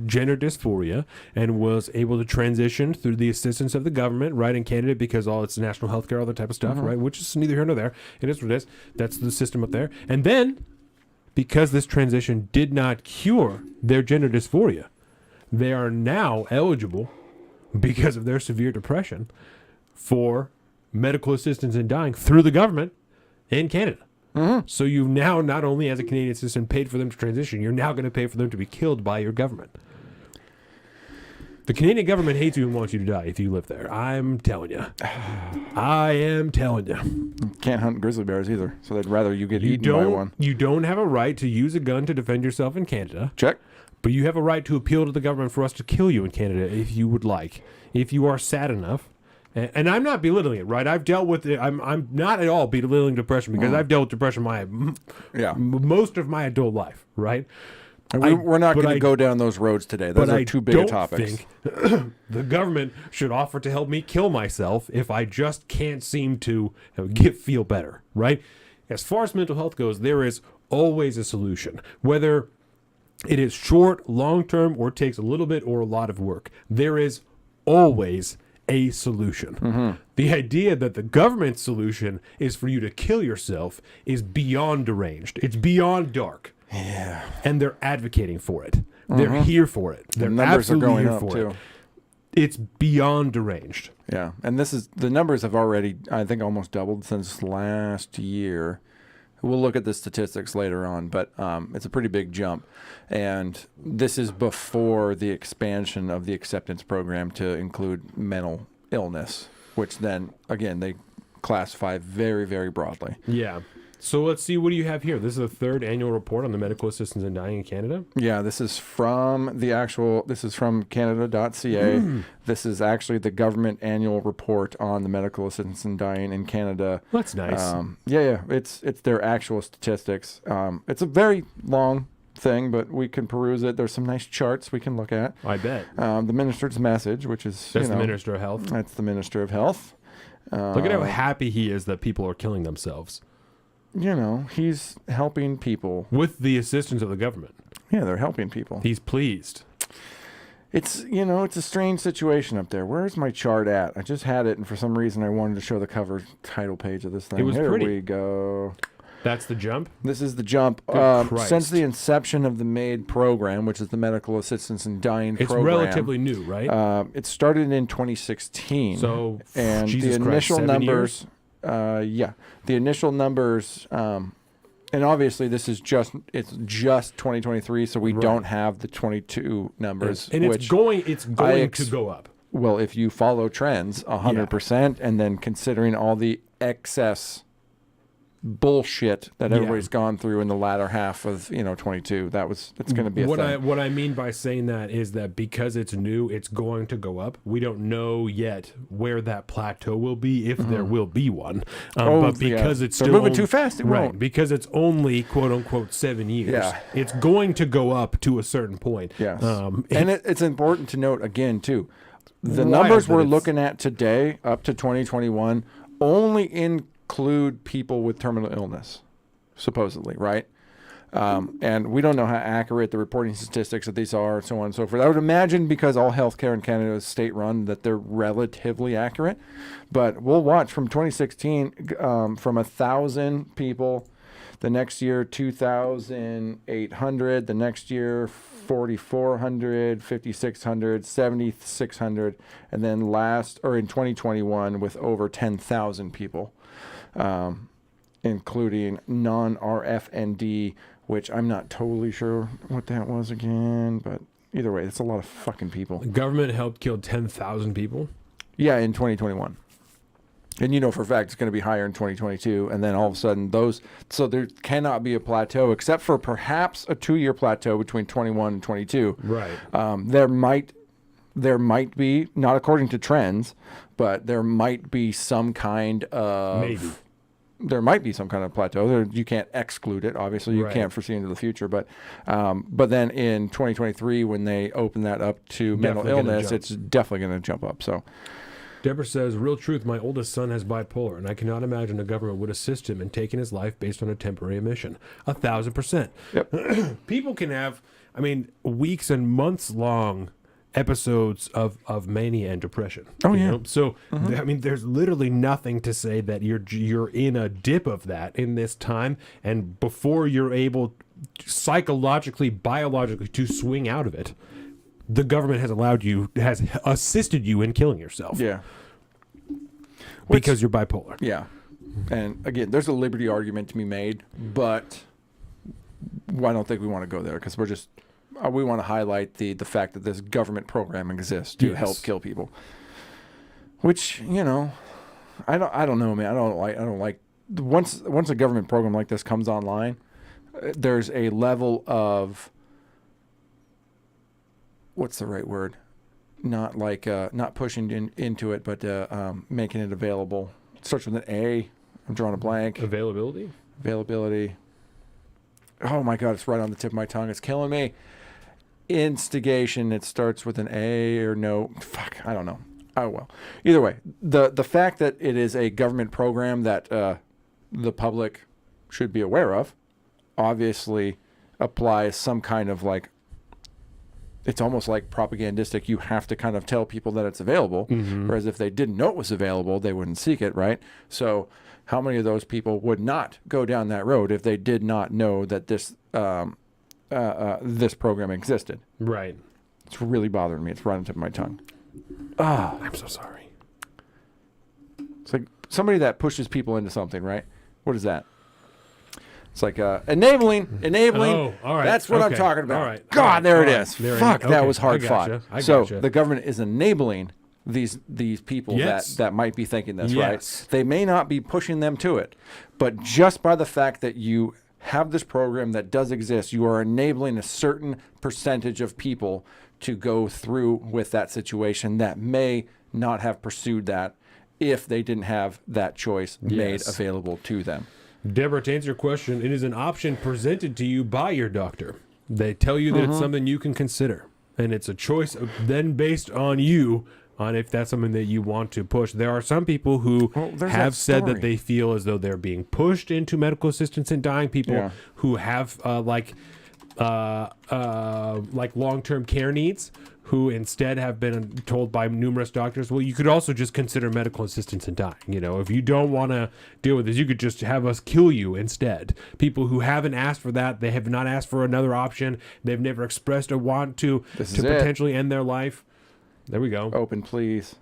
gender dysphoria and was able to transition through the assistance of the government, right, in Canada, because all it's national health care, all that type of stuff, right, which is neither here nor there. It is what it is. That's the system up there. And then, because this transition did not cure their gender dysphoria, they are now eligible, because of their severe depression, for medical assistance in dying through the government in Canada. So you've now, not only as a Canadian citizen, paid for them to transition, you're now going to pay for them to be killed by your government. The Canadian government hates you and wants you to die if you live there. I'm telling you. I am telling you. Can't hunt grizzly bears either, so they'd rather you get eaten by one. You don't have a right to use a gun to defend yourself in Canada. Check. But you have a right to appeal to the government for us to kill you in Canada if you would like. If you are sad enough. And I'm not belittling it, right? I've dealt with it. I'm not at all belittling depression because I've dealt with depression most of my adult life, right? We're not going to go down those roads today. Those are too big a topics. Think the government should offer to help me kill myself if I just can't seem to feel better, right? As far as mental health goes, there is always a solution. Whether it is short, long-term, or takes a little bit or a lot of work, there is always a solution. The idea that the government's solution is for you to kill yourself is beyond deranged. It's beyond dark. Yeah. And they're advocating for it. They're here for it. They're numbers absolutely are going here up for too. it. It's beyond deranged. Yeah. And the numbers have already, I think, almost doubled since last year. We'll look at the statistics later on, but it's a pretty big jump. And this is before the expansion of the acceptance program to include mental illness, which then, again, they classify very, very broadly. Yeah. So let's see, what do you have here? This is the third annual report on the medical assistance in dying in Canada. Yeah, this is from Canada.ca. This is actually the government annual report on the medical assistance in dying in Canada. That's nice. It's their actual statistics. It's a very long thing, but we can peruse it. There's some nice charts we can look at. I bet. The minister's message, which is That's the Minister of Health. That's the Minister of Health. Look at how happy he is that people are killing themselves. He's helping people with the assistance of the government. Yeah, they're helping people. He's pleased. It's it's a strange situation up there. Where's my chart at? I just had it, and for some reason I wanted to show the cover title page of this thing. It was Here pretty. we go. That's the jump? This is the jump. Christ. Since the inception of the MAYT program, which is the Medical Assistance in Dying program. It's relatively new, right? It started in 2016. So, and Jesus the Christ, initial 7 numbers, the initial numbers, and obviously it's just 2023, so we don't have the 22 numbers. And it's going to go up. Well, if you follow trends 100%, and then considering all the excess bullshit that everybody's gone through in the latter half of 22, it's going to be a thing. What I mean by saying that is that because it's new, it's going to go up. We don't know yet where that plateau will be, if there will be one. But because it's still moving too fast, it won't. Because it's only quote unquote 7 years. Yeah. It's going to go up to a certain point. Yes. And it's important to note again too, the numbers we're looking at today up to 2021 only include people with terminal illness, supposedly, right? And we don't know how accurate the reporting statistics of these are, and so on and so forth. I would imagine because all healthcare in Canada is state-run that they're relatively accurate. But we'll watch from 2016, from 1,000 people, the next year 2,800, the next year 4,400, 5,600, 7,600, and then in 2021 with over 10,000 people. Including non-RFND, which I'm not totally sure what that was again, but either way, it's a lot of fucking people. The government helped kill 10,000 people? Yeah, in 2021. And for a fact it's going to be higher in 2022, and then all of a sudden so there cannot be a plateau except for perhaps a 2-year plateau between 21 and 22. Right. There might be, not according to trends, but there might be some kind of... Maybe. There might be some kind of plateau. You can't exclude it. Obviously, you can't foresee into the future. But then in 2023, when they open that up to mental illness, it's definitely going to jump up. So, Deborah says, real truth, my oldest son has bipolar, and I cannot imagine a government would assist him in taking his life based on a temporary admission. 1,000%. Yep. People can have, weeks and months long episodes of mania and depression. Oh, yeah. Know? So, there's literally nothing to say that you're in a dip of that in this time, and before you're able psychologically, biologically to swing out of it, the government has assisted you in killing yourself. Yeah. Because you're bipolar. Yeah. And again, there's a liberty argument to be made, but I don't think we want to go there because we want to highlight the fact that this government program exists to help kill people. Which, I don't know, man. I don't like once a government program like this comes online, there's a level of, what's the right word? Not pushing into it, but making it available. It starts with an A. I'm drawing a blank. Availability. Oh my God, it's right on the tip of my tongue. It's killing me. Instigation. It starts with an A or no. Fuck, I don't know. Oh well. Either way, the fact that it is a government program that the public should be aware of, obviously applies some kind of it's almost like propagandistic. You have to kind of tell people that it's available, whereas if they didn't know it was available, they wouldn't seek it, right? So how many of those people would not go down that road if they did not know that this program existed? Right. It's really bothering me. It's right on the tip of my tongue. I'm so sorry. It's like somebody that pushes people into something, right? What is that? It's like enabling. Oh, all right. That's what I'm talking about. All right. God, there it is. There Fuck, okay. that was hard gotcha. fought. So the government is enabling these people that might be thinking this, right? They may not be pushing them to it, but just by the fact that you have this program that does exist, you are enabling a certain percentage of people to go through with that situation that may not have pursued that if they didn't have that choice made available to them. Deborah, to answer your question, it is an option presented to you by your doctor. They tell you that it's something you can consider, and it's a choice then based on you on if that's something that you want to push. There are some people who have said that they feel as though they're being pushed into medical assistance in dying. People who have like long-term care needs, who instead have been told by numerous doctors, well, you could also just consider medical assistance in dying. You know, if you don't want to deal with this, you could just have us kill you instead. People who haven't asked for that, they have not asked for another option. They've never expressed a want to potentially end their life. There we go. Open, please.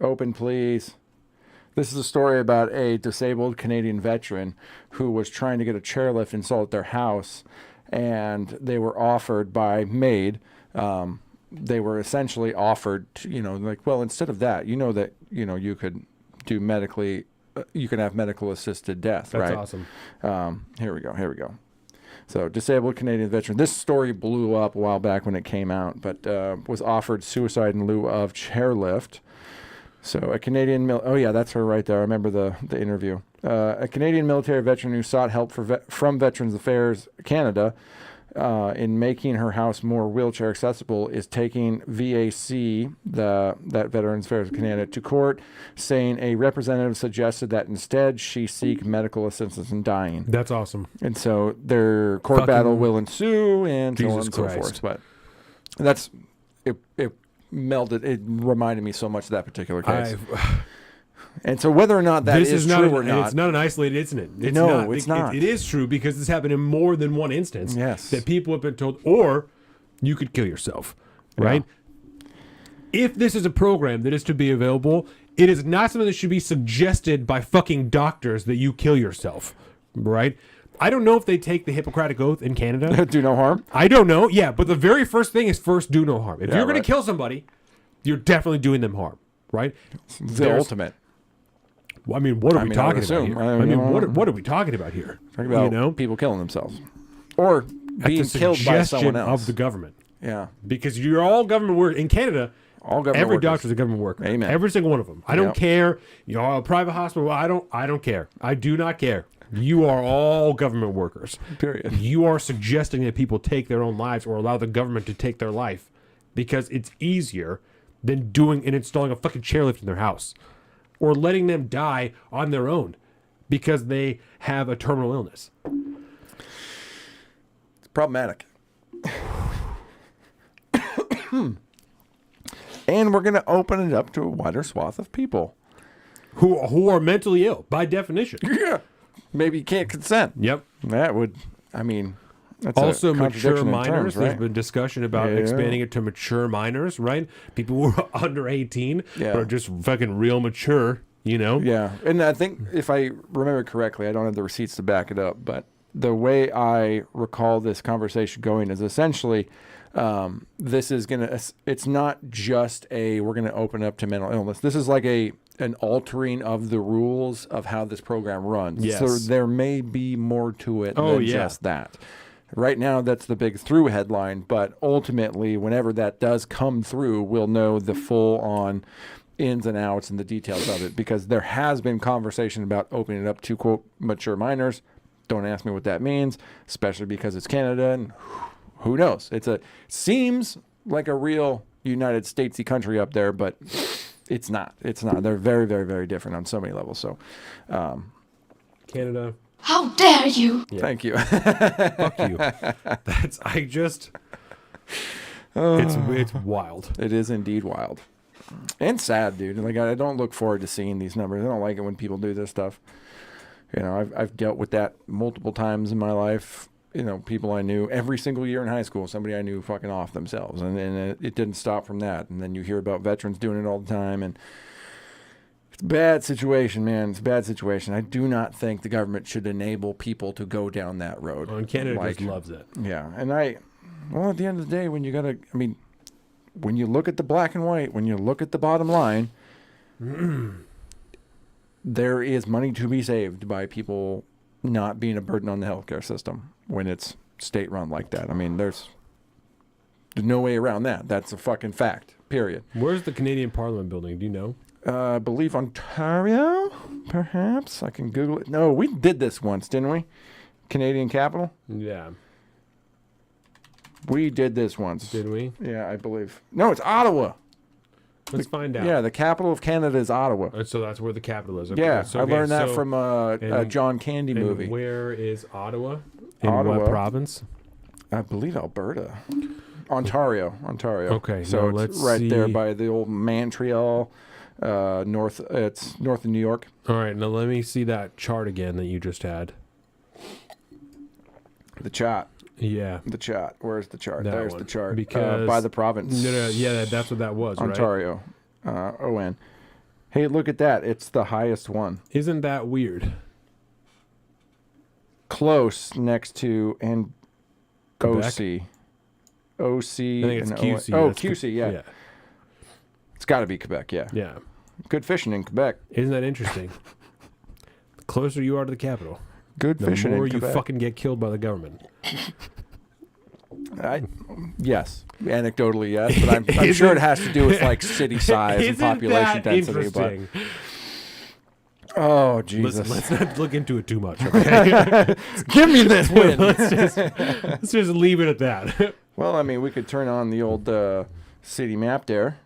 Open, please. This is a story about a disabled Canadian veteran who was trying to get a chairlift installed at their house, and they were offered by MAYT. They were essentially offered, well, instead of that, that, you could do you can have medical assisted death, That's right? awesome. Here we go. So, disabled Canadian veteran. This story blew up a while back when it came out, but was offered suicide in lieu of chairlift. So, a Canadian oh yeah, that's her right there. I remember the interview. A Canadian military veteran who sought help from Veterans Affairs Canada in making her house more wheelchair accessible is taking VAC, that Veterans Affairs Canada, to court, saying a representative suggested that instead she seek medical assistance in dying. That's awesome. And so their court battle will ensue, and so on and so forth. But that's it melded. It reminded me so much of that particular case. And so whether or not that is true or not. It's not an isolated incident. It's not. It is true because this happened in more than one instance. Yes. That people have been told, or you could kill yourself, right? Yeah. If this is a program that is to be available, it is not something that should be suggested by fucking doctors that you kill yourself, right? I don't know if they take the Hippocratic Oath in Canada. Do no harm? I don't know. Yeah, but the very first thing is first do no harm. If you're going to kill somebody, you're definitely doing them harm, right? The ultimate. I mean, what are we talking about here? I mean, what are we talking about here? Talking about people killing themselves, or being killed by someone else of the government. Yeah, because you're all government work in Canada. All government every workers. Doctor's a government worker. Amen. Every single one of them. I don't care. A private hospital. I don't care. I do not care. You are all government workers. Period. You are suggesting that people take their own lives or allow the government to take their life because it's easier than doing and installing a fucking chairlift in their house. Or letting them die on their own because they have a terminal illness. It's problematic. And we're going to open it up to a wider swath of people. Who are mentally ill, by definition. Yeah. Maybe you can't consent. Yep. That would, that's also a mature minors. Terms, right? There's been discussion about expanding it to mature minors, right? People who are under 18 are just fucking real mature, Yeah, and I think if I remember correctly, I don't have the receipts to back it up, but the way I recall this conversation going is essentially this is it's not just we're going to open up to mental illness. This is like an altering of the rules of how this program runs. Yes. So there may be more to it than just that. Right now, that's the big through headline, but ultimately, whenever that does come through, we'll know the full-on ins and outs and the details of it, because there has been conversation about opening it up to, quote, mature minors. Don't ask me what that means, especially because it's Canada, and who knows? Seems like a real United Statesy country up there, but it's not. It's not. They're very, very, very different on so many levels. So, Canada. How dare you? Yeah. Thank you. Fuck you. It's wild. It is indeed wild. And sad, dude. Like, I don't look forward to seeing these numbers. I don't like it when people do this stuff. I've dealt with that multiple times in my life. People I knew every single year in high school, somebody I knew fucking off themselves. And it didn't stop from that. And then you hear about veterans doing it all the time. And it's a bad situation, man. It's a bad situation. I do not think the government should enable people to go down that road. Well, and Canada just loves it. Yeah. And at the end of the day, when when you look at the black and white, when you look at the bottom line, there is money to be saved by people not being a burden on the healthcare system when it's state-run like that. There's no way around that. That's a fucking fact, period. Where's the Canadian Parliament building? Do you know? I believe Ontario, perhaps. I can Google it. No, we did this once, didn't we? Canadian capital? Yeah. We did this once. Did we? Yeah, I believe. No, it's Ottawa. Let's find out. Yeah, the capital of Canada is Ottawa. So that's where the capital is. Okay. Yeah, so, I learned that from a John Candy movie. Where is Ottawa? In Ottawa. what province? I believe Alberta. Ontario. Okay, so now it's let's right there see. by the old Montreal, north. It's north of New York. All right, now let me see that chart again that you just had. The chart. Yeah. The chart. Where's the chart? That There's one. the chart. Because by the province. No, yeah, that's what that was, right? Ontario. ON. Hey, look at that. It's the highest one. Isn't that weird? Close next to and Quebec? OC. OC. I think it's and QC. Oh, That's QC, yeah. Yeah. It's got to be Quebec, yeah. Yeah. Good fishing in Quebec. Isn't that interesting? The closer you are to the capital, Good the fishing in more you Quebec. fucking get killed by the government. Yes, anecdotally, yes, but I'm sure it has to do with like city size and population density. But oh Jesus, Let's not look into it too much. Okay? Give me this win. let's just leave it at that. Well, I mean, we could turn on the old city map there.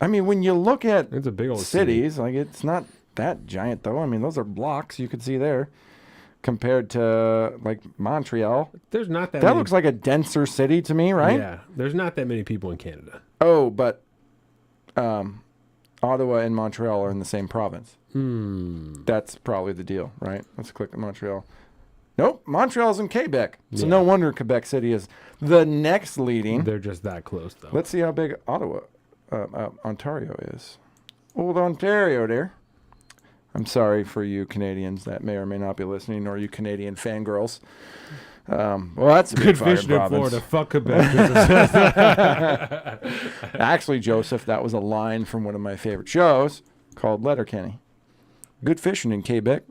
I mean, when you look at it's a big old cities, like it's not that giant though. I mean, those are blocks you could see there. Compared to like Montreal, there's not that. That many... looks like a denser city to me, right? Yeah, there's not that many people in Canada. Oh, but Ottawa and Montreal are in the same province. That's probably the deal, right? Let's click on Montreal. Nope, Montreal's in Quebec. So no wonder Quebec City is the next leading. They're just that close, though. Let's see how big Ontario is. Old Ontario there. I'm sorry for you Canadians that may or may not be listening, or you Canadian fangirls. Well, that's a big good fucking fishing in province. Florida. Fuck Quebec. Actually, Joseph, that was a line from one of my favorite shows called Letterkenny. Good fishing in Quebec.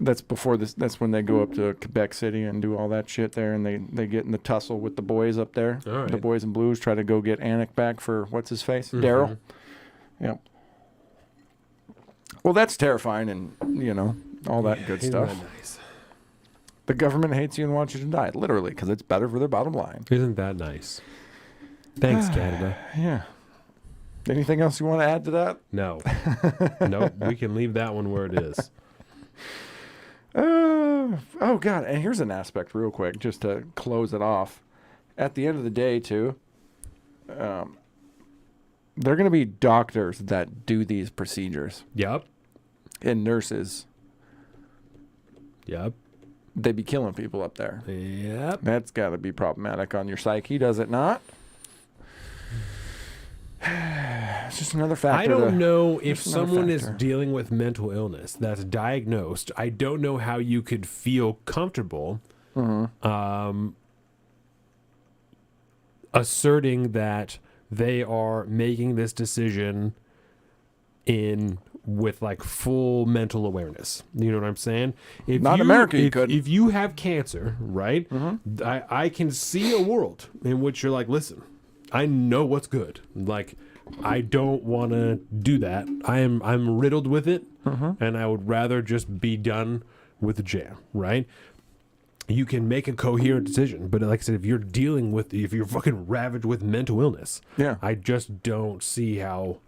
That's before this. That's when they go up to Quebec City and do all that shit there, and they get in the tussle with the boys up there. All right. The boys in blues try to go get Anik back for what's his face, Daryl. Yep. Well, that's terrifying, and all that good Isn't stuff. that nice? The government hates you and wants you to die, literally, because it's better for their bottom line. Isn't that nice? Thanks, Canada. Yeah. Anything else you want to add to that? No. Nope. We can leave that one where it is. Oh, God. And here's an aspect real quick, just to close it off. At the end of the day, too, they're going to be doctors that do these procedures. Yep. And nurses. Yep. They be killing people up there. Yep. That's got to be problematic on your psyche, does it not? It's just another factor. I don't know if someone is dealing with mental illness that's diagnosed. I don't know how you could feel comfortable asserting that they are making this decision with like full mental awareness. You know what I'm saying? If you have cancer, right? I can see a world in which you're like, listen, I know what's good. Like, I don't want to do that. I'm riddled with it, and I would rather just be done with the jam, right? You can make a coherent decision, but like I said, if you're fucking ravaged with mental illness, I just don't see how.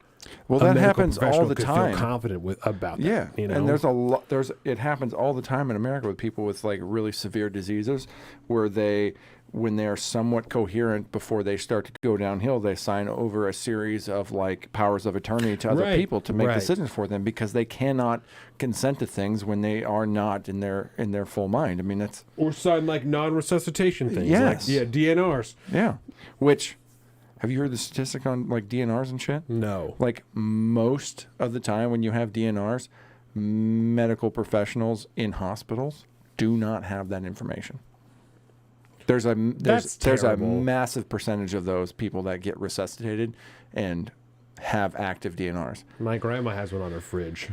Well, that happens all the time. Feel confident about that. Yeah, you know? And there's a lot. It happens all the time in America with people with like really severe diseases, where when they're somewhat coherent before they start to go downhill, they sign over a series of like powers of attorney to other people to make decisions for them because they cannot consent to things when they are not in their full mind. I mean, that's or sign like non-resuscitation things. Yes. Like, DNRs. Yeah. Which. Have you heard the statistic on like DNRs and shit? No. Like most of the time when you have DNRs, medical professionals in hospitals do not have that information. There's a massive percentage of those people that get resuscitated and have active DNRs. My grandma has one on her fridge.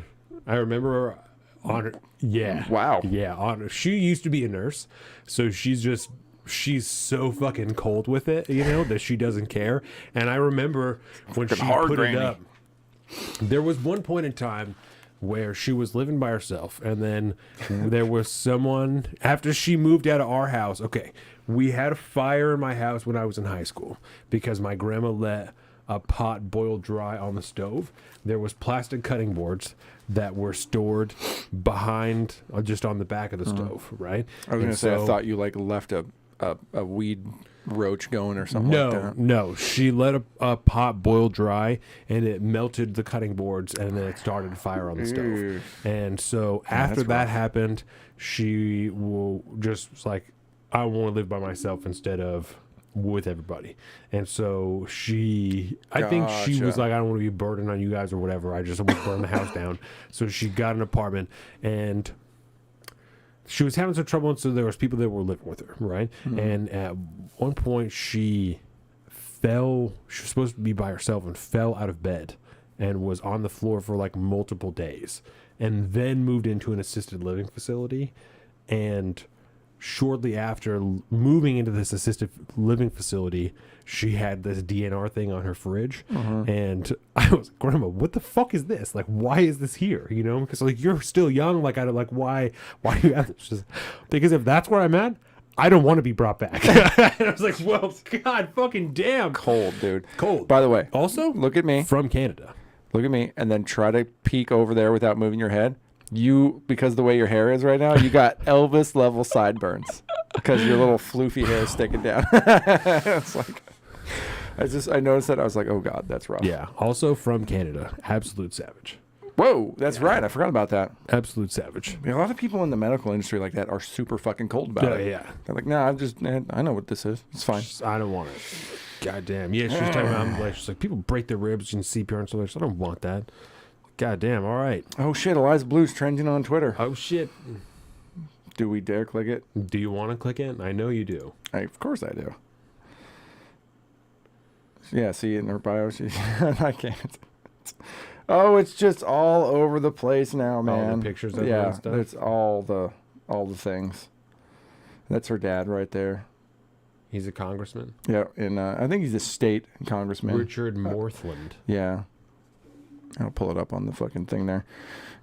I remember on her. Yeah. Wow. Yeah. She used to be a nurse, so she's so fucking cold with it, that she doesn't care. And I remember when she put it up, there was one point in time where she was living by herself, and then there was someone after she moved out of our house. Okay, we had a fire in my house when I was in high school because my grandma let a pot boil dry on the stove. There was plastic cutting boards that were stored behind, just on the back of the stove, right? I was going to say, I thought you like left a weed roach going or something like that. No, she let a pot boil dry, and it melted the cutting boards, and then it started a fire on the stove. And so after that happened, she will just was like, I want to live by myself instead of with everybody. And so I think she was like, I don't want to be a burden on you guys or whatever. I just want to burn the house down. So she got an apartment, and she was having some trouble, and so there was people that were living with her, right? Mm-hmm. And at one point, she was supposed to be by herself and fell out of bed and was on the floor for like multiple days, and then moved into an assisted living facility. And shortly after moving into this assisted living facility, she had this DNR thing on her fridge. And I was like, Grandma, what the fuck is this? Like, why is this here? You know, because like you're still young. Like, why do you have this? Just, because if that's where I'm at, I don't want to be brought back. And I was like, well, God fucking damn. Cold, dude. Cold. By the way, also, look at me. From Canada. Look at me, and then try to peek over there without moving your head. You, because the way your hair is right now, you got Elvis level sideburns because your little floofy hair is sticking down. It's like, I noticed that. I was like, oh God, that's rough. Yeah. Also from Canada, absolute savage. Whoa, that's right. I forgot about that. Absolute savage. I mean, a lot of people in the medical industry like that are super fucking cold about it. Yeah. They're like, nah, I know what this is. It's fine. I don't want it. God damn. Yeah, she was talking about, she's like, people break their ribs and CPR and stuff. I don't want that. God damn, all right. Oh shit, Eliza Blue's trending on Twitter. Oh shit. Do we dare click it? Do you want to click it? I know you do. Of course I do. Yeah, see in her bio, I can't. Oh, it's just all over the place now, man. All the pictures of her and stuff? It's all the things. That's her dad right there. He's a congressman? Yeah, and I think he's a state congressman. Richard Morthland. Yeah. I'll pull it up on the fucking thing there.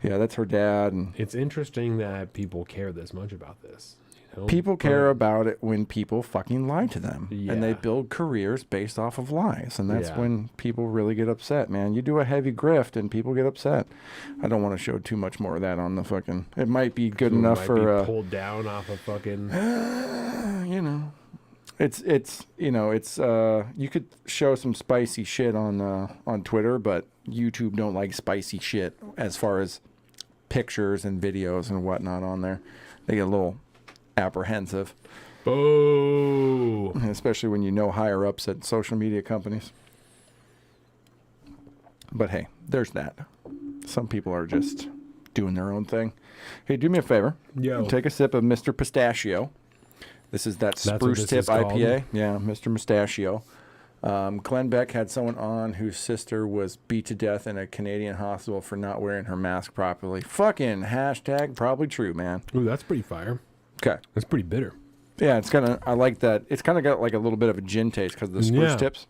Yeah, that's her dad. And it's interesting that people care this much about this. You know? People care about it when people fucking lie to them. Yeah. And they build careers based off of lies. And that's when people really get upset, man. You do a heavy grift and people get upset. I don't want to show too much more of that on the fucking... It might be good enough for... pulled down off of fucking... you know... It's you could show some spicy shit on Twitter, but YouTube don't like spicy shit as far as pictures and videos and whatnot on there. They get a little apprehensive. Oh, especially when you know higher ups at social media companies. But hey, there's that. Some people are just doing their own thing. Hey, do me a favor. Yo. Take a sip of Mr. Pistachio. This is that Spruce Tip IPA. Yeah, Mr. Mustachio. Glenn Beck had someone on whose sister was beat to death in a Canadian hospital for not wearing her mask properly. Fucking hashtag probably true, man. Ooh, that's pretty fire. Okay. That's pretty bitter. Yeah, I like that. It's kind of got like a little bit of a gin taste because of the Spruce Tips.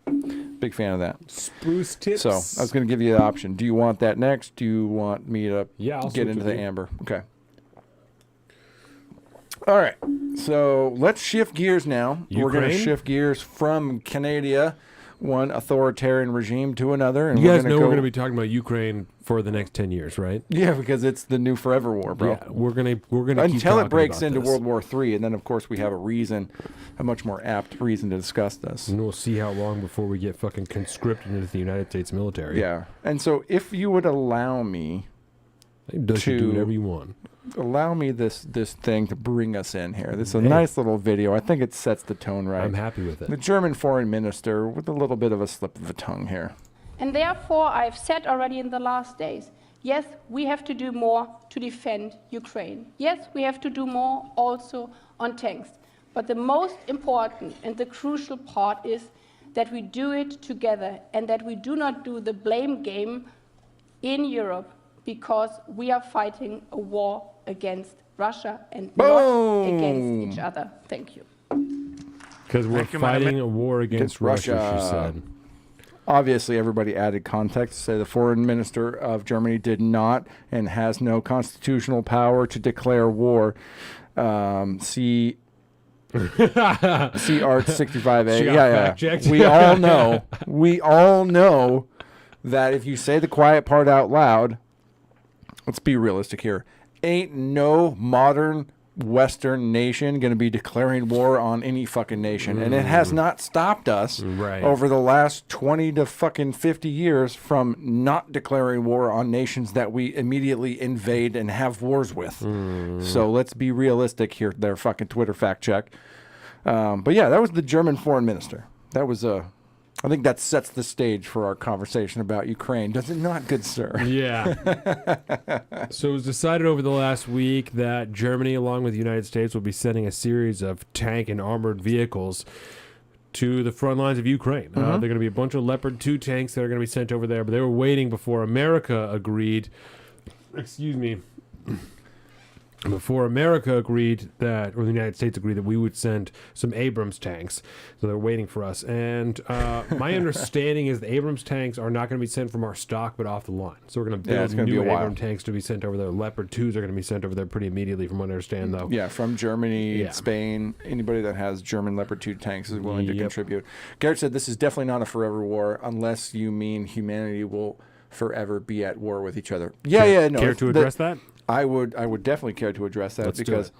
Big fan of that. Spruce Tips. So I was going to give you the option. Do you want that next? Do you want me to I'll get into the amber? Okay. All right, so let's shift gears now. Ukraine? We're going to shift gears from Canada, one authoritarian regime, to another. And you guys know we're going to be talking about Ukraine for the next 10 years, right? Yeah, because it's the new forever war, bro. Yeah, we're gonna until it breaks into World War III, and then of course we have a much more apt reason to discuss this. And we'll see how long before we get fucking conscripted into the United States military. Yeah, and so if you would allow me to do whatever you want. Allow me this thing to bring us in here. This is a nice little video. I think it sets the tone right. I'm happy with it. The German foreign minister with a little bit of a slip of the tongue here. And therefore, I've said already in the last days, yes, we have to do more to defend Ukraine. Yes, we have to do more also on tanks. But the most important and the crucial part is that we do it together and that we do not do the blame game in Europe, because we are fighting a war against Russia and not against each other. Thank you. Because we're fighting a war against Russia, she said. Obviously, everybody added context to say the foreign minister of Germany did not and has no constitutional power to declare war. See Art 65A. Yeah. We all know that if you say the quiet part out loud, let's be realistic here. Ain't no modern Western nation going to be declaring war on any fucking nation. And it has not stopped us over the last 20 to fucking 50 years from not declaring war on nations that we immediately invade and have wars with. So let's be realistic here. Their fucking Twitter fact check. But yeah, that was the German foreign minister. That was I think that sets the stage for our conversation about Ukraine. Does it not, good sir? Yeah. So it was decided over the last week that Germany, along with the United States, will be sending a series of tank and armored vehicles to the front lines of Ukraine. They're going to be a bunch of Leopard 2 tanks that are going to be sent over there, but they were waiting before America agreed. Before America agreed that, or the United States agreed that we would send some Abrams tanks. So they're waiting for us. And my understanding is the Abrams tanks are not going to be sent from our stock, but off the line. So we're going to build new Abrams tanks to be sent over there. Leopard 2s are going to be sent over there pretty immediately, from what I understand, though. Yeah, from Germany, Spain. Anybody that has German Leopard 2 tanks is willing to contribute. Garrett said this is definitely not a forever war unless you mean humanity will forever be at war with each other. No. Care to address that? I would definitely care to address that because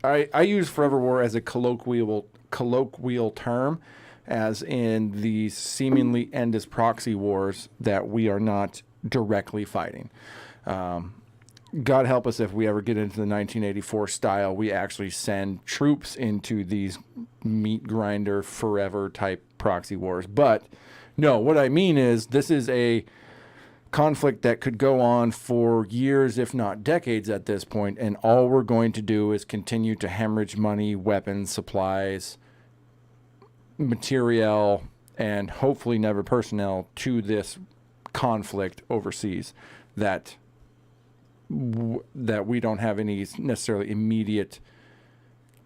I use forever war as a colloquial term, as in the seemingly endless proxy wars that we are not directly fighting. God help us if we ever get into the 1984 style, we actually send troops into these meat grinder forever type proxy wars. But no, what I mean is this is a conflict that could go on for years, if not decades at this point, and all we're going to do is continue to hemorrhage money, weapons, supplies, material, and hopefully never personnel to this conflict overseas that we don't have any necessarily immediate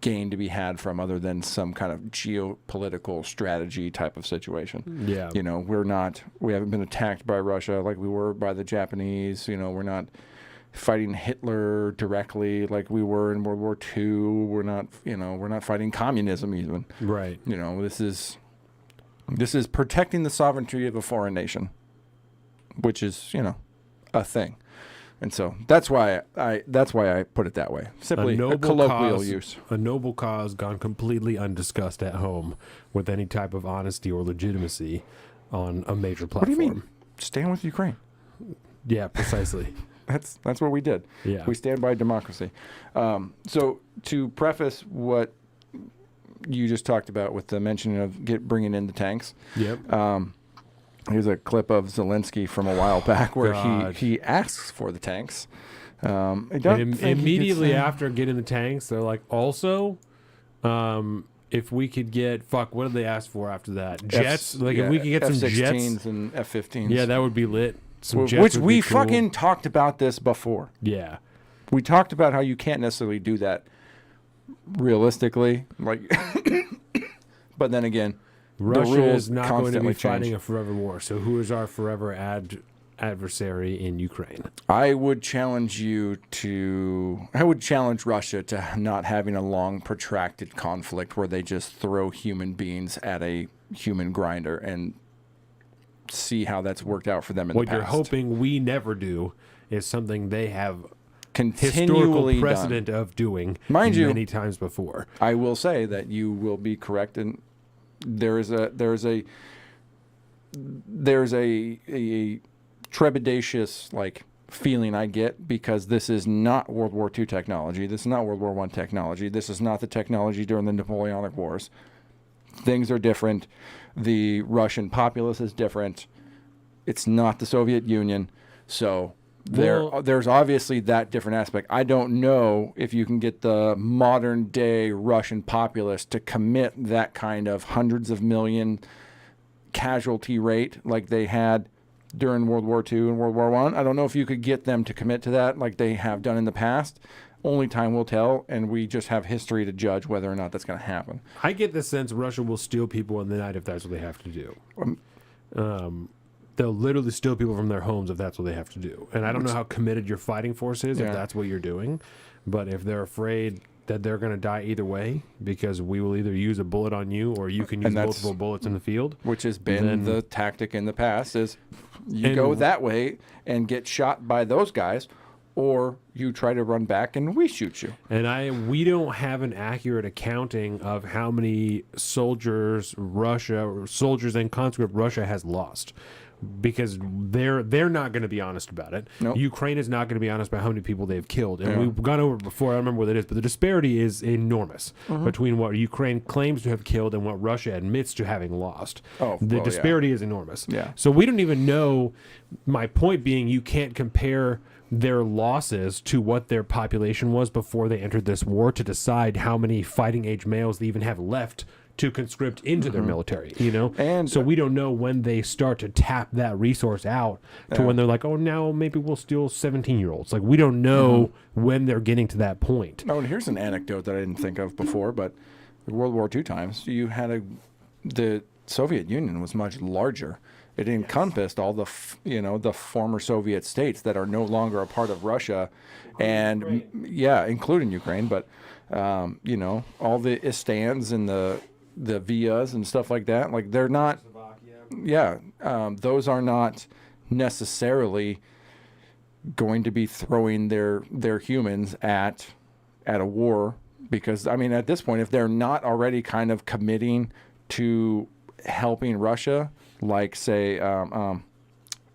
gain to be had from, other than some kind of geopolitical strategy type of situation. Yeah. You know, we haven't been attacked by Russia like we were by the Japanese. You know, we're not fighting Hitler directly like we were in World War II. We're not fighting communism even. Right. You know, this is protecting the sovereignty of a foreign nation, which is, a thing. And so that's why I put it that way. Simply a colloquial use. A noble cause gone completely undiscussed at home with any type of honesty or legitimacy on a major platform. What do you mean? Stand with Ukraine. Yeah, precisely. That's what we did. Yeah. We stand by democracy. So to preface what you just talked about with the mention of bringing in the tanks. Yep. Here's a clip of Zelensky from a while back where he asks for the tanks. Immediately after getting the tanks, they're like, also, if we could get, what did they ask for after that? Jets? If we could get some jets. F-16s and F-15s. Yeah, that would be lit. Some jets which would we be cool. fucking talked about this before. Yeah. We talked about how you can't necessarily do that realistically. But then again, Russia is not going to be fighting a forever war. So who is our forever adversary in Ukraine? I would challenge Russia to not having a long, protracted conflict where they just throw human beings at a human grinder and see how that's worked out for them in the past. What you're hoping we never do is something they have continually historical precedent of doing many times before. I will say that you will be correct, and there's a trepidatious feeling I get, because this is not World War II technology. This is not World War I technology. This is not the technology during the Napoleonic Wars. Things are different. The Russian populace is different. It's not the Soviet Union. So there's obviously that different aspect. I don't know if you can get the modern day Russian populace to commit that kind of hundreds of million casualty rate like they had during World War II and World War I. I don't know if you could get them to commit to that like they have done in the past. Only time will tell, and we just have history to judge whether or not that's going to happen. I get the sense Russia will steal people in the night if that's what they have to do. they'll literally steal people from their homes if that's what they have to do. And I don't know how committed your fighting force is if that's what you're doing, but if they're afraid that they're going to die either way because we will either use a bullet on you or you can use multiple bullets in the field. Which has been the tactic in the past is you go that way and get shot by those guys, or you try to run back and we shoot you. And we don't have an accurate accounting of how many soldiers and conscript Russia has lost, because they're not going to be honest about it. Nope. Ukraine is not going to be honest about how many people they've killed. And we've gone over it before. I don't remember what it is, but the disparity is enormous between what Ukraine claims to have killed and what Russia admits to having lost. The disparity is enormous. Yeah. So we don't even know. My point being, you can't compare their losses to what their population was before they entered this war to decide how many fighting age males they even have left to conscript into their military, And so we don't know when they start to tap that resource out to when they're like, oh, now maybe we'll steal 17-year-olds. Like, we don't know when they're getting to that point. Oh, and here's an anecdote that I didn't think of before, but World War II times, you had the Soviet Union was much larger. It encompassed all the, the former Soviet states that are no longer a part of Russia, and including Ukraine. But all the Istans and the Vias and stuff like that, like they're not. Those are not necessarily going to be throwing their humans at a war, because at this point, if they're not already kind of committing to helping Russia. Like, say,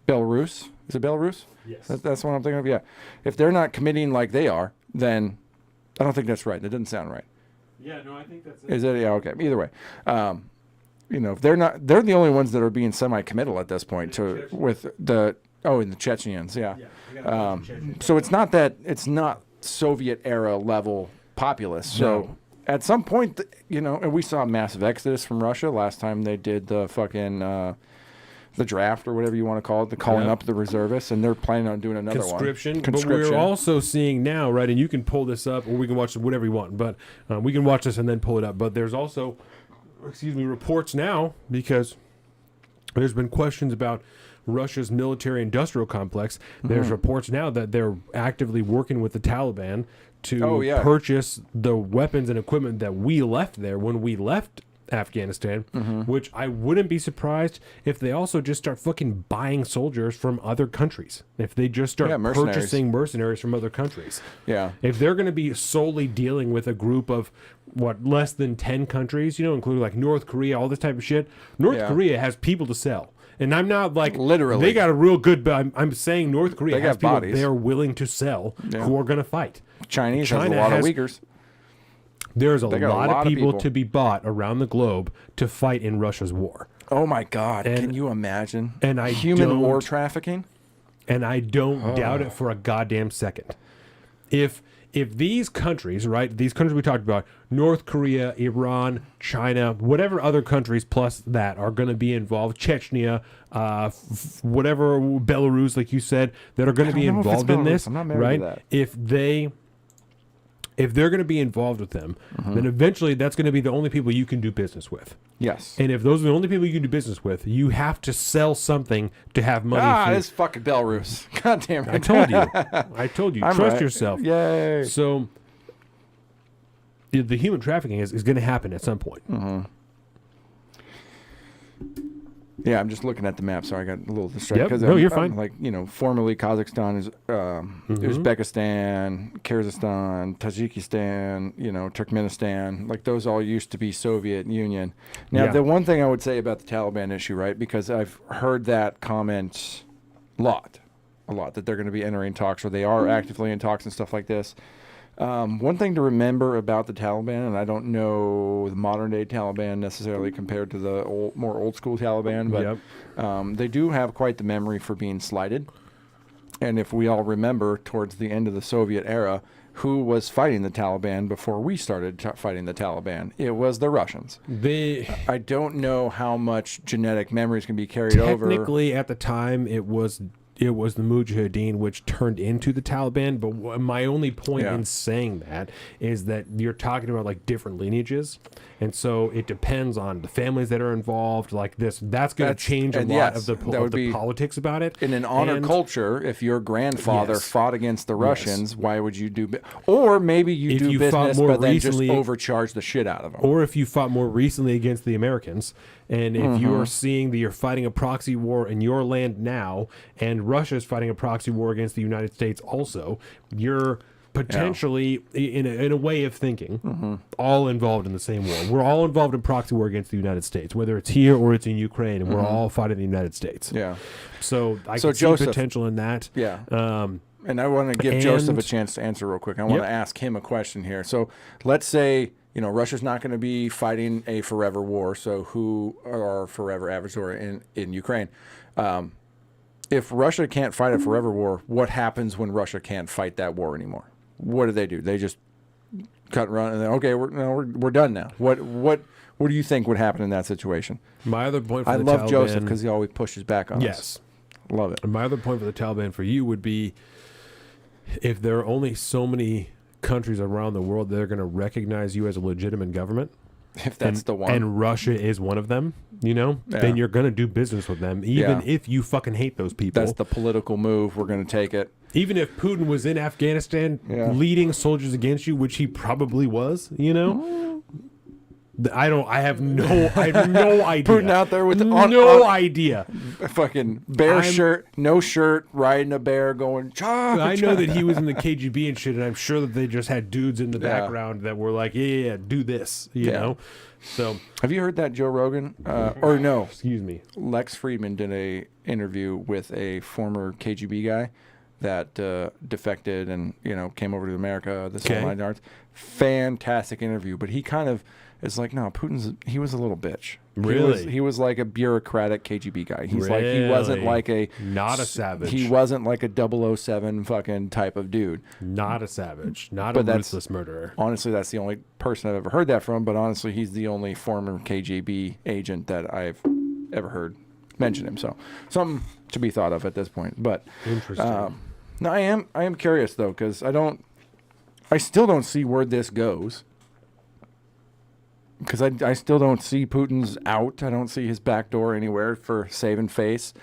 Belarus. Is it Belarus? Yes. That's what I'm thinking of, yeah. If they're not committing like they are, then I don't think that's right. That doesn't sound right. Yeah, no, I think that's it. Is it? Yeah, okay. Either way. If they're the only ones that are being semi-committal at this point in the Chechens, yeah. So it's not Soviet-era level populace. So at some point, and we saw a massive exodus from Russia last time they did the fucking the draft or whatever you want to call it, the calling up the reservists, and they're planning on doing another conscription. one. But we're also seeing now, right, and you can pull this up, or we can watch whatever you want, but we can watch this and then pull it up. But there's also, reports now, because there's been questions about Russia's military-industrial complex. There's reports now that they're actively working with the Taliban to purchase the weapons and equipment that we left there when we left Afghanistan, which I wouldn't be surprised if they also just start fucking buying soldiers from other countries. If they just start purchasing mercenaries from other countries. Yeah. If they're going to be solely dealing with a group of, less than 10 countries, including like North Korea, all this type of shit. North Korea has people to sell. And I'm not like literally they got a real good, but I'm saying North Korea has people bodies. they're willing to sell who are going to fight. China has a lot of Uyghurs. There's a lot of people to be bought around the globe to fight in Russia's war. Oh my God! Can you imagine? And human war trafficking. And I don't doubt it for a goddamn second. If these countries, right, these countries we talked about, North Korea, Iran, China, whatever other countries plus that are going to be involved, Chechnya, whatever, Belarus, like you said, that are going to be involved in this, right? If they're going to be involved with them, then eventually that's going to be the only people you can do business with. Yes. And if those are the only people you can do business with, you have to sell something to have money. It's fucking Belarus. God damn it. I told you. Trust right. yourself. Yay. So the human trafficking is going to happen at some point. Yeah, I'm just looking at the map. Sorry, I got a little distracted. Yep. No, you're fine. Like, formerly Kazakhstan is Uzbekistan, Kyrgyzstan, Tajikistan, Turkmenistan. Like, those all used to be Soviet Union. Now, the one thing I would say about the Taliban issue, right, because I've heard that comment a lot, that they're going to be entering talks, or they are actively in talks and stuff like this. One thing to remember about the Taliban, and I don't know the modern-day Taliban necessarily compared to the more old-school Taliban, but they do have quite the memory for being slighted. And if we all remember, towards the end of the Soviet era, who was fighting the Taliban before we started fighting the Taliban? It was the Russians. I don't know how much genetic memories can be carried over. Technically, at the time, it was it was the Mujahideen which turned into the Taliban. But my only point in saying that is that you're talking about like different lineages, and so it depends on the families that are involved. Like this, that's going to change a lot of the politics about it. In an honor culture, if your grandfather fought against the Russians, why would you do? Or maybe you do business, but then just overcharge the shit out of them. Or if you fought more recently against the Americans, and if you are seeing that you're fighting a proxy war in your land now, and Russia is fighting a proxy war against the United States also, you're potentially, in a way of thinking, all involved in the same war. We're all involved in proxy war against the United States, whether it's here or it's in Ukraine, and we're all fighting the United States. Yeah. So I can see potential in that. Yeah. And I want to give Joseph a chance to answer real quick. I want to ask him a question here. So let's say, Russia's not going to be fighting a forever war. So who are forever adversary in Ukraine? If Russia can't fight a forever war, what happens when Russia can't fight that war anymore? What do? They just cut and run, and then we're done now. What do you think would happen in that situation? My other point for I the love Taliban, Joseph because he always pushes back on us. Yes, love it. And my other point for the Taliban for you would be, if there are only so many countries around the world that are going to recognize you as a legitimate government, if that's the one, and Russia is one of them, then you're going to do business with them, even if you fucking hate those people. That's the political move. We're going to take it. Even if Putin was in Afghanistan leading soldiers against you, which he probably was, I have no idea. Putin out there with no idea. Fucking bear shirt, no shirt, riding a bear, going. I know that he was in the KGB and shit, and I'm sure that they just had dudes in the background that were like, yeah, do this, you know. So, have you heard that Joe Rogan? Or no? Excuse me. Lex Friedman did a interview with a former KGB guy that defected and came over to America. This whole 9 yards. Fantastic interview, but he kind of. It's like, no, he was a little bitch. Really? He was like a bureaucratic KGB guy. He's like, he wasn't like not a savage. He wasn't like a 007 fucking type of dude. Not a savage. Not a ruthless murderer. Honestly, that's the only person I've ever heard that from, but honestly, he's the only former KGB agent that I've ever heard mention him. So something to be thought of at this point. But interesting. No, I am curious though, because I still don't see where this goes. Because I still don't see Putin's out. I don't see his back door anywhere for saving face,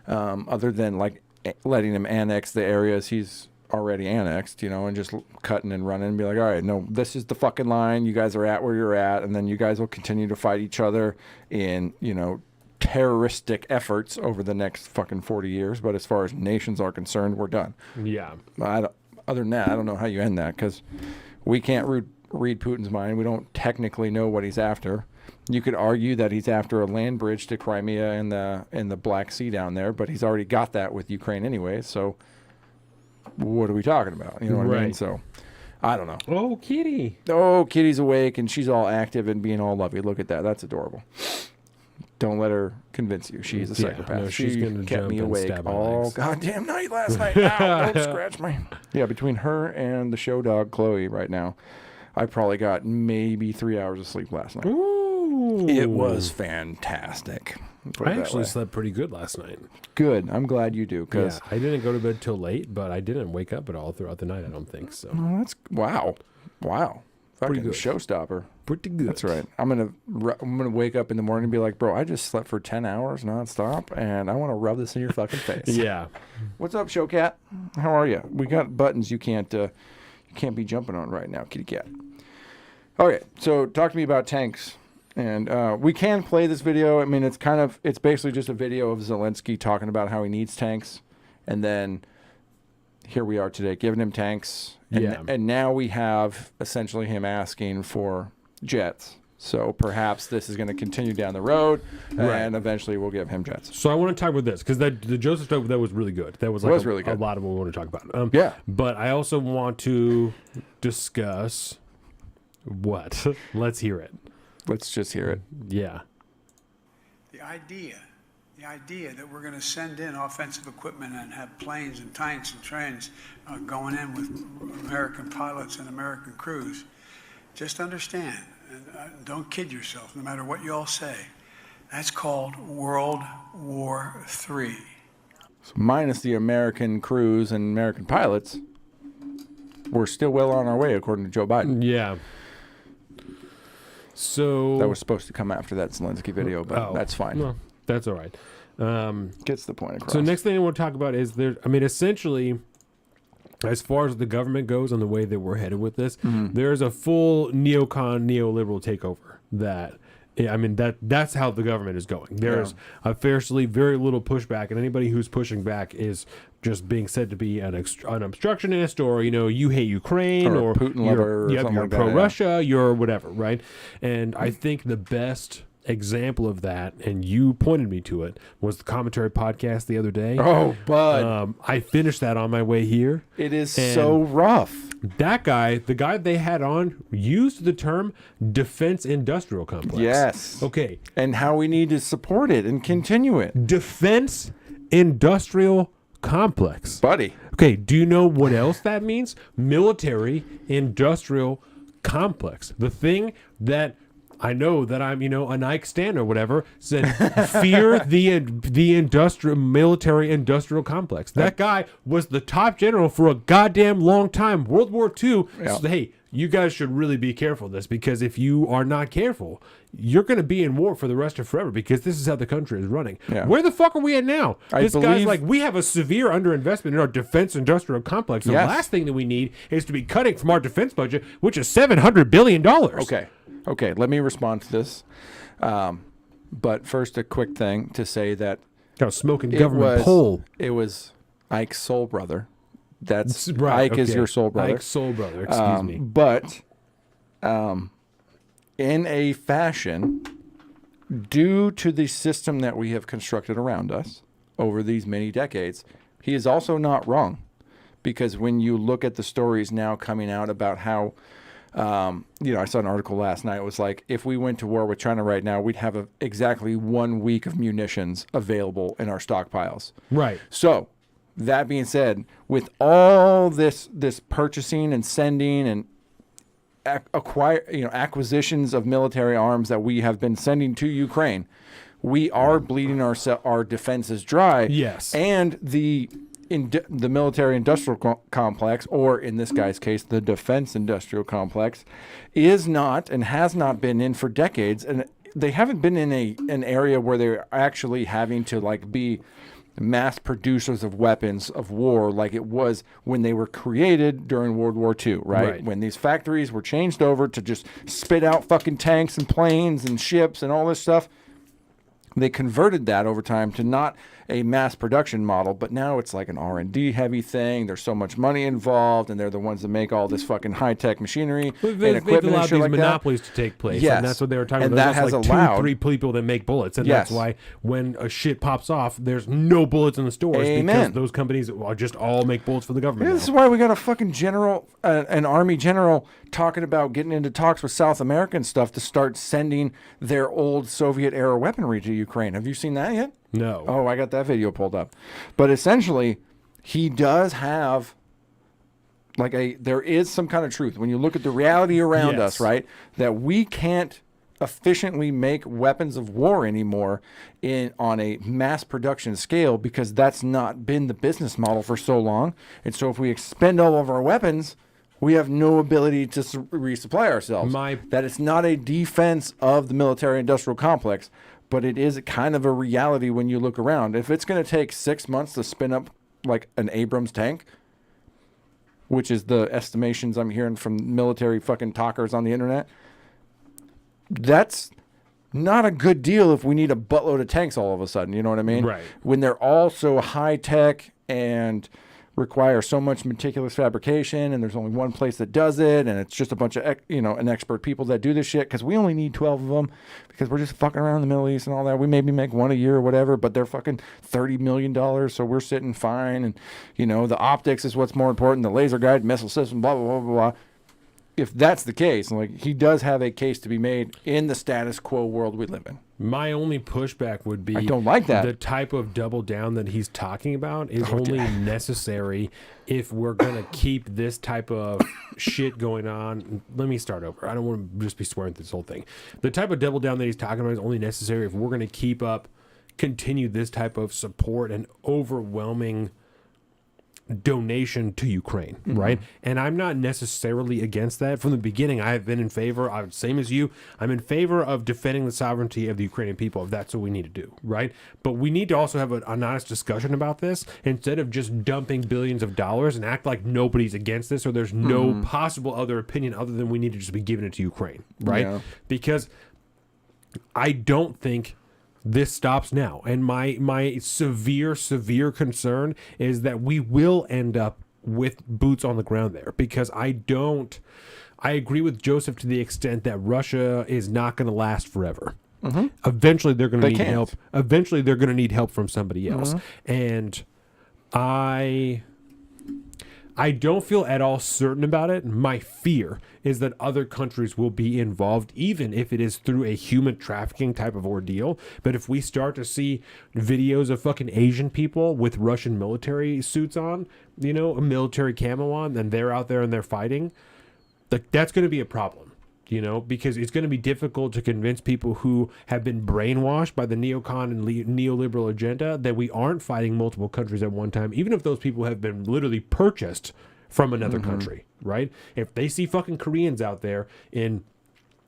other than like letting him annex the areas he's already annexed, and just cutting and running and be like, all right, no, this is the fucking line. You guys are at where you're at, and then you guys will continue to fight each other in, terroristic efforts over the next fucking 40 years. But as far as nations are concerned, we're done. Yeah. Other than that, I don't know how you end that, because we can't read Putin's mind. We don't technically know what he's after. You could argue that he's after a land bridge to Crimea and the Black Sea down there, but he's already got that with Ukraine anyway. So what are we talking about? You know what I mean? So I don't know. Oh, kitty. Oh, kitty's awake and she's all active and being all lovey. Look at that. That's adorable. Don't let her convince you. She's a psychopath. No, she's she kept me awake all goddamn night last night. Ow, don't scratch me. Yeah, between her and the show dog Chloe right now, I probably got maybe 3 hours of sleep last night. Ooh. It was fantastic. I actually slept pretty good last night. Good. I'm glad you do. Cause I didn't go to bed till late, but I didn't wake up at all throughout the night, I don't think so. Oh, that's wow. Fucking good. Showstopper. Pretty good. That's right. I'm gonna wake up in the morning and be like, bro, I just slept for 10 hours nonstop, and I want to rub this in your fucking face. Yeah. What's up, Showcat? How are you? We got buttons you can't be jumping on right now, kitty cat. Okay, so talk to me about tanks. And we can play this video. I mean, it's basically just a video of Zelensky talking about how he needs tanks. And then here we are today, giving him tanks. And now we have essentially him asking for jets. So perhaps this is going to continue down the road, and eventually we'll give him jets. So I want to talk about this, because the Joseph stuff, that was really good. That was like really good. A lot of what we want to talk about. Yeah. But I also want to discuss what? Let's hear it. Let's just hear it. Yeah. The idea that we're going to send in offensive equipment and have planes and tanks and trains going in with American pilots and American crews, just understand, and don't kid yourself, no matter what you all say, that's called World War III. So minus the American crews and American pilots, we're still well on our way, according to Joe Biden. Yeah. So that was supposed to come after that Zelensky video, but that's fine. Well, that's all right. Gets the point across. So next thing I want to talk about is essentially, as far as the government goes and the way that we're headed with this, there's a full neocon, neoliberal takeover that's how the government is going. There's officially very little pushback, and anybody who's pushing back is just being said to be an obstructionist, or you hate Ukraine, or Putin lover, or you're like pro-Russia, you're whatever, right? And I think the best example of that, and you pointed me to it, was the commentary podcast the other day. Oh, bud. I finished that on my way here. It is so rough. That guy, the guy they had on, used the term defense industrial complex. Yes. Okay. And how we need to support it and continue it. Defense industrial complex. Buddy. Okay, do you know what else that means? Military industrial complex. The thing that I know that I'm, a Nike stan or whatever, said, fear the military industrial complex. That guy was the top general for a goddamn long time. World War II. Yeah. So, hey, you guys should really be careful of this, because if you are not careful, you're going to be in war for the rest of forever, because this is how the country is running. Yeah. Where the fuck are we at now? This guy's believe- like, we have a severe underinvestment in our defense industrial complex. The last thing that we need is to be cutting from our defense budget, which is $700 billion. Okay, let me respond to this. But first, a quick thing to say that smoking government pole. It was Ike's soul brother. That's right. Ike is your soul brother. Ike's soul brother. Excuse me. But in a fashion, due to the system that we have constructed around us over these many decades, he is also not wrong, because when you look at the stories now coming out about how. I saw an article last night. It was like, if we went to war with China right now, we'd have exactly 1 week of munitions available in our stockpiles. Right. So, that being said, with all this purchasing and sending and acquisitions of military arms that we have been sending to Ukraine, we are bleeding our defenses dry. Yes. And the military industrial complex, or in this guy's case, the defense industrial complex, is not and has not been in for decades. And they haven't been in an area where they're actually having to be mass producers of weapons of war like it was when they were created during World War II, right? When these factories were changed over to just spit out fucking tanks and planes and ships and all this stuff. They converted that over time to not a mass production model, but now it's like an R&D heavy thing. There's so much money involved, and they're the ones that make all this fucking high-tech machinery and equipment allowed and shit these like monopolies that. to take place. Yes. And that's what they were talking and about. That There's has allowed 2-3 people that make bullets, and Yes. that's why when a shit pops off, there's no bullets in the stores. Amen. Because those companies just all make bullets for the government. This is why we got a fucking general, an army general, talking about getting into talks with South American stuff to start sending their old Soviet-era weaponry to Ukraine. Have you seen that yet? No. Oh, I got that video pulled up. But essentially, he does have there is some kind of truth when you look at the reality around us, right? That we can't efficiently make weapons of war anymore on a mass production scale, because that's not been the business model for so long. And so if we expend all of our weapons, we have no ability to resupply ourselves. That it's not a defense of the military industrial complex, but it is kind of a reality when you look around. If it's going to take 6 months to spin up like an Abrams tank, which is the estimations I'm hearing from military fucking talkers on the internet, that's not a good deal if we need a buttload of tanks all of a sudden. You know what I mean? Right. When they're all so high tech and require so much meticulous fabrication, and there's only one place that does it, and it's just a bunch of an expert people that do this shit, because we only need 12 of them, because we're just fucking around in the Middle East and all that. We maybe make one a year or whatever, but they're fucking $30 million, so we're sitting fine. And the optics is what's more important, the laser guided missile system, blah blah blah blah blah. If that's the case, he does have a case to be made in the status quo world we live in. My only pushback would be, I don't like that. The type of double down that he's talking about is only necessary if we're going to keep this type of shit going on. Let me start over. I don't want to just be swearing through this whole thing. The type of double down that he's talking about is only necessary if we're going to keep up continue this type of support and overwhelming donation to Ukraine, right? And I'm not necessarily against that. From the beginning, I have been in favor, same as you, I'm in favor of defending the sovereignty of the Ukrainian people if that's what we need to do, right? But we need to also have an honest discussion about this instead of just dumping billions of dollars and act like nobody's against this or there's no possible other opinion other than we need to just be giving it to Ukraine, right? Yeah. Because I don't think this stops now. And my severe concern is that we will end up with boots on the ground there, because I agree with Joseph to the extent that Russia is not going to last forever. Eventually they're going to need help. Eventually they're going to need help from somebody else. And I don't feel at all certain about it. My fear is that other countries will be involved, even if it is through a human trafficking type of ordeal. But if we start to see videos of fucking Asian people with Russian military suits on, a military camo on, and they're out there and they're fighting, that's going to be a problem. Because it's going to be difficult to convince people who have been brainwashed by the neocon and neoliberal agenda that we aren't fighting multiple countries at one time, even if those people have been literally purchased from another country, right? If they see fucking Koreans out there in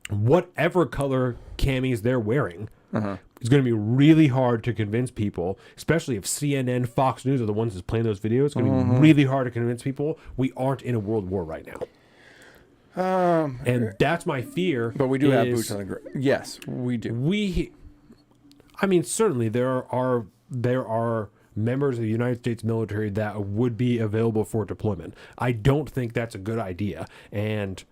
whatever color camis they're wearing, it's going to be really hard to convince people, especially if CNN, Fox News are the ones that's playing those videos. It's going to be really hard to convince people we aren't in a world war right now. And that's my fear. But we do have boots on the ground. Yes, we do. Certainly there are members of the United States military that would be available for deployment. I don't think that's a good idea, and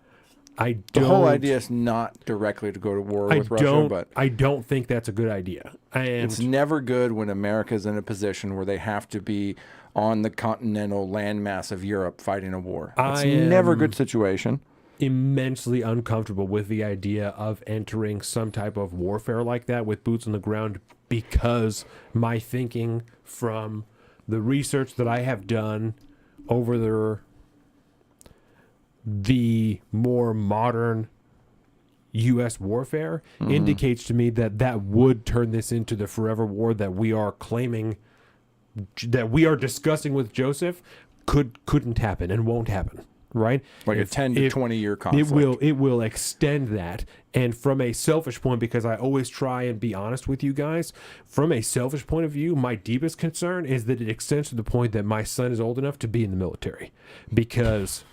the whole idea is not directly to go to war with Russia, but I don't think that's a good idea. And it's never good when America's in a position where they have to be on the continental landmass of Europe fighting a war. It's never a good situation. Immensely uncomfortable with the idea of entering some type of warfare like that with boots on the ground, because my thinking from the research that I have done over the more modern U.S. warfare indicates to me that would turn this into the forever war that we are claiming, that we are discussing with Joseph, couldn't happen and won't happen. Right, like a 10 to 20 year conflict. It will extend that. And from a selfish point, because I always try and be honest with you guys, from a selfish point of view, my deepest concern is that it extends to the point that my son is old enough to be in the military. Because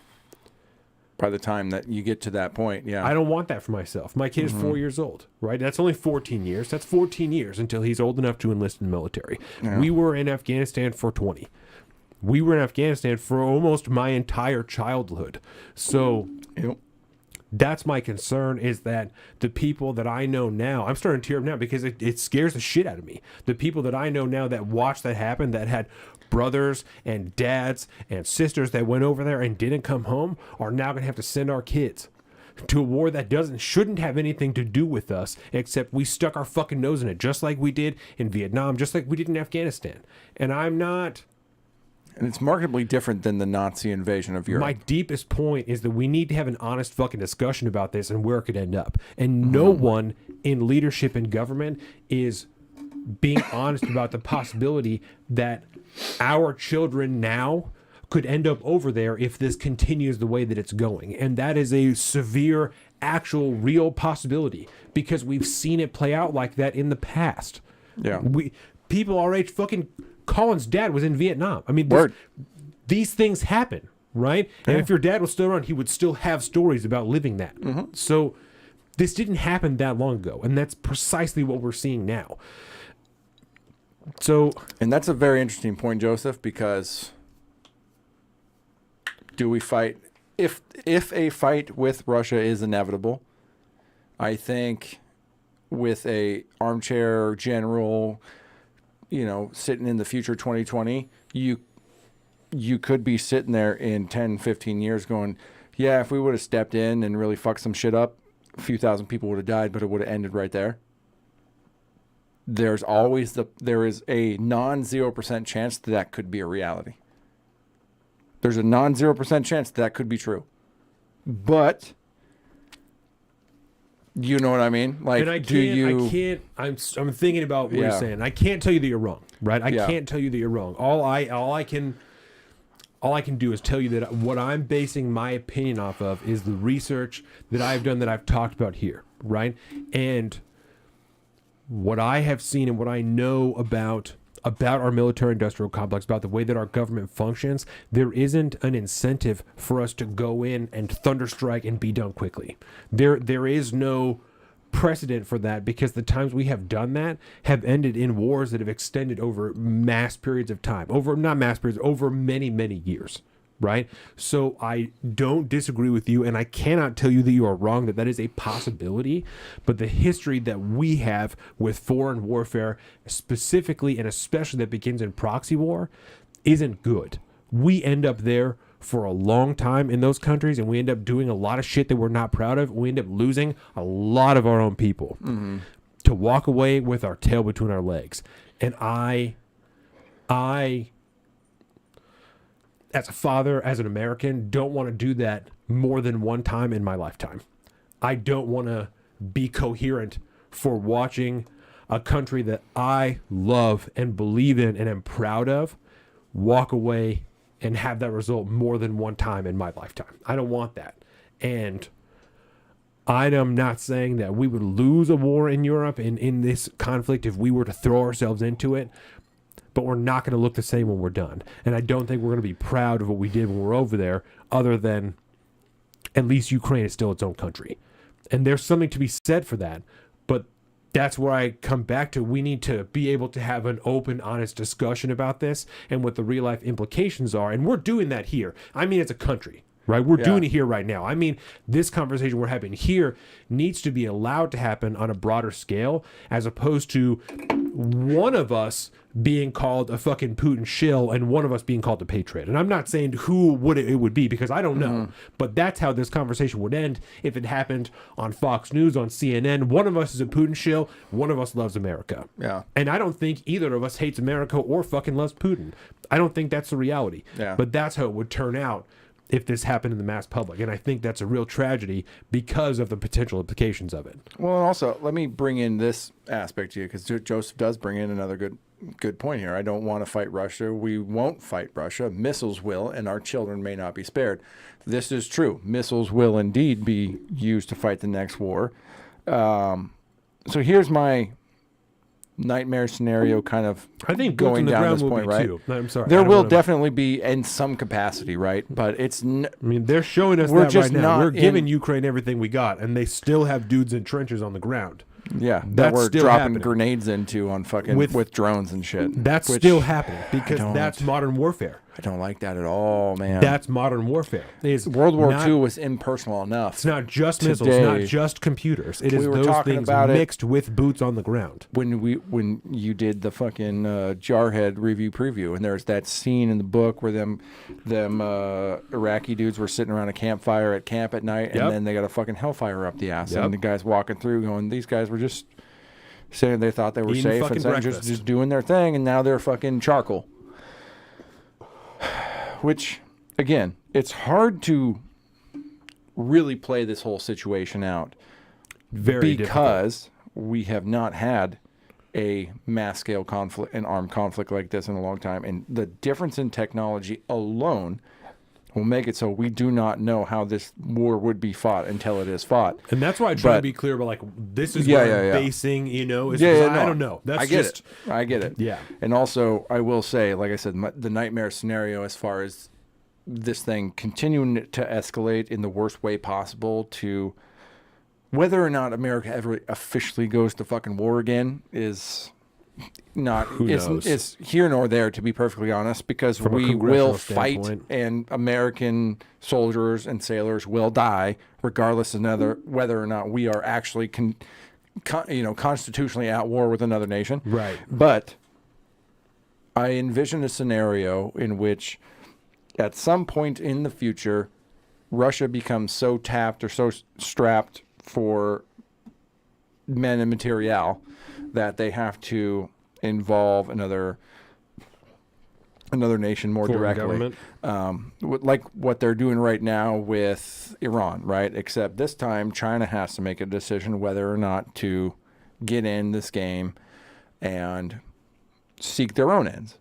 by the time that you get to that point, I don't want that for myself. My kid is 4 years old, right? That's only 14 years. That's 14 years until he's old enough to enlist in the military. Yeah. We were in Afghanistan for 20. We were in Afghanistan for almost my entire childhood. So that's my concern, is that the people that I know now, I'm starting to tear up now because it scares the shit out of me. The people that I know now that watched that happen, that had brothers and dads and sisters that went over there and didn't come home, are now going to have to send our kids to a war that shouldn't have anything to do with us, except we stuck our fucking nose in it, just like we did in Vietnam, just like we did in Afghanistan. And I'm not... And it's markedly different than the Nazi invasion of Europe. My deepest point is that we need to have an honest fucking discussion about this and where it could end up. And no one in leadership and government is being honest about the possibility that our children now could end up over there if this continues the way that it's going. And that is a severe, actual, real possibility, because we've seen it play out like that in the past. Yeah. People our age, fucking Colin's dad was in Vietnam. I mean, these things happen, right? Yeah. And if your dad was still around, he would still have stories about living that. So this didn't happen that long ago, and that's precisely what we're seeing now. And that's a very interesting point, Joseph, because do we fight? If a fight with Russia is inevitable, I think with a armchair general, sitting in the future 2020, you could be sitting there in 10, 15 years going, yeah, if we would have stepped in and really fucked some shit up, a few thousand people would have died, but it would have ended right there. There is a non-0% chance that could be a reality. There's a non-0% chance that could be true. But You know what I mean? Like, and I can't. I'm thinking about what you're saying. I can't tell you that you're wrong, right? I can't tell you that you're wrong. All I can do is tell you that what I'm basing my opinion off of is the research that I've done, that I've talked about here, right? And what I have seen and what I know about our military-industrial complex, about the way that our government functions, there isn't an incentive for us to go in and thunderstrike and be done quickly. There is no precedent for that, because the times we have done that have ended in wars that have extended over mass periods of time, over many, many years. Right? So I don't disagree with you, and I cannot tell you that you are wrong, that is a possibility, but the history that we have with foreign warfare, specifically and especially that begins in proxy war, isn't good. We end up there for a long time in those countries, and we end up doing a lot of shit that we're not proud of. We end up losing a lot of our own people to walk away with our tail between our legs. And I as a father, as an American, don't want to do that more than one time in my lifetime. I don't want to be coherent for watching a country that I love and believe in and am proud of walk away and have that result more than one time in my lifetime. I don't want that. And I am not saying that we would lose a war in Europe and in this conflict if we were to throw ourselves into it, but we're not going to look the same when we're done. And I don't think we're going to be proud of what we did when we're over there, other than at least Ukraine is still its own country. And there's something to be said for that. But that's where I come back to. We need to be able to have an open, honest discussion about this and what the real life implications are. And we're doing that here. I mean, as a country, right? We're doing it here right now. I mean, this conversation we're having here needs to be allowed to happen on a broader scale, as opposed to one of us being called a fucking Putin shill and one of us being called a patriot. And I'm not saying who it would be, because I don't know. But that's how this conversation would end if it happened on Fox News, on CNN. One of us is a Putin shill, one of us loves America. Yeah. And I don't think either of us hates America or fucking loves Putin. I don't think that's the reality. Yeah. But that's how it would turn out if this happened in the mass public. And I think that's a real tragedy because of the potential implications of it. Well, and also, let me bring in this aspect to you, because Joseph does bring in another good point here. I don't want to fight Russia. We won't fight Russia. Missiles will, and our children may not be spared. This is true. Missiles will indeed be used to fight the next war. So here's my nightmare scenario, kind of going down this point, right? I'm sorry. There will definitely be in some capacity, right? But it's... I mean, they're showing us that right now. We're giving Ukraine everything we got, and they still have dudes in trenches on the ground. Yeah, that we're dropping grenades into on fucking with drones and shit. That's still happening, because that's modern warfare. I don't like that at all, man. That's modern warfare. World War II was impersonal enough. It's not just missiles, not just computers. It is those things mixed with boots on the ground. When you did the fucking Jarhead review preview, and there's that scene in the book where them Iraqi dudes were sitting around a campfire at camp at night, and then they got a fucking hellfire up the ass, and the guys walking through going, these guys were just saying they thought they were safe and just doing their thing, and now they're fucking charcoal. Which, again, it's hard to really play this whole situation out. Because we have not had a mass-scale conflict, an armed conflict like this in a long time. And the difference in technology alone will make it so we do not know how this war would be fought until it is fought. And that's why I try to be clear about, like, this is what I'm basing, I don't know. I get it. Yeah. And also, I will say, like I said, the nightmare scenario as far as this thing continuing to escalate in the worst way possible, to whether or not America ever officially goes to fucking war again is not, it's here nor there, to be perfectly honest, because we will fight and American soldiers and sailors will die regardless of whether or not we are actually constitutionally at war with another nation. Right. But I envision a scenario in which at some point in the future, Russia becomes so tapped or so strapped for men and material that they have to involve another another nation more directly, like what they're doing right now with Iran, right? Except this time, China has to make a decision whether or not to get in this game and seek their own ends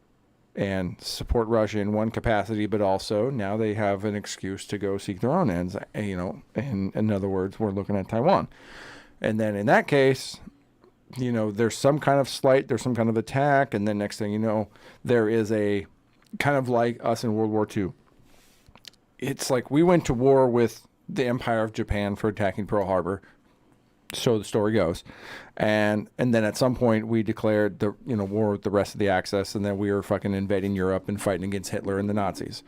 and support Russia in one capacity, but also now they have an excuse to go seek their own ends. You know, in other words, we're looking at Taiwan. And then in that case, you know, there's some kind of slight, there's some kind of attack, and then next thing you know, there is a kind of like us in World War II. It's like we went to war with the Empire of Japan for attacking Pearl Harbor. So the story goes. And then at some point we declared the war with the rest of the Axis, and then we were fucking invading Europe and fighting against Hitler and the Nazis.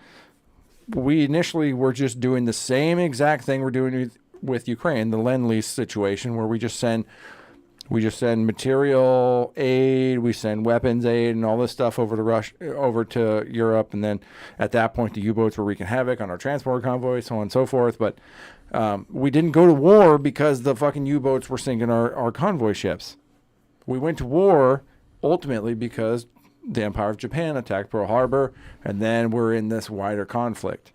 We initially were just doing the same exact thing we're doing with Ukraine, the Lend-Lease situation, where we just send material aid, we send weapons aid and all this stuff over to Europe, and then at that point the U-boats were wreaking havoc on our transport convoys, so on and so forth. But we didn't go to war because the fucking U-boats were sinking our convoy ships. We went to war ultimately because the Empire of Japan attacked Pearl Harbor, and then we're in this wider conflict.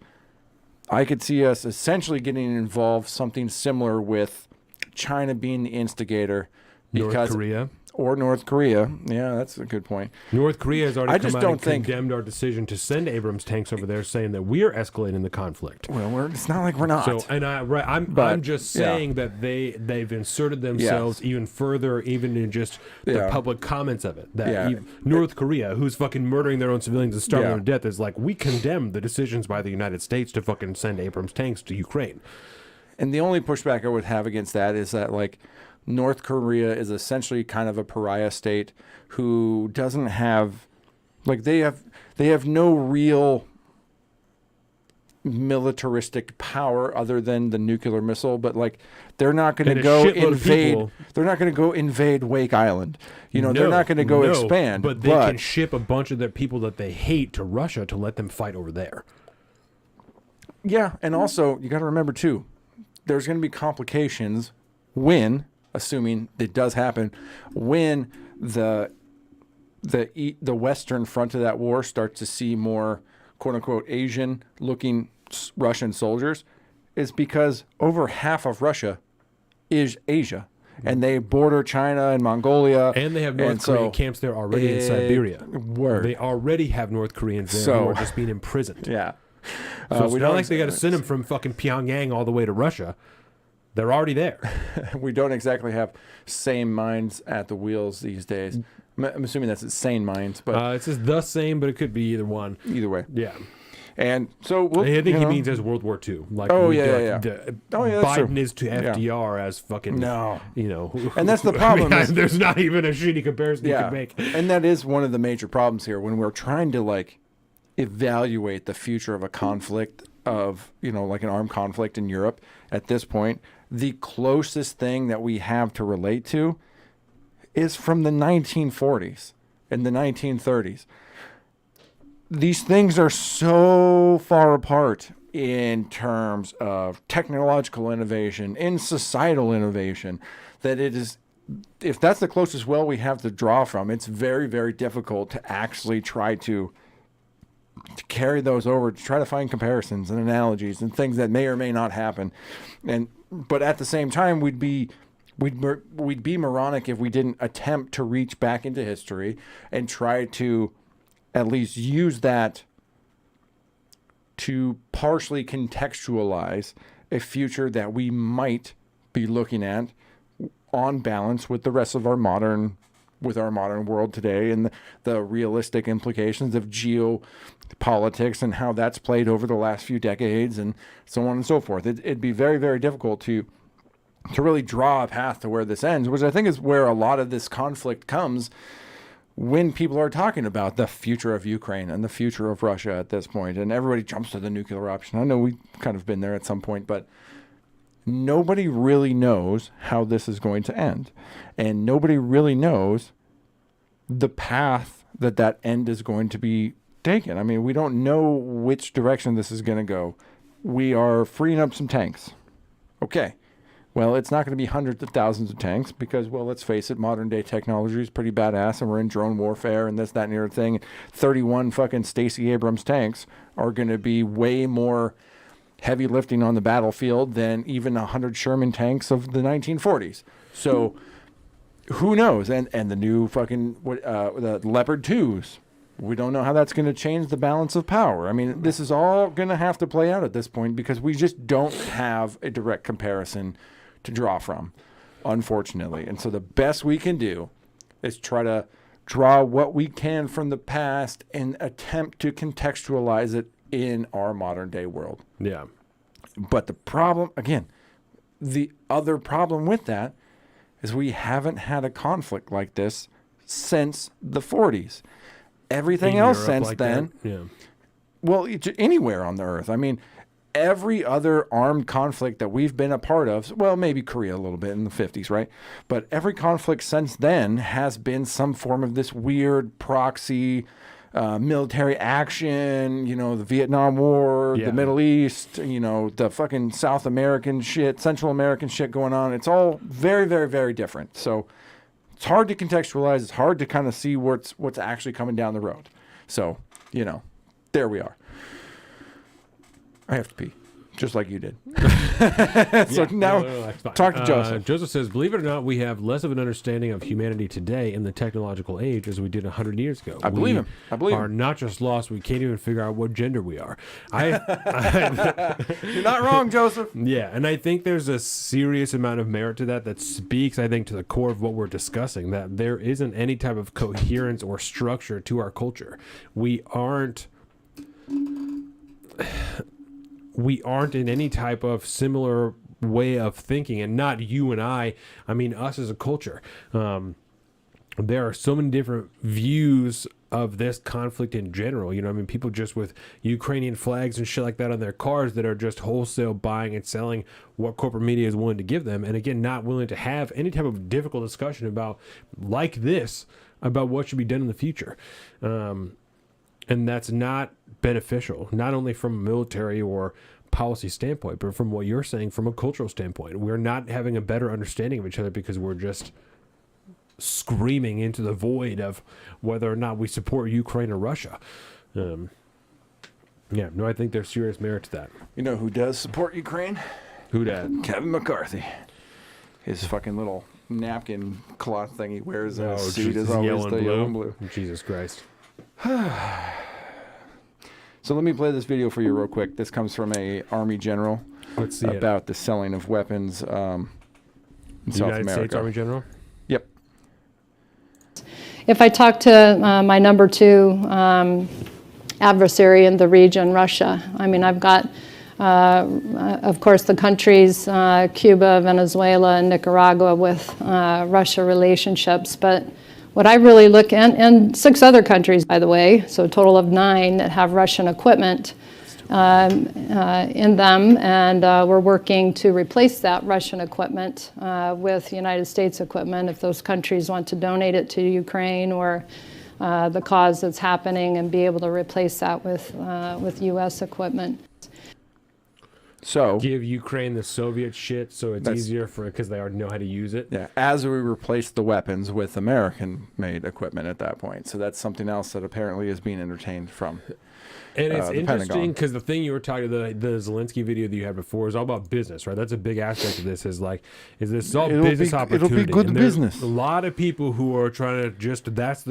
I could see us essentially getting involved, something similar with China being the instigator. North Korea. Or North Korea. Yeah, that's a good point. North Korea has already come out and condemned our decision to send Abrams tanks over there, saying that we are escalating the conflict. Well, it's not like we're not. So, and I'm just saying that they've inserted themselves even further, even in just the public comments of it. That North Korea, who's fucking murdering their own civilians and starving them to death, is like, we condemn the decisions by the United States to fucking send Abrams tanks to Ukraine. And the only pushback I would have against that is that, like, North Korea is essentially kind of a pariah state who doesn't have, like, they have no real militaristic power other than the nuclear missile, but like they're not going to go invade. They're not going to go invade Wake Island. You know, they're not going to go expand. But they can ship a bunch of their people that they hate to Russia to let them fight over there. Yeah, and also you got to remember too, there's going to be complications when, assuming it does happen, when the western front of that war starts to see more quote unquote Asian looking Russian soldiers, is because over half of Russia is Asia. And they border China and Mongolia. And they have North Korean camps there already in Siberia. They already have North Koreans there who are just being imprisoned. Yeah. So it's not like they got to send them from fucking Pyongyang all the way to Russia. They're already there. We don't exactly have same minds at the wheels these days. I'm assuming that's sane minds, but it says the same, but it could be either one. Either way, yeah. And so I think he means as World War II. Like, Biden is to FDR as fucking you know. And that's the problem. There's not even a shitty comparison you can make. And that is one of the major problems here when we're trying to like evaluate the future of a conflict of, you know, like an armed conflict in Europe. At this point, the closest thing that we have to relate to is from the 1940s and the 1930s. These things are so far apart in terms of technological innovation, in societal innovation, that it is, if that's the closest well we have to draw from, it's very, very difficult to actually try to carry those over, to try to find comparisons and analogies and things that may or may not happen. But at the same time, we'd be moronic if we didn't attempt to reach back into history and try to at least use that to partially contextualize a future that we might be looking at on balance with the rest of our modern world today, and the realistic implications of geopolitics and how that's played over the last few decades and so on and so forth. It'd be very, very difficult to really draw a path to where this ends, which I think is where a lot of this conflict comes when people are talking about the future of Ukraine and the future of Russia at this point, and everybody jumps to the nuclear option. I know we've kind of been there at some point, but nobody really knows how this is going to end. And nobody really knows the path that end is going to be taken. I mean, we don't know which direction this is going to go. We are freeing up some tanks. Okay. Well, it's not going to be hundreds of thousands of tanks because, well, let's face it, modern day technology is pretty badass, and we're in drone warfare and this, that, and the other thing. 31 fucking Stacey Abrams tanks are going to be way more heavy lifting on the battlefield than even 100 Sherman tanks of the 1940s. So who knows? And the new fucking the Leopard 2s. We don't know how that's going to change the balance of power. I mean, this is all going to have to play out at this point because we just don't have a direct comparison to draw from, unfortunately. And so the best we can do is try to draw what we can from the past and attempt to contextualize it in our modern day world. Yeah. But the problem, again, the other problem with that is we haven't had a conflict like this since the 40s. Everything else since like then, well, anywhere on the earth. I mean, every other armed conflict that we've been a part of, well, maybe Korea a little bit in the 50s, right? But every conflict since then has been some form of this weird proxy military action, the Vietnam War, the Middle East, the fucking South American shit, Central American shit going on. It's all very, very, very different. So it's hard to contextualize. It's hard to kind of see what's actually coming down the road. So, there we are. I have to pee, just like you did. So talk to Joseph. Joseph says, believe it or not, we have less of an understanding of humanity today in the technological age as we did 100 years ago. I believe him. We are not just lost. We can't even figure out what gender we are. You're not wrong, Joseph. Yeah, and I think there's a serious amount of merit to that speaks, I think, to the core of what we're discussing, that there isn't any type of coherence or structure to our culture. We aren't in any type of similar way of thinking, and not you and I mean us as a culture. There are so many different views of this conflict in general. People just with Ukrainian flags and shit like that on their cars that are just wholesale buying and selling what corporate media is willing to give them. And again, not willing to have any type of difficult discussion about what should be done in the future. And that's not beneficial, not only from a military or policy standpoint, but from what you're saying from a cultural standpoint. We're not having a better understanding of each other because we're just screaming into the void of whether or not we support Ukraine or Russia. I think there's serious merit to that. You know who does support Ukraine? Who that? Kevin McCarthy. His fucking little napkin cloth thing he wears in his suit is always the yellow and blue. Jesus Christ. So let me play this video for you real quick. This comes from a Army general. Let's see about the selling of weapons in South United America. States Army general? Yep. If I talk to my number two adversary in the region, Russia, I've got, of course, the countries, Cuba, Venezuela, and Nicaragua with Russia relationships, but what I really look at, and 6 other countries, by the way, so a total of 9 that have Russian equipment in them, and we're working to replace that Russian equipment with United States equipment if those countries want to donate it to Ukraine or the cause that's happening, and be able to replace that with U.S. equipment. So give Ukraine the Soviet shit so it's easier because they already know how to use it. Yeah, as we replace the weapons with American-made equipment at that point. So that's something else that apparently is being entertained from And it's interesting because the thing you were talking about, the Zelensky video that you had before, is all about business, right? That's a big aspect of this. Is this all business opportunity? It'll be good and business. A lot of people who are trying to that's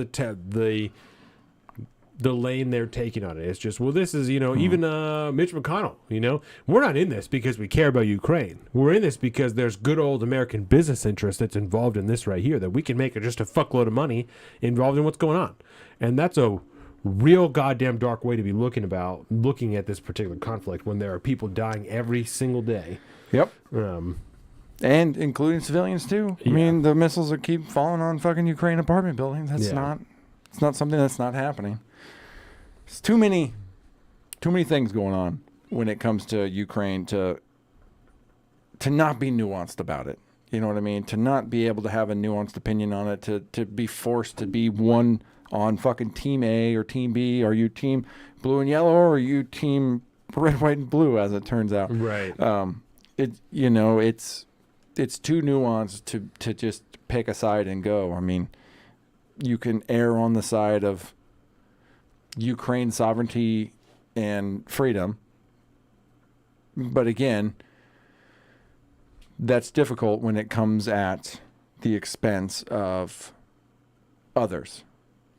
the lane they're taking on it. It's just, well, this is, even Mitch McConnell, we're not in this because we care about Ukraine. We're in this because there's good old American business interest that's involved in this right here, that we can make just a fuckload of money involved in what's going on. And that's a real goddamn dark way to be looking at this particular conflict when there are people dying every single day. Yep. And including civilians too. Yeah. I mean, the missiles that keep falling on fucking Ukraine apartment buildings. It's not something that's not happening. It's too many things going on when it comes to Ukraine to not be nuanced about it. You know what I mean? To not be able to have a nuanced opinion on it, to be forced to be one on fucking team A or team B. Are you team blue and yellow, or are you team red, white, and blue, as it turns out? Right. It's it's too nuanced to just pick a side and go. I mean, you can err on the side of Ukraine sovereignty and freedom, but again, that's difficult when it comes at the expense of others.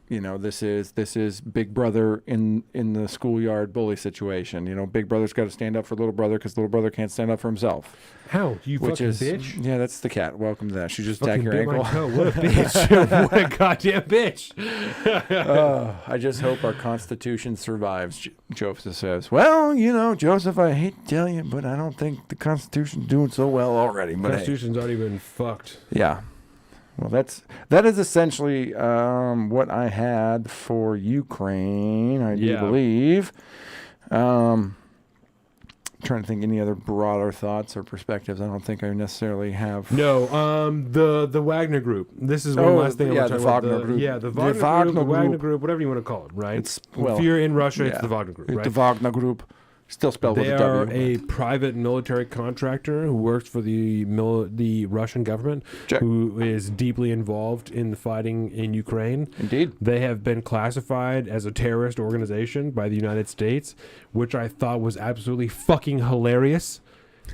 You know, this is Big Brother in the schoolyard bully situation. You know, Big Brother's got to stand up for little brother because little brother can't stand up for himself. How? You fucking bitch? Yeah, that's the cat. Welcome to that. She just Fucking attacked your bit my ankle. toe. What a bitch. What a goddamn bitch. I just hope our Constitution survives, Joseph says. Well, you know, Joseph, I hate to tell you, but I don't think the Constitution's doing so well already. But Constitution's already been fucked. Yeah. Well, that is essentially what I had for Ukraine, I do believe. Trying to think any other broader thoughts or perspectives. I don't think I necessarily have. No, the Wagner Group. This is one last thing I want to talk about. Group. Yeah, the Wagner Group, whatever you want to call it, right? If you're in Russia, it's the Wagner Group, right? The Wagner Group. Still spelled with a W. They are a private military contractor who works for the Russian government, who is deeply involved in the fighting in Ukraine. Indeed. They have been classified as a terrorist organization by the United States, which I thought was absolutely fucking hilarious.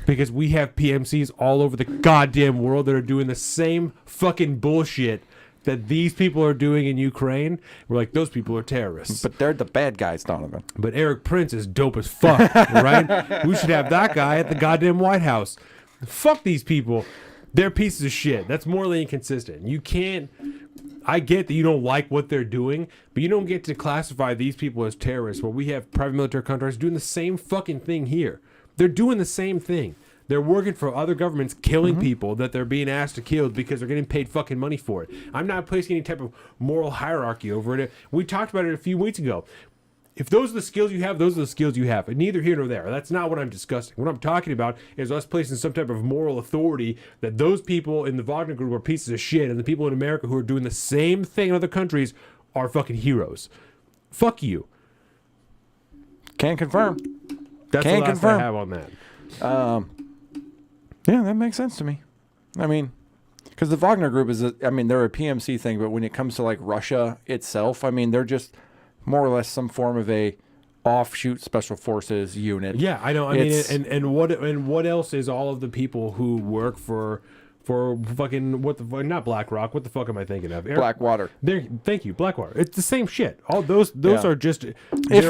Because we have PMCs all over the goddamn world that are doing the same fucking bullshit that these people are doing in Ukraine. We're like, those people are terrorists. But they're the bad guys, Donovan. But Eric Prince is dope as fuck, right? We should have that guy at the goddamn White House. Fuck these people. They're pieces of shit. That's morally inconsistent. You can't... I get that you don't like what they're doing, but you don't get to classify these people as terrorists where we have private military contractors doing the same fucking thing here. They're doing the same thing. They're working for other governments, killing people that they're being asked to kill because they're getting paid fucking money for it. I'm not placing any type of moral hierarchy over it. We talked about it a few weeks ago. If those are the skills you have, those are the skills you have. Neither here nor there. That's not what I'm discussing. What I'm talking about is us placing some type of moral authority that those people in the Wagner Group are pieces of shit, and the people in America who are doing the same thing in other countries are fucking heroes. Fuck you. Can't confirm. That's the last I have on that. Yeah, that makes sense to me. I mean, because the Wagner Group is, they're a PMC thing, but when it comes to like Russia itself, I mean, they're just more or less some form of a offshoot special forces unit. Yeah, I know. I mean, and what else is all of the people who work for fucking not BlackRock? What the fuck am I thinking of? Blackwater. Thank you, Blackwater. It's the same shit. All those are just if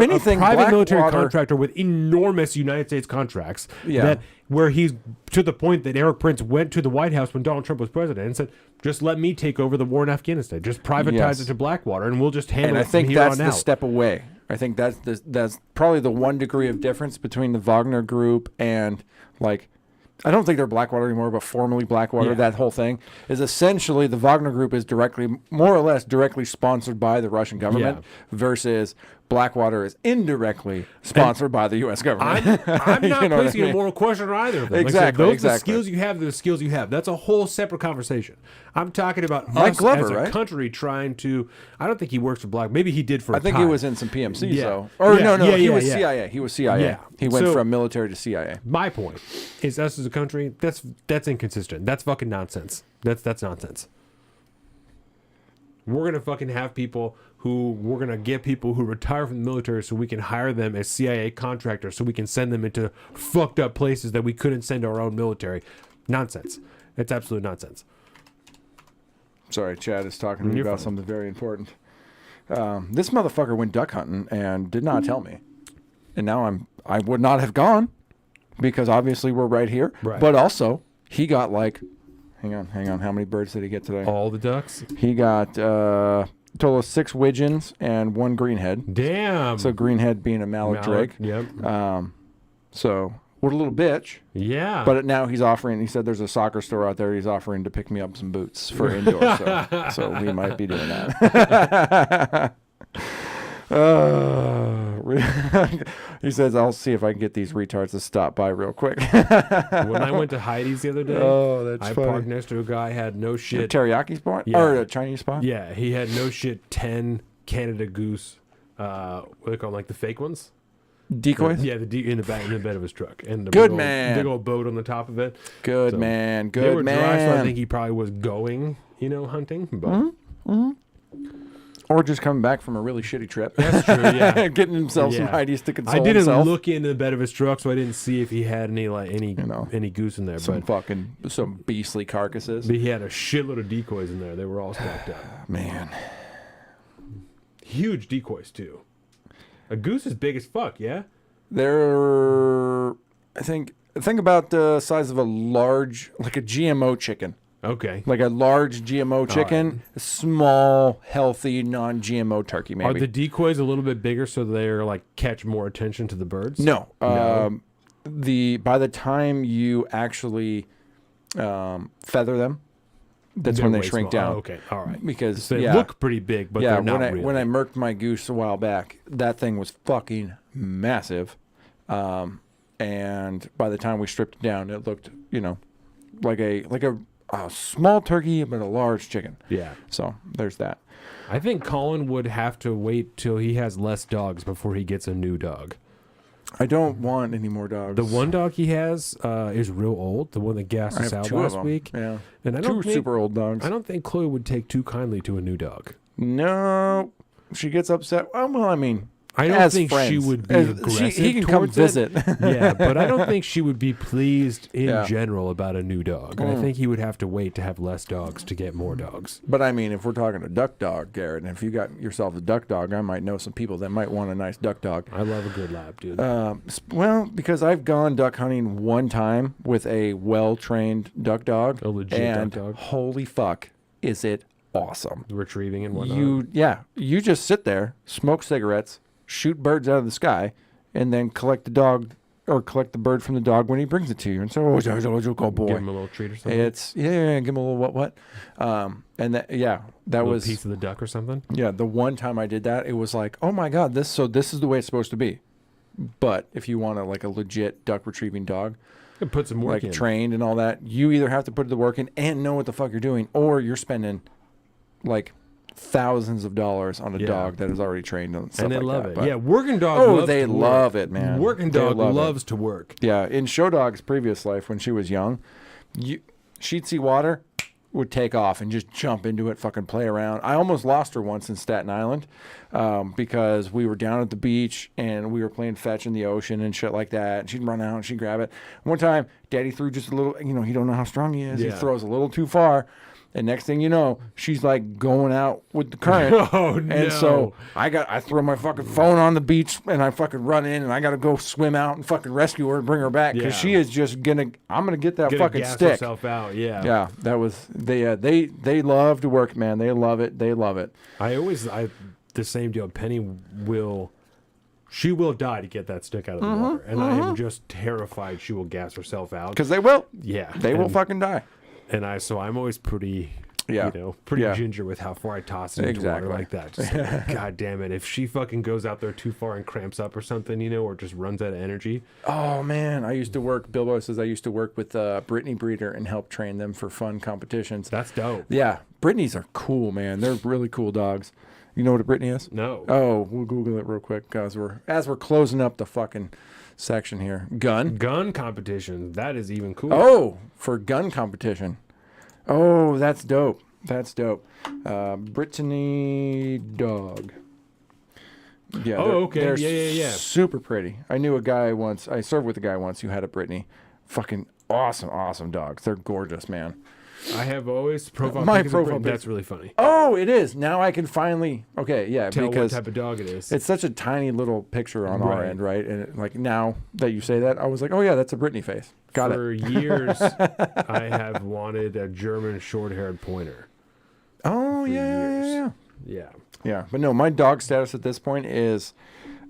anything, a private Blackwater, military contractor with enormous United States contracts. That where he's to the point that Eric Prince went to the White House when Donald Trump was president and said, "Just let me take over the war in Afghanistan. Just privatize it to Blackwater, and we'll just handle it from here on out." And I think that's the step away. I think that's probably the one degree of difference between the Wagner Group and like. I don't think they're Blackwater anymore, but formerly Blackwater, that whole thing, is essentially the Wagner Group is more or less directly sponsored by the Russian government versus Blackwater is indirectly sponsored by the U.S. government. I'm not placing a moral question on either of them. Exactly. Like the skills you have, the skills you have. That's a whole separate conversation. I'm talking about Mike us Glover, as a country trying to. I don't think he works for Black. Maybe he did for. I think he was in some PMCs though. He was CIA. He was CIA. Yeah. He went from military to CIA. My point is, us as a country, that's inconsistent. That's fucking nonsense. That's nonsense. We're gonna fucking have people we're gonna get people who retire from the military so we can hire them as CIA contractors so we can send them into fucked up places that we couldn't send our own military. Nonsense. It's absolute nonsense. Sorry, Chad is talking to me about something very important. This motherfucker went duck hunting and did not tell me, and now I would not have gone because obviously we're right here. Right. But also he got like, hang on, how many birds did he get today? All the ducks. He got a total of 6 widgeons and 1 greenhead. Damn. So greenhead being a mallard drake. Yep. So what a little bitch. Yeah. But now he's offering. He said there's a soccer store out there. He's offering to pick me up some boots for indoor. So we might be doing that. He says, I'll see if I can get these retards to stop by real quick. When I went to Heidi's the other day, I parked next to a guy, had no shit. A teriyaki spot? Or a Chinese spot? Yeah, he had no shit 10 Canada Goose, what do they call them, like the fake ones? Decoys? Yeah, in the bed of his truck, and the Good big man. big old boat on the top of it. Good man. They Good were man. dry, so I think he probably was going, hunting. But Or just coming back from a really shitty trip. That's true. Yeah, Getting himself some ideas to console I didn't himself. look into the bed of his truck, so I didn't see if he had any goose in there. Some beastly carcasses. But he had a shitload of decoys in there. They were all stacked up. Man, huge decoys too. A goose is big as fuck. Yeah. They're, I think about the size of a large, like a GMO chicken. Okay. Like a large GMO chicken, a small, healthy, non-GMO turkey, maybe. Are the decoys a little bit bigger so they're like catch more attention to the birds? No. By the time you actually feather them, that's when they way shrink small. down. Oh, okay. All right. Because So they look pretty big, but they're not really. When I murked my goose a while back, that thing was fucking massive. And by the time we stripped it down, it looked, like a small turkey, but a large chicken. Yeah. So there's that. I think Colin would have to wait till he has less dogs before he gets a new dog. I don't want any more dogs. The one dog he has is real old. The one that gassed us out two of last them. week. Yeah. And I don't Two super old dogs. I don't think Chloe would take too kindly to a new dog. No. She gets upset. Well, I mean, I don't as think friends. she would be aggressive. He can come towards visit. Yeah, but I don't think she would be pleased in Yeah. general about a new dog. And I think he would have to wait to have less dogs to get more dogs. But I mean, if we're talking a duck dog, Garrett, and if you got yourself a duck dog, I might know some people that might want a nice duck dog. I love a good lab, dude. Well, because I've gone duck hunting one time with a well-trained duck dog. A legit and duck dog. Holy fuck, is it awesome. Retrieving and whatnot. You just sit there, smoke cigarettes, shoot birds out of the sky, and then collect the dog or collect the bird from the dog when he brings it to you. And so, oh boy. Give him a little treat or something. Give him a little what. And that was a piece of the duck or something. Yeah, the one time I did that, it was like, oh my god, this is the way it's supposed to be. But if you want a legit duck retrieving dog, put some work in, trained and all that, you either have to put the work in and know what the fuck you're doing, or you're spending thousands of dollars on a dog that is already trained and stuff and they like love that. it. But, yeah, working dog. they love it, man. Working They dog love it. loves to work. Yeah, in Show Dog's previous life, when she was young, she'd see water, would take off and just jump into it, fucking play around. I almost lost her once in Staten Island because we were down at the beach and we were playing fetch in the ocean and shit like that. And she'd run out and she'd grab it. One time, Daddy threw just a little, he don't know how strong he is. Yeah. He throws a little too far. And next thing you know, she's going out with the current. Oh, no. And so I throw my fucking phone on the beach and I fucking run in and I got to go swim out and fucking rescue her and bring her back because she is just I'm going to get that fucking gas stick. herself out. Yeah. Yeah. That was, they love to work, man. They love it. They love it. The same deal. Penny she will die to get that stick out of the water. And I am just terrified she will gas herself out. Because they will. Yeah. They will fucking die. And I'm always pretty, ginger with how far I toss it into water like that. Just God damn it. If she fucking goes out there too far and cramps up or something, or just runs out of energy. Oh, man. Bilbo says I used to work with Brittany Breeder and help train them for fun competitions. That's dope. Yeah. Brittany's are cool, man. They're really cool dogs. You know what a Brittany is? No. Oh, we'll Google it real quick as we're closing up the fucking section here. Gun competition. That is even cool. Oh, for gun competition. Oh, that's dope. Brittany dog. Yeah. Oh, okay. They're Yeah. super pretty. I knew a guy once. I served with a guy once who had a Brittany. Fucking awesome dogs. They're gorgeous, man. I have always profile. My pictures of profile Britain. pic- That's really funny. Oh, it is. Now I can finally. Okay, yeah, Tell because what type of dog it is. It's such a tiny little picture on our Right. end, right? And now that you say that, I was like, oh yeah, that's a Brittany face. Got For it. years, I have wanted a German short-haired pointer. Oh Yeah. yeah. But no, my dog status at this point is,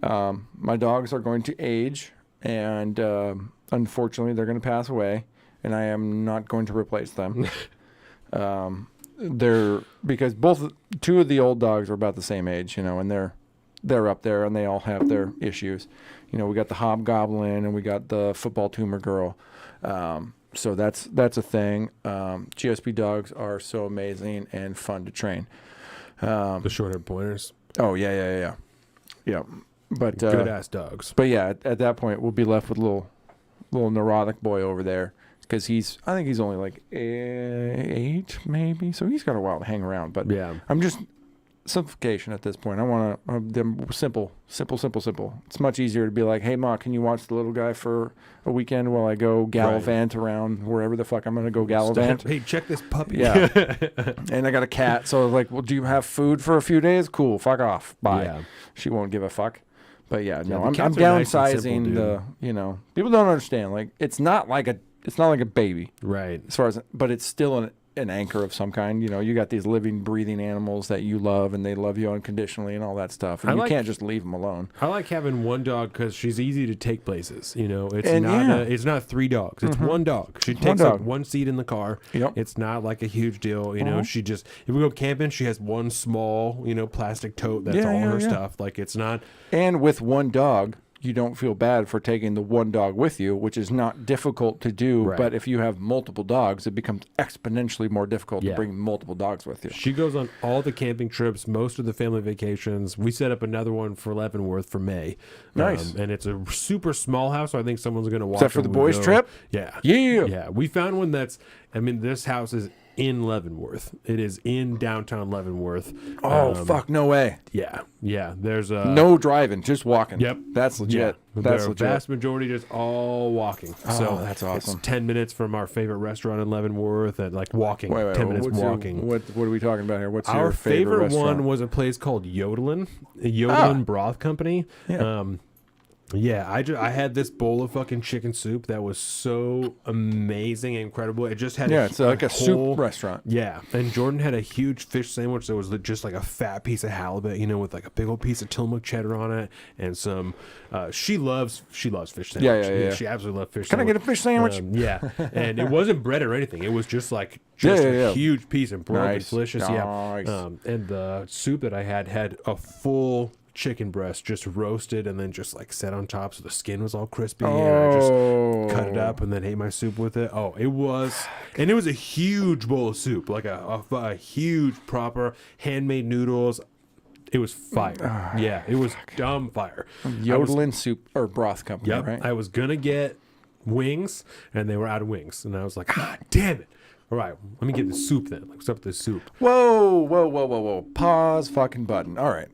my dogs are going to age, and unfortunately, they're going to pass away, and I am not going to replace them. Because two of the old dogs are about the same age, and they're up there and they all have their issues. We got the hobgoblin and we got the football tumor girl. So that's a thing. GSP dogs are so amazing and fun to train. The short-haired pointers. Oh yeah. But good ass dogs. But yeah, at that point, we'll be left with little neurotic boy over there because I think he's only like 8 maybe, so he's got a while to hang around. But yeah, I'm just simplification at this point. I want them simple. It's much easier to be like, hey Ma, can you watch the little guy for a weekend while I go gallivant around wherever the fuck I'm gonna go gallivant? Hey, check this puppy. Yeah. And I got a cat, so like, well, do you have food for a few days? Cool, fuck off, bye. Yeah. She won't give a fuck. But yeah, no, I'm cats are nice and downsizing simple, the people don't understand, like it's not like a baby, right? As far as, but it's still an anchor of some kind. You got these living, breathing animals that you love, and they love you unconditionally, and all that stuff. And you can't just leave them alone. I like having one dog because she's easy to take places. It's it's not 3 dogs. It's one dog. She takes like one seat in the car. Yep. It's not like a huge deal. She just, if we go camping, she has one small, plastic tote. That's all her stuff. Like it's not. And with one dog, you don't feel bad for taking the one dog with you, which is not difficult to do. Right. But if you have multiple dogs, it becomes exponentially more difficult to bring multiple dogs with you. She goes on all the camping trips, most of the family vacations. We set up another one for Leavenworth for May. Nice. And it's a super small house, so I think someone's going to watch. Is that for the boys' trip? Yeah. Yeah. Yeah. We found one this house is in Leavenworth. It is in downtown Leavenworth. Oh, fuck, no way. Yeah. Yeah. There's no driving, just walking. Yep. That's legit. Yeah. That's the legit. vast majority just all walking. So that's awesome. It's 10 minutes from our favorite restaurant in Leavenworth and like walking. Wait, 10 minutes what's walking. What are we talking about here? What's Our your favorite one restaurant? was a place called Yodelin Broth Company. Yeah. I had this bowl of fucking chicken soup that was so amazing and incredible. It just had it's like a soup restaurant. Yeah, and Jordan had a huge fish sandwich that was just like a fat piece of halibut, with like a big old piece of Tillamook cheddar on it and some. She loves fish sandwich. Yeah. She absolutely loves fish. Can I get a fish sandwich? Yeah, and it wasn't bread or anything. It was just like a huge piece and broken, Nice. delicious. Nice. Yeah, and the soup that I had a full chicken breast just roasted and then just like set on top so the skin was all crispy and I just cut it up and then ate my soup with it. It was a huge bowl of soup, like a huge proper handmade noodles. It was fire. It was dumb fire. Yodelin Soup or Broth Company, Yep. right? I was gonna get wings and they were out of wings and I was like, damn it. All right, let me get the soup then. What's up with this soup? Whoa. Pause fucking button. All right.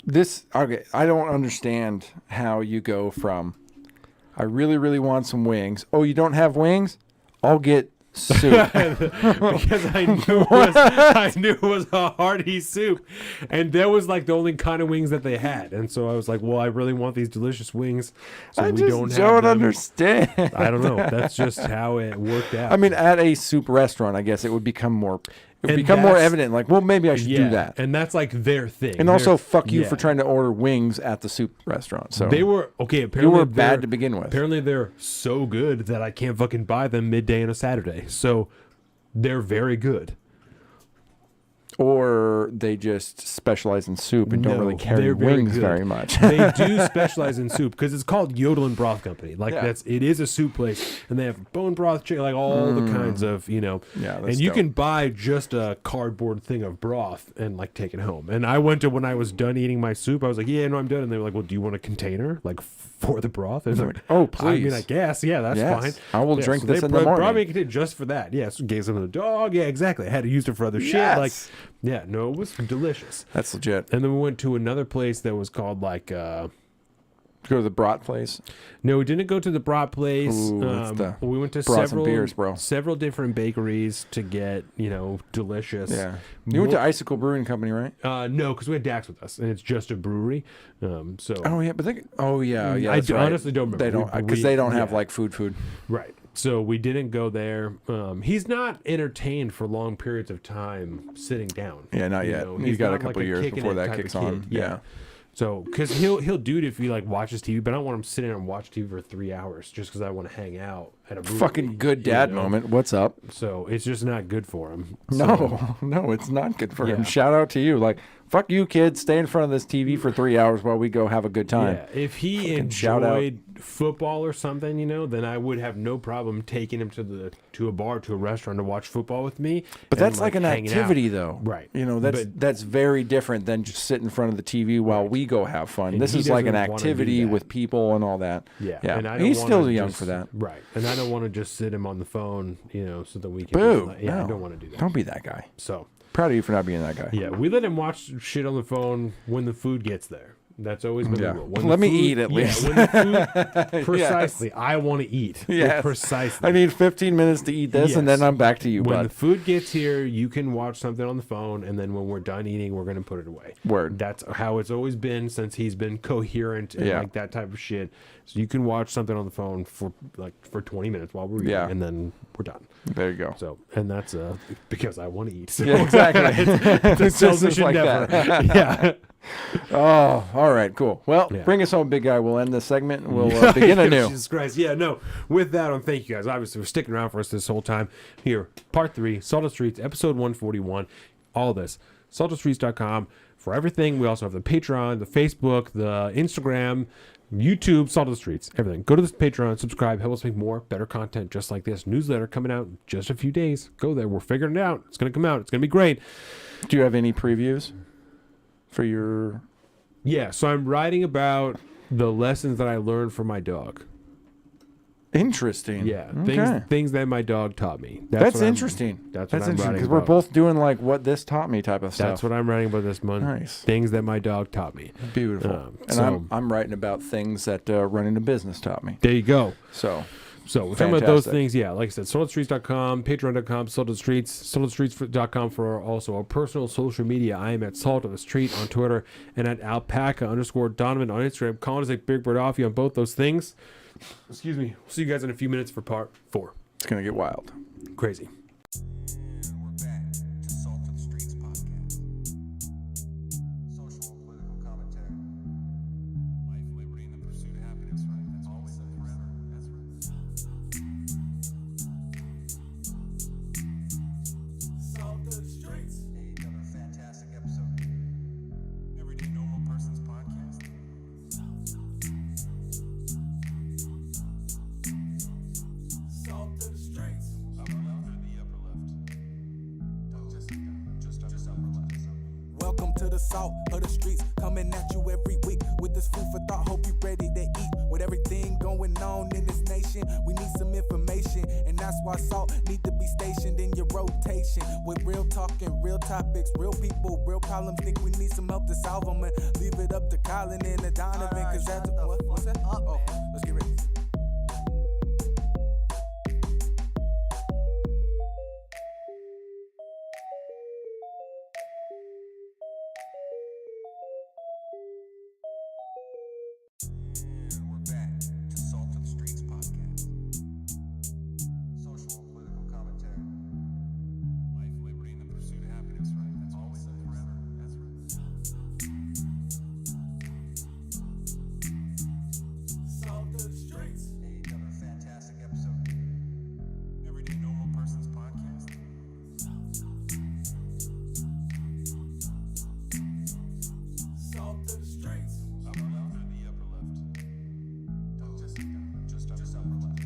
I don't understand how you go from, I really, really want some wings. Oh, you don't have wings? I'll get soup. Because I knew it was a hearty soup. And that was like the only kind of wings that they had. And so I was like, well, I really want these delicious wings. So I we just don't don't them. understand. I don't know. That's just how it worked out. I mean, at a soup restaurant, I guess it would become more evident. Like, well, maybe I should do that. And that's like their thing. And also, fuck you for trying to order wings at the soup restaurant. So they were apparently you were bad to begin with. Apparently, they're so good that I can't fucking buy them midday on a Saturday. So they're very good. Or they just specialize in soup and don't really carry wings very much. They do specialize in soup because it's called Yodelin Broth Company. Like it is a soup place, and they have bone broth, chicken, like all the kinds of Yeah, and you can buy just a cardboard thing of broth and like take it home. And I went to when I was done eating my soup, I was like, yeah, no, I'm done. And they were like, well, do you want a container like for the broth? And I was like, oh, please. I mean, I guess, yeah, that's fine. I will drink this they in the morning. Brought me a container just for that. Yeah, so gave some to the dog. Yeah, exactly. I had to use it for other shit. Like, yeah, no, it was delicious. That's legit. And then we went to another place that was called like go to the brat place. No, we didn't go to the brat place. Ooh, we went to brats and beers, bro. several different bakeries to get delicious. Yeah, you went to Icicle Brewing Company, right? No, because we had Dax with us, and it's just a brewery. So oh yeah, but I honestly don't remember. They don't because they don't have like food. Right. So we didn't go there. He's not entertained for long periods of time sitting down. Yeah, not yet. He's got a couple years before that kicks on. Yeah. So, because he'll do it if he like watches TV, but I don't want him sitting there and watch TV for 3 hours just because I want to hang out at a brewery. Fucking good dad moment. What's up? So it's just not good for him. No, it's not good for him. Shout out to you. Like, fuck you, kids. Stay in front of this TV for 3 hours while we go have a good time. Yeah, if he Fucking shout out. enjoyed football or something, then I would have no problem taking him to a bar, to a restaurant to watch football with me. But and, that's like an hanging activity, out. though. Right. That's very different than just sit in front of the TV while we go have fun. And this he is like an doesn't wanna do activity that. with people and all that. Yeah. Yeah. And I don't He's still wanna young just- for that. Right. And I don't want to just sit him on the phone, so that we can. Boo. Yeah, No. I don't want to do that. Don't be that guy. So proud of you for not being that guy. yeah, we let him watch shit on the phone when the food gets there. That's always been Yeah. the rule. When Let the me food- eat at least. When the food, Yes. precisely. I want to eat. Yes. Precisely. I need 15 minutes to eat this, and Yes. then I'm back to you, When bud. the food gets here, you can watch something on the phone, and then when we're done eating, we're going to put it away. Word. That's how it's always been since he's been coherent and Yeah. like that type of shit. So you can watch something on the phone for 20 minutes while we're eating, Yeah. and then we're done. There you go. So, and that's because I want to eat. So Yeah, exactly. it's a It's just selfish like endeavor. that. Yeah. Oh, all right, cool. Well, Yeah. bring us home, big guy. We'll end this segment and we'll begin anew. Jesus Christ. Yeah, no. With that, thank you guys, obviously, for sticking around for us this whole time. Here, part 3, Salted Streets, episode 141. All this. SaltedStreets.com for everything. We also have the Patreon, the Facebook, the Instagram, YouTube, Salted Streets, everything. Go to this Patreon, subscribe, help us make more, better content just like this. Newsletter coming out in just a few days. Go there. We're figuring it out. It's going to come out. It's going to be great. Do you have any previews for your... Yeah, so I'm writing about the lessons that I learned from my dog. Interesting. Yeah, Okay. things that my dog taught me. That's what I'm- interesting. That's That's what I'm interesting writing because we're about. both doing like what this taught me type of stuff. That's what I'm writing about this month. Nice. Things that my dog taught me. Beautiful. And so I'm writing about things that running a business taught me. there you go. So we're talking about those fantastic. things. Yeah, like I said, saltedstreets.com, patreon.com, saltedstreets, saltedstreets.com for also our personal social media. I am at Salt of the Street on Twitter and at alpaca_Donovan on Instagram. Colin is at Big Bird Offie on both those things. Excuse me. We'll see you guys in a few minutes for part 4. It's going to get wild. Crazy. And we're back to Salt of the Streets podcast. Social and political commentary. Life, liberty, and the pursuit of happiness, right? That's always and forever. That's right. Another fantastic episode. Everyday normal person's podcast. Upper left or the upper left? Just upper left. Welcome to the salt of the streets, coming at you every week with this food for thought. Hope you ready to eat. With everything going on in this nation, we need some information, and that's why salt need to be stationed in your rotation. With real talking, real topics, real people, real problems. Think we need some help to solve them, and leave it up to Colin and the Donovan, cause that's what's that? Oh, let's get ready. And we're back to Salt of the Streets podcast. Social and political commentary. Life, liberty, and the pursuit of happiness, right? That's always and forever. That's right. Another fantastic episode. Everyday normal person's podcast. Upper left or the upper left? Just upper left.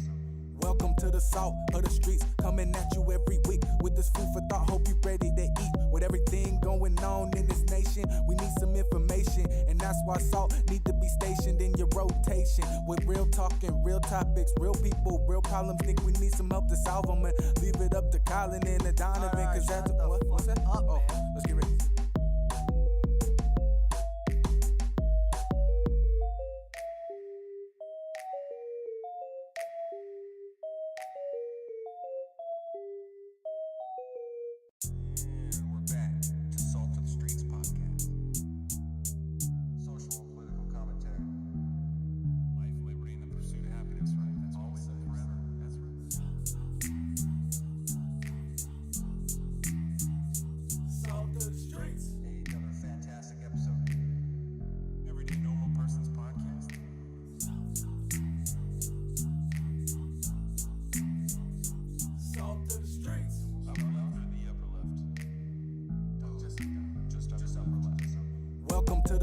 Welcome to the salt of the streets, coming at you every week with this food for thought. Hope you ready to eat. With everything going on in this nation, we need some information, and that's why salt need to be stationed in your rotation. With real talking, real topics, real people, real problems. Think we need some help to solve them, and leave it up to Colin and the Donovan, cause that's what's that? Oh, let's get ready. And we're back to Salt of the Streets podcast. Social and political commentary. Life, liberty, and the pursuit of happiness, right? That's always and forever. That's right.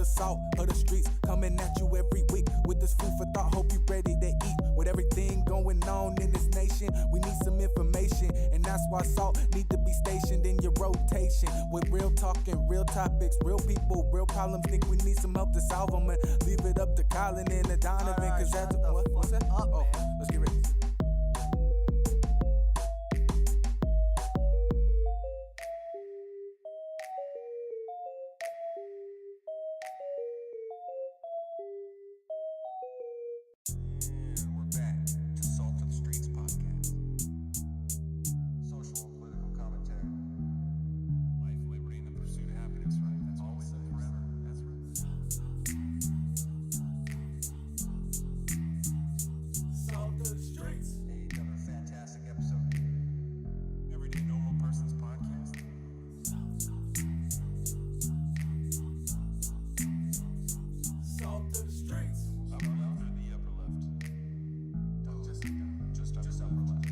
the salt of the streets, coming at you every week with this food for thought. Hope you ready to eat. With everything going on in this nation, we need some information, and that's why salt need to be stationed in your rotation. With real talking, real topics, real people, real problems. Think we need some help to solve them, and leave it up to Colin and the Donovan, cause that's what's that? Oh, let's get ready. And we're back to Salt of the Streets podcast. Social and political commentary. Life, liberty, and the pursuit of happiness, right? That's always and forever. That's right. Salt of the streets. Another fantastic episode. Everyday Normal Person's podcast. Salt of the streets. Upper left or the upper left? Just upper left.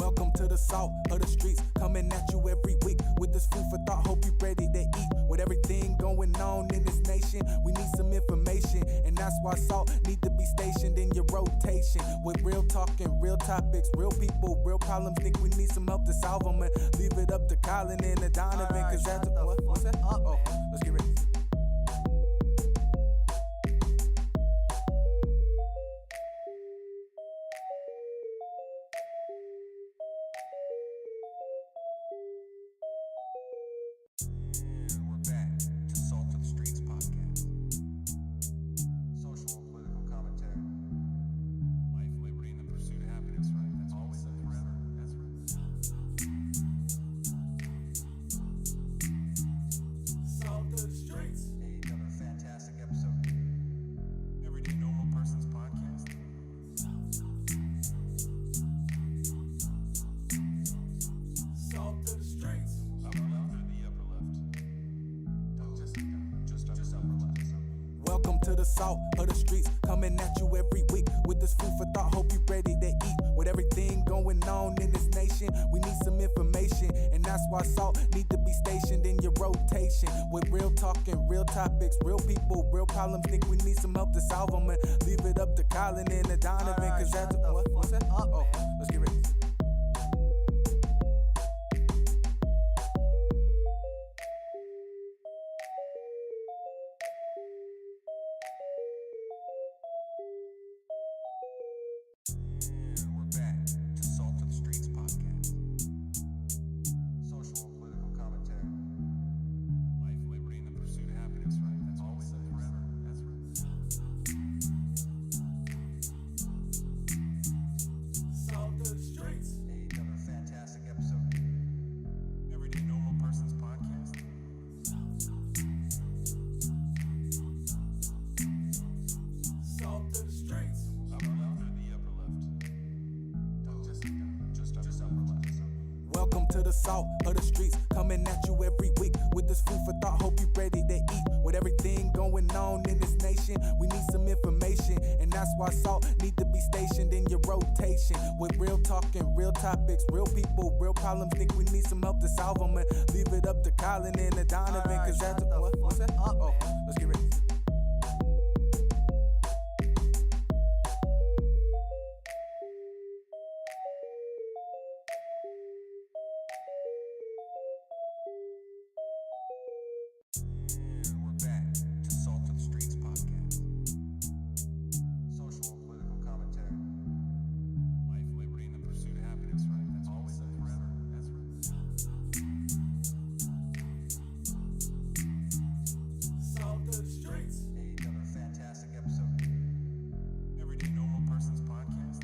Welcome to the salt of the streets, coming at you every week with this food for thought. Hope you ready to eat. With everything going on in this nation, we need some information, and that's why salt need to be stationed in your rotation. With real talking, real topics, real people, real problems. Think we need some help to solve them, and leave it up to Colin and the Donovan, cause that's what's that? Oh, let's get ready. And we're back to Salt of the Streets podcast. Social and political commentary. Life, liberty, and the pursuit of happiness, right? That's always and forever. That's right. Salt of the streets. Another fantastic episode. Everyday Normal Person's podcast. Salt of the streets. Upper left or the upper left? Just upper left. Welcome to the salt of the streets, coming at you every week with this food for thought. Hope you ready to eat. With everything going on in this nation, we need some information, and that's why salt need to be stationed in your rotation. With real talking, real topics, real people, real problems. Think we need some help to solve them, and leave it up to Colin and the Donovan, cause that's what's that? Oh, let's get ready. And we're back to Salt of the Streets podcast. Social and political commentary. Life, liberty, and the pursuit of happiness, right? That's always and forever. That's right. Salt of the streets. Another fantastic episode. Everyday Normal Person's podcast. Salt of the streets. Upper left or the upper left? Just upper left. Welcome to the salt of the streets, coming at you every week with this food for thought. Hope you ready to eat. With everything going on in this nation, we need some information, and that's why salt need to be stationed in your rotation. With real talking, real topics, real people, real problems. Think we need some help to solve them, and leave it up to Colin and the Donovan, cause that's what's that? Oh, let's get ready. And we're back to Salt of the Streets podcast. Social and political commentary. Life, liberty, and the pursuit of happiness, right? That's always and forever. That's right. Salt of the streets. Another fantastic episode. Everyday Normal Person's podcast.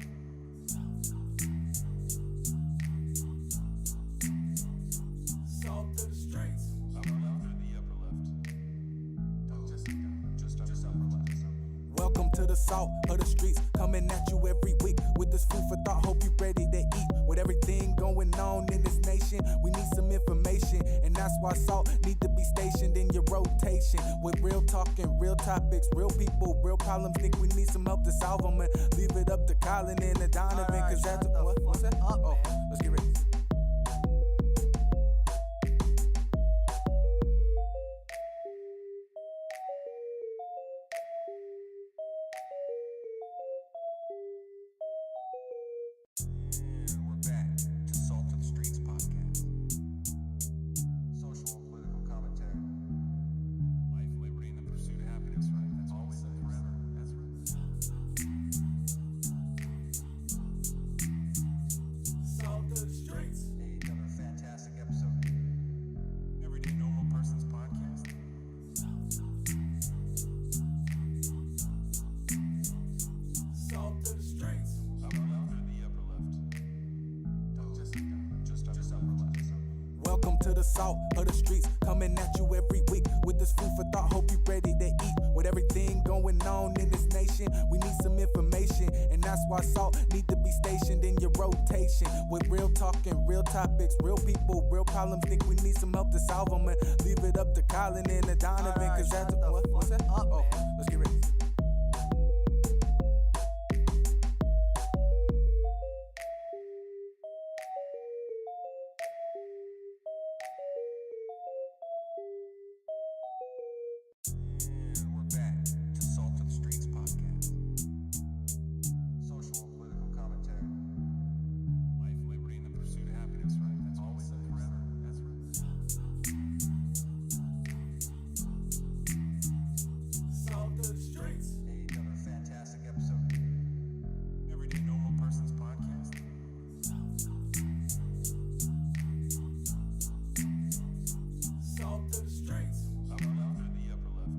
Salt of the streets. Upper left or the upper left? Just upper left. Welcome to the salt of the streets, coming at you every week with this food for thought. Hope you ready to eat. With everything going on in this nation, we need some information, and that's why salt need to be stationed in your rotation. With real talking, real topics, real people, real problems. Think we need some help to solve them, and leave it up to Colin and the Donovan, cause that's what's that? Oh, let's get ready. to the salt of the streets, coming at you every week with this food for thought. Hope you ready to eat. With everything going on in this nation, we need some information, and that's why salt need to be stationed in your rotation. With real talking, real topics, real people, real problems. Think we need some help to solve them, and leave it up to Colin and the Donovan, cause that's what's that? Oh, let's get ready. And we're back to Salt of the Streets podcast. Social and political commentary. Life, liberty, and the pursuit of happiness, right? That's always and forever. That's right. Salt of the streets. Another fantastic episode. Everyday Normal Person's podcast. Salt of the streets. Upper left or the upper left?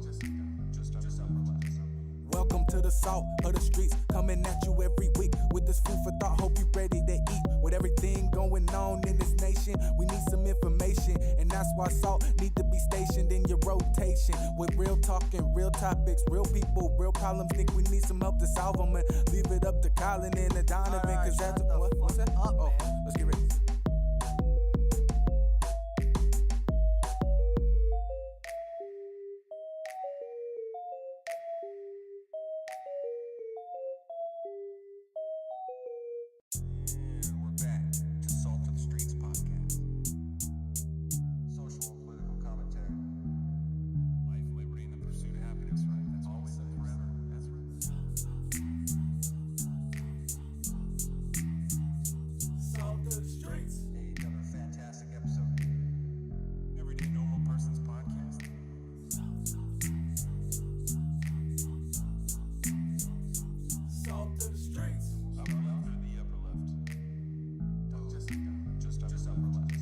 Just upper left. Welcome to the salt of the streets, coming at you every week with this food for thought. Hope you ready to eat. With everything going on in this nation, we need some information, and that's why salt need to be stationed in your rotation. With real talking, real topics, real people, real problems. Think we need some help to solve them, and leave it up to Colin and the Donovan, cause that's what's that? Oh, let's get ready. And we're back to Salt of the Streets podcast. Social and political commentary. Life, liberty, and the pursuit of happiness, right? That's always and forever. That's right. Salt of the streets. Another fantastic episode. Everyday Normal Person's podcast. Salt of the streets. Upper left or the upper left? Just upper left.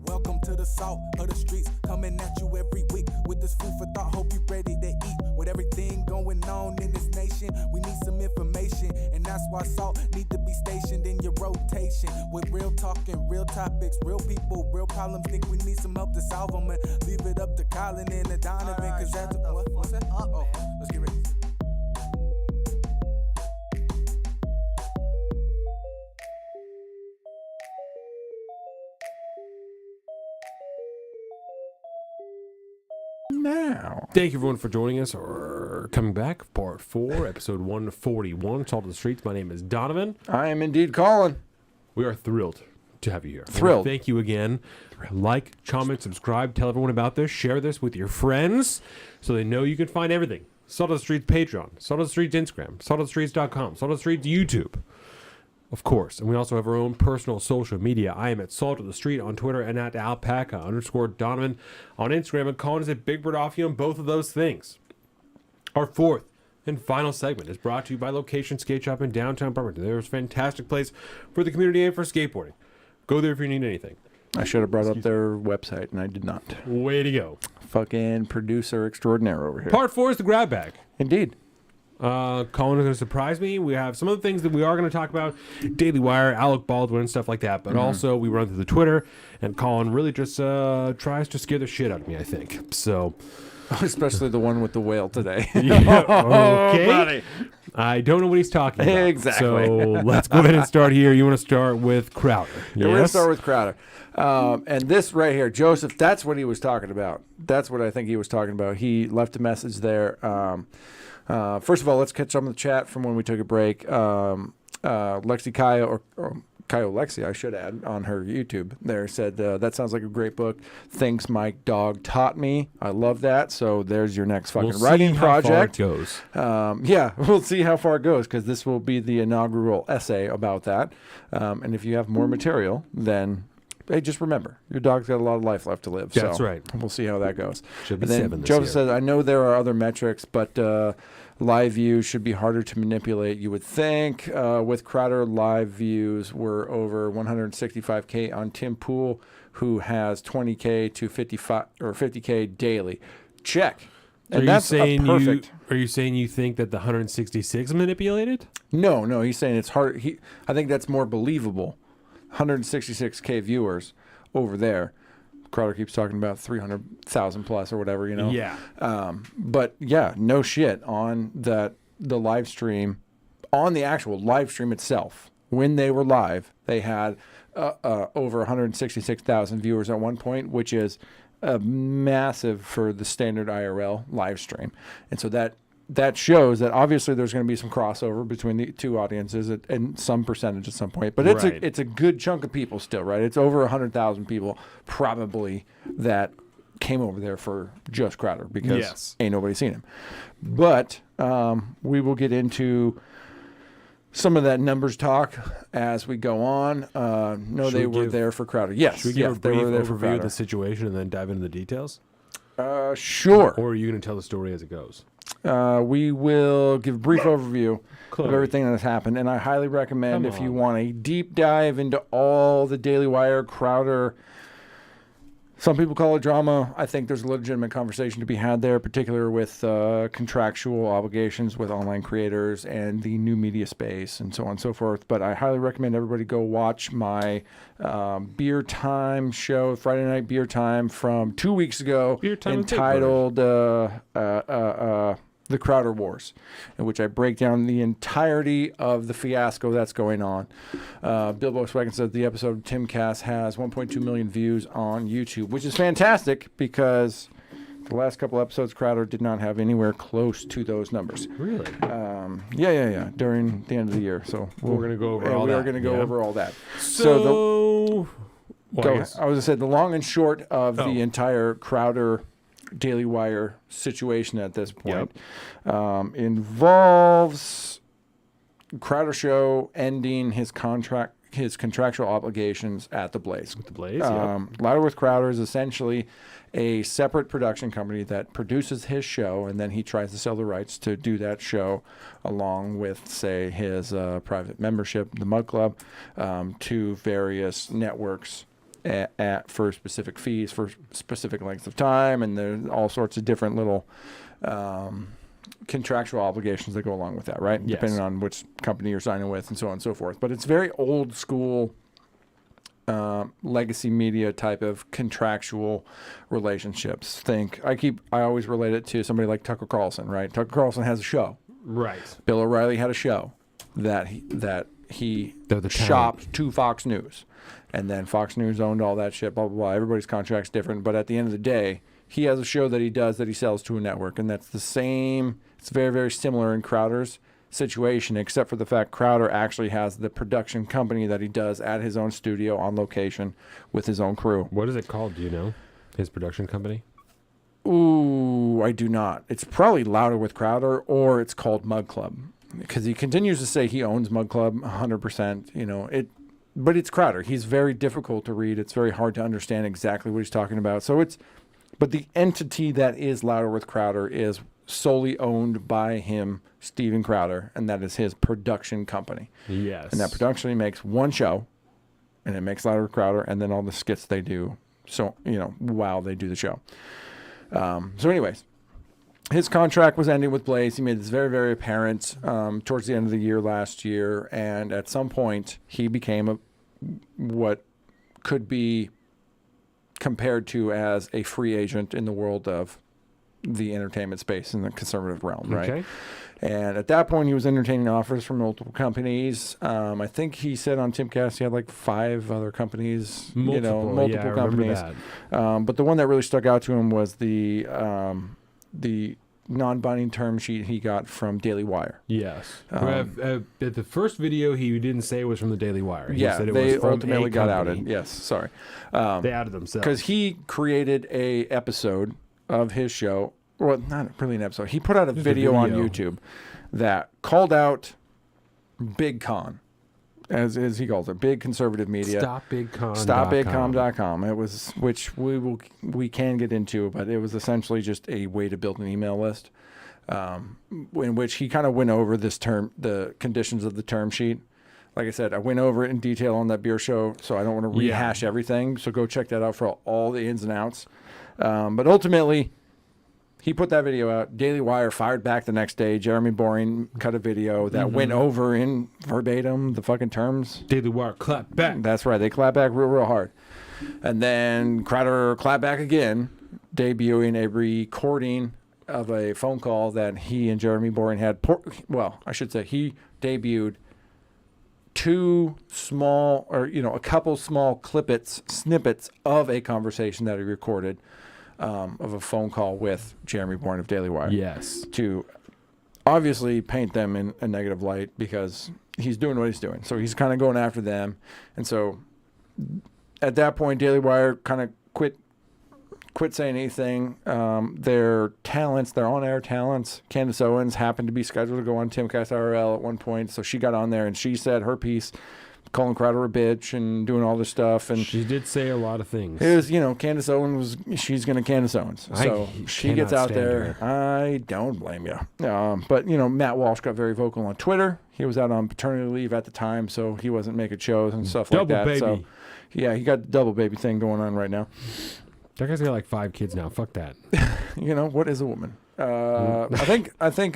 Welcome to the salt of the streets, coming at you every week with this food for thought. Hope you ready to eat. With everything going on in this nation, we need some information, and that's why salt need to be stationed in your rotation. With real talking, real topics, real people, real problems. Think we need some help to solve them, and leave it up to Colin and the Donovan, cause that's what's that? Oh, let's get ready. Now. Thank you everyone for joining us or coming back. Part 4, episode 141, Salt of the Streets. My name is Donovan. I am indeed Colin. We are thrilled to have you here. Thrilled. Thank you again. Like, comment, subscribe, tell everyone about this. Share this with your friends so they know you can find everything. Salt of the Streets Patreon, Salt of the Streets Instagram, saltofthestreets.com, Salt of the Streets YouTube. Of course. And we also have our own personal social media. I am at Salt of the Street on Twitter and at alpaca_Donovan on Instagram. And Colin is at Big Bird Off You on both of those things. Our fourth and final segment is brought to you by Location Skate Shop in downtown Bremerton. There's a fantastic place for the community and for skateboarding. Go there if you need anything. I should have brought up their website, and I did not. Way to go. Fucking producer extraordinaire over here. Part 4 is the grab bag. Indeed. Colin is going to surprise me. We have some of the things that we are going to talk about. Daily Wire, Alec Baldwin, stuff like that. But also we run through the Twitter, and Colin really just tries to scare the shit out of me, I think. So, especially the one with the whale today. Yeah, okay. Buddy. I don't know what he's talking about. Exactly. So let's go ahead and start here. You want to start with Crowder? Yeah, we're going to start with Crowder. And this right here, Joseph, that's what he was talking about. That's what I think he was talking about. He left a message there. First of all, let's catch some of the chat from when we took a break. Lexi Kaya, or Kyle Lexi, I should add, on her YouTube there said, that sounds like a great book. Things my dog taught me. I love that. So there's your next fucking writing project. We'll see how far it goes. Yeah, we'll see how far it goes, because this will be the inaugural essay about that. And if you have more material, then hey, just remember, your dog's got a lot of life left to live. That's so right. We'll see how that goes. Should be and then 7 this Joseph year. says, I know there are other metrics, but live views should be harder to manipulate, you would think. With Crowder, live views were over 165K on Tim Pool, who has 20K to 55 or 50K daily. Check. And that's perfect. Are you saying you think that the 166 manipulated? No, he's saying it's hard. I think that's more believable. 166K viewers over there. Crowder keeps talking about 300,000 plus or whatever, you know? Yeah. But yeah, no shit on the live stream, on the actual live stream itself. When they were live, they had over 166,000 viewers at one point, which is massive for the standard IRL live stream. And so that shows that obviously there's going to be some crossover between the two audiences and some percentage at some point. But it's a good chunk of people still, right? It's over 100,000 people probably that came over there for just Crowder because ain't nobody seen him. But we will get into some of that numbers talk as we go on. They were there for Crowder. Yes. Should we give a brief they were there for overview of Crowder. the situation and then dive into the details? Sure. Or are you going to tell the story as it goes? We will give a brief overview of everything that has happened, and I highly recommend if you want a deep dive into all the Daily Wire, Crowder. Some people call it drama. I think there's a legitimate conversation to be had there, particularly with contractual obligations with online creators and the new media space and so on and so forth. But I highly recommend everybody go watch my Beer Time show, Friday Night Beer Time from 2 weeks ago, entitled The Crowder Wars, in which I break down the entirety of the fiasco that's going on. Bill Volkswagen said the episode of Timcast has 1.2 million views on YouTube, which is fantastic because the last couple episodes, Crowder did not have anywhere close to those numbers. Really? Yeah. During the end of the year. So we're going to go over all that. We're going to go Yeah. over all that. So I was going to say the long and short of the entire Crowder Daily Wire situation at this point involves Crowder Show ending his contractual obligations at the Blaze. With the Blaze, Louder with Crowder is essentially a separate production company that produces his show, and then he tries to sell the rights to do that show along with, say, his private membership, the Mug Club, to various networks for specific fees for specific lengths of time, and there's all sorts of different little contractual obligations that go along with that, right? Yes. Depending on which company you're signing with and so on and so forth. But it's very old school legacy media type of contractual relationships. I always relate it to somebody like Tucker Carlson, right? Tucker Carlson has a show. Right. Bill O'Reilly had a show that he shopped to Fox News. And then Fox News owned all that shit, blah, blah, blah. Everybody's contract's different. But at the end of the day, he has a show that he sells to a network. And that's the same. It's very, very similar in Crowder's situation, except for the fact Crowder actually has the production company that he does at his own studio on location with his own crew. What is it called? Do you know? His production company? Ooh, I do not. It's probably Louder with Crowder, or it's called Mug Club. Because he continues to say he owns Mug Club 100%. But it's Crowder. He's very difficult to read. It's very hard to understand exactly what he's talking about. But the entity that is Louder with Crowder is solely owned by him, Steven Crowder, and that is his production company. Yes. And that production he makes one show, and it makes Louder with Crowder, and then all the skits they do. So while they do the show. Anyways, his contract was ending with Blaze. He made this very, very apparent towards the end of the year last year. And at some point, he became what could be compared to as a free agent in the world of the entertainment space in the conservative realm, right? Okay. And at that point, he was entertaining offers from multiple companies. I think he said on Timcast he had like 5 other companies, multiple companies. But the one that really stuck out to him was the non-binding term sheet he got from Daily Wire. Yes. The first video he didn't say was from the Daily Wire. He said it they was from ultimately a got company. outed. Yes, sorry. They outed themselves. Because he created a episode of his show. Well, not really an episode. He put out a video on YouTube that called out Big Con, as he calls it, big conservative media. StopBigCon.com. It was, which we can get into, but it was essentially just a way to build an email list, in which he kind of went over the conditions of the term sheet. Like I said, I went over it in detail on that beer show, so I don't want to rehash everything. So go check that out for all the ins and outs. But ultimately, he put that video out. Daily Wire fired back the next day. Jeremy Boring cut a video that went over in verbatim the fucking terms. Daily Wire clapped back. That's right. They clapped back real, real hard. And then Crowder clapped back again, debuting a recording of a phone call that he and Jeremy Boring had. I should say he debuted a couple small snippets of a conversation that he recorded of a phone call with Jeremy Boring of Daily Wire. Yes. To obviously paint them in a negative light because he's doing what he's doing. So he's kind of going after them. And so at that point, Daily Wire kind of quit saying anything. Their talents, their on-air talents, Candace Owens happened to be scheduled to go on Timcast IRL at one point. So she got on there and she said her piece, calling Crowder a bitch and doing all this stuff. And she did say a lot of things. It was, Candace Owens she's going to Candace Owens. So she gets out there. I don't blame you. But, Matt Walsh got very vocal on Twitter. He was out on paternity leave at the time, so he wasn't making shows and stuff like that. Baby. So, yeah, he got the double baby thing going on right now. That guy's got like 5 kids now. Fuck that. What is a woman? I think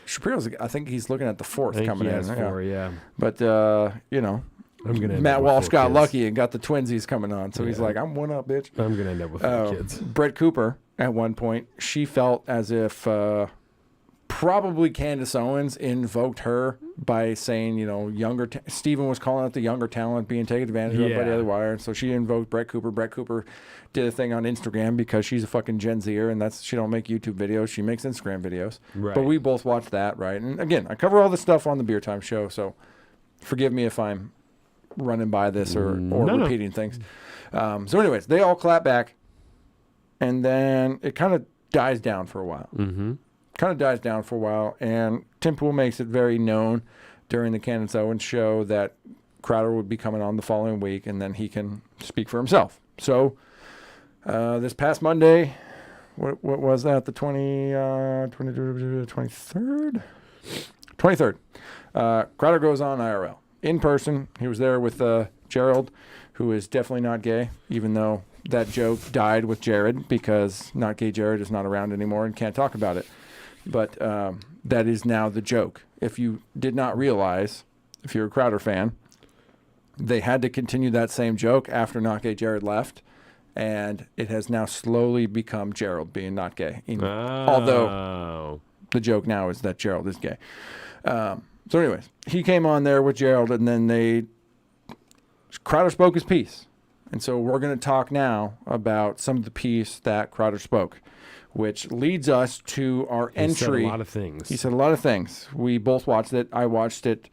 Shapiro's. I think he's looking at the 4th coming in. 4, yeah. But I'm gonna Matt Walsh got lucky and got the twinsies coming on, so he's like, "I'm one up, bitch." I'm gonna end up with 4 kids. Brett Cooper at one point, she felt as if probably Candace Owens invoked her by saying, younger. Steven was calling out the younger talent being taken advantage of by the other wire, and so she invoked Brett Cooper. Brett Cooper did a thing on Instagram because she's a fucking Gen Zer, and she don't make YouTube videos, she makes Instagram videos. Right. But we both watched that, right? And again, I cover all this stuff on the Beer Time show, so forgive me if I'm running by this or repeating things. So anyways, they all clap back, and then it kind of dies down for a while. And Tim Pool makes it very known during the Candace Owens show that Crowder would be coming on the following week, and then he can speak for himself. So this past Monday, what was that? The 23rd? 23rd. Crowder goes on IRL. In person, he was there with Gerald, who is definitely not gay, even though that joke died with Jared because not gay Jared is not around anymore and can't talk about it. But that is now the joke. If you did not realize, if you're a Crowder fan, they had to continue that same joke after not gay Jared left, and it has now slowly become Gerald being not gay. Although the joke now is that Gerald is gay. So anyways, he came on there with Gerald, and then Crowder spoke his piece. And so we're going to talk now about some of the piece that Crowder spoke, which leads us to our entry. He said a lot of things. We both watched it. I watched it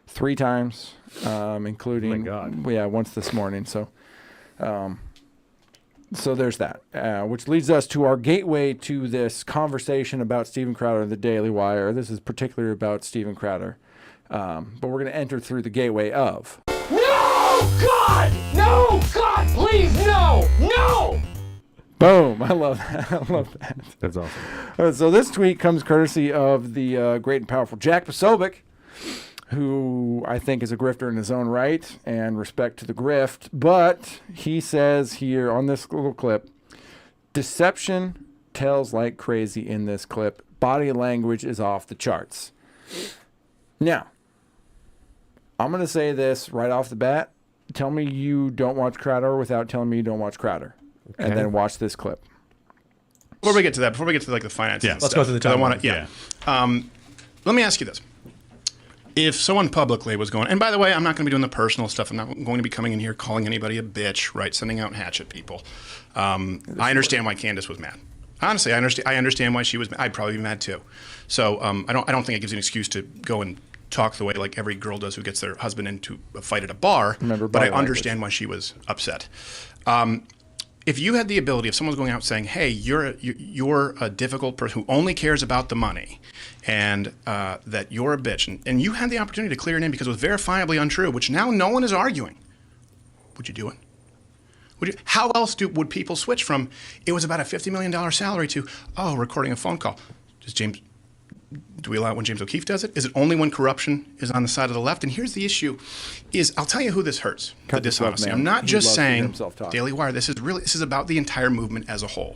3 times, including once this morning. So there's that, which leads us to our gateway to this conversation about Steven Crowder and the Daily Wire. This is particularly about Steven Crowder, but we're going to enter through the gateway of... No, God! No, God, please, no! No! Boom. I love that. That's awesome. So this tweet comes courtesy of the great and powerful Jack Posobiec, who I think is a grifter in his own right, and respect to the grift. But he says here on this little clip, deception tells like crazy in this clip. Body language is off the charts. Now, I'm going to say this right off the bat. Tell me you don't watch Crowder without telling me you don't watch Crowder. Okay. And then watch this clip. Before we get to like the finances, let's go to the top. Let me ask you this: if someone publicly was going, and by the way, I'm not going to be doing the personal stuff. I'm not going to be coming in here calling anybody a bitch, right? Sending out hatchet people. I understand why Candace was mad. Honestly, I understand why she was mad. I'd probably be mad too. So I don't think it gives you an excuse to go and talk the way like every girl does who gets their husband into a fight at a bar. But I understand why she was upset. If you had the ability, if someone's going out saying, "Hey, you're a difficult person who only cares about the money, and that you're a bitch," and you had the opportunity to clear your name because it was verifiably untrue, which now no one is arguing, would you do it? How else would people switch from it was about a $50 million salary to recording a phone call? Do we allow it when James O'Keefe does it? Is it only when corruption is on the side of the left? And here's the issue: I'll tell you who this hurts. The dishonesty. I'm not just saying Daily Wire. This is about the entire movement as a whole.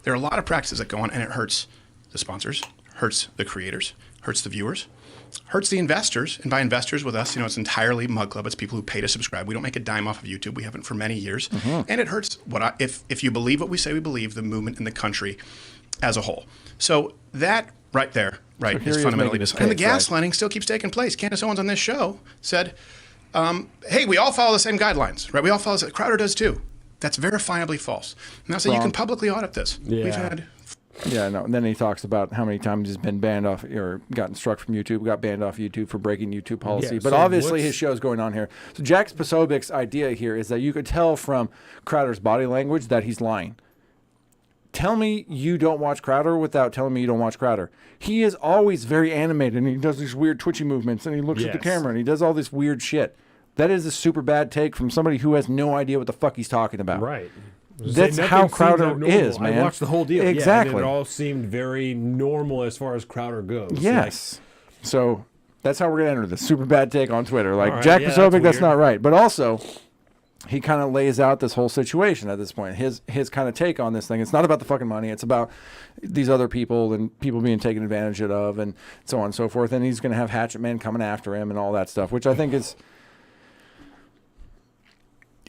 There are a lot of practices that go on, and it hurts the sponsors, hurts the creators, hurts the viewers, hurts the investors. And by investors with us, it's entirely Mug Club. It's people who pay to subscribe. We don't make a dime off of YouTube. We haven't for many years. And it hurts if you believe what we say we believe, the movement in the country as a whole. So that right there, is fundamentally dis- And the gaslighting still keeps taking place. Candace Owens on this show said, hey, we all follow the same guidelines, right? We all follow. Crowder does too. That's verifiably false. Now, so you can publicly audit this. Yeah. We've had. Yeah, no. And then he talks about how many times he's been banned off or gotten struck from YouTube, got banned off YouTube for breaking YouTube policy. Yeah, but so obviously his show's going on here. So Jack Posovic's idea here is that you could tell from Crowder's body language that he's lying. Tell me you don't watch Crowder without telling me you don't watch Crowder. He is always very animated, and he does these weird twitchy movements, and he looks at the camera, and he does all this weird shit. That is a super bad take from somebody who has no idea what the fuck he's talking about. Right. That's how Crowder is, man. I watched the whole deal. Exactly. Yeah, and it all seemed very normal as far as Crowder goes. Yes. So that's how we're going to enter this super bad take on Twitter. Like, All right, Jack yeah, Posobiec, that's weird. not right. But also, he kind of lays out this whole situation at this point. His kind of take on this thing. It's not about the fucking money. It's about these other people and people being taken advantage of and so on and so forth. And he's going to have Hatchet Man coming after him and all that stuff, which I think is...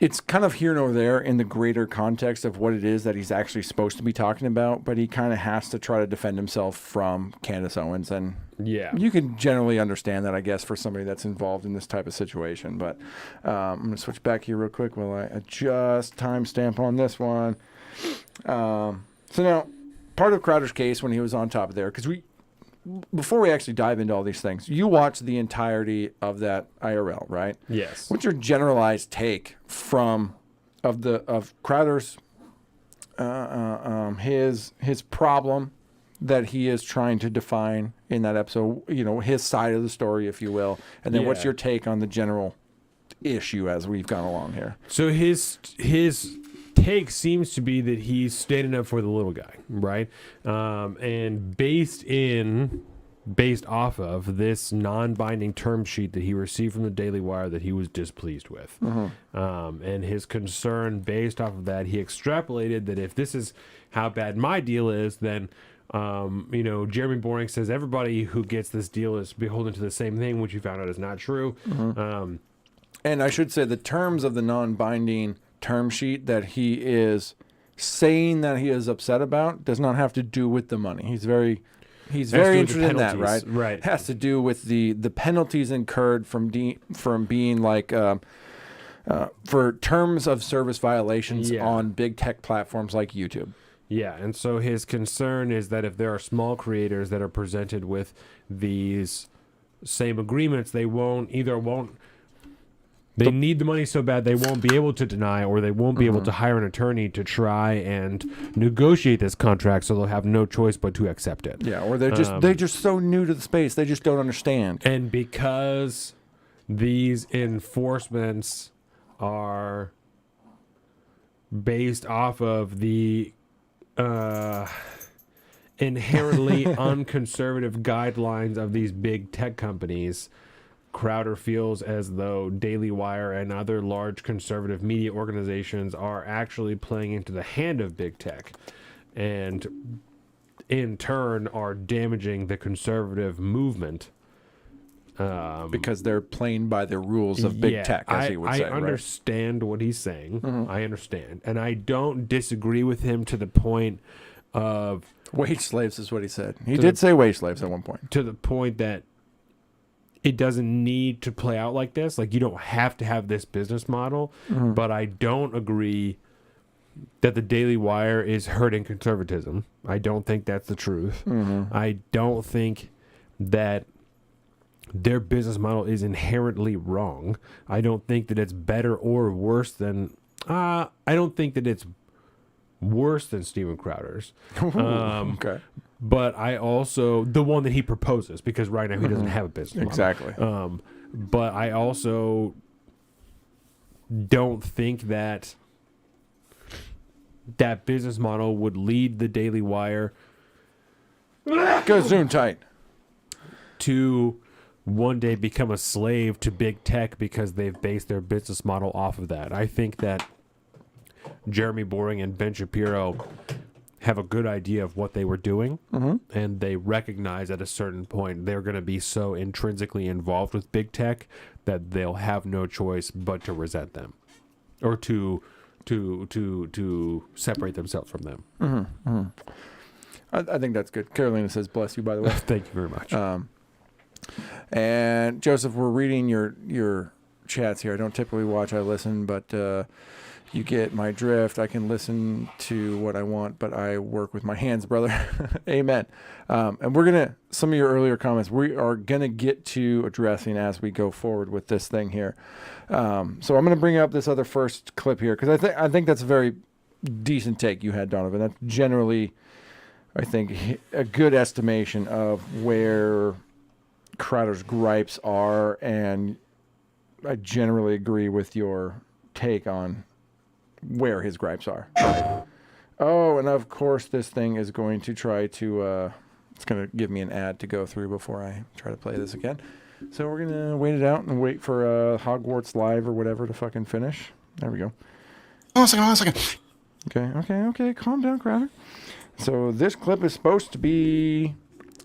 It's kind of here nor there in the greater context of what it is that he's actually supposed to be talking about, but he kind of has to try to defend himself from Candace Owens. And you can generally understand that, I guess, for somebody that's involved in this type of situation. But I'm going to switch back here real quick while I adjust timestamp on this one. So now, part of Crowder's case when he was on top of there, because before we actually dive into all these things, you watched the entirety of that IRL, right? Yes. What's your generalized take of Crowder's his problem that he is trying to define in that episode? His side of the story, if you will, and then what's your take on the general issue as we've gone along here? So his take seems to be that he's standing up for the little guy, right? And based off of this non-binding term sheet that he received from the Daily Wire that he was displeased with. And his concern based off of that, he extrapolated that if this is how bad my deal is, then Jeremy Boring says everybody who gets this deal is beholden to the same thing, which he found out is not true. And I should say the terms of the non-binding term sheet that he is saying that he is upset about does not have to do with the money. He's very interested in that, right? Right. It has to do with the penalties incurred from being like for terms of service violations on big tech platforms like YouTube. Yeah, and so his concern is that if there are small creators that are presented with these same agreements, they need the money so bad they won't be able to deny, or they won't be able to hire an attorney to try and negotiate this contract, so they'll have no choice but to accept it. Yeah, or they're just so new to the space, they just don't understand. And because these enforcements are based off of the inherently unconservative guidelines of these big tech companies, Crowder feels as though Daily Wire and other large conservative media organizations are actually playing into the hand of big tech, and in turn are damaging the conservative movement. Because they're playing by the rules of big tech, as he would say. I understand what he's saying. Mhm. I understand. And I don't disagree with him to the point of... Wage slaves is what he said. He did say wage slaves at one point. To the point that it doesn't need to play out like this. Like, you don't have to have this business model. Mhm. But I don't agree that the Daily Wire is hurting conservatism. I don't think that's the truth. Mhm. I don't think that their business model is inherently wrong. I don't think that it's better or worse than... I don't think that it's worse than Steven Crowder's. Okay. But I also... The one that he proposes, because right now he doesn't have a business model. Exactly. But I also don't think that that business model would lead the Daily Wire... Go zoom tight. ...to one day become a slave to big tech because they've based their business model off of that. I think that Jeremy Boring and Ben Shapiro have a good idea of what they were doing, Mhm. and they recognize at a certain point they're going to be so intrinsically involved with big tech that they'll have no choice but to resent them, or to separate themselves from them. Mm-hmm. Mm-hmm. I think that's good. Carolina says, "Bless you," by the way. Thank you very much. And Joseph, we're reading your chats here. I don't typically watch; I listen, but you get my drift. I can listen to what I want, but I work with my hands, brother. Amen. And we're gonna some of your earlier comments. We are gonna get to addressing as we go forward with this thing here. So I'm gonna bring up this other first clip here because I think that's a very decent take you had, Donovan. That's generally, I think, a good estimation of where Crowder's gripes are, and I generally agree with your take on where his gripes are. Oh, and of course this thing is going to try to, it's going to give me an ad to go through before I try to play this again. So we're going to wait it out and wait for Hogwarts Live or whatever to fucking finish. There we go. Hold on a second. Okay. Calm down, Crowder. So this clip is supposed to be,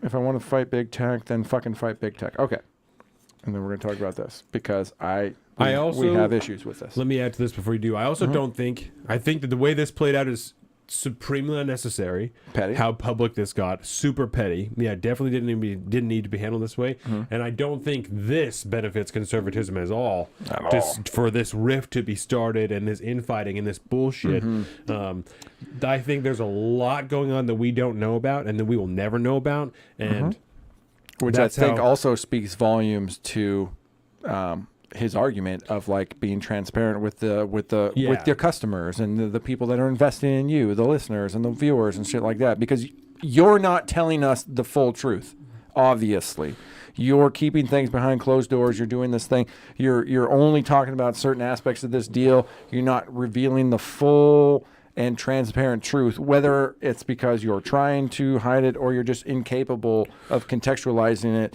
if I want to fight big tech, then fucking fight big tech. Okay. And then we're going to talk about this because we have issues with this. Let me add to this before you do. I also don't think, I think that the way this played out is supremely unnecessary. Petty. How public this got, super petty. Yeah, definitely didn't need to be handled this way. And I don't think this benefits conservatism at all. For this rift to be started and this infighting and this bullshit. I think there's a lot going on that we don't know about and that we will never know about. And which I think also speaks volumes to his argument of like being transparent with your customers and the people that are investing in you, the listeners and the viewers and shit like that, because you're not telling us the full truth. Obviously, you're keeping things behind closed doors. You're doing this thing. You're only talking about certain aspects of this deal. You're not revealing the full and transparent truth, whether it's because you're trying to hide it or you're just incapable of contextualizing it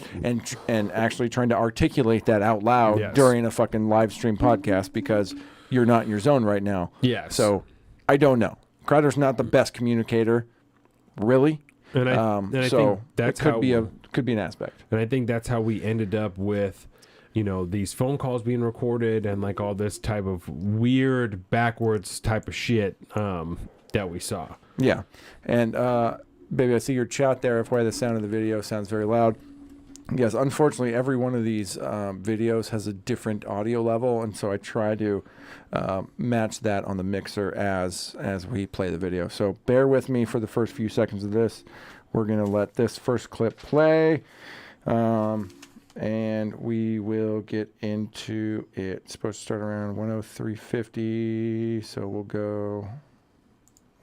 and actually trying to articulate that out loud during a fucking live stream podcast because you're not in your zone right now. Yes. So I don't know. Crowder's not the best communicator, really. And I so think that's it could be an aspect. And I think that's how we ended up with, these phone calls being recorded and like all this type of weird backwards type of shit that we saw. Yeah. And baby, I see your chat there of why the sound of the video sounds very loud. Yes, unfortunately, every one of these videos has a different audio level, and so I try to match that on the mixer as we play the video. So bear with me for the first few seconds of this. We're going to let this first clip play. And we will get into it. It's supposed to start around 103.50. So we'll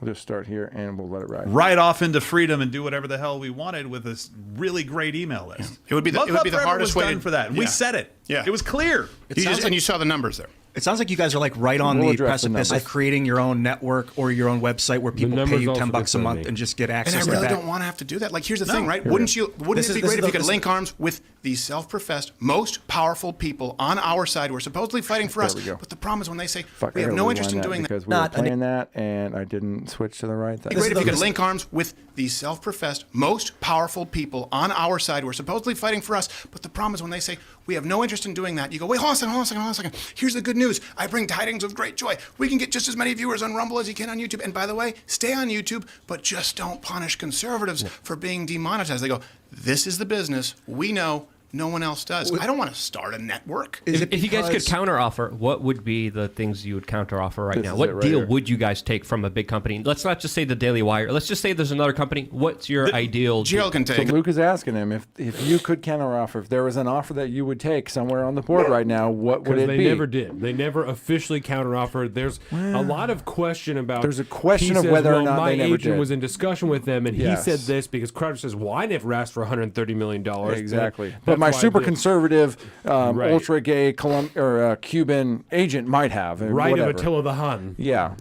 just start here and we'll let it ride. Right off into freedom and do whatever the hell we wanted with this really great email list. It would be the hardest way for that. We said it. Yeah. It was clear. And you saw the numbers there. It sounds like you guys are like right on the precipice of creating your own network or your own website where people pay you $10 a month and just get access to that. And I really don't want to have to do that. Like, here's the thing, right? Wouldn't it be great if you could link arms with the self-professed most powerful people on our side who are supposedly fighting for us? But the problem is when they say, we have no interest in doing that. Because we were playing that and I didn't switch to the right. It'd be great if you could link arms with the self-professed most powerful people on our side who are supposedly fighting for us. But the problem is when they say, we have no interest in doing that, you go, wait, hold on a second. Here's the good news. I bring tidings of great joy. We can get just as many viewers on Rumble as you can on YouTube. And by the way, stay on YouTube, but just don't punish conservatives for being demonetized. They go, this is the business. We know. No one else does. I don't want to start a network. If you guys could counteroffer, what would be the things you would counteroffer right now? What deal would you guys take from a big company? Let's not just say the Daily Wire. Let's just say there's another company. What's your ideal deal? Can take. So Luke is asking him if you could counteroffer, if there was an offer that you would take somewhere on the board right now, what would it be? They never did. They never officially counteroffered. There's a lot of question about. There's a question of whether or not they never did. My agent was in discussion with them, and he said this because Crowder says, "Well, I never asked for $130 million." Exactly. But my super conservative, ultra gay Cuban agent might have. Right of Attila the Hun. Yeah.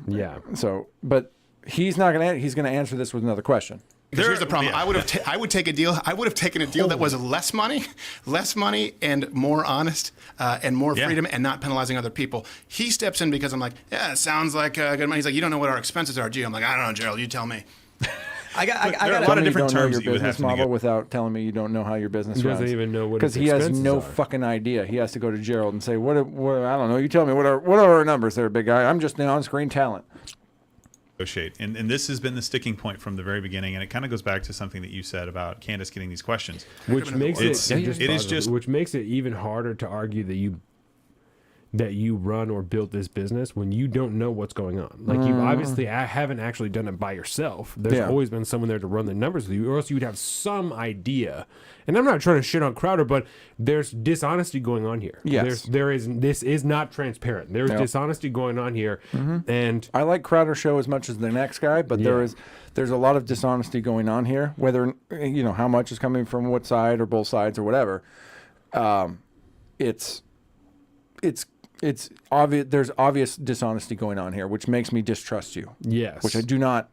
So, but he's not going to. He's going to answer this with another question. Here's the problem. I would take a deal. I would have taken a deal that was less money, and more honest, and more freedom, and not penalizing other people. He steps in because I'm like, yeah, it sounds like good money. He's like, you don't know what our expenses are, Gio. I'm like, I don't know, Gerald. You tell me. I got there are a lot of different terms your that you would have business to model negotiate. without telling me you don't know how your business He runs. doesn't even know what because his he has expenses no are. fucking idea. He has to go to Gerald and say, "What? I don't know. You tell me. What are our numbers there, big guy? I'm just an on-screen talent." Negotiate, and this has been the sticking point from the very beginning, and it kind of goes back to something that you said about Candace getting these questions, which makes it which makes it even harder to argue that you run or built this business when you don't know what's going on. Like you obviously haven't actually done it by yourself. There's always been someone there to run the numbers with you, or else you would have some idea. And I'm not trying to shit on Crowder, but there's dishonesty going on here. Yes. This is not transparent. There's dishonesty going on here. And I like Crowder show as much as the next guy, but there's a lot of dishonesty going on here. Whether how much is coming from what side or both sides or whatever. It's obvious. There's obvious dishonesty going on here, which makes me distrust you. Yes. Which I do not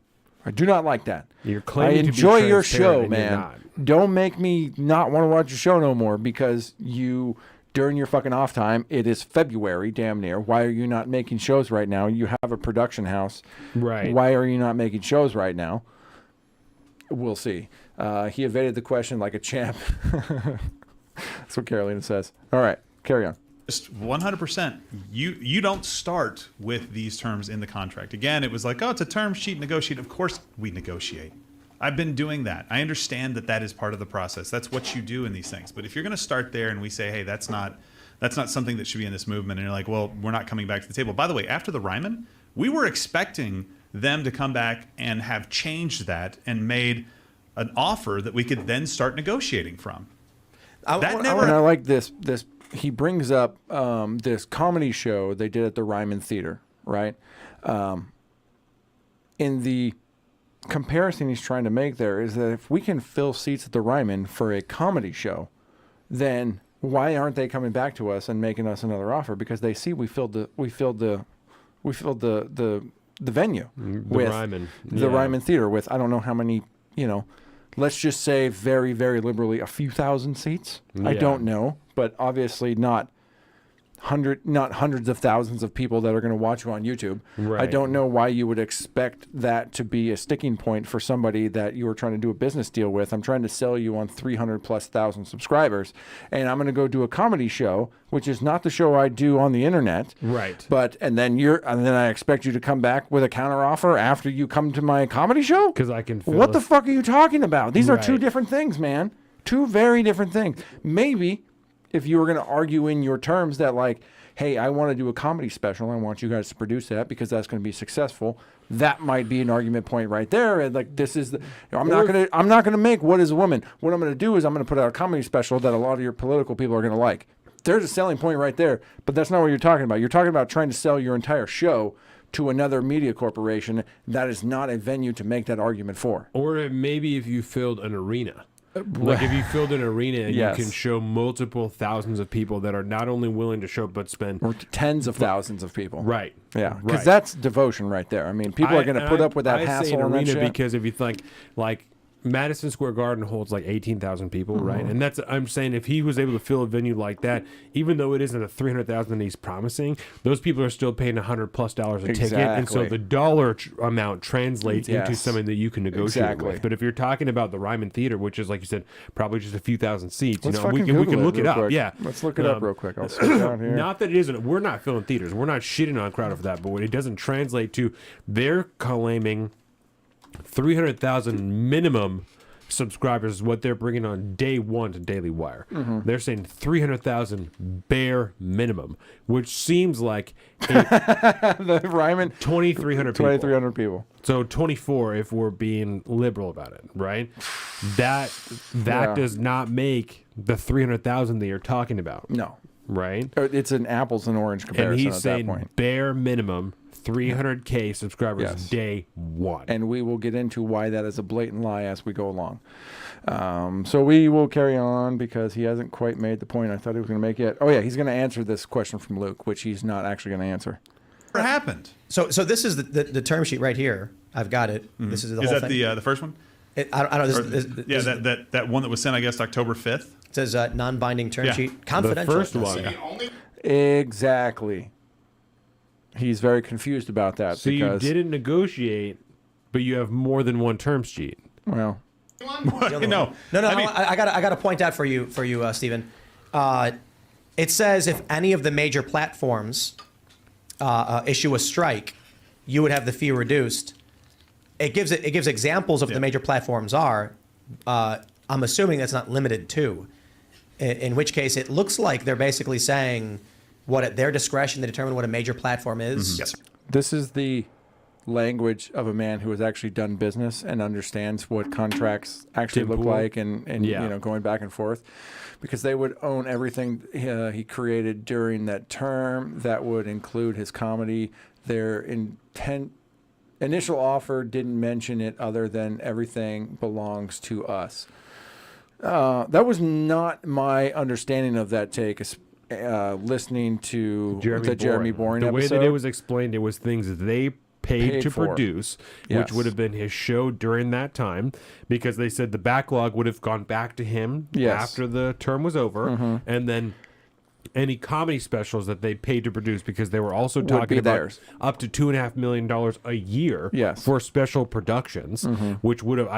like that. You're claiming I to enjoy be your show, transparent and you're man. not. Don't make me not want to watch your show no more because you during your fucking off time. It is February, damn near. Why are you not making shows right now? You have a production house. Right. Why are you not making shows right now? We'll see. He evaded the question like a champ. That's what Carolina says. All right, carry on. Just 100%. You don't start with these terms in the contract. Again, it was like, oh, it's a term sheet, negotiate. Of course we negotiate. I've been doing that. I understand that is part of the process. That's what you do in these things. But if you're going to start there and we say, hey, that's not something that should be in this movement, and you're like, well, we're not coming back to the table. By the way, after the Ryman, we were expecting them to come back and have changed that and made an offer that we could then start negotiating from. And I like this. He brings up this comedy show they did at the Ryman Theater, right? In the comparison he's trying to make there is that if we can fill seats at the Ryman for a comedy show, then why aren't they coming back to us and making us another offer? Because they see we filled the venue with Ryman. The Ryman Theater with I don't know how many, let's just say very, very liberally a few thousand seats. I don't know, but obviously not hundreds of thousands of people that are going to watch you on YouTube. Right. I don't know why you would expect that to be a sticking point for somebody that you were trying to do a business deal with. I'm trying to sell you on 300,000+ subscribers, and I'm going to go do a comedy show, which is not the show I do on the internet. Right. And then I expect you to come back with a counteroffer after you come to my comedy show? Because I can. What the fuck are you talking about? These are two different things, man. Two very different things. Maybe if you were going to argue in your terms that like, hey, I want to do a comedy special, I want you guys to produce that because that's going to be successful, that might be an argument point right there. And like, this is I'm not going to make What Is a Woman. What I'm going to do is I'm going to put out a comedy special that a lot of your political people are going to like. There's a selling point right there, but that's not what you're talking about. You're talking about trying to sell your entire show to another media corporation. That is not a venue to make that argument for. Or maybe if you filled an arena. Like if you filled an arena and you can show multiple thousands of people that are not only willing to show up but spend or tens of thousands of people. Right. Yeah. Because that's devotion right there. I mean, people are going to put up with that hassle I say an and that arena shit. because if you think like Madison Square Garden holds like 18,000 people, right? And I'm saying if he was able to fill a venue like that, even though it isn't a 300,000 that he's promising, those people are still paying $100+ a ticket, and so the dollar amount translates into something that you can negotiate with. But if you're talking about the Ryman Theater, which is like you said, probably just a few thousand seats, we can look it up. Quick. Yeah, let's look it up real quick. I'll sit down here. Not that it isn't. We're not filling theaters. We're not shitting on Crowder for that. But what it doesn't translate to, they're claiming 300,000 minimum subscribers is what they're bringing on day one to Daily Wire. They're saying 300,000 bare minimum, which seems like the Ryman 2,300 people. 2,300 people. So 24 if we're being liberal about it, right? That does not make the 300,000 that you're talking about. No. Right? It's an apples and orange comparison and he's at saying that point. Bare minimum 300K subscribers day one. And we will get into why that is a blatant lie as we go along. So we will carry on because he hasn't quite made the point I thought he was going to make yet. Oh, yeah, he's going to answer this question from Luke, which he's not actually going to answer. What happened? So this is the term sheet right here. I've got it. This is the whole thing. Is that the first one? I don't know. That one that was sent, I guess, October 5th. It says non-binding term sheet. Confidential. The first one. Exactly. He's very confused about that. So because you didn't negotiate But you have more than one term sheet. Well, No. I got to point out for you, Stephen. It says if any of the major platforms issue a strike, you would have the fee reduced. It gives examples of what the major platforms are. I'm assuming that's not limited to. In which case, it looks like they're basically saying what at their discretion they determine what a major platform is. Yes. This is the language of a man who has actually done business and understands what contracts actually Tim look Pool. like, and Yeah. you know, going back and forth, because they would own everything he created during that term. That would include his comedy. Their initial offer didn't mention it other than everything belongs to us. That was not my understanding of that take. Listening to the Jeremy Boring the episode. way that it was explained, it was things that they paid to for. produce, Yes. which would have been his show during that time, because they said the backlog would have gone back to him Yes. after the term was over, Mhm. and then any comedy specials that they paid to produce, because they were also Would talking be about theirs. up to $2.5 million a year Yes. for special productions, Mhm. which would have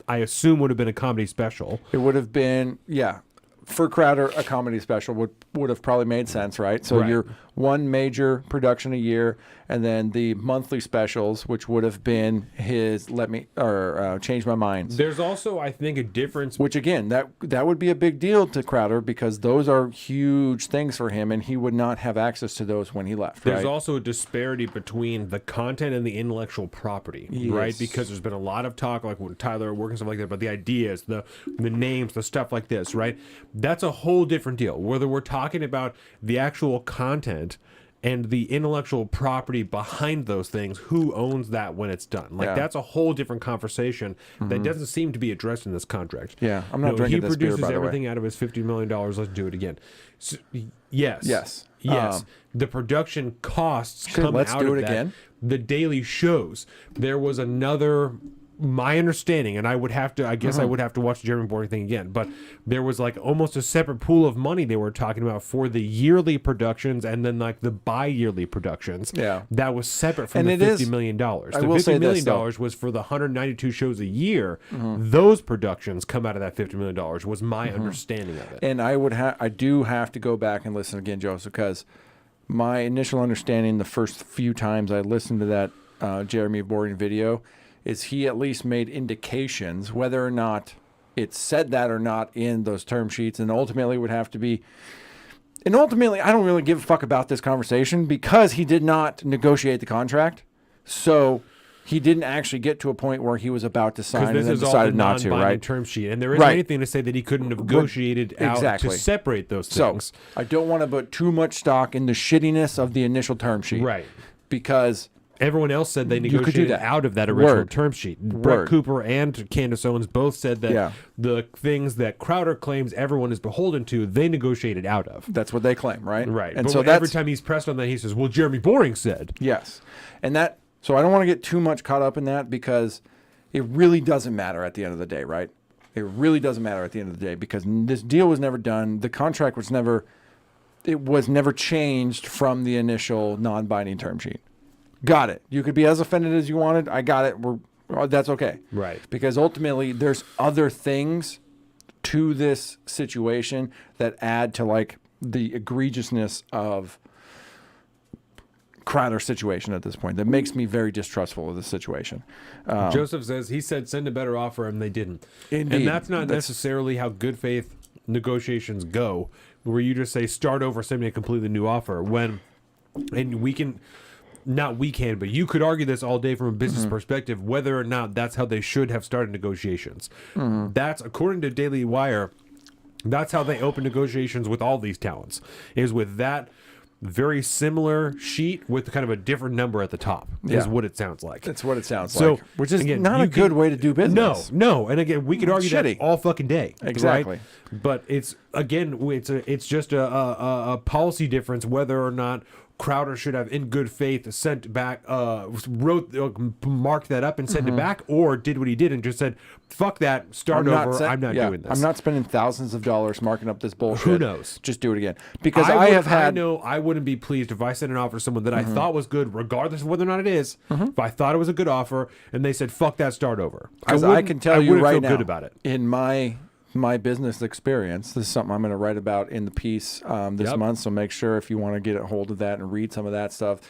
I assume would have been a comedy special. It would have been, yeah. For Crowder, a comedy special would have probably made sense, right? So Right. your one major production a year, and then the monthly specials, which would have been his Change My Mind. There's also, I think, a difference. Which again, that would be a big deal to Crowder, because those are huge things for him, and he would not have access to those when he left. There's right? also a disparity between the content and the intellectual property, right? Yes. Because there's been a lot of talk, like when Tyler worked and stuff like that, about the ideas, the names, the stuff like this, right? That's a whole different deal. Whether we're talking about the actual content and the intellectual property behind those things, who owns that when it's done? Like, Yeah. that's a whole different conversation that Mhm. doesn't seem to be addressed in this contract. Yeah, I'm not No, drinking he this beer, produces by the way. everything out of his $50 million. Let's do it again. So, yes. Yes. Yes. The production costs Shit, come let's out do of it that. again. The daily shows. There was another, my understanding, and I would have to, I guess I would have to watch the Jeremy Boring thing again, but there was like almost a separate pool of money they were talking about for the yearly productions and then like the bi-yearly productions. Yeah. That was separate from And the it $50 is- million. I The will say $50 this, million though. was for the 192 shows a year. Mhm. Those productions come out of that $50 million was my Mhm. understanding of it. And I do have to go back and listen again, Joseph, because my initial understanding the first few times I listened to that Jeremy Boring video is he at least made indications, whether or not it said that or not in those term sheets, and ultimately would have to be. And ultimately, I don't really give a fuck about this conversation because he did not negotiate the contract. So he didn't actually get to a point where he was about to sign Because and this then is all the decided not to, non-binding right? term sheet, and there isn't Right. anything to say that he couldn't have negotiated out Exactly. to separate those things. So I don't want to put too much stock in the shittiness of the initial term sheet, Right. Because everyone else said they you could do negotiated that. out of that original Word. term sheet. Brett Word. Cooper and Candace Owens both said that Yeah. the things that Crowder claims everyone is beholden to, they negotiated out of. That's what they claim, right? Right. And But so every that's time he's pressed on that, he says, well, Jeremy Boring said. yes, and that. So I don't want to get too much caught up in that because it really doesn't matter at the end of the day, right? It really doesn't matter at the end of the day because this deal was never done. The contract was never. It was never changed from the initial non-binding term sheet. Got it. You could be as offended as you wanted. I got it. That's okay. Right. Because ultimately, there's other things to this situation that add to like the egregiousness of Crowder's situation at this point. That makes me very distrustful of the situation. Joseph says he said send a better offer and they didn't. Indeed. And that's not necessarily how good faith negotiations go, where you just say start over, send me a completely new offer. And we can, not we can, but you could argue this all day from a business perspective, whether or not that's how they should have started negotiations. That's, according to Daily Wire, that's how they open negotiations with all these talents, is with that very similar sheet with kind of a different number at the top, is Yeah. what it sounds like. That's what it sounds So, like. Which is again, not you a good can- way to do business. No. And again, we could argue Shitty. that all fucking day. Exactly. Right? But it's, again, it's just a policy difference whether or not Crowder should have, in good faith, sent back, marked that up and sent it back, or did what he did and just said, "Fuck that, start over. I'm not doing this. I'm not spending thousands of dollars marking up this bullshit. Who knows? Just do it again." Because I know I wouldn't be pleased if I sent an offer to someone that I thought was good, regardless of whether or not it is. If I thought it was a good offer and they said, "Fuck that, start over," because I can tell you right feel now, good about it. In my business experience, this is something I'm going to write about in the piece this month. So make sure if you want to get a hold of that and read some of that stuff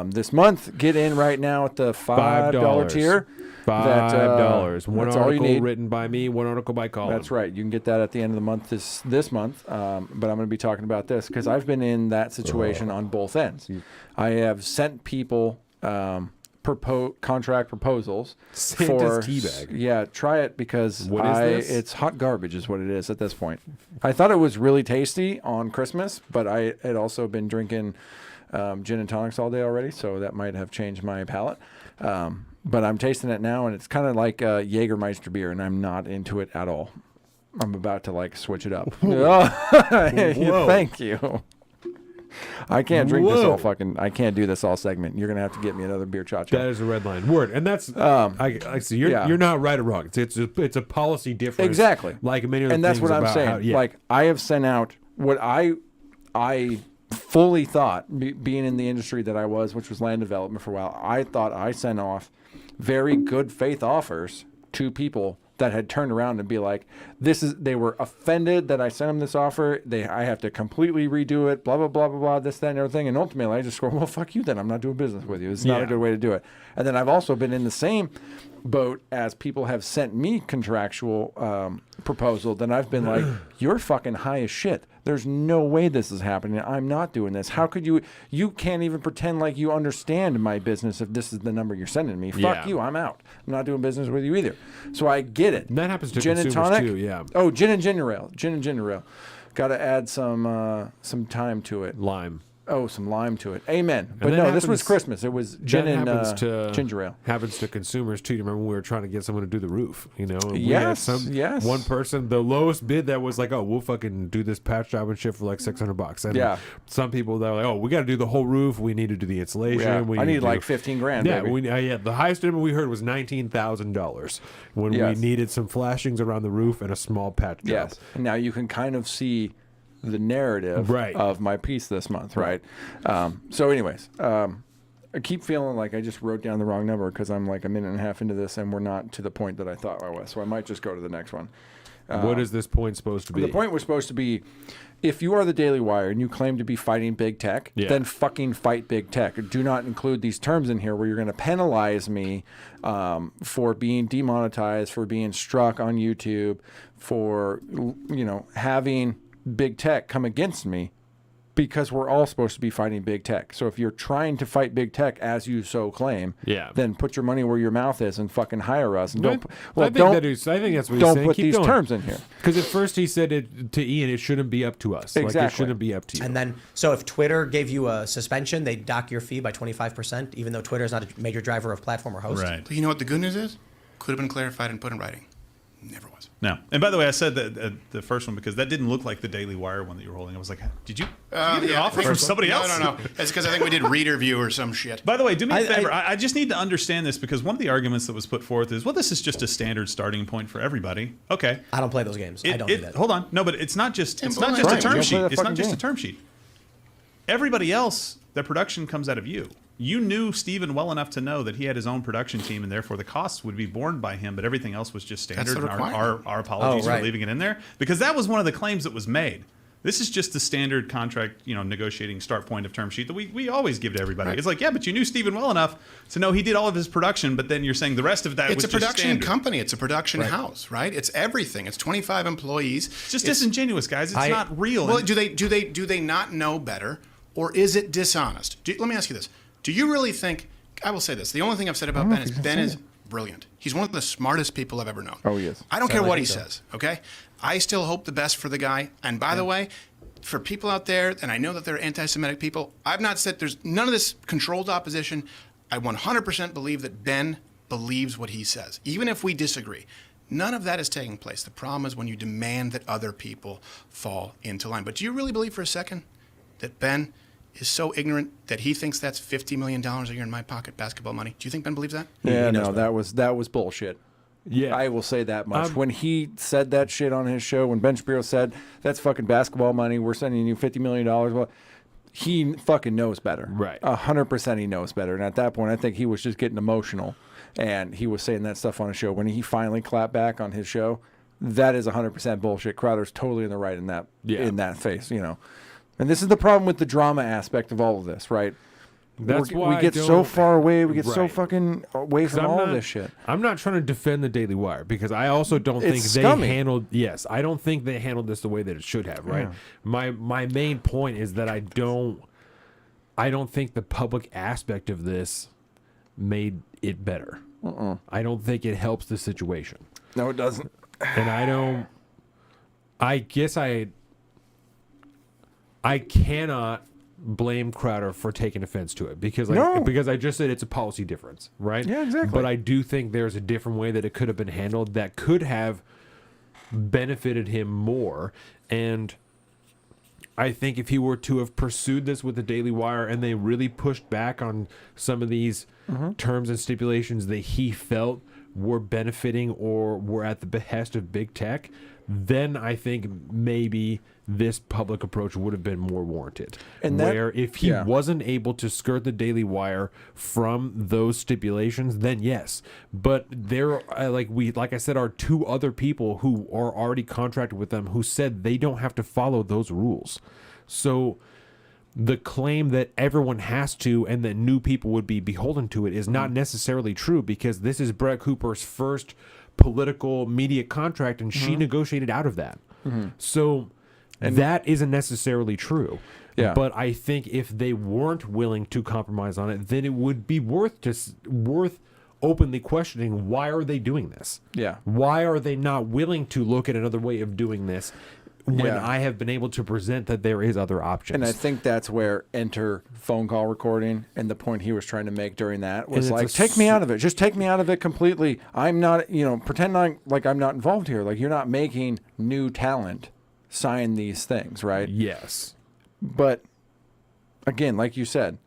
this month, get in right now at the $5 tier. $5. One that's all you article need. written by me, one article by Colin. That's right. You can get that at the end of the month this month. But I'm going to be talking about this because I've been in that situation on both ends. I have sent people contract proposals Santa's teabag. Yeah, try it because What is this? It's hot garbage is what it is at this point. I thought it was really tasty on Christmas, but I had also been drinking gin and tonics all day already, so that might have changed my palate. But I'm tasting it now, and it's kind of like Jägermeister beer, and I'm not into it at all. I'm about to switch it up. Thank you. I can't drink this all I can't do this all segment. You're gonna have to get me another beer cha-cha. That is a red line word, and that's I see. You're not right or wrong. It's a policy difference. Exactly. Like many other and that's things what I'm about saying. how, I have sent out what I fully thought, being in the industry that I was, which was land development for a while. I thought I sent off very good faith offers to people that had turned around and be like, they were offended that I sent them this offer. I have to completely redo it, blah, blah, blah, blah, blah, this, that, and everything. And ultimately I just go, well, fuck you then. I'm not doing business with you. It's not a good way to do it. And then I've also been in the same boat as people have sent me contractual proposal. Then I've been like, you're fucking high as shit. There's no way this is happening. I'm not doing this. How could you can't even pretend like you understand my business if this is the number you're sending me. Fuck you. I'm out. I'm not doing business with you either. So I get it. And that happens to gin consumers and tonic, too, yeah. Oh, gin and ginger ale. Gin and ginger ale. Got to add some time to it. Lime. Oh, some lime to it. Amen. But no, this was Christmas. It was gin and ginger ale. Happens to consumers too. You remember when we were trying to get someone to do the roof? You know, and yes. One person, the lowest bid that was like, oh, we'll fucking do this patch job and shit for like $600. And some people that were like, oh, we got to do the whole roof. We need to do the insulation. Yeah. I need like $15,000. Yeah, baby. The highest number we heard was $19,000 when we needed some flashings around the roof and a small patch job. Yes. And now you can kind of see the narrative of my piece this month, right? So anyways, I keep feeling like I just wrote down the wrong number because I'm like a minute and a half into this and we're not to the point that I thought I was. So I might just go to the next one. What is this point supposed to be? The point was supposed to be, if you are the Daily Wire and you claim to be fighting big tech, then fucking fight big tech. Do not include these terms in here where you're going to penalize me for being demonetized, for being struck on YouTube, for having big tech come against me, because we're all supposed to be fighting big tech. So if you're trying to fight big tech as you so claim, then put your money where your mouth is and fucking hire us. And I think that's what he's saying. Don't put these going. terms in here. Because at first he said to Ian, it shouldn't be up to us. Exactly. Like, it shouldn't be up to you. And then, so if Twitter gave you a suspension, they'd dock your fee by 25%, even though Twitter is not a major driver of platform or host. Right. But you know what the good news is? Could have been clarified and put in writing. Never was. No. And by the way, I said that the first one because that didn't look like the Daily Wire one that you were holding. I was like, did you get an offer from somebody else? No. It's because I think we did reader view or some shit. By the way, do me a favor. I just need to understand this because one of the arguments that was put forth is, well, this is just a standard starting point for everybody. Okay. I don't play those games. I don't do that. Hold on. No, but it's not just a term sheet. It's not just a term sheet. Everybody else, their production comes out of you. You knew Steven well enough to know that he had his own production team, and therefore the costs would be borne by him, but everything else was just standard. And our apologies for leaving it in there, because that was one of the claims that was made. This is just the standard contract, negotiating start point of term sheet that we always give to everybody. Right. It's like, yeah, but you knew Steven well enough to know he did all of his production, but then you're saying the rest of that was just standard. It's a production company. It's a production house, right? It's everything. It's 25 employees. It's just disingenuous, guys. It's not real. Well, do they not know better, or is it dishonest? Let me ask you this. Do you really think, I will say this, the only thing I've said about Ben is Ben is brilliant. He's one of the smartest people I've ever known. Oh, he is. I don't care what he says, okay? I still hope the best for the guy. And by the way, for people out there, and I know that they're anti-Semitic people, I've not said there's none of this controlled opposition. I 100% believe that Ben believes what he says, even if we disagree. None of that is taking place. The problem is when you demand that other people fall into line. But do you really believe for a second that Ben is so ignorant that he thinks that's $50 million a year in my pocket basketball money? Do you think Ben believes that? Yeah, no, that was bullshit. Yeah, I will say that much. When he said that shit on his show, when Ben Shapiro said that's fucking basketball money, we're sending you $50 million. Well, he fucking knows better. Right. 100% he knows better. And at that point, I think he was just getting emotional, and he was saying that stuff on his show. When he finally clapped back on his show, that is 100% bullshit. Crowder's totally in the right in that in that face, you know. And this is the problem with the drama aspect of all of this, right? That's why we get so far away. We get so Right. fucking away from all this shit. I'm not trying to defend the Daily Wire because I also don't think It's they scummy. handled. Yes, I don't think they handled this the way that it should have. Right. My main point is that I don't think the public aspect of this made it better. I don't think it helps the situation. No, it doesn't. And I guess I cannot blame Crowder for taking offense to it because I just said it's a policy difference, right? Yeah, exactly. But I do think there's a different way that it could have been handled that could have benefited him more. And I think if he were to have pursued this with the Daily Wire and they really pushed back on some of these terms and stipulations that he felt were benefiting or were at the behest of big tech, then I think maybe this public approach would have been more warranted. And where if he wasn't able to skirt the Daily Wire from those stipulations, then yes. But there, like I said, are two other people who are already contracted with them who said they don't have to follow those rules. So the claim that everyone has to and that new people would be beholden to it is not necessarily true because this is Brett Cooper's first political media contract and she negotiated out of that. So that isn't necessarily true. Yeah. But I think if they weren't willing to compromise on it, then it would be worth openly questioning why are they doing this? Yeah. Why are they not willing to look at another way of doing this when I have been able to present that there is other options? And I think that's where enter phone call recording and the point he was trying to make during that was like, take me out of it. Just take me out of it completely. I'm not, pretend like I'm not involved here. Like you're not making new talent sign these things, right? Yes. But again, like you said,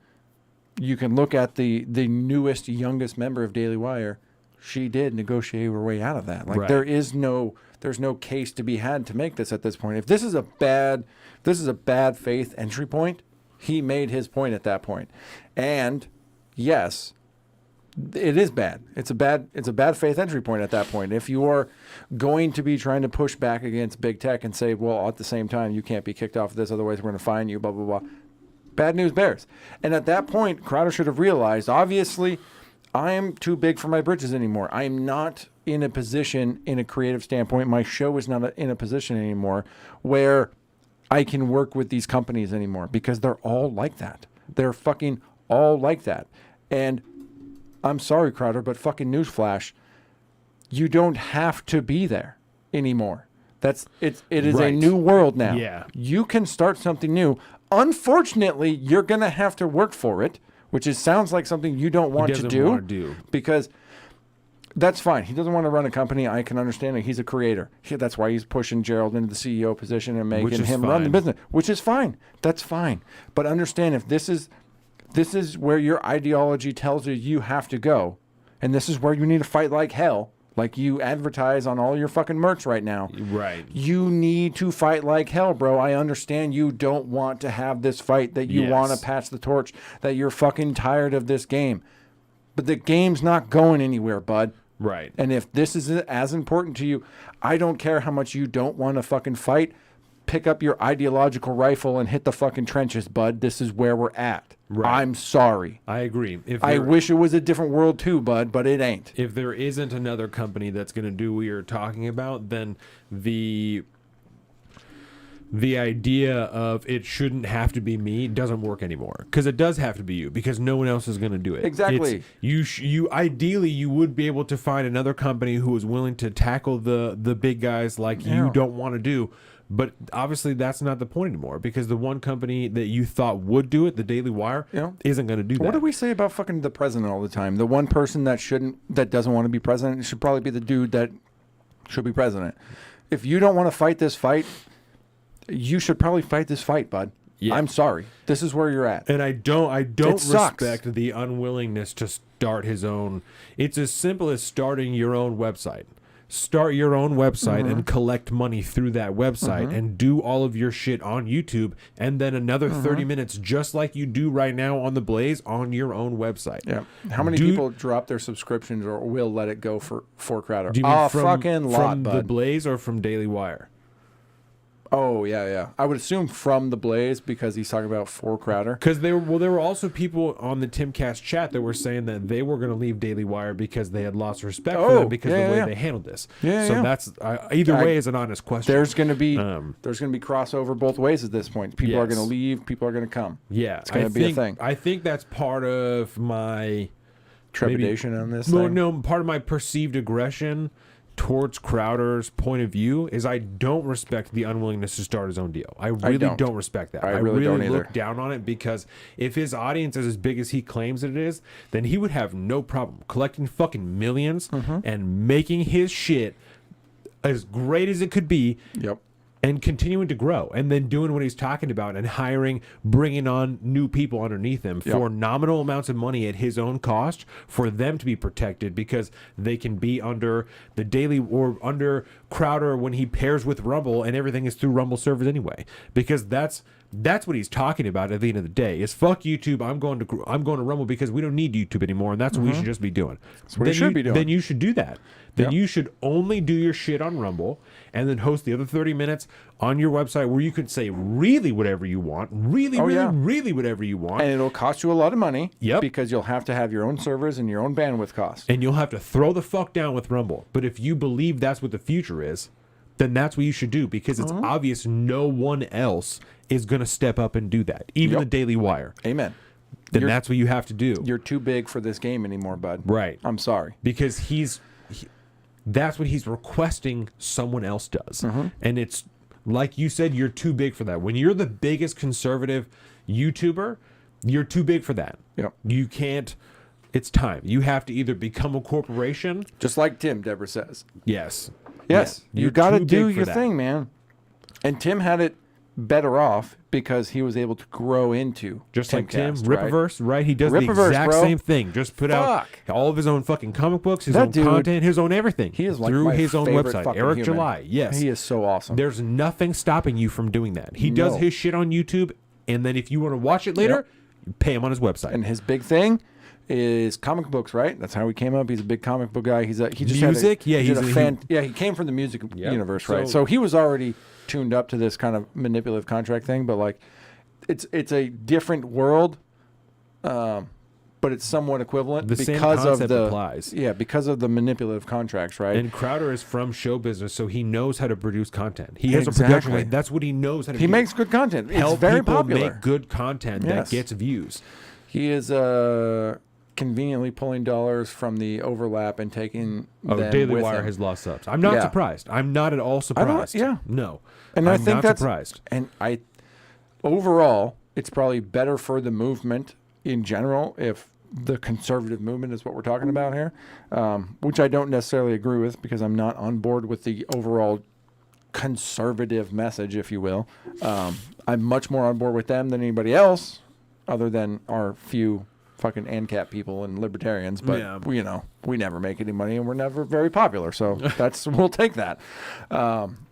you can look at the newest, youngest member of Daily Wire. She did negotiate her way out of that. Like there's no case to be had to make this at this point. If this is a bad faith entry point, he made his point at that point. And yes, it is bad. It's a bad faith entry point at that point. If you are going to be trying to push back against big tech and say, well, at the same time, you can't be kicked off of this, otherwise we're going to fine you, blah, blah, blah. Bad news bears. And at that point, Crowder should have realized, obviously, I am too big for my britches anymore. I am not in a position, in a creative standpoint, my show is not in a position anymore where I can work with these companies anymore because they're all like that. They're fucking all like that. And I'm sorry, Crowder, but fucking newsflash, you don't have to be there anymore. It is a new world now. Yeah. You can start something new. Unfortunately, you're going to have to work for it, which sounds like something you don't want to do. Because that's fine. He doesn't want to run a company. I can understand it. He's a creator. That's why he's pushing Gerald into the CEO position and making him run the business, which is fine. That's fine. But understand if this is where your ideology tells you have to go, and this is where you need to fight like hell, like you advertise on all your fucking merch right now. Right. You need to fight like hell, bro. I understand you don't want to have this fight, that you want to pass the torch, that you're fucking tired of this game. But the game's not going anywhere, bud. Right. And if this is as important to you, I don't care how much you don't want to fucking fight. Pick up your ideological rifle and hit the fucking trenches, bud. This is where we're at. Right. I'm sorry. I agree. I wish it was a different world too, bud, but it ain't. If there isn't another company that's going to do what you're talking about, then the idea of it shouldn't have to be me doesn't work anymore, because it does have to be you, because no one else is going to do it. Exactly. You ideally you would be able to find another company who is willing to tackle the big guys like you don't want to do. But obviously that's not the point anymore, because the one company that you thought would do it, the Daily Wire, isn't going to do that. What do we say about fucking the president all the time? The one person that doesn't want to be president should probably be the dude that should be president. If you don't want to fight this fight, you should probably fight this fight, bud. I'm sorry. This is where you're at. And I don't sucks. respect the unwillingness to start his own. It's as simple as starting your own website. Start your own website and collect money through that website and do all of your shit on YouTube, and then another 30 minutes, just like you do right now on The Blaze, on your own website. Yeah. How many people drop their subscriptions or will let it go for Crowder? Do you mean Fucking lot, from The bud. Blaze or from Daily Wire? Oh, yeah. I would assume from The Blaze because he's talking about for Crowder. Because there were also people on the Timcast chat that were saying that they were going to leave Daily Wire because they had lost respect for them because of the way they handled this. So that's either way is an honest question. There's going to be crossover both ways at this point. People are going to leave. People are going to come. Yeah, it's going to be a thing. I think that's part of my trepidation on this. No, part of my perceived aggression towards Crowder's point of view is I don't respect the unwillingness to start his own deal. I really don't respect that. I really don't either. Look down on it because if his audience is as big as he claims it is, then he would have no problem collecting fucking millions and making his shit as great as it could be. Yep. And continuing to grow, and then doing what he's talking about, and bringing on new people underneath him for nominal amounts of money at his own cost, for them to be protected because they can be under the Daily or under Crowder when he pairs with Rumble, and everything is through Rumble servers anyway. Because that's what he's talking about at the end of the day. Is fuck YouTube. I'm going to Rumble because we don't need YouTube anymore, and that's what we should just be doing. That's what he should be doing. Then you should do that. Then you should only do your shit on Rumble and then host the other 30 minutes on your website where you can say really whatever you want, really whatever you want. And it'll cost you a lot of money. Yep. Because you'll have to have your own servers and your own bandwidth costs. And you'll have to throw the fuck down with Rumble. But if you believe that's what the future is, then that's what you should do because it's obvious no one else is going to step up and do that. Even the Daily Wire. Amen. Then that's what you have to do. You're too big for this game anymore, bud. Right. I'm sorry. Because that's what he's requesting someone else does. And it's like you said, you're too big for that. When you're the biggest conservative YouTuber, you're too big for that. Yep. You can't. It's time. You have to either become a corporation. Just like Tim, Deborah says. Yes. Yes. Yeah, You got to too do big for your that. thing, man. And Tim had it better off because he was able to grow into Just like Tim, Timcast, right? Rippaverse, right? He does the Rippaverse, exact bro. same thing. Just put out all of his own fucking comic books, his That own dude, content, his own everything. He is like through my his own favorite website. fucking Eric human. July, yes. He is so awesome. There's nothing stopping you from doing that. He does his shit on YouTube, and then if you want to watch it later, you pay him on his website. And his big thing is comic books, right? That's how he came up. He's a big comic book guy. He just Music? Had Yeah, he came from the music universe, right? So he was already tuned up to this kind of manipulative contract thing, but like it's a different world, but it's somewhat equivalent The same because of concept the applies. Yeah, because of the manipulative contracts, right? And Crowder is from show business, so he knows how to produce content. He has a production line. That's what he knows how to do. He makes good content. It's Help very people popular. make good content that gets views. He is conveniently pulling dollars from the overlap and taking them Daily with Wire him. has lost subs. I'm not surprised. I'm not at all surprised. No. And I'm I think not that's surprised. And overall, it's probably better for the movement in general if the conservative movement is what we're talking about here, which I don't necessarily agree with because I'm not on board with the overall conservative message, if you will. I'm much more on board with them than anybody else, other than our few fucking ANCAP people and libertarians. But we never make any money and we're never very popular, so we'll take that.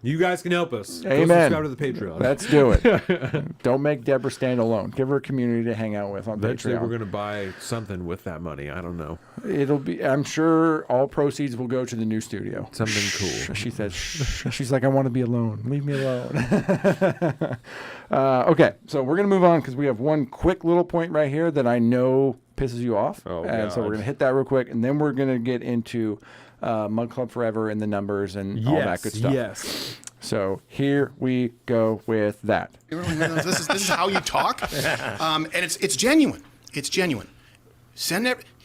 You guys can help us. Amen. Go subscribe to the Patreon. Let's do it. Don't make Deborah stand alone. Give her a community to hang out with on Eventually, Patreon. we're going to buy something with that money. I don't know. It'll be. I'm sure all proceeds will go to the new studio. Something cool. She said. She's like, I want to be alone. Leave me alone. Okay, so we're gonna move on because we have one quick little point right here that I know pisses you off, and so we're gonna hit that real quick, and then we're gonna get into Mug Club Forever and the numbers and all that good stuff. Yes. So here we go with that. This is how you talk, and it's genuine. It's genuine.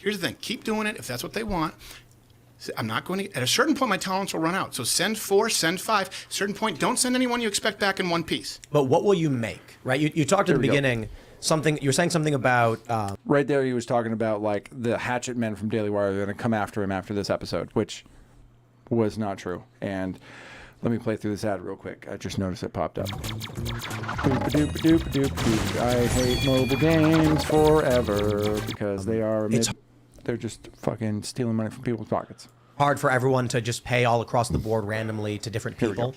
Here's the thing: keep doing it if that's what they want. I'm not going to. At a certain point, my tolerance will run out. So send 4, send 5. At a certain point, don't send anyone you expect back in one piece. But what will you make? Right? You talked at the beginning. Something you were saying something about right there. He was talking about like the hatchet men from Daily Wire are going to come after him after this episode, which was not true. And Let me play through this ad real quick. I just noticed it popped up. Doop-a-doop-a-doop-a-doop-a-doop. I hate mobile games forever because they're just fucking stealing money from people's pockets. Hard for everyone to just pay all across the board randomly to different people.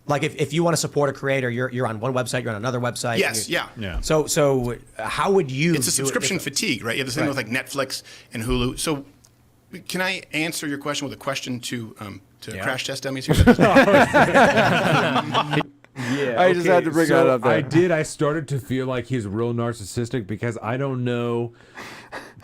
Like if you want to support a creator, you're on one website, you're on another website. Yes, yeah. So how would you? It's a subscription fatigue, right? You have the same with like Netflix and Hulu. So can I answer your question with a question to Crash Test Dummies here? I just had to bring that up there. I started to feel like he's real narcissistic because I don't know.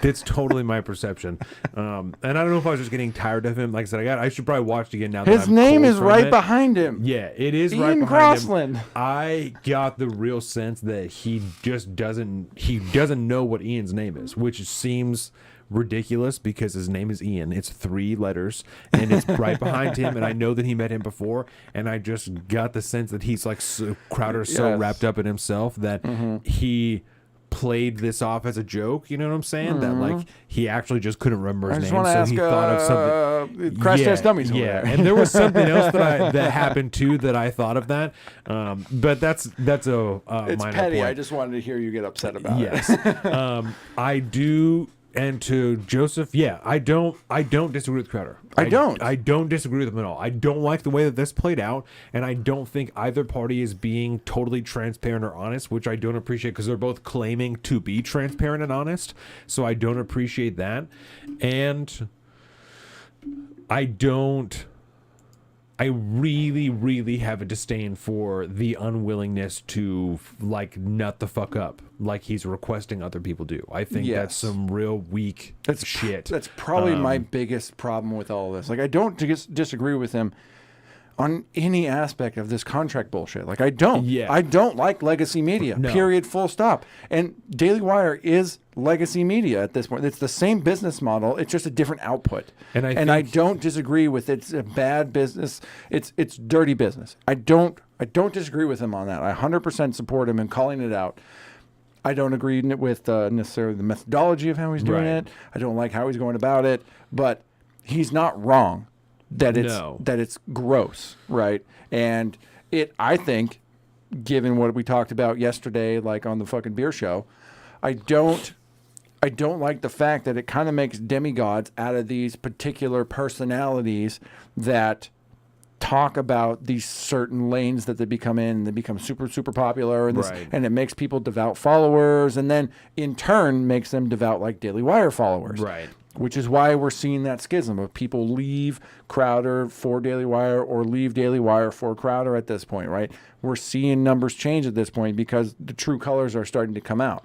That's totally my perception. And I don't know if I was just getting tired of him. Like I said, I should probably watch it again now. His name is right behind him. Yeah, it is Ian right behind Crossland. him. I got the real sense that he just doesn't know what Ian's name is, which seems ridiculous because his name is Ian. It's 3 letters and it's right behind him, and I know that he met him before, and I just got the sense that he's like Crowder's so wrapped up in himself that he played this off as a joke, you know what I'm saying? That like he actually just couldn't remember his name, so he thought of something. Crash Test Dummies. Yeah, and there was something else that happened too that I thought of that. But that's a it's minor petty. point. I just wanted to hear you get upset about Yes. it. I do. And to Joseph, I don't disagree with Crowder. I don't disagree with him at all. I don't like the way that this played out, and I don't think either party is being totally transparent or honest, which I don't appreciate because they're both claiming to be transparent and honest. So I don't appreciate that, and I really, really have a disdain for the unwillingness to like nut the fuck up like he's requesting other people do. I think that's some real weak shit. That's probably my biggest problem with all this. Like, I don't disagree with him on any aspect of this contract bullshit. Like, I don't. Yeah. I don't like legacy media. No. Period. Full stop. And Daily Wire is legacy media at this point. It's the same business model. It's just a different output. And I don't disagree with it's a bad business. It's dirty business. I don't disagree with him on that. I 100% support him in calling it out. I don't agree with necessarily the methodology of how he's doing it. I don't like how he's going about it. But he's not wrong that it's gross, right? And I think, given what we talked about yesterday, like on the fucking beer show, I don't like the fact that it kind of makes demigods out of these particular personalities that talk about these certain lanes that they become in, and they become super, super popular, and and it makes people devout followers, and then in turn makes them devout like Daily Wire followers. Right. Which is why we're seeing that schism of people leave Crowder for Daily Wire or leave Daily Wire for Crowder at this point, right? We're seeing numbers change at this point because the true colors are starting to come out.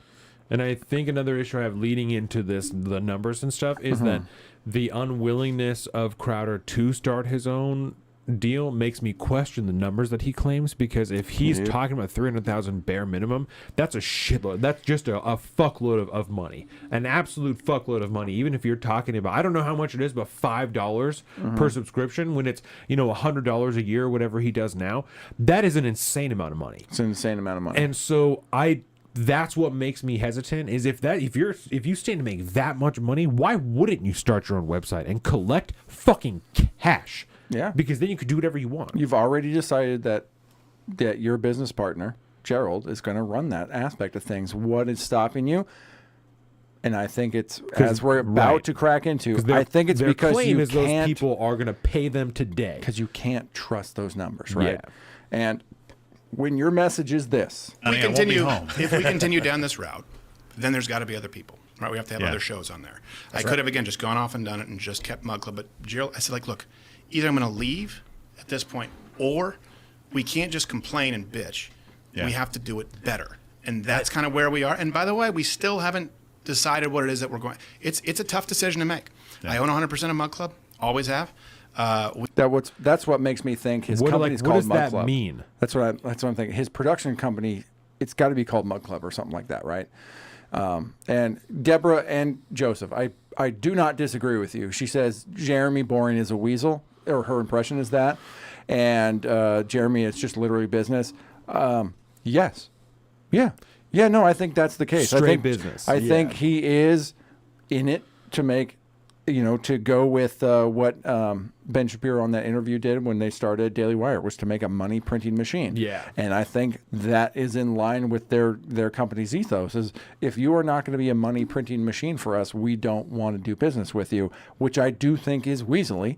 And I think another issue I have leading into this, the numbers and stuff, is that the unwillingness of Crowder to start his own deal makes me question the numbers that he claims, because if he's talking about 300,000 bare minimum, that's a shitload. That's just a fuckload of money, an absolute fuckload of money. Even if you're talking about, I don't know how much it is, but $5 per subscription, when it's $100 a year, whatever he does now, that is an insane amount of money. It's an insane amount of money. And so that's what makes me hesitant, is if you stand to make that much money, why wouldn't you start your own website and collect fucking cash? Yeah. Because then you could do whatever you want. You've already decided that your business partner, Gerald, is going to run that aspect of things. What is stopping you? And I think it's, as we're about to crack into, I think it's because claim you is can't... those people are going to pay them today. Because you can't trust those numbers, right? Yeah. And when your message is this... If we continue down this route, then there's got to be other people. Right, we have to have other shows on there. I could have, again, just gone off and done it and just kept Mug Club. But Gerald, I said, like, look, either I'm going to leave at this point, or we can't just complain and bitch. Yeah. We have to do it better. And that's kind of where we are. And by the way, we still haven't decided what it is that we're going. It's a tough decision to make. Yeah. I own 100% of Mug Club, always have. That's what makes me think his company's called Mug Club. What does that mean? That's what I'm thinking. His production company, it's got to be called Mug Club or something like that, right? And Deborah and Joseph, I do not disagree with you. She says Jeremy Boring is a weasel, or her impression is that, and Jeremy, it's just literally business. Yes. Yeah. No, I think that's the case. Straight business. I think he is in it to make you know, to go with what Ben Shapiro on that interview did when they started Daily Wire, was to make a money printing machine. Yeah. And I think that is in line with their company's ethos, is if you are not going to be a money printing machine for us, we don't want to do business with you, which I do think is weaselly.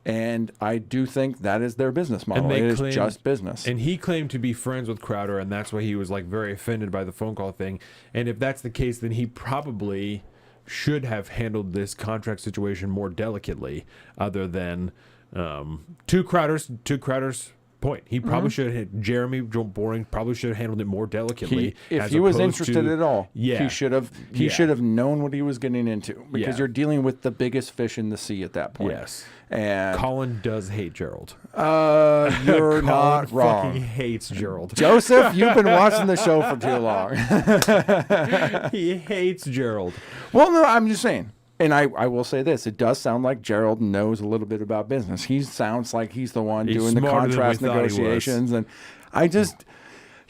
And I do think that is their business model. It is just business. And he claimed to be friends with Crowder, and that's why he was like very offended by the phone call thing. And if that's the case, then he probably should have handled this contract situation more delicately, other than to Crowder's point. He probably should have. Jeremy Boring probably should have handled it more delicately. If he was interested at all, yeah, he should have. He should have known what he was getting into, because you're dealing with the biggest fish in the sea at that point. Yes. And Colin does hate Gerald. You're not wrong. Fucking hates Gerald. Joseph, you've been watching the show for too long. He hates Gerald. Well, no, I'm just saying. And I will say this. It does sound like Gerald knows a little bit about business. He sounds like he's the one doing the contract negotiations. And I just,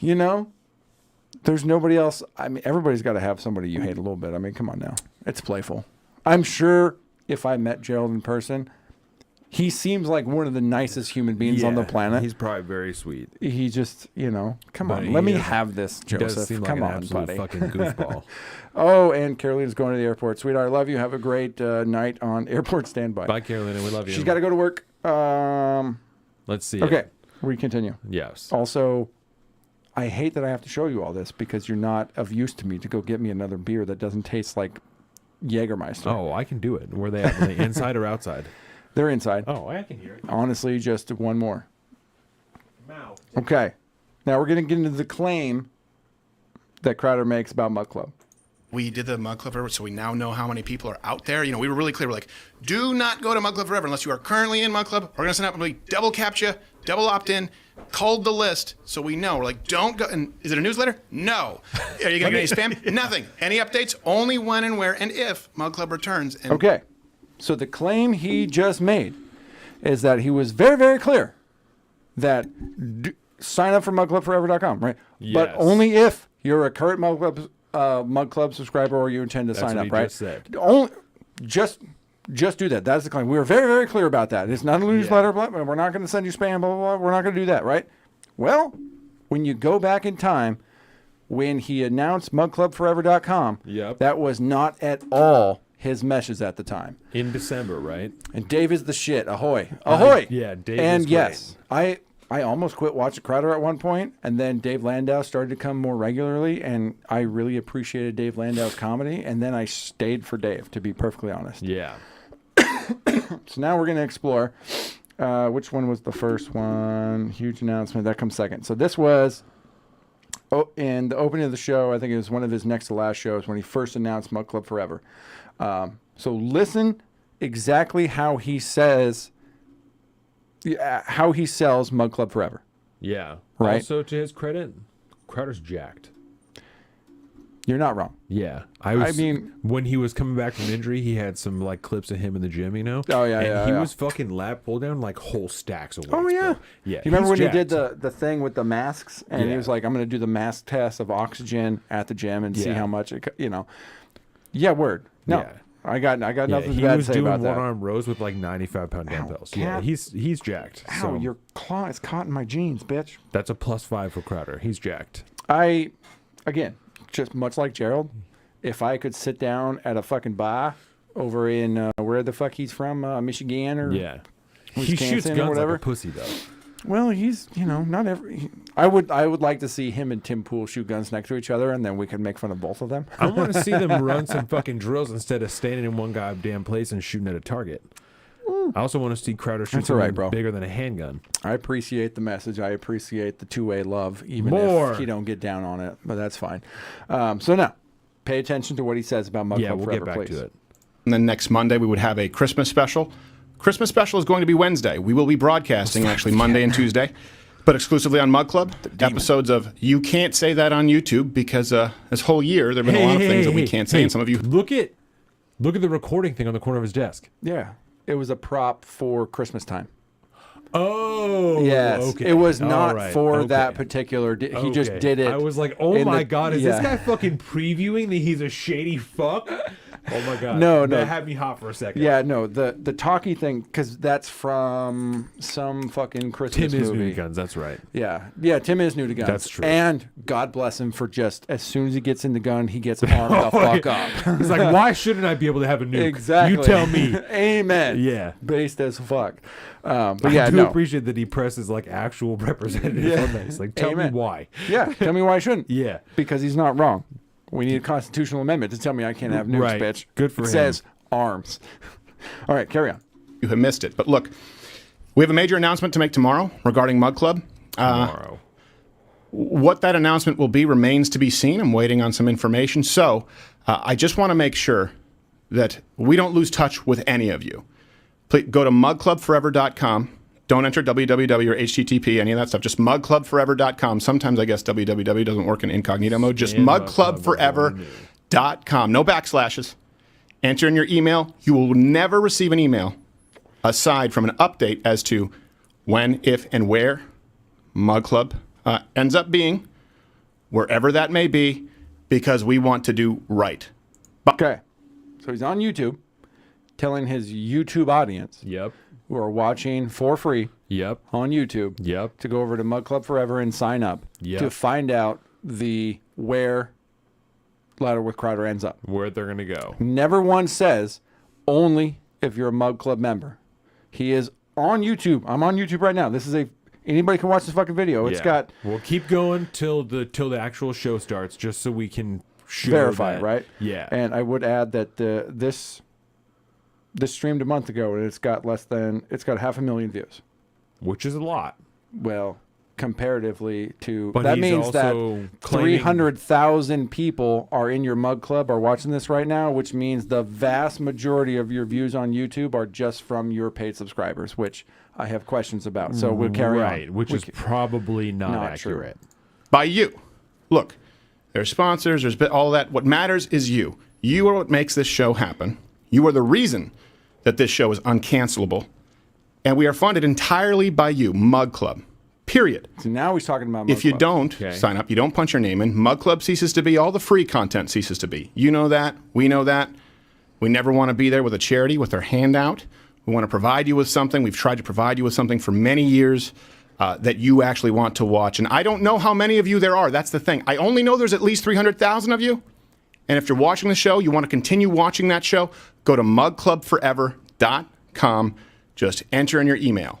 you know, there's nobody else. I mean, everybody's got to have somebody you hate a little bit. I mean, come on now. It's playful. I'm sure if I met Gerald in person, he seems like one of the nicest human beings on the planet. He's probably very sweet. He just, you know, come on. Let me have this, Joseph. Does seem like come an on, absolute buddy. fucking goofball. Oh, and Carolina's going to the airport. Sweetheart, I love you. Have a great night on airport standby. Bye, Carolina. We love you. She's got to go to work. Let's see. Okay, we continue. Yes. Also, I hate that I have to show you all this, because you're not of use to me to go get me another beer that doesn't taste like Jägermeister. Oh, I can do it. Were they at? Were they inside or outside? They're inside. Oh, I can hear it. Honestly, just one more. Okay. Now we're going to get into the claim that Crowder makes about Mud Club. We did the Mud Club Forever, so we now know how many people are out there. You know, we were really clear. We're like, do not go to Mud Club Forever unless you are currently in Mud Club. We're going to send out double CAPTCHA, double opt-in, culled the list, so we know. We're like, don't go. And is it a newsletter? No. Are you going to get any spam? Nothing. Any updates? Only when and where and if Mud Club returns. And okay. So the claim he just made is that he was very, very clear that sign up for mudclubforever.com, right? Yes. But only if you're a current Mud Club subscriber or you intend to sign up, right? Just said. Only just do that. That's the claim. We were very, very clear about that. It's not a newsletter. We're not going to send you spam. Blah, blah, blah. We're not going to do that, right? Well, when you go back in time, when he announced mudclubforever.com, that was not at all his meshes at the time. In December, right? And Dave is the shit. Ahoy. Ahoy. Yeah, Dave and is yes, I almost quit watching Crowder at one point, and then Dave Landau started to come more regularly, and I really appreciated Dave Landau's comedy, and then I stayed for Dave, to be perfectly honest. Yeah. So now we're going to explore which one was the first one. Huge announcement. That comes second. So this was in the opening of the show. I think it was one of his next to last shows when he first announced Mud Club Forever. So listen exactly how he says, how he sells Mud Club Forever. Yeah. Right. Also, to his credit, Crowder's jacked. You're not wrong. Yeah. I mean, when he was coming back from injury, he had some like clips of him in the gym, you know? Oh, yeah, and he was fucking lat pull down like whole stacks of weights. Oh, yeah. Bro. Yeah. Do you remember when jacked. he did the thing with the masks? And he was like, I'm going to do the mask test of oxygen at the gym and see how much, you know. Yeah, word. No. Yeah. I got nothing bad to say about that. He was doing one-arm rows with like 95-pound dumbbells. Yeah, he's jacked. Ow, so. Your claw is caught in my jeans, bitch. That's a +5 for Crowder. He's jacked. Again, just much like Gerald, if I could sit down at a fucking bar over in where the fuck he's from, Michigan or he shoots guns or whatever. Like a pussy though. Well, he's not every. I would like to see him and Tim Pool shoot guns next to each other, and then we could make fun of both of them. I want to see them run some fucking drills instead of standing in one goddamn place and shooting at a target. I also want to see Crowder shoot something bigger than a handgun. I appreciate the message. I appreciate the two-way love, even if he don't get down on it. But that's fine. So now, pay attention to what he says about Mud Club Forever, get back please. to it. And then next Monday we would have a Christmas special. Christmas special is going to be Wednesday. We will be broadcasting actually Monday and Tuesday, but exclusively on Mud Club. Episodes of You Can't Say That on YouTube, because this whole year there have been a lot of things that we can't say, and some of you look at the recording thing on the corner of his desk. Yeah, it was a prop for Christmas time. Oh, yes. Okay. It was not for that particular. He just did it. I was like, oh my god, is this guy fucking previewing that he's a shady fuck? Oh my god. No. That had me hot for a second. Yeah, no. The talkie thing, because that's from some fucking Christmas Tim is movie. new to guns. That's right. Yeah, Tim is new to guns. That's true. And God bless him for just as soon as he gets in the gun, he gets armed the fuck up. He's like, why shouldn't I be able to have a nuke? Exactly. You tell me. Amen. Yeah. Based as fuck. But I yeah, do no. appreciate that he presses like actual representatives on this. Like, tell Amen. me why. Yeah, tell me why I shouldn't. Yeah. Because he's not wrong. We need a constitutional amendment to tell me I can't have nukes, Right. bitch. Good for it him. says arms. All right, carry on. You have missed it. But look, we have a major announcement to make tomorrow regarding Mug Club. Tomorrow. What that announcement will be remains to be seen. I'm waiting on some information. So I just want to make sure that we don't lose touch with any of you. Please go to mugclubforever.com. Don't enter www or HTTP, any of that stuff. Just mugclubforever.com. Sometimes I guess www doesn't work in incognito mode. Just mugclubforever.com. No backslashes. Enter in your email. You will never receive an email aside from an update as to when, if, and where Mug Club ends up being, wherever that may be, because we want to do right. Okay. So he's on YouTube telling his YouTube audience who are watching for free on YouTube to go over to Mug Club Forever and sign up to find out where Louder with Crowder ends up. Where they're going to go. Never once says only if you're a Mug Club member. He is on YouTube. I'm on YouTube right now. This is anybody can watch this fucking video. It's got We'll keep going till the actual show starts, just so we can show verify, that- right? Yeah. And I would add that this streamed a month ago, and it's got 500,000 views, which is a lot. Well, comparatively to But that he's means that also claiming- 300,000 people are in your Mug Club are watching this right now, which means the vast majority of your views on YouTube are just from your paid subscribers, which I have questions about. So we'll carry on. Right, which is probably not accurate. By you. Look, there's sponsors, there's all that. What matters is you. You are what makes this show happen. You are the reason that this show is uncancelable. And we are funded entirely by you, Mug Club. Period. So now he's talking about Mug If you Club. don't sign up, you don't punch your name in, Mug Club ceases to be, all the free content ceases to be. You know that. We know that. We never want to be there with a charity, with our hand out. We want to provide you with something. We've tried to provide you with something for many years that you actually want to watch. And I don't know how many of you there are. That's the thing. I only know there's at least 300,000 of you. And if you're watching the show, you want to continue watching that show, go to mugclubforever.com. Just enter in your email.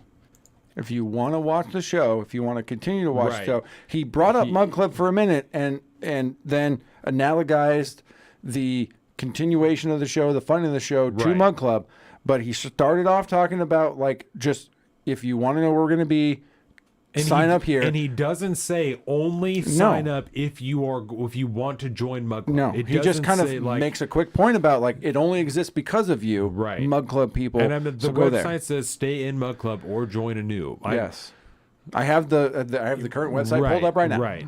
If you want to watch the show, if you want to continue to watch the show, he brought up Mug Club for a minute and then analogized the continuation of the show, the fun of the show to Mug Club. But he started off talking about just if you want to know where we're going to be, sign up here. And he doesn't say only sign up if you want to join Mug Club. No, It he just doesn't kind of say, makes a quick point about it only exists because of you, Mug Club people. And the so go there. website says stay in Mug Club or join anew. Yes, I have the current website pulled up right now. Right.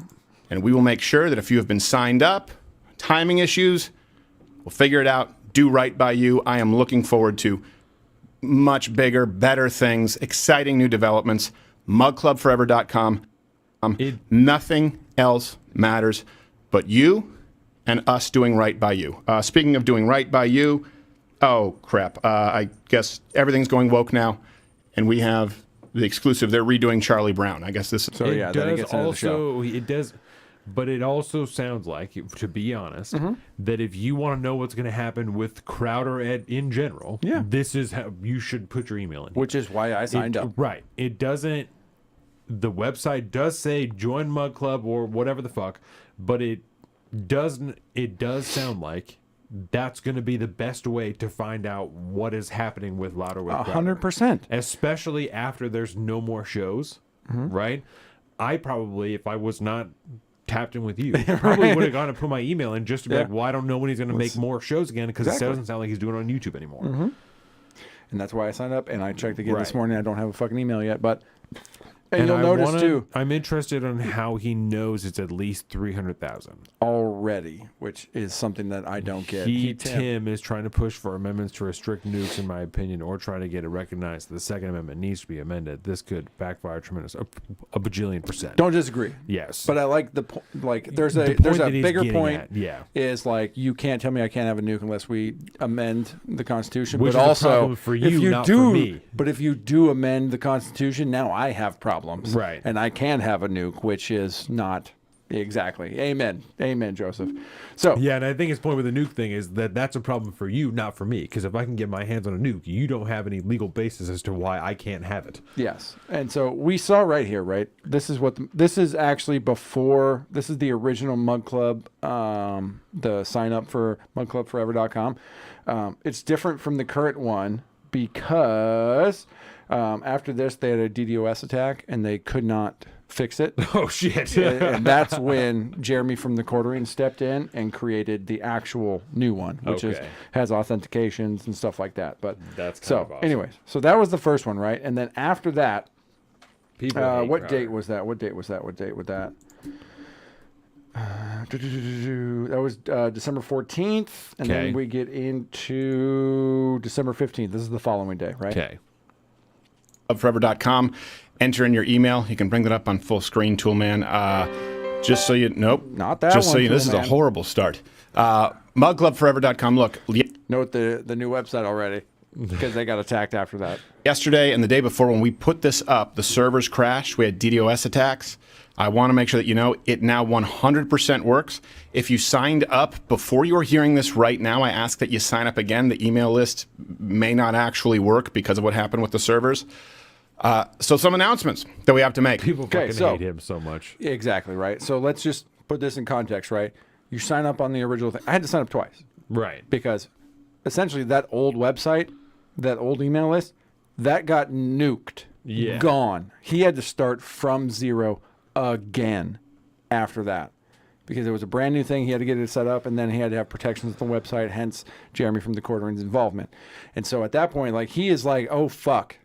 And we will make sure that if you have been signed up, timing issues, we'll figure it out, do right by you. I am looking forward to much bigger, better things, exciting new developments. Mugclubforever.com. Nothing else matters but you and us doing right by you. Speaking of doing right by you, oh crap, I guess everything's going woke now, and we have the exclusive. They're redoing Charlie Brown. I guess this. So yeah, then it gets into the show. It does, but it also sounds like, to be honest, that if you want to know what's going to happen with Crowder in general, this is how you should put your email in. Which is why I signed up. Right. It doesn't. The website does say join Mug Club or whatever the fuck, but it doesn't. It does sound like that's going to be the best way to find out what is happening with Louder with Crowder. 100%. Especially after there's no more shows, right? I probably, if I was not tapped in with you, probably would have gone and put my email in just to be like, well, I don't know when he's going to make more shows again because it doesn't sound like he's doing it on YouTube anymore. And that's why I signed up, and I checked again this morning. I don't have a fucking email yet, but And you'll notice too. I'm interested on how he knows it's at least 300,000 already, which is something that I don't get. Tim is trying to push for amendments to restrict nukes, in my opinion, or trying to get it recognized that the Second Amendment needs to be amended. This could backfire tremendous, a bajillion %. Don't disagree. Yes, but I like there's a bigger point. Yeah, is like you can't tell me I can't have a nuke unless we amend the Constitution. Which but is also, a problem for you, if you not do, for me. But if you do amend the Constitution, now I have problems. Right. And I can have a nuke, which is not exactly. Amen. Amen, Joseph. So yeah, and I think his point with the nuke thing is that that's a problem for you, not for me. Because if I can get my hands on a nuke, you don't have any legal basis as to why I can't have it. Yes. And so we saw right here, right? This is what this is actually before. This is the original Mug Club, the sign up for mugclubforever.com. It's different from the current one because after this, they had a DDoS attack and they could not fix it. Oh, shit. And that's when Jeremy from the Quartering stepped in and created the actual new one, which has authentications and stuff like that. But that's so awesome. anyways, so that was the first one, right? And then after that, people what date was that? What date was that? That was December 14th, and then we get into December 15th. This is the following day, right? Okay. Forever.com. Enter in your email. You can bring that up on full screen, Toolman. Just so you, not that. Just one, so you know, this is a horrible start. Mugclubforever.com. Look, note the new website already because they got attacked after that. Yesterday and the day before, when we put this up, the servers crashed. We had DDoS attacks. I want to make sure that you know it now 100% works. If you signed up before you are hearing this right now, I ask that you sign up again. The email list may not actually work because of what happened with the servers. So some announcements that we have to make. People fucking hate him so much. Exactly, right? So let's just put this in context, right? You sign up on the original thing. I had to sign up twice. Right. Because essentially that old website, that old email list, that got nuked. Yeah. Gone. He had to start from zero again after that. Because it was a brand new thing. He had to get it set up, and then he had to have protections on the website, hence Jeremy from the Quartering's involvement. And so at that point, like, he is like, oh, fuck.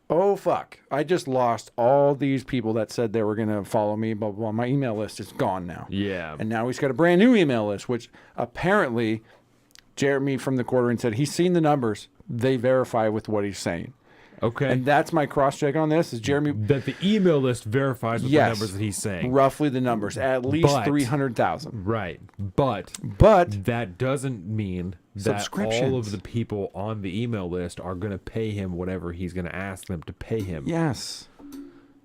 Oh, fuck. I just lost all these people that said they were going to follow me, blah, blah, blah. My email list is gone now. Yeah. And now he's got a brand new email list, which apparently Jeremy from the Quartering said he's seen the numbers. They verify with what he's saying. Okay. And that's my cross-check on this, is Jeremy... That the email list verifies with the numbers that he's saying. Roughly the numbers. At least 300,000. Right. But that doesn't mean that all of the people on the email list are going to pay him whatever he's going to ask them to pay him. Yes.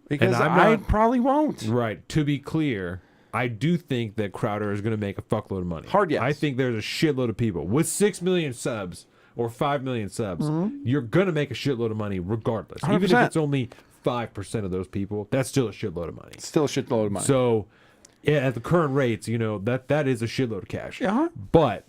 Because I probably won't. Right. To be clear, I do think that Crowder is going to make a fuckload of money. Hard yes. I think there's a shitload of people. With 6 million subs... or 5 million subs, you're going to make a shitload of money regardless. 100%. Even if it's only 5% of those people, that's still a shitload of money. It's still a shitload of money. So, yeah, at the current rates, you know, that is a shitload of cash. Uh-huh. But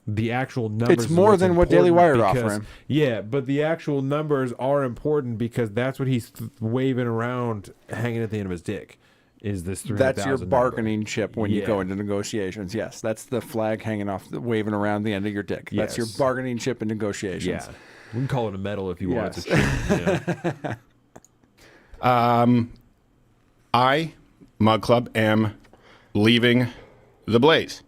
the actual numbers... It's more than what Daily Wire offer him. Yeah, but the actual numbers are important because that's what he's waving around, hanging at the end of his dick. Is this 300,000? That's your bargaining chip when you go into negotiations. Yes, that's the flag hanging off, waving around the end of your dick. That's your bargaining chip in negotiations. Yeah, we can call it a medal if you want. It's a chip. I, Mug Club, am leaving the Blaze.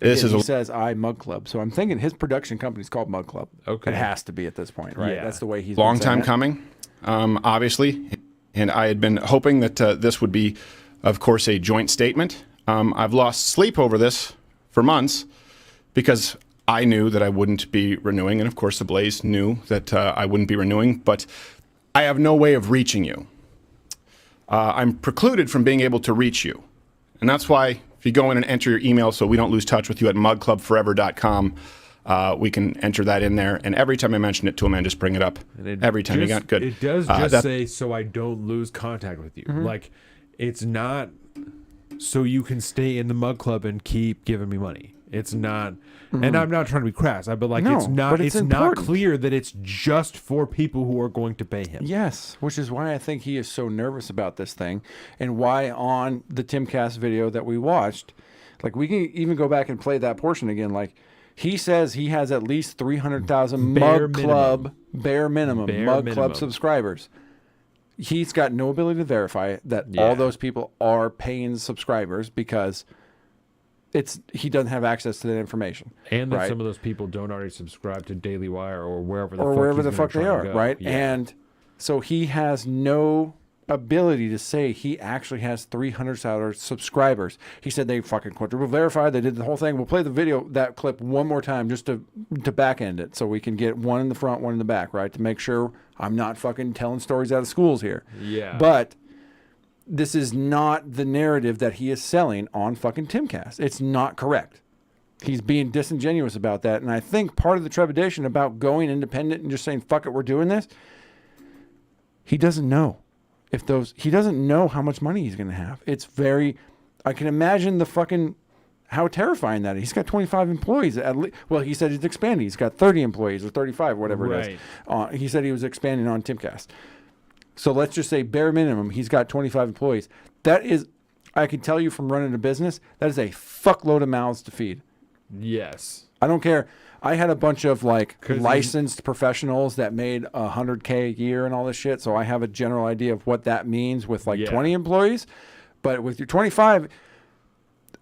He says I Mug Club, so I'm thinking his production company's called Mug Club. Okay, it has to be at this point, right? Yeah. That's the way he's long been time saying coming, obviously. And I had been hoping that this would be, of course, a joint statement. I've lost sleep over this for months because I knew that I wouldn't be renewing. And, of course, the Blaze knew that I wouldn't be renewing. But I have no way of reaching you. I'm precluded from being able to reach you. And that's why if you go in and enter your email so we don't lose touch with you at mugclubforever.com, we can enter that in there, and every time I mention it, Toolman, just bring it up. Every time you got good. It does just say so I don't lose contact with you. Like, it's not so you can stay in the Mug Club and keep giving me money. It's not, and I'm not trying to be crass, but like No, it's not. but It's it's not important. clear that it's just for people who are going to pay him. Yes, which is why I think he is so nervous about this thing, and why on the Timcast video that we watched, like we can even go back and play that portion again, like. He says he has at least 300,000 Mug Club, bare minimum, Mug Club subscribers. he's got no ability to verify that all those people are paying subscribers because he doesn't have access to that information. And that right? some of those people don't already subscribe to Daily Wire or wherever the fuck they are, right? Yeah. And so he has no ability to say he actually has 300,000 subscribers. He said they fucking quadruple verified. They did the whole thing. We'll play the video, that clip one more time just to back end it so we can get one in the front, one in the back, right? To make sure I'm not fucking telling stories out of schools here. Yeah. But this is not the narrative that he is selling on fucking Timcast. It's not correct. He's being disingenuous about that. And I think part of the trepidation about going independent and just saying, fuck it, we're doing this, he doesn't know. He doesn't know how much money he's going to have. It's I can imagine how terrifying that is. He's got 25 employees. Well, he said he's expanding. He's got 30 employees or 35, whatever it is. He said he was expanding on Timcast. So let's just say bare minimum, he's got 25 employees. That is, I can tell you from running a business, that is a fuckload of mouths to feed. Yes. I don't care. I had a bunch of licensed professionals that made $100K a year and all this shit. So I have a general idea of what that means with 20 employees. But with your 25,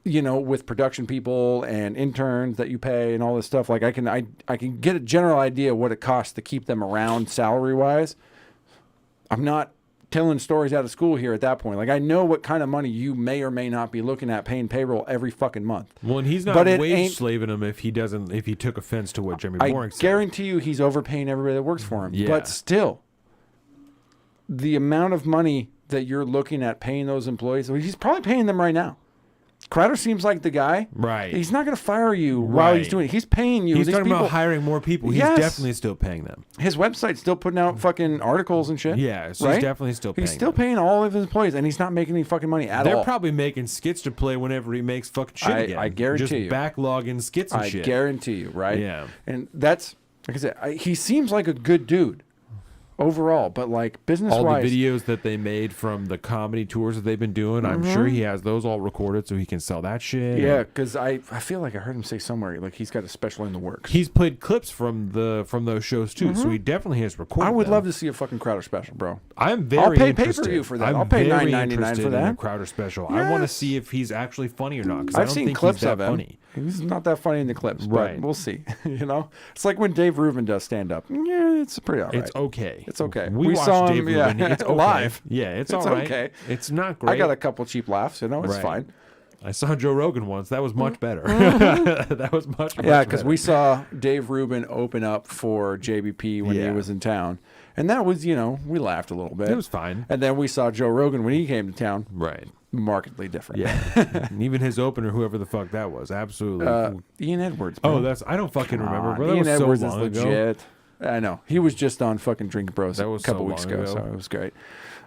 with production people and interns that you pay and all this stuff, I can get a general idea what it costs to keep them around salary wise. I'm not telling stories out of school here at that point. I know what kind of money you may or may not be looking at paying payroll every fucking month. Well, and he's not wage slaving him if he took offense to what Jeremy Boring said. I guarantee you he's overpaying everybody that works for him. Yeah. But still, the amount of money that you're looking at paying those employees, he's probably paying them right now. Crowder seems like the guy. Right. He's not going to fire you while he's doing it. He's paying you. He's talking about hiring more people. He's definitely still paying them. His website's still putting out fucking articles and shit. Yeah, so he's definitely still paying He's still paying all of his employees, and he's not making any fucking money at all. They're probably making skits to play whenever he makes fucking shit again. I guarantee you. Just backlogging skits and shit. I guarantee you, right? Yeah. And that's, like I said, he seems like a good dude. Overall, but business-wise, all the videos that they made from the comedy tours that they've been doing, I'm sure he has those all recorded so he can sell that shit. Yeah, because I feel like I heard him say somewhere he's got a special in the works. He's played clips from those shows too, so he definitely has recorded. I would love to see a fucking Crowder special, bro. I'm very I'll pay interested. pay-per-view for that. I'm I'll pay very $9.99 for that. In a Crowder special. Yes. I want to see if he's actually funny or not. Because I've seen clips of him. Funny. He's not that funny in the clips, but we'll see. It's like when Dave Rubin does stand up. Yeah, it's pretty all right. It's okay. It's okay. We saw Dave Rubin. It's okay. Live. Yeah, it's all right. Okay. It's not great. I got a couple cheap laughs. It's fine. I saw Joe Rogan once. That was much better. That was much better. Yeah, because we saw Dave Rubin open up for JBP when he was in town. And that was, we laughed a little bit. It was fine. And then we saw Joe Rogan when he came to town. Right. Markedly different. Yeah. And even his opener, whoever the fuck that was, absolutely. Ian Edwards. Bro. Oh, I don't fucking remember. Bro. That Ian was Edwards so is long legit. Ago. I know. He was just on fucking Drink Bros a couple weeks ago, ago, so it was great.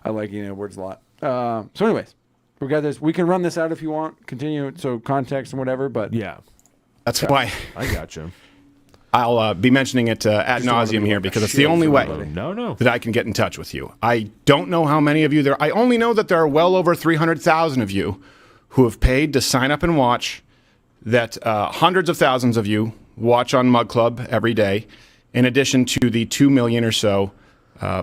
I like Ian Edwards a lot. So anyways, we got this. We can run this out if you want. Continue. So context and whatever, but yeah. That's why I got you. I'll be mentioning it ad nauseum here because it's the only way that I can get in touch with you. I don't know how many of you there. I only know that there are well over 300,000 of you who have paid to sign up and watch. That hundreds of thousands of you watch on Mug Club every day, in addition to the 2 million or so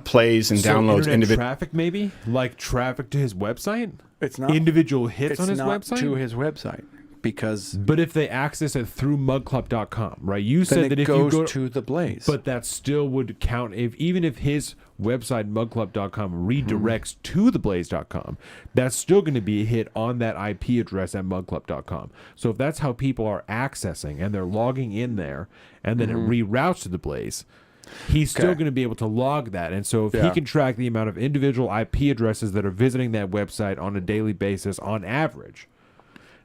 plays and downloads. Internet traffic, maybe traffic to his website. It's not individual hits on his not website. To his website. But if they access it through mugclub.com, right? You said that if goes you go to the Blaze, but that still would count even if his website mugclub.com redirects to theblaze.com, that's still going to be a hit on that IP address at mugclub.com. So if that's how people are accessing and they're logging in there, and then it reroutes to the Blaze, he's still going to be able to log that. And so if he can track the amount of individual IP addresses that are visiting that website on a daily basis on average,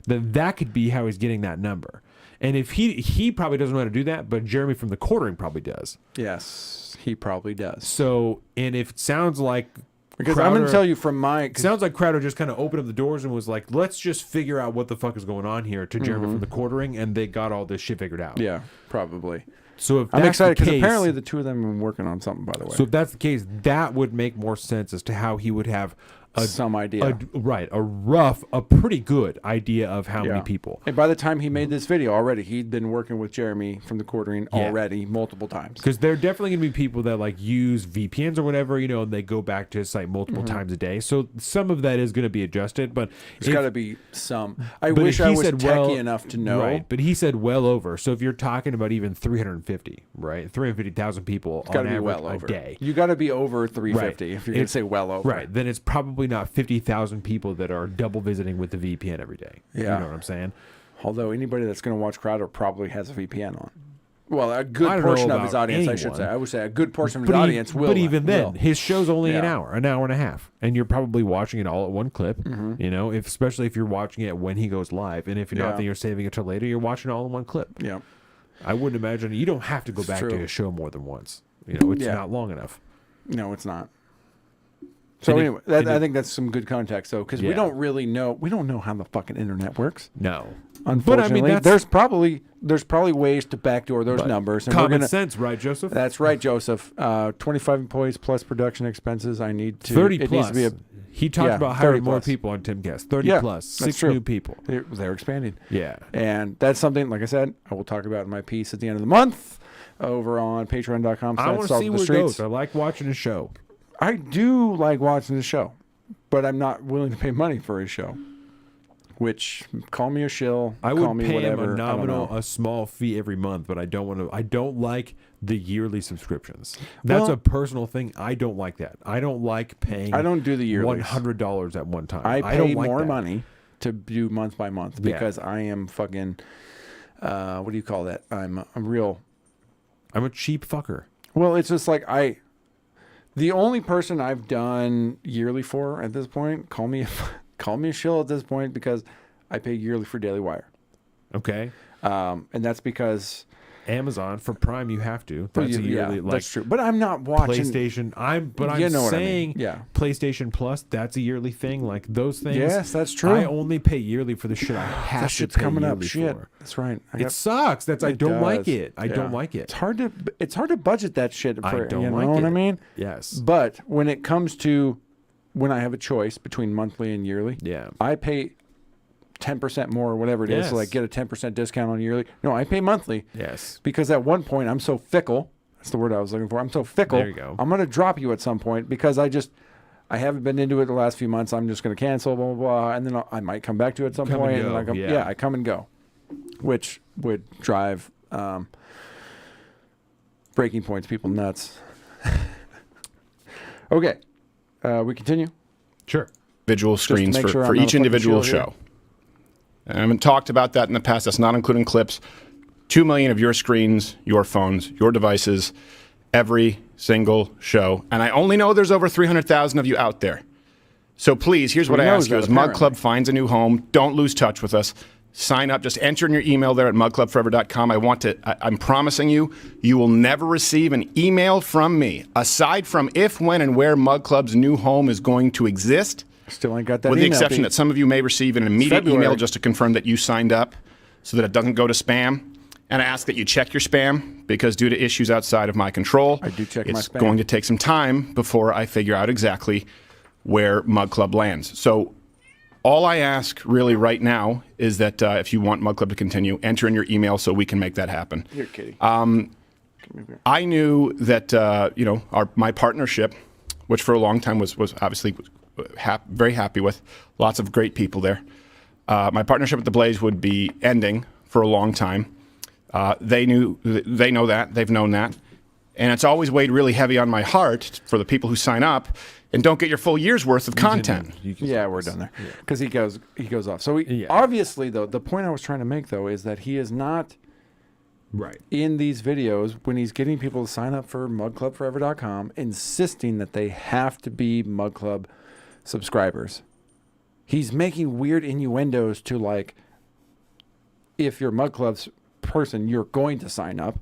then that could be how he's getting that number. And if he probably doesn't know how to do that, but Jeremy from the Quartering probably does. Yes, he probably does. So, and if it sounds like because I'm going to tell you from it sounds like Crowder just kind of opened up the doors and was like, let's just figure out what the fuck is going on here to Jeremy from the Quartering, and they got all this shit figured out. Yeah, probably. So if I'm excited because case, apparently the two of them have been working on something, by the way. So if that's the case, that would make more sense as to how he would have some idea. A pretty good idea of how many people. And by the time he made this video already, he'd been working with Jeremy from the Quartering already multiple times. Because there are definitely going to be people that like use VPNs or whatever, and they go back to his site multiple times a day. So some of that is going to be adjusted, but there's got to be some. I wish I was techie enough to know. Right, but he said well over. So if you're talking about even 350, right, 350,000 people on average a day, you got to be over 350 if you're going to say well over. Right, then it's probably not 50,000 people that are double visiting with the VPN every day. Yeah. You know what I'm saying? Although anybody that's going to watch Crowder probably has a VPN on. Well, a good portion of his audience, I should say. I would say a good portion of his audience will. But even then, his show's only an hour and a half, and you're probably watching it all at one clip. Especially if you're watching it when he goes live, and if you're not, then you're saving it till later. You're watching it all in one clip. Yeah, I wouldn't imagine you don't have to go back to a show more than once. It's not long enough. No, it's not. So anyway, I think that's some good context, though, because we don't really know. We don't know how the fucking internet works. No, unfortunately, but I mean, there's probably ways to backdoor those numbers. And common sense, right, Joseph? That's right, Joseph. 25 employees plus production expenses. I need to 30 it plus. Needs to be he talked about hiring more people on Timcast. 30 plus, 6 new people. They're expanding. Yeah, and that's something, like I said, I will talk about in my piece at the end of the month over on Patreon.com. I want to see where it goes. I like watching a show. I do like watching the show, but I'm not willing to pay money for his show. Which, call me a shill. I call would me pay whatever, him a nominal, a small fee every month, but I don't want to. I don't like the yearly subscriptions. That's a personal thing. I don't like that. I don't like paying. I don't do the yearly. $100 at one time. I pay don't like more that. money to do month by month because I am fucking. What do you call that? I'm a cheap fucker. Well, it's just like the only person I've done yearly for at this point, call me a shill at this point, because I pay yearly for Daily Wire. Okay. And that's because Amazon for Prime you have to. That's a yearly. That's true. But I'm not watching PlayStation. I'm saying PlayStation Plus. That's a yearly thing. Like those things. Yes, that's true. I only pay yearly for the shit I have that to shit's pay coming yearly up. Shit, for. that's right. It sucks. I don't like it. I don't like it. It's hard to budget that shit. For, I don't you like know what it. I mean? Yes. But when it comes to when I have a choice between monthly and yearly, I pay 10% more or whatever it is, so like get a 10% discount on yearly. No, I pay monthly. Yes. Because at one point I'm so fickle. That's the word I was looking for. I'm so fickle. There you go. I'm going to drop you at some point because I haven't been into it the last few months. I'm just going to cancel, blah, blah, blah. And then I might come back to it at some point. And I come and go, which would drive breaking points people nuts. Okay. We continue? Sure. Individual screens for each individual show. I haven't talked about that in the past. That's not including clips. 2 million of your screens, your phones, your devices, every single show. And I only know there's over 300,000 of you out there. So please, here's what I ask you. As Mug Club finds a new home, don't lose touch with us. Sign up. Just enter in your email there at mugclubforever.com. I'm promising you, you will never receive an email from me, aside from if, when, and where Mug Club's new home is going to exist. Still ain't got that. With the exception that some of you may receive an immediate email just to confirm that you signed up so that it doesn't go to spam. And I ask that you check your spam because due to issues outside of my control, I do check my spam. It's going to take some time before I figure out exactly where Mug Club lands. So all I ask really right now is that if you want Mug Club to continue, enter in your email so we can make that happen. Here, kitty. I knew that my partnership, which for a long time was obviously very happy with, lots of great people there. My partnership with the Blaze would be ending for a long time. They know that, they've known that, and it's always weighed really heavy on my heart for the people who sign up and don't get your full year's worth of content. Yeah, we're done there because he goes off. So obviously, though, the point I was trying to make though is that he is not in these videos when he's getting people to sign up for mugclubforever.com, insisting that they have to be Mug Club subscribers. He's making weird innuendos to like, if you're Mug Club's person, you're going to sign up.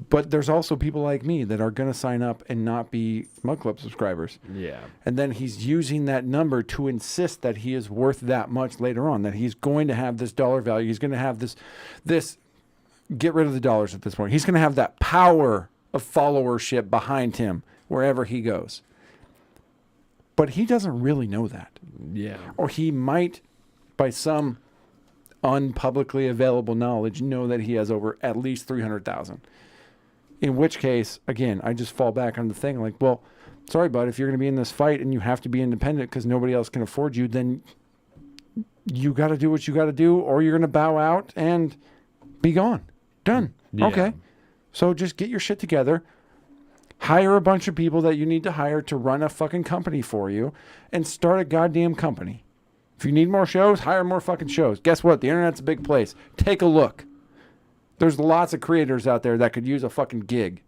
But there's also people like me that are going to sign up and not be Mug Club subscribers. Yeah. And then he's using that number to insist that he is worth that much later on, that he's going to have this dollar value. He's going to have this get rid of the dollars at this point. He's going to have that power of followership behind him wherever he goes. But he doesn't really know that. Yeah. Or he might, by some unpublicly available knowledge, know that he has over at least 300,000. In which case, again, I just fall back on the thing like, well, sorry, bud, if you're going to be in this fight and you have to be independent because nobody else can afford you, then you got to do what you got to do, or you're going to bow out and be gone. Done. Yeah. Okay. So just get your shit together. Hire a bunch of people that you need to hire to run a fucking company for you and start a goddamn company. If you need more shows, hire more fucking shows. Guess what? The internet's a big place. Take a look. There's lots of creators out there that could use a fucking gig.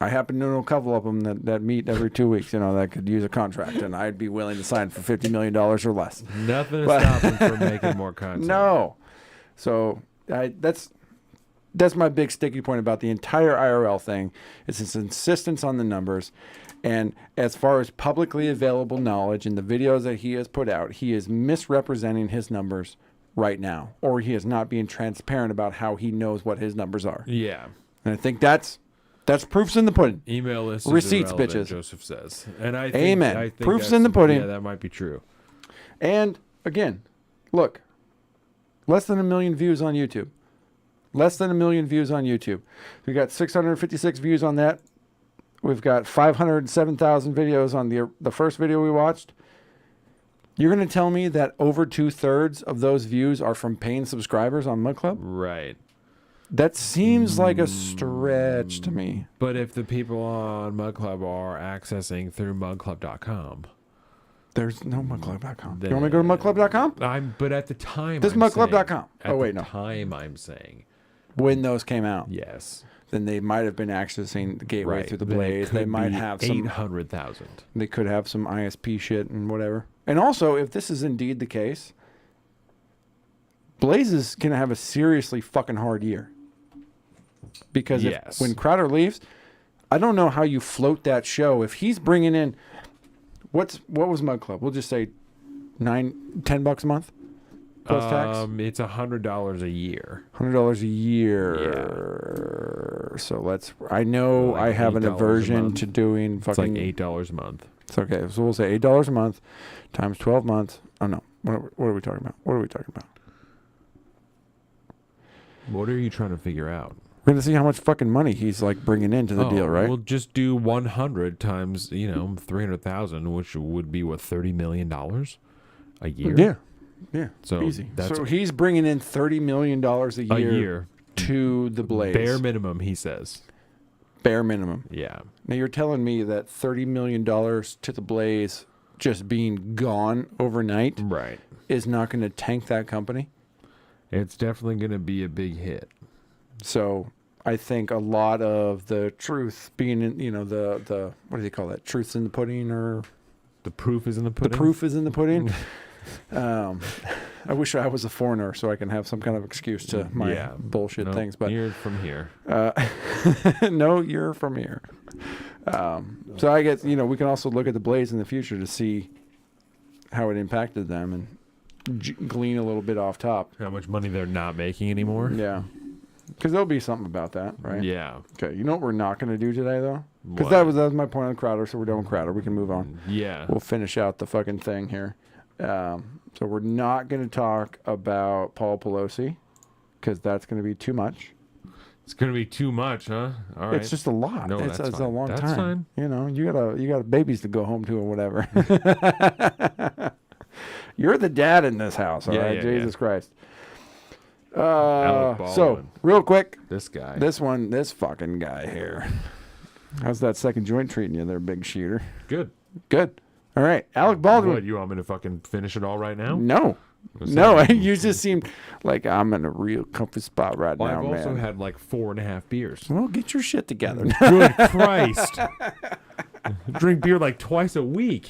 I happen to know a couple of them that meet every 2 weeks, that could use a contract, and I'd be willing to sign for $50 million or less. Nothing to stop them from making more content. No. So that's my big sticky point about the entire IRL thing. It's his insistence on the numbers. And as far as publicly available knowledge in the videos that he has put out, he is misrepresenting his numbers right now, or he is not being transparent about how he knows what his numbers are. Yeah. And I think that's proofs in the pudding. Email list receipts, irrelevant, bitches. Joseph says, and I think, Amen. I think Proofs in the pudding. Yeah, that might be true. And again, look, less than 1 million views on YouTube. Less than 1 million views on YouTube. We got 656 views on that. We've got 507,000 videos on the first video we watched. You're going to tell me that over 2/3 of those views are from paying subscribers on Mud Club? Right. That seems like a stretch to me. But if the people on Mud Club are accessing through mudclub.com, there's no mudclub.com. You want me to go to mudclub.com? But at the time, this is mudclub.com. Oh wait, no. Time I'm saying when those came out. Yes. Then they might have been accessing the gateway Right. through the Then it Blaze. could They might be have some 800,000. They could have some ISP shit and whatever. And also, if this is indeed the case, Blaze is gonna have a seriously fucking hard year. Because when Crowder leaves, I don't know how you float that show. If he's bringing in, what was Mud Club? We'll just say $10 a month plus tax. It's $100 a year. $100 a year. So I know Like I have an $8 a aversion month. to doing It's fucking. like $8 a month. It's okay. So we'll say $8 a month times 12 months. Oh no, what are we talking about? What are we talking about? What are you trying to figure out? We're gonna see how much fucking money he's like bringing into the deal, right? We'll just do 100 times 300,000, which would be what, $30 million a year. Yeah. So easy. that's So he's bringing in $30 million a year to the Blaze. Bare minimum, he says. Bare minimum. Yeah. Now you're telling me that $30 million to the Blaze just being gone overnight, right, is not going to tank that company? It's definitely going to be a big hit. So I think a lot of the truth being in, the what do they call that? Truth's in the pudding, or the proof is in the pudding. The proof is in the pudding. I wish I was a foreigner so I can have some kind of excuse to my bullshit things. But you're from here. No, you're from here. So I guess we can also look at the Blaze in the future to see how it impacted them and glean a little bit off top. How much money they're not making anymore. Yeah. Because there'll be something about that, right? Yeah. Okay. You know what we're not going to do today, though? Because What? that was my point on Crowder, so we're done with Crowder. We can move on. Yeah. We'll finish out the fucking thing here. So we're not going to talk about Paul Pelosi, because that's going to be too much. It's going to be too much, huh? All right. It's just a lot. No, it's that's a fine. long That's time. fine. You got babies to go home to or whatever. You're the dad in this house, all right? Jesus Christ. Alec So, Baldwin. real quick. This guy. This fucking guy here. How's that second joint treating you there, big shooter? Good. All right. Alec Baldwin. What, you want me to fucking finish it all right now? No. No, you just seemed like I'm in a real comfy spot right now, I've man. also had like 4.5 beers. Well, get your shit together. Good Christ. Drink beer like twice a week.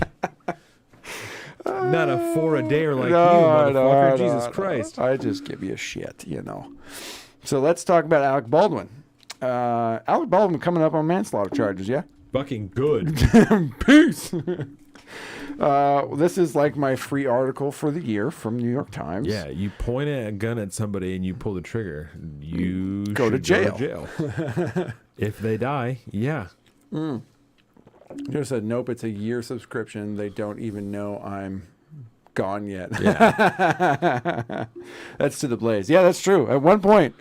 Not a 4 a day or like you, motherfucker. Jesus Christ. I just give you a shit, So let's talk about Alec Baldwin. Alec Baldwin coming up on manslaughter charges, yeah? Fucking good. Peace. This is like my free article for the year from New York Times. Yeah, you point a gun at somebody and you pull the trigger. You Go to should jail. Go to jail. If they die, yeah. Joe said, nope, it's a year subscription. They don't even know I'm gone yet. Yeah. That's to the Blaze. Yeah, that's true. At one point,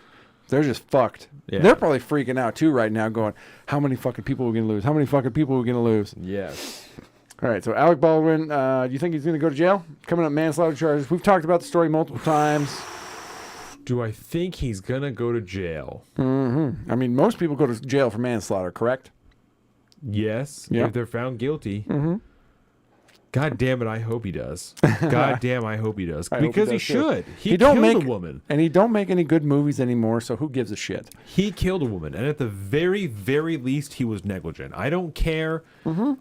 they're just fucked. Yeah. They're probably freaking out too right now, going, how many fucking people are we going to lose? How many fucking people are we going to lose? Yes. All right, so Alec Baldwin, do you think he's going to go to jail? Coming up manslaughter charges. We've talked about the story multiple times. Do I think he's going to go to jail? Mm-hmm. I mean, most people go to jail for manslaughter, correct? Yes, Yeah. if they're found guilty. Mm-hmm. God damn it, I hope he does. God damn, I hope he does. I hope Because he does, too. should. He don't killed make a woman. And he don't make any good movies anymore, so who gives a shit? He killed a woman, and at the very, very least, he was negligent. I don't care.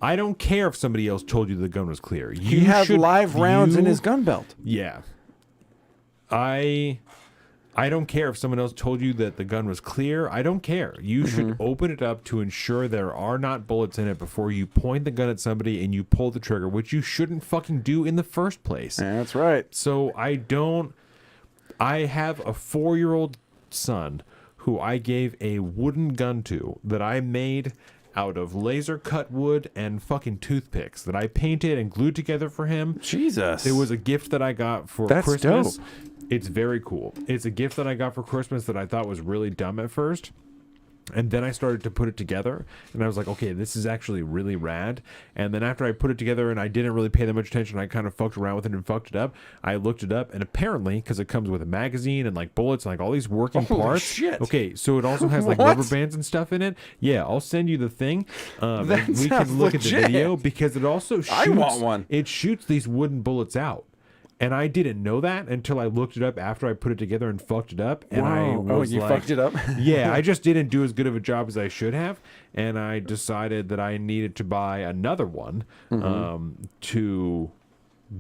I don't care if somebody else told you the gun was clear. He had live rounds in his gun belt. Yeah. I don't care if someone else told you that the gun was clear. I don't care. You should open it up to ensure there are not bullets in it before you point the gun at somebody and you pull the trigger, which you shouldn't fucking do in the first place. Yeah, that's right. So I have a 4-year-old son who I gave a wooden gun to that I made out of laser cut wood and fucking toothpicks that I painted and glued together for him. Jesus. It was a gift that I got for That's Christmas. dope. It's very cool. It's a gift that I got for Christmas that I thought was really dumb at first. And then I started to put it together, and I was like, okay, this is actually really rad. And then after I put it together and I didn't really pay that much attention, I kind of fucked around with it and fucked it up. I looked it up, and apparently, because it comes with a magazine and like bullets and like all these working Holy parts. shit. Okay, so it also has like What? rubber bands and stuff in it. Yeah, I'll send you the thing. That And we sounds can look at the legit. video because it also shoots. I want one. It shoots these wooden bullets out. And I didn't know that until I looked it up after I put it together and fucked it up. And I Whoa. was you like, fucked it up? yeah, I just didn't do as good of a job as I should have. And I decided that I needed to buy another one to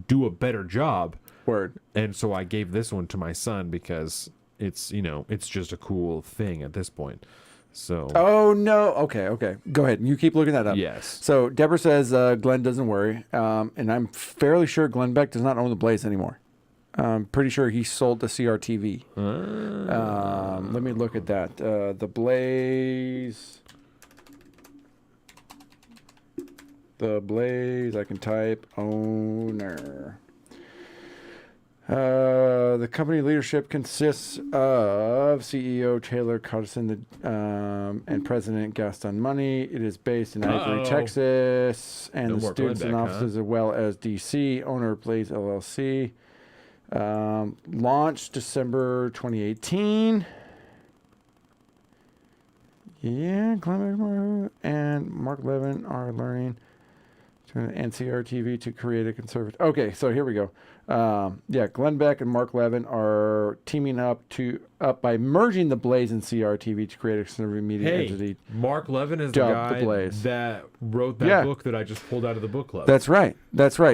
do a better job. Word. And so I gave this one to my son because it's, it's just a cool thing at this point. So. Oh, no. Okay. Go ahead. You keep looking that up. Yes. So Deborah says Glenn doesn't worry. And I'm fairly sure Glenn Beck does not own the Blaze anymore. I'm pretty sure he sold to CRTV. Let me look at that. The Blaze. I can type owner. The company leadership consists of CEO Taylor Codison and President Gaston Money. It is based in Ivory, Texas, and No the more students and Glenbeck, offices as well as DC. Owner of Blaze LLC. Launched December 2018. Yeah, Glenn and Mark Levin are learning to NCR TV to create a conservative. Okay, so here we go. Glenn Beck and Mark Levin are teaming up by merging the Blaze and CRTV to create a conservative media entity. Mark Levin is the dubbed guy the Blaze. that wrote that book that I just pulled out of the book club. That's right.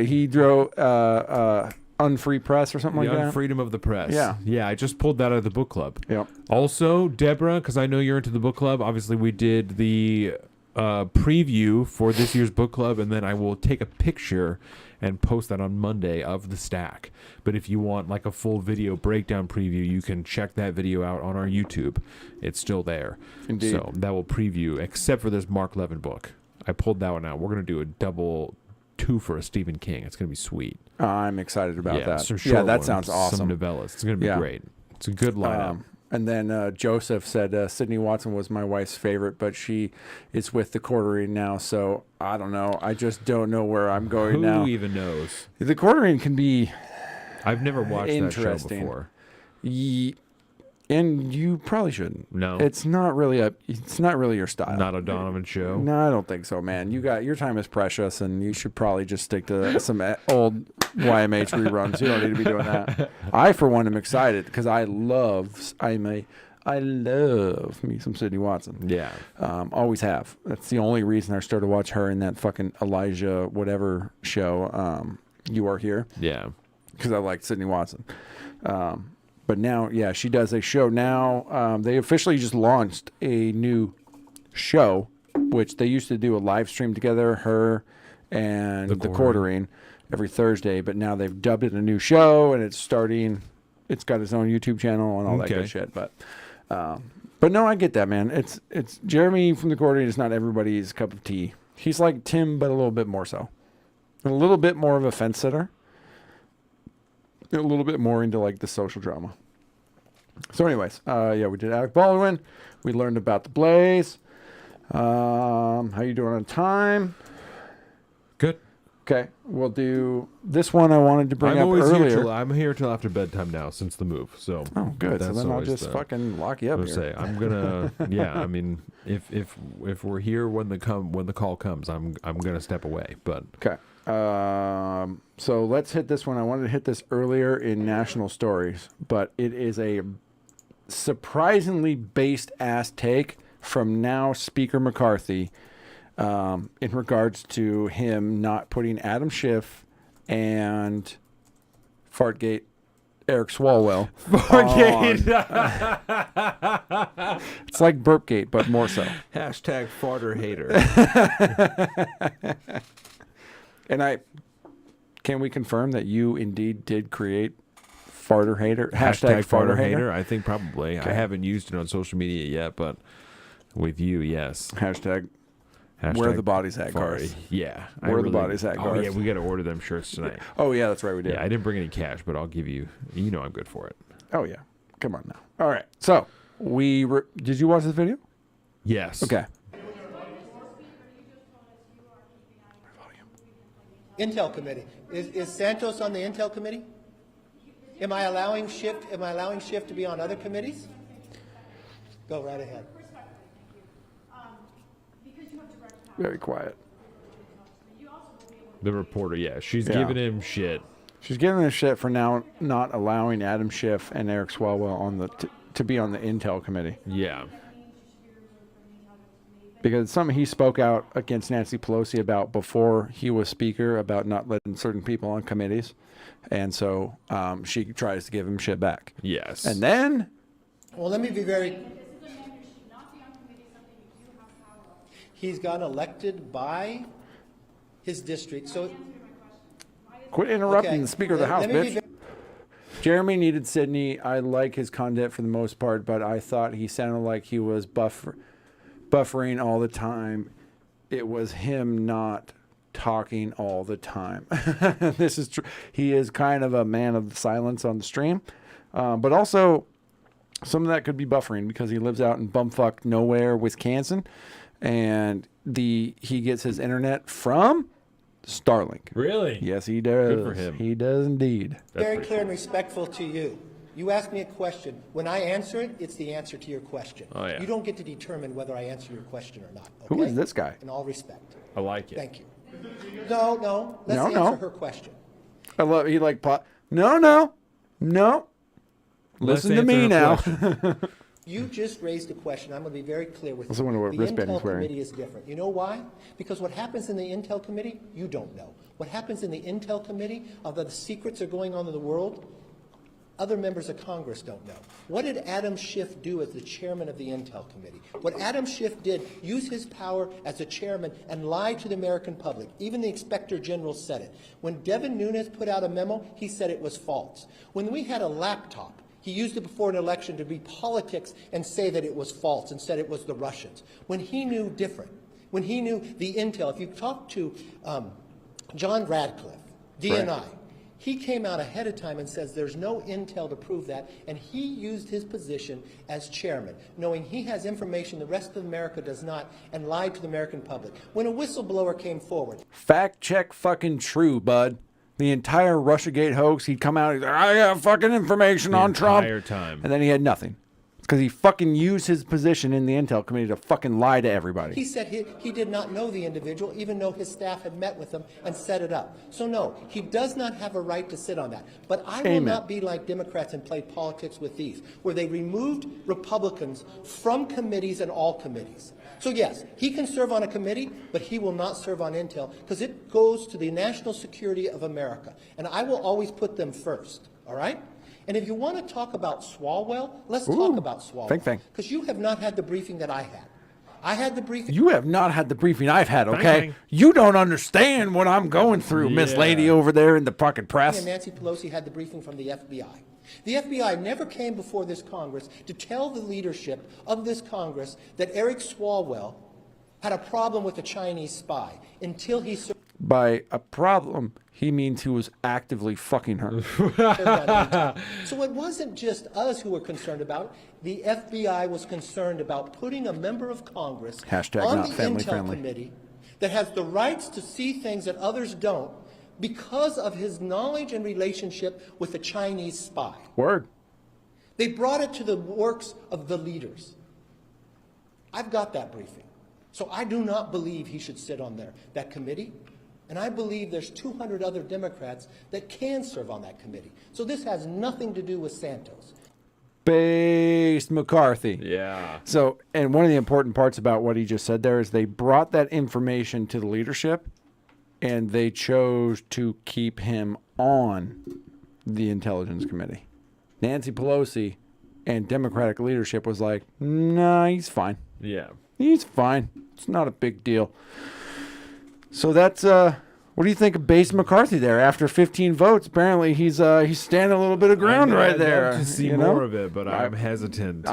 He wrote Unfree Press or something like that. Unfreedom of the Press. Yeah. Yeah, I just pulled that out of the book club. Yep. Also, Deborah, because I know you're into the book club, obviously we did the preview for this year's book club, and then I will take a picture and post that on Monday of the stack. But if you want like a full video breakdown preview, you can check that video out on our YouTube. It's still there. Indeed. So that will preview, except for this Mark Levin book. I pulled that one out. We're going to do a double 2 for a Stephen King. It's going to be sweet. I'm excited about that. Some Yeah, short that ones, sounds awesome. Some novellas. It's going to be great. It's a good lineup. And then Joseph said Sydney Watson was my wife's favorite, but she is with the Quarterine now, so I don't know. I just don't know where I'm going now. Who even knows? The Quarterine can be I've never watched that show interesting. before. And you probably shouldn't. No. It's not really your style. Not a Donovan show. No, I don't think so, man. your time is precious, and you should probably just stick to some old YMH reruns. You don't need to be doing that. I, for one, am excited because I love me some Sydney Watson. Yeah. Always have. That's the only reason I started to watch her in that fucking Elijah whatever show. You Are Here. Yeah. Because I liked Sydney Watson. But now, yeah, she does a show now. They officially just launched a new show, which they used to do a live stream together, her and the Quarterine every Thursday. But now they've dubbed it a new show, and it's got its own YouTube channel and all that good shit. But no, I get that, man. It's Jeremy from the Quarterine is not everybody's cup of tea. He's like Tim, but a little bit more so. A little bit more of a fence sitter. A little bit more into like the social drama. So anyways, yeah, we did Alec Baldwin. We learned about the Blaze. How you doing on time? Good. Okay, we'll do this one. I wanted to bring up earlier. I'm here till after bedtime now since the move. So good. So then I'll just fucking lock you up here. Say I'm gonna. Yeah, I mean, if we're here when the call comes, I'm gonna step away. But okay. So let's hit this one. I wanted to hit this earlier in national stories, but it is a surprisingly based ass take from now Speaker McCarthy. In regards to him not putting Adam Schiff and Fartgate Eric Swalwell. Fartgate. It's like Burpgate, but more so. Hashtag farter hater. And can we confirm that you indeed did create farter hater? Hashtag farter hater? I think probably. Okay. I haven't used it on social media yet, but with you, yes. Hashtag where the bodies at, Garth? Yeah. Where the bodies at, Garth? Oh, yeah, we got to order them shirts tonight. Oh, yeah, that's right, we did. Yeah, I didn't bring any cash, but I'll give you, I'm good for it. Oh, yeah. Come on now. All right. So, did you watch this video? Yes. Okay. Intel committee. Is Santos on the Intel committee? Am I allowing Schiff to be on other committees? Go right ahead. Very quiet. The reporter, yeah, she's giving him shit. She's giving him shit for now not allowing Adam Schiff and Eric Swalwell to be on the Intel committee. Yeah. Because it's something he spoke out against Nancy Pelosi about before he was speaker, about not letting certain people on committees. And so she tries to give him shit back. Yes. And then? Well, let me be very... He's got elected by his district, so... Quit interrupting the Speaker of the House, bitch. Jeremy needed Sydney. I like his content for the most part, but I thought he sounded like he was buffering all the time. It was him not talking all the time. This is true. He is kind of a man of the silence on the stream, but also some of that could be buffering because he lives out in bumfuck nowhere, Wisconsin. And he gets his internet from Starlink. Really? Yes, he does. Good for him. He does indeed. Very clear and respectful to you. You ask me a question. When I answer it, it's the answer to your question. Oh, yeah. You don't get to determine whether I answer your question or not. Okay? Who is this guy? In all respect. I like it. Thank you. No. Let's answer her question. I love. He like pot. No. Listen to me now. You just raised a question. I'm going to be very clear with you. The Intel Committee is different. You know why? Because what happens in the Intel Committee, you don't know. What happens in the Intel Committee, although the secrets are going on in the world, other members of Congress don't know. What did Adam Schiff do as the chairman of the Intel Committee? What Adam Schiff did, use his power as a chairman and lie to the American public. Even the Inspector General said it. When Devin Nunes put out a memo, he said it was false. When we had a laptop, he used it before an election to be politics and say that it was false and said it was the Russians. When he knew different, when he knew the intel, if you talk to John Radcliffe, DNI, right. He came out ahead of time and says there's no intel to prove that, and he used his position as chairman, knowing he has information the rest of America does not, and lied to the American public. When a whistleblower came forward. Fact check fucking true, bud. The entire Russiagate hoax, he'd come out, he'd say, I got fucking information on Trump. The entire time. And then he had nothing. Because he fucking used his position in the Intel Committee to fucking lie to everybody. He said he did not know the individual, even though his staff had met with him and set it up. So no, he does not have a right to sit on that. But I will not be like Democrats and play politics with these, where they removed Republicans from committees and all committees. So yes, he can serve on a committee, but he will not serve on Intel because it goes to the national security of America. And I will always put them first, all right? And if you want to talk about Swalwell, let's talk about Swalwell. Because you have not had the briefing that I had. I had the briefing. You have not had the briefing I've had, okay? You don't understand what I'm going through, Miss Lady over there in the fucking press. And Nancy Pelosi had the briefing from the FBI. The FBI never came before this Congress to tell the leadership of this Congress that Eric Swalwell had a problem with a Chinese spy until he served By a problem, he means he was actively fucking her. So it wasn't just us who were concerned about it. The FBI was concerned about putting a member of Congress Hashtag on not the family Intel friendly. Committee that has the rights to see things that others don't because of his knowledge and relationship with a Chinese spy. Word. They brought it to the works of the leaders. I've got that briefing. So I do not believe he should sit on that committee. And I believe there's 200 other Democrats that can serve on that committee. So this has nothing to do with Santos. Based McCarthy. Yeah. So, and one of the important parts about what he just said there is they brought that information to the leadership and they chose to keep him on the Intelligence Committee. Nancy Pelosi and Democratic leadership was like, nah, he's fine. Yeah. He's fine. It's not a big deal. So that's what do you think of Base McCarthy there? After 15 votes, apparently he's standing a little bit of ground right there. I'd love to see more of it, but I'm hesitant. To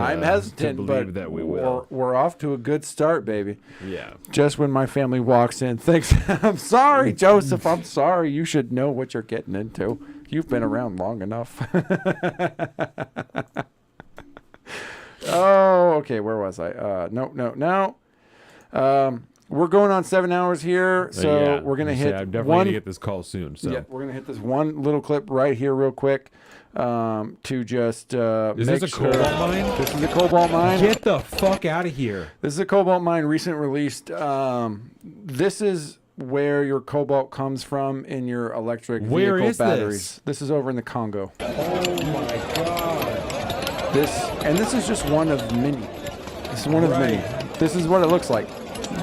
believe but that we will. We're off to a good start, baby. Yeah. Just when my family walks in, thinks, I'm sorry, Joseph. I'm sorry. You should know what you're getting into. You've been around long enough. Oh, okay. Where was I? No. We're going on 7 hours here, so Yeah, we're gonna you hit say I'm definitely one. gonna get this call soon. So Yeah, we're gonna hit this one little clip right here, real quick, to just Is make this a sure. cobalt mine? This is a cobalt mine. Get the fuck out of here. This is a cobalt mine recent released. This is where your cobalt comes from in your electric Where vehicle is batteries. This is over in the Congo. Oh my god. This is just one of many. This is one of many. This is what it looks like.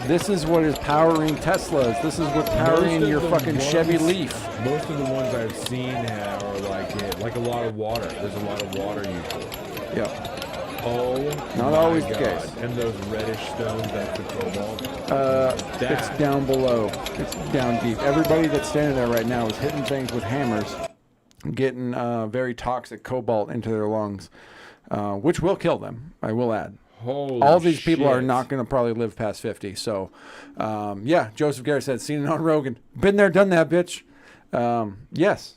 This is what is powering Teslas. This is what's powering your fucking Chevy Leaf. Most of the ones I've seen are like a lot of water. There's a lot of water usually. Yeah. Oh, Not my always the God. case. And those reddish stones, that's the cobalt. It's down below. It's down deep. Everybody that's standing there right now is hitting things with hammers, getting very toxic cobalt into their lungs, which will kill them, I will add. Holy All these people are shit. not going to probably live past 50. So, yeah, Joseph Garrett said, seen it on Rogan. Been there, done that, bitch. Yes.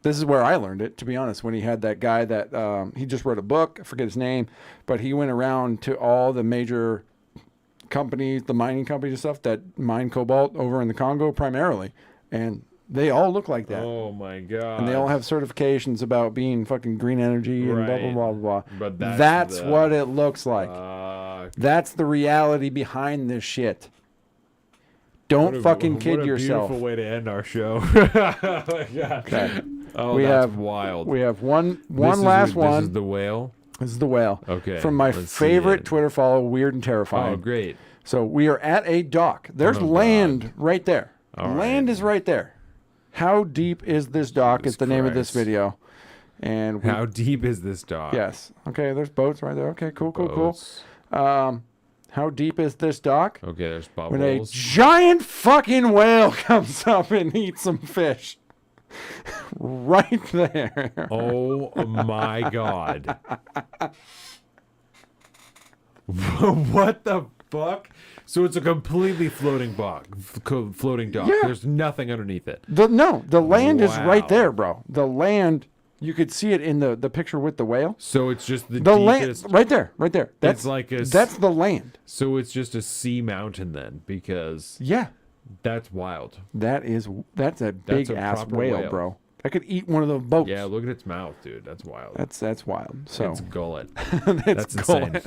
This is where I learned it, to be honest, when he had that guy that he just wrote a book. I forget his name, but he went around to all the major companies, the mining companies and stuff that mine cobalt over in the Congo primarily. And they all look like that. Oh my god. And they all have certifications about being fucking green energy and blah, blah, Right. blah, blah, blah. But that's the- what it looks like. That's the reality behind this shit. Don't fucking kid yourself. What a beautiful way to end our show. Oh my god. Okay. Oh, we that's have wild. We have one This last is, one. This is the whale. This is the whale. Okay. From my let's see favorite it. Twitter follow, Weird and Terrifying. Oh, great. So we are at a dock. There's Oh, land right there. All Land is right there. How deep is this dock? Is the name of this Christ. video. And we, How deep is this dock? Yes. Okay. There's boats right there. Okay. Cool. Boats. How deep is this dock? Okay, there's When a bubbles. giant fucking whale comes up and eats some fish. Right there. Oh my god. What the fuck? So it's a completely floating dock. Floating dock. Yeah. There's nothing underneath it. The land is right Wow. there, bro. The land, you could see it in the picture with the whale. So it's just the land deepest. right there, right there. That's It's like a. that's the land. So it's just a sea mountain then, because Yeah, that's wild. that's a big a ass proper whale, whale. bro. I could eat one of those boats. Yeah, look at its mouth, dude. That's wild. That's wild. So It's gullet. It's That's insane. gullet.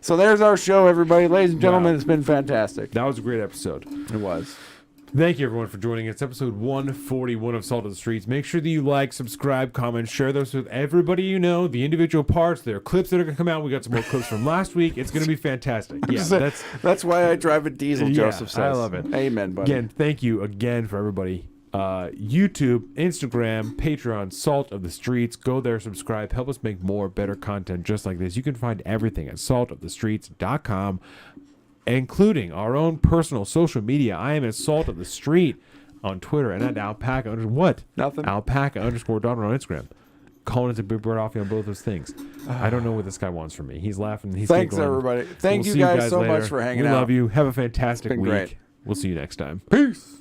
So there's our show, everybody, ladies and gentlemen. Wow. It's been fantastic. That was a great episode. It was. Thank you, everyone, for joining us. Episode 141 of Salt of the Streets. Make sure that you like, subscribe, comment, share those with everybody you know. The individual parts, there are clips that are going to come out. We got some more clips from last week. It's going to be fantastic. Yeah, That's why I drive a diesel, yeah, Joseph says. I love it. Amen, buddy. Again, thank you again for everybody. YouTube, Instagram, Patreon, Salt of the Streets. Go there, subscribe, help us make more, better content just like this. You can find everything at saltofthestreets.com, including our own personal social media. I am at Salt of the Street on Twitter and at Alpaca. What? Nothing. Alpaca_Donald on Instagram. calling us a big bird off on both those things. I don't know what this guy wants from me. He's laughing. He's Thanks, giggling. everybody. Thank We'll you see guys so later. much for hanging out. We love you. Have a fantastic been week. great. We'll see you next time. Peace.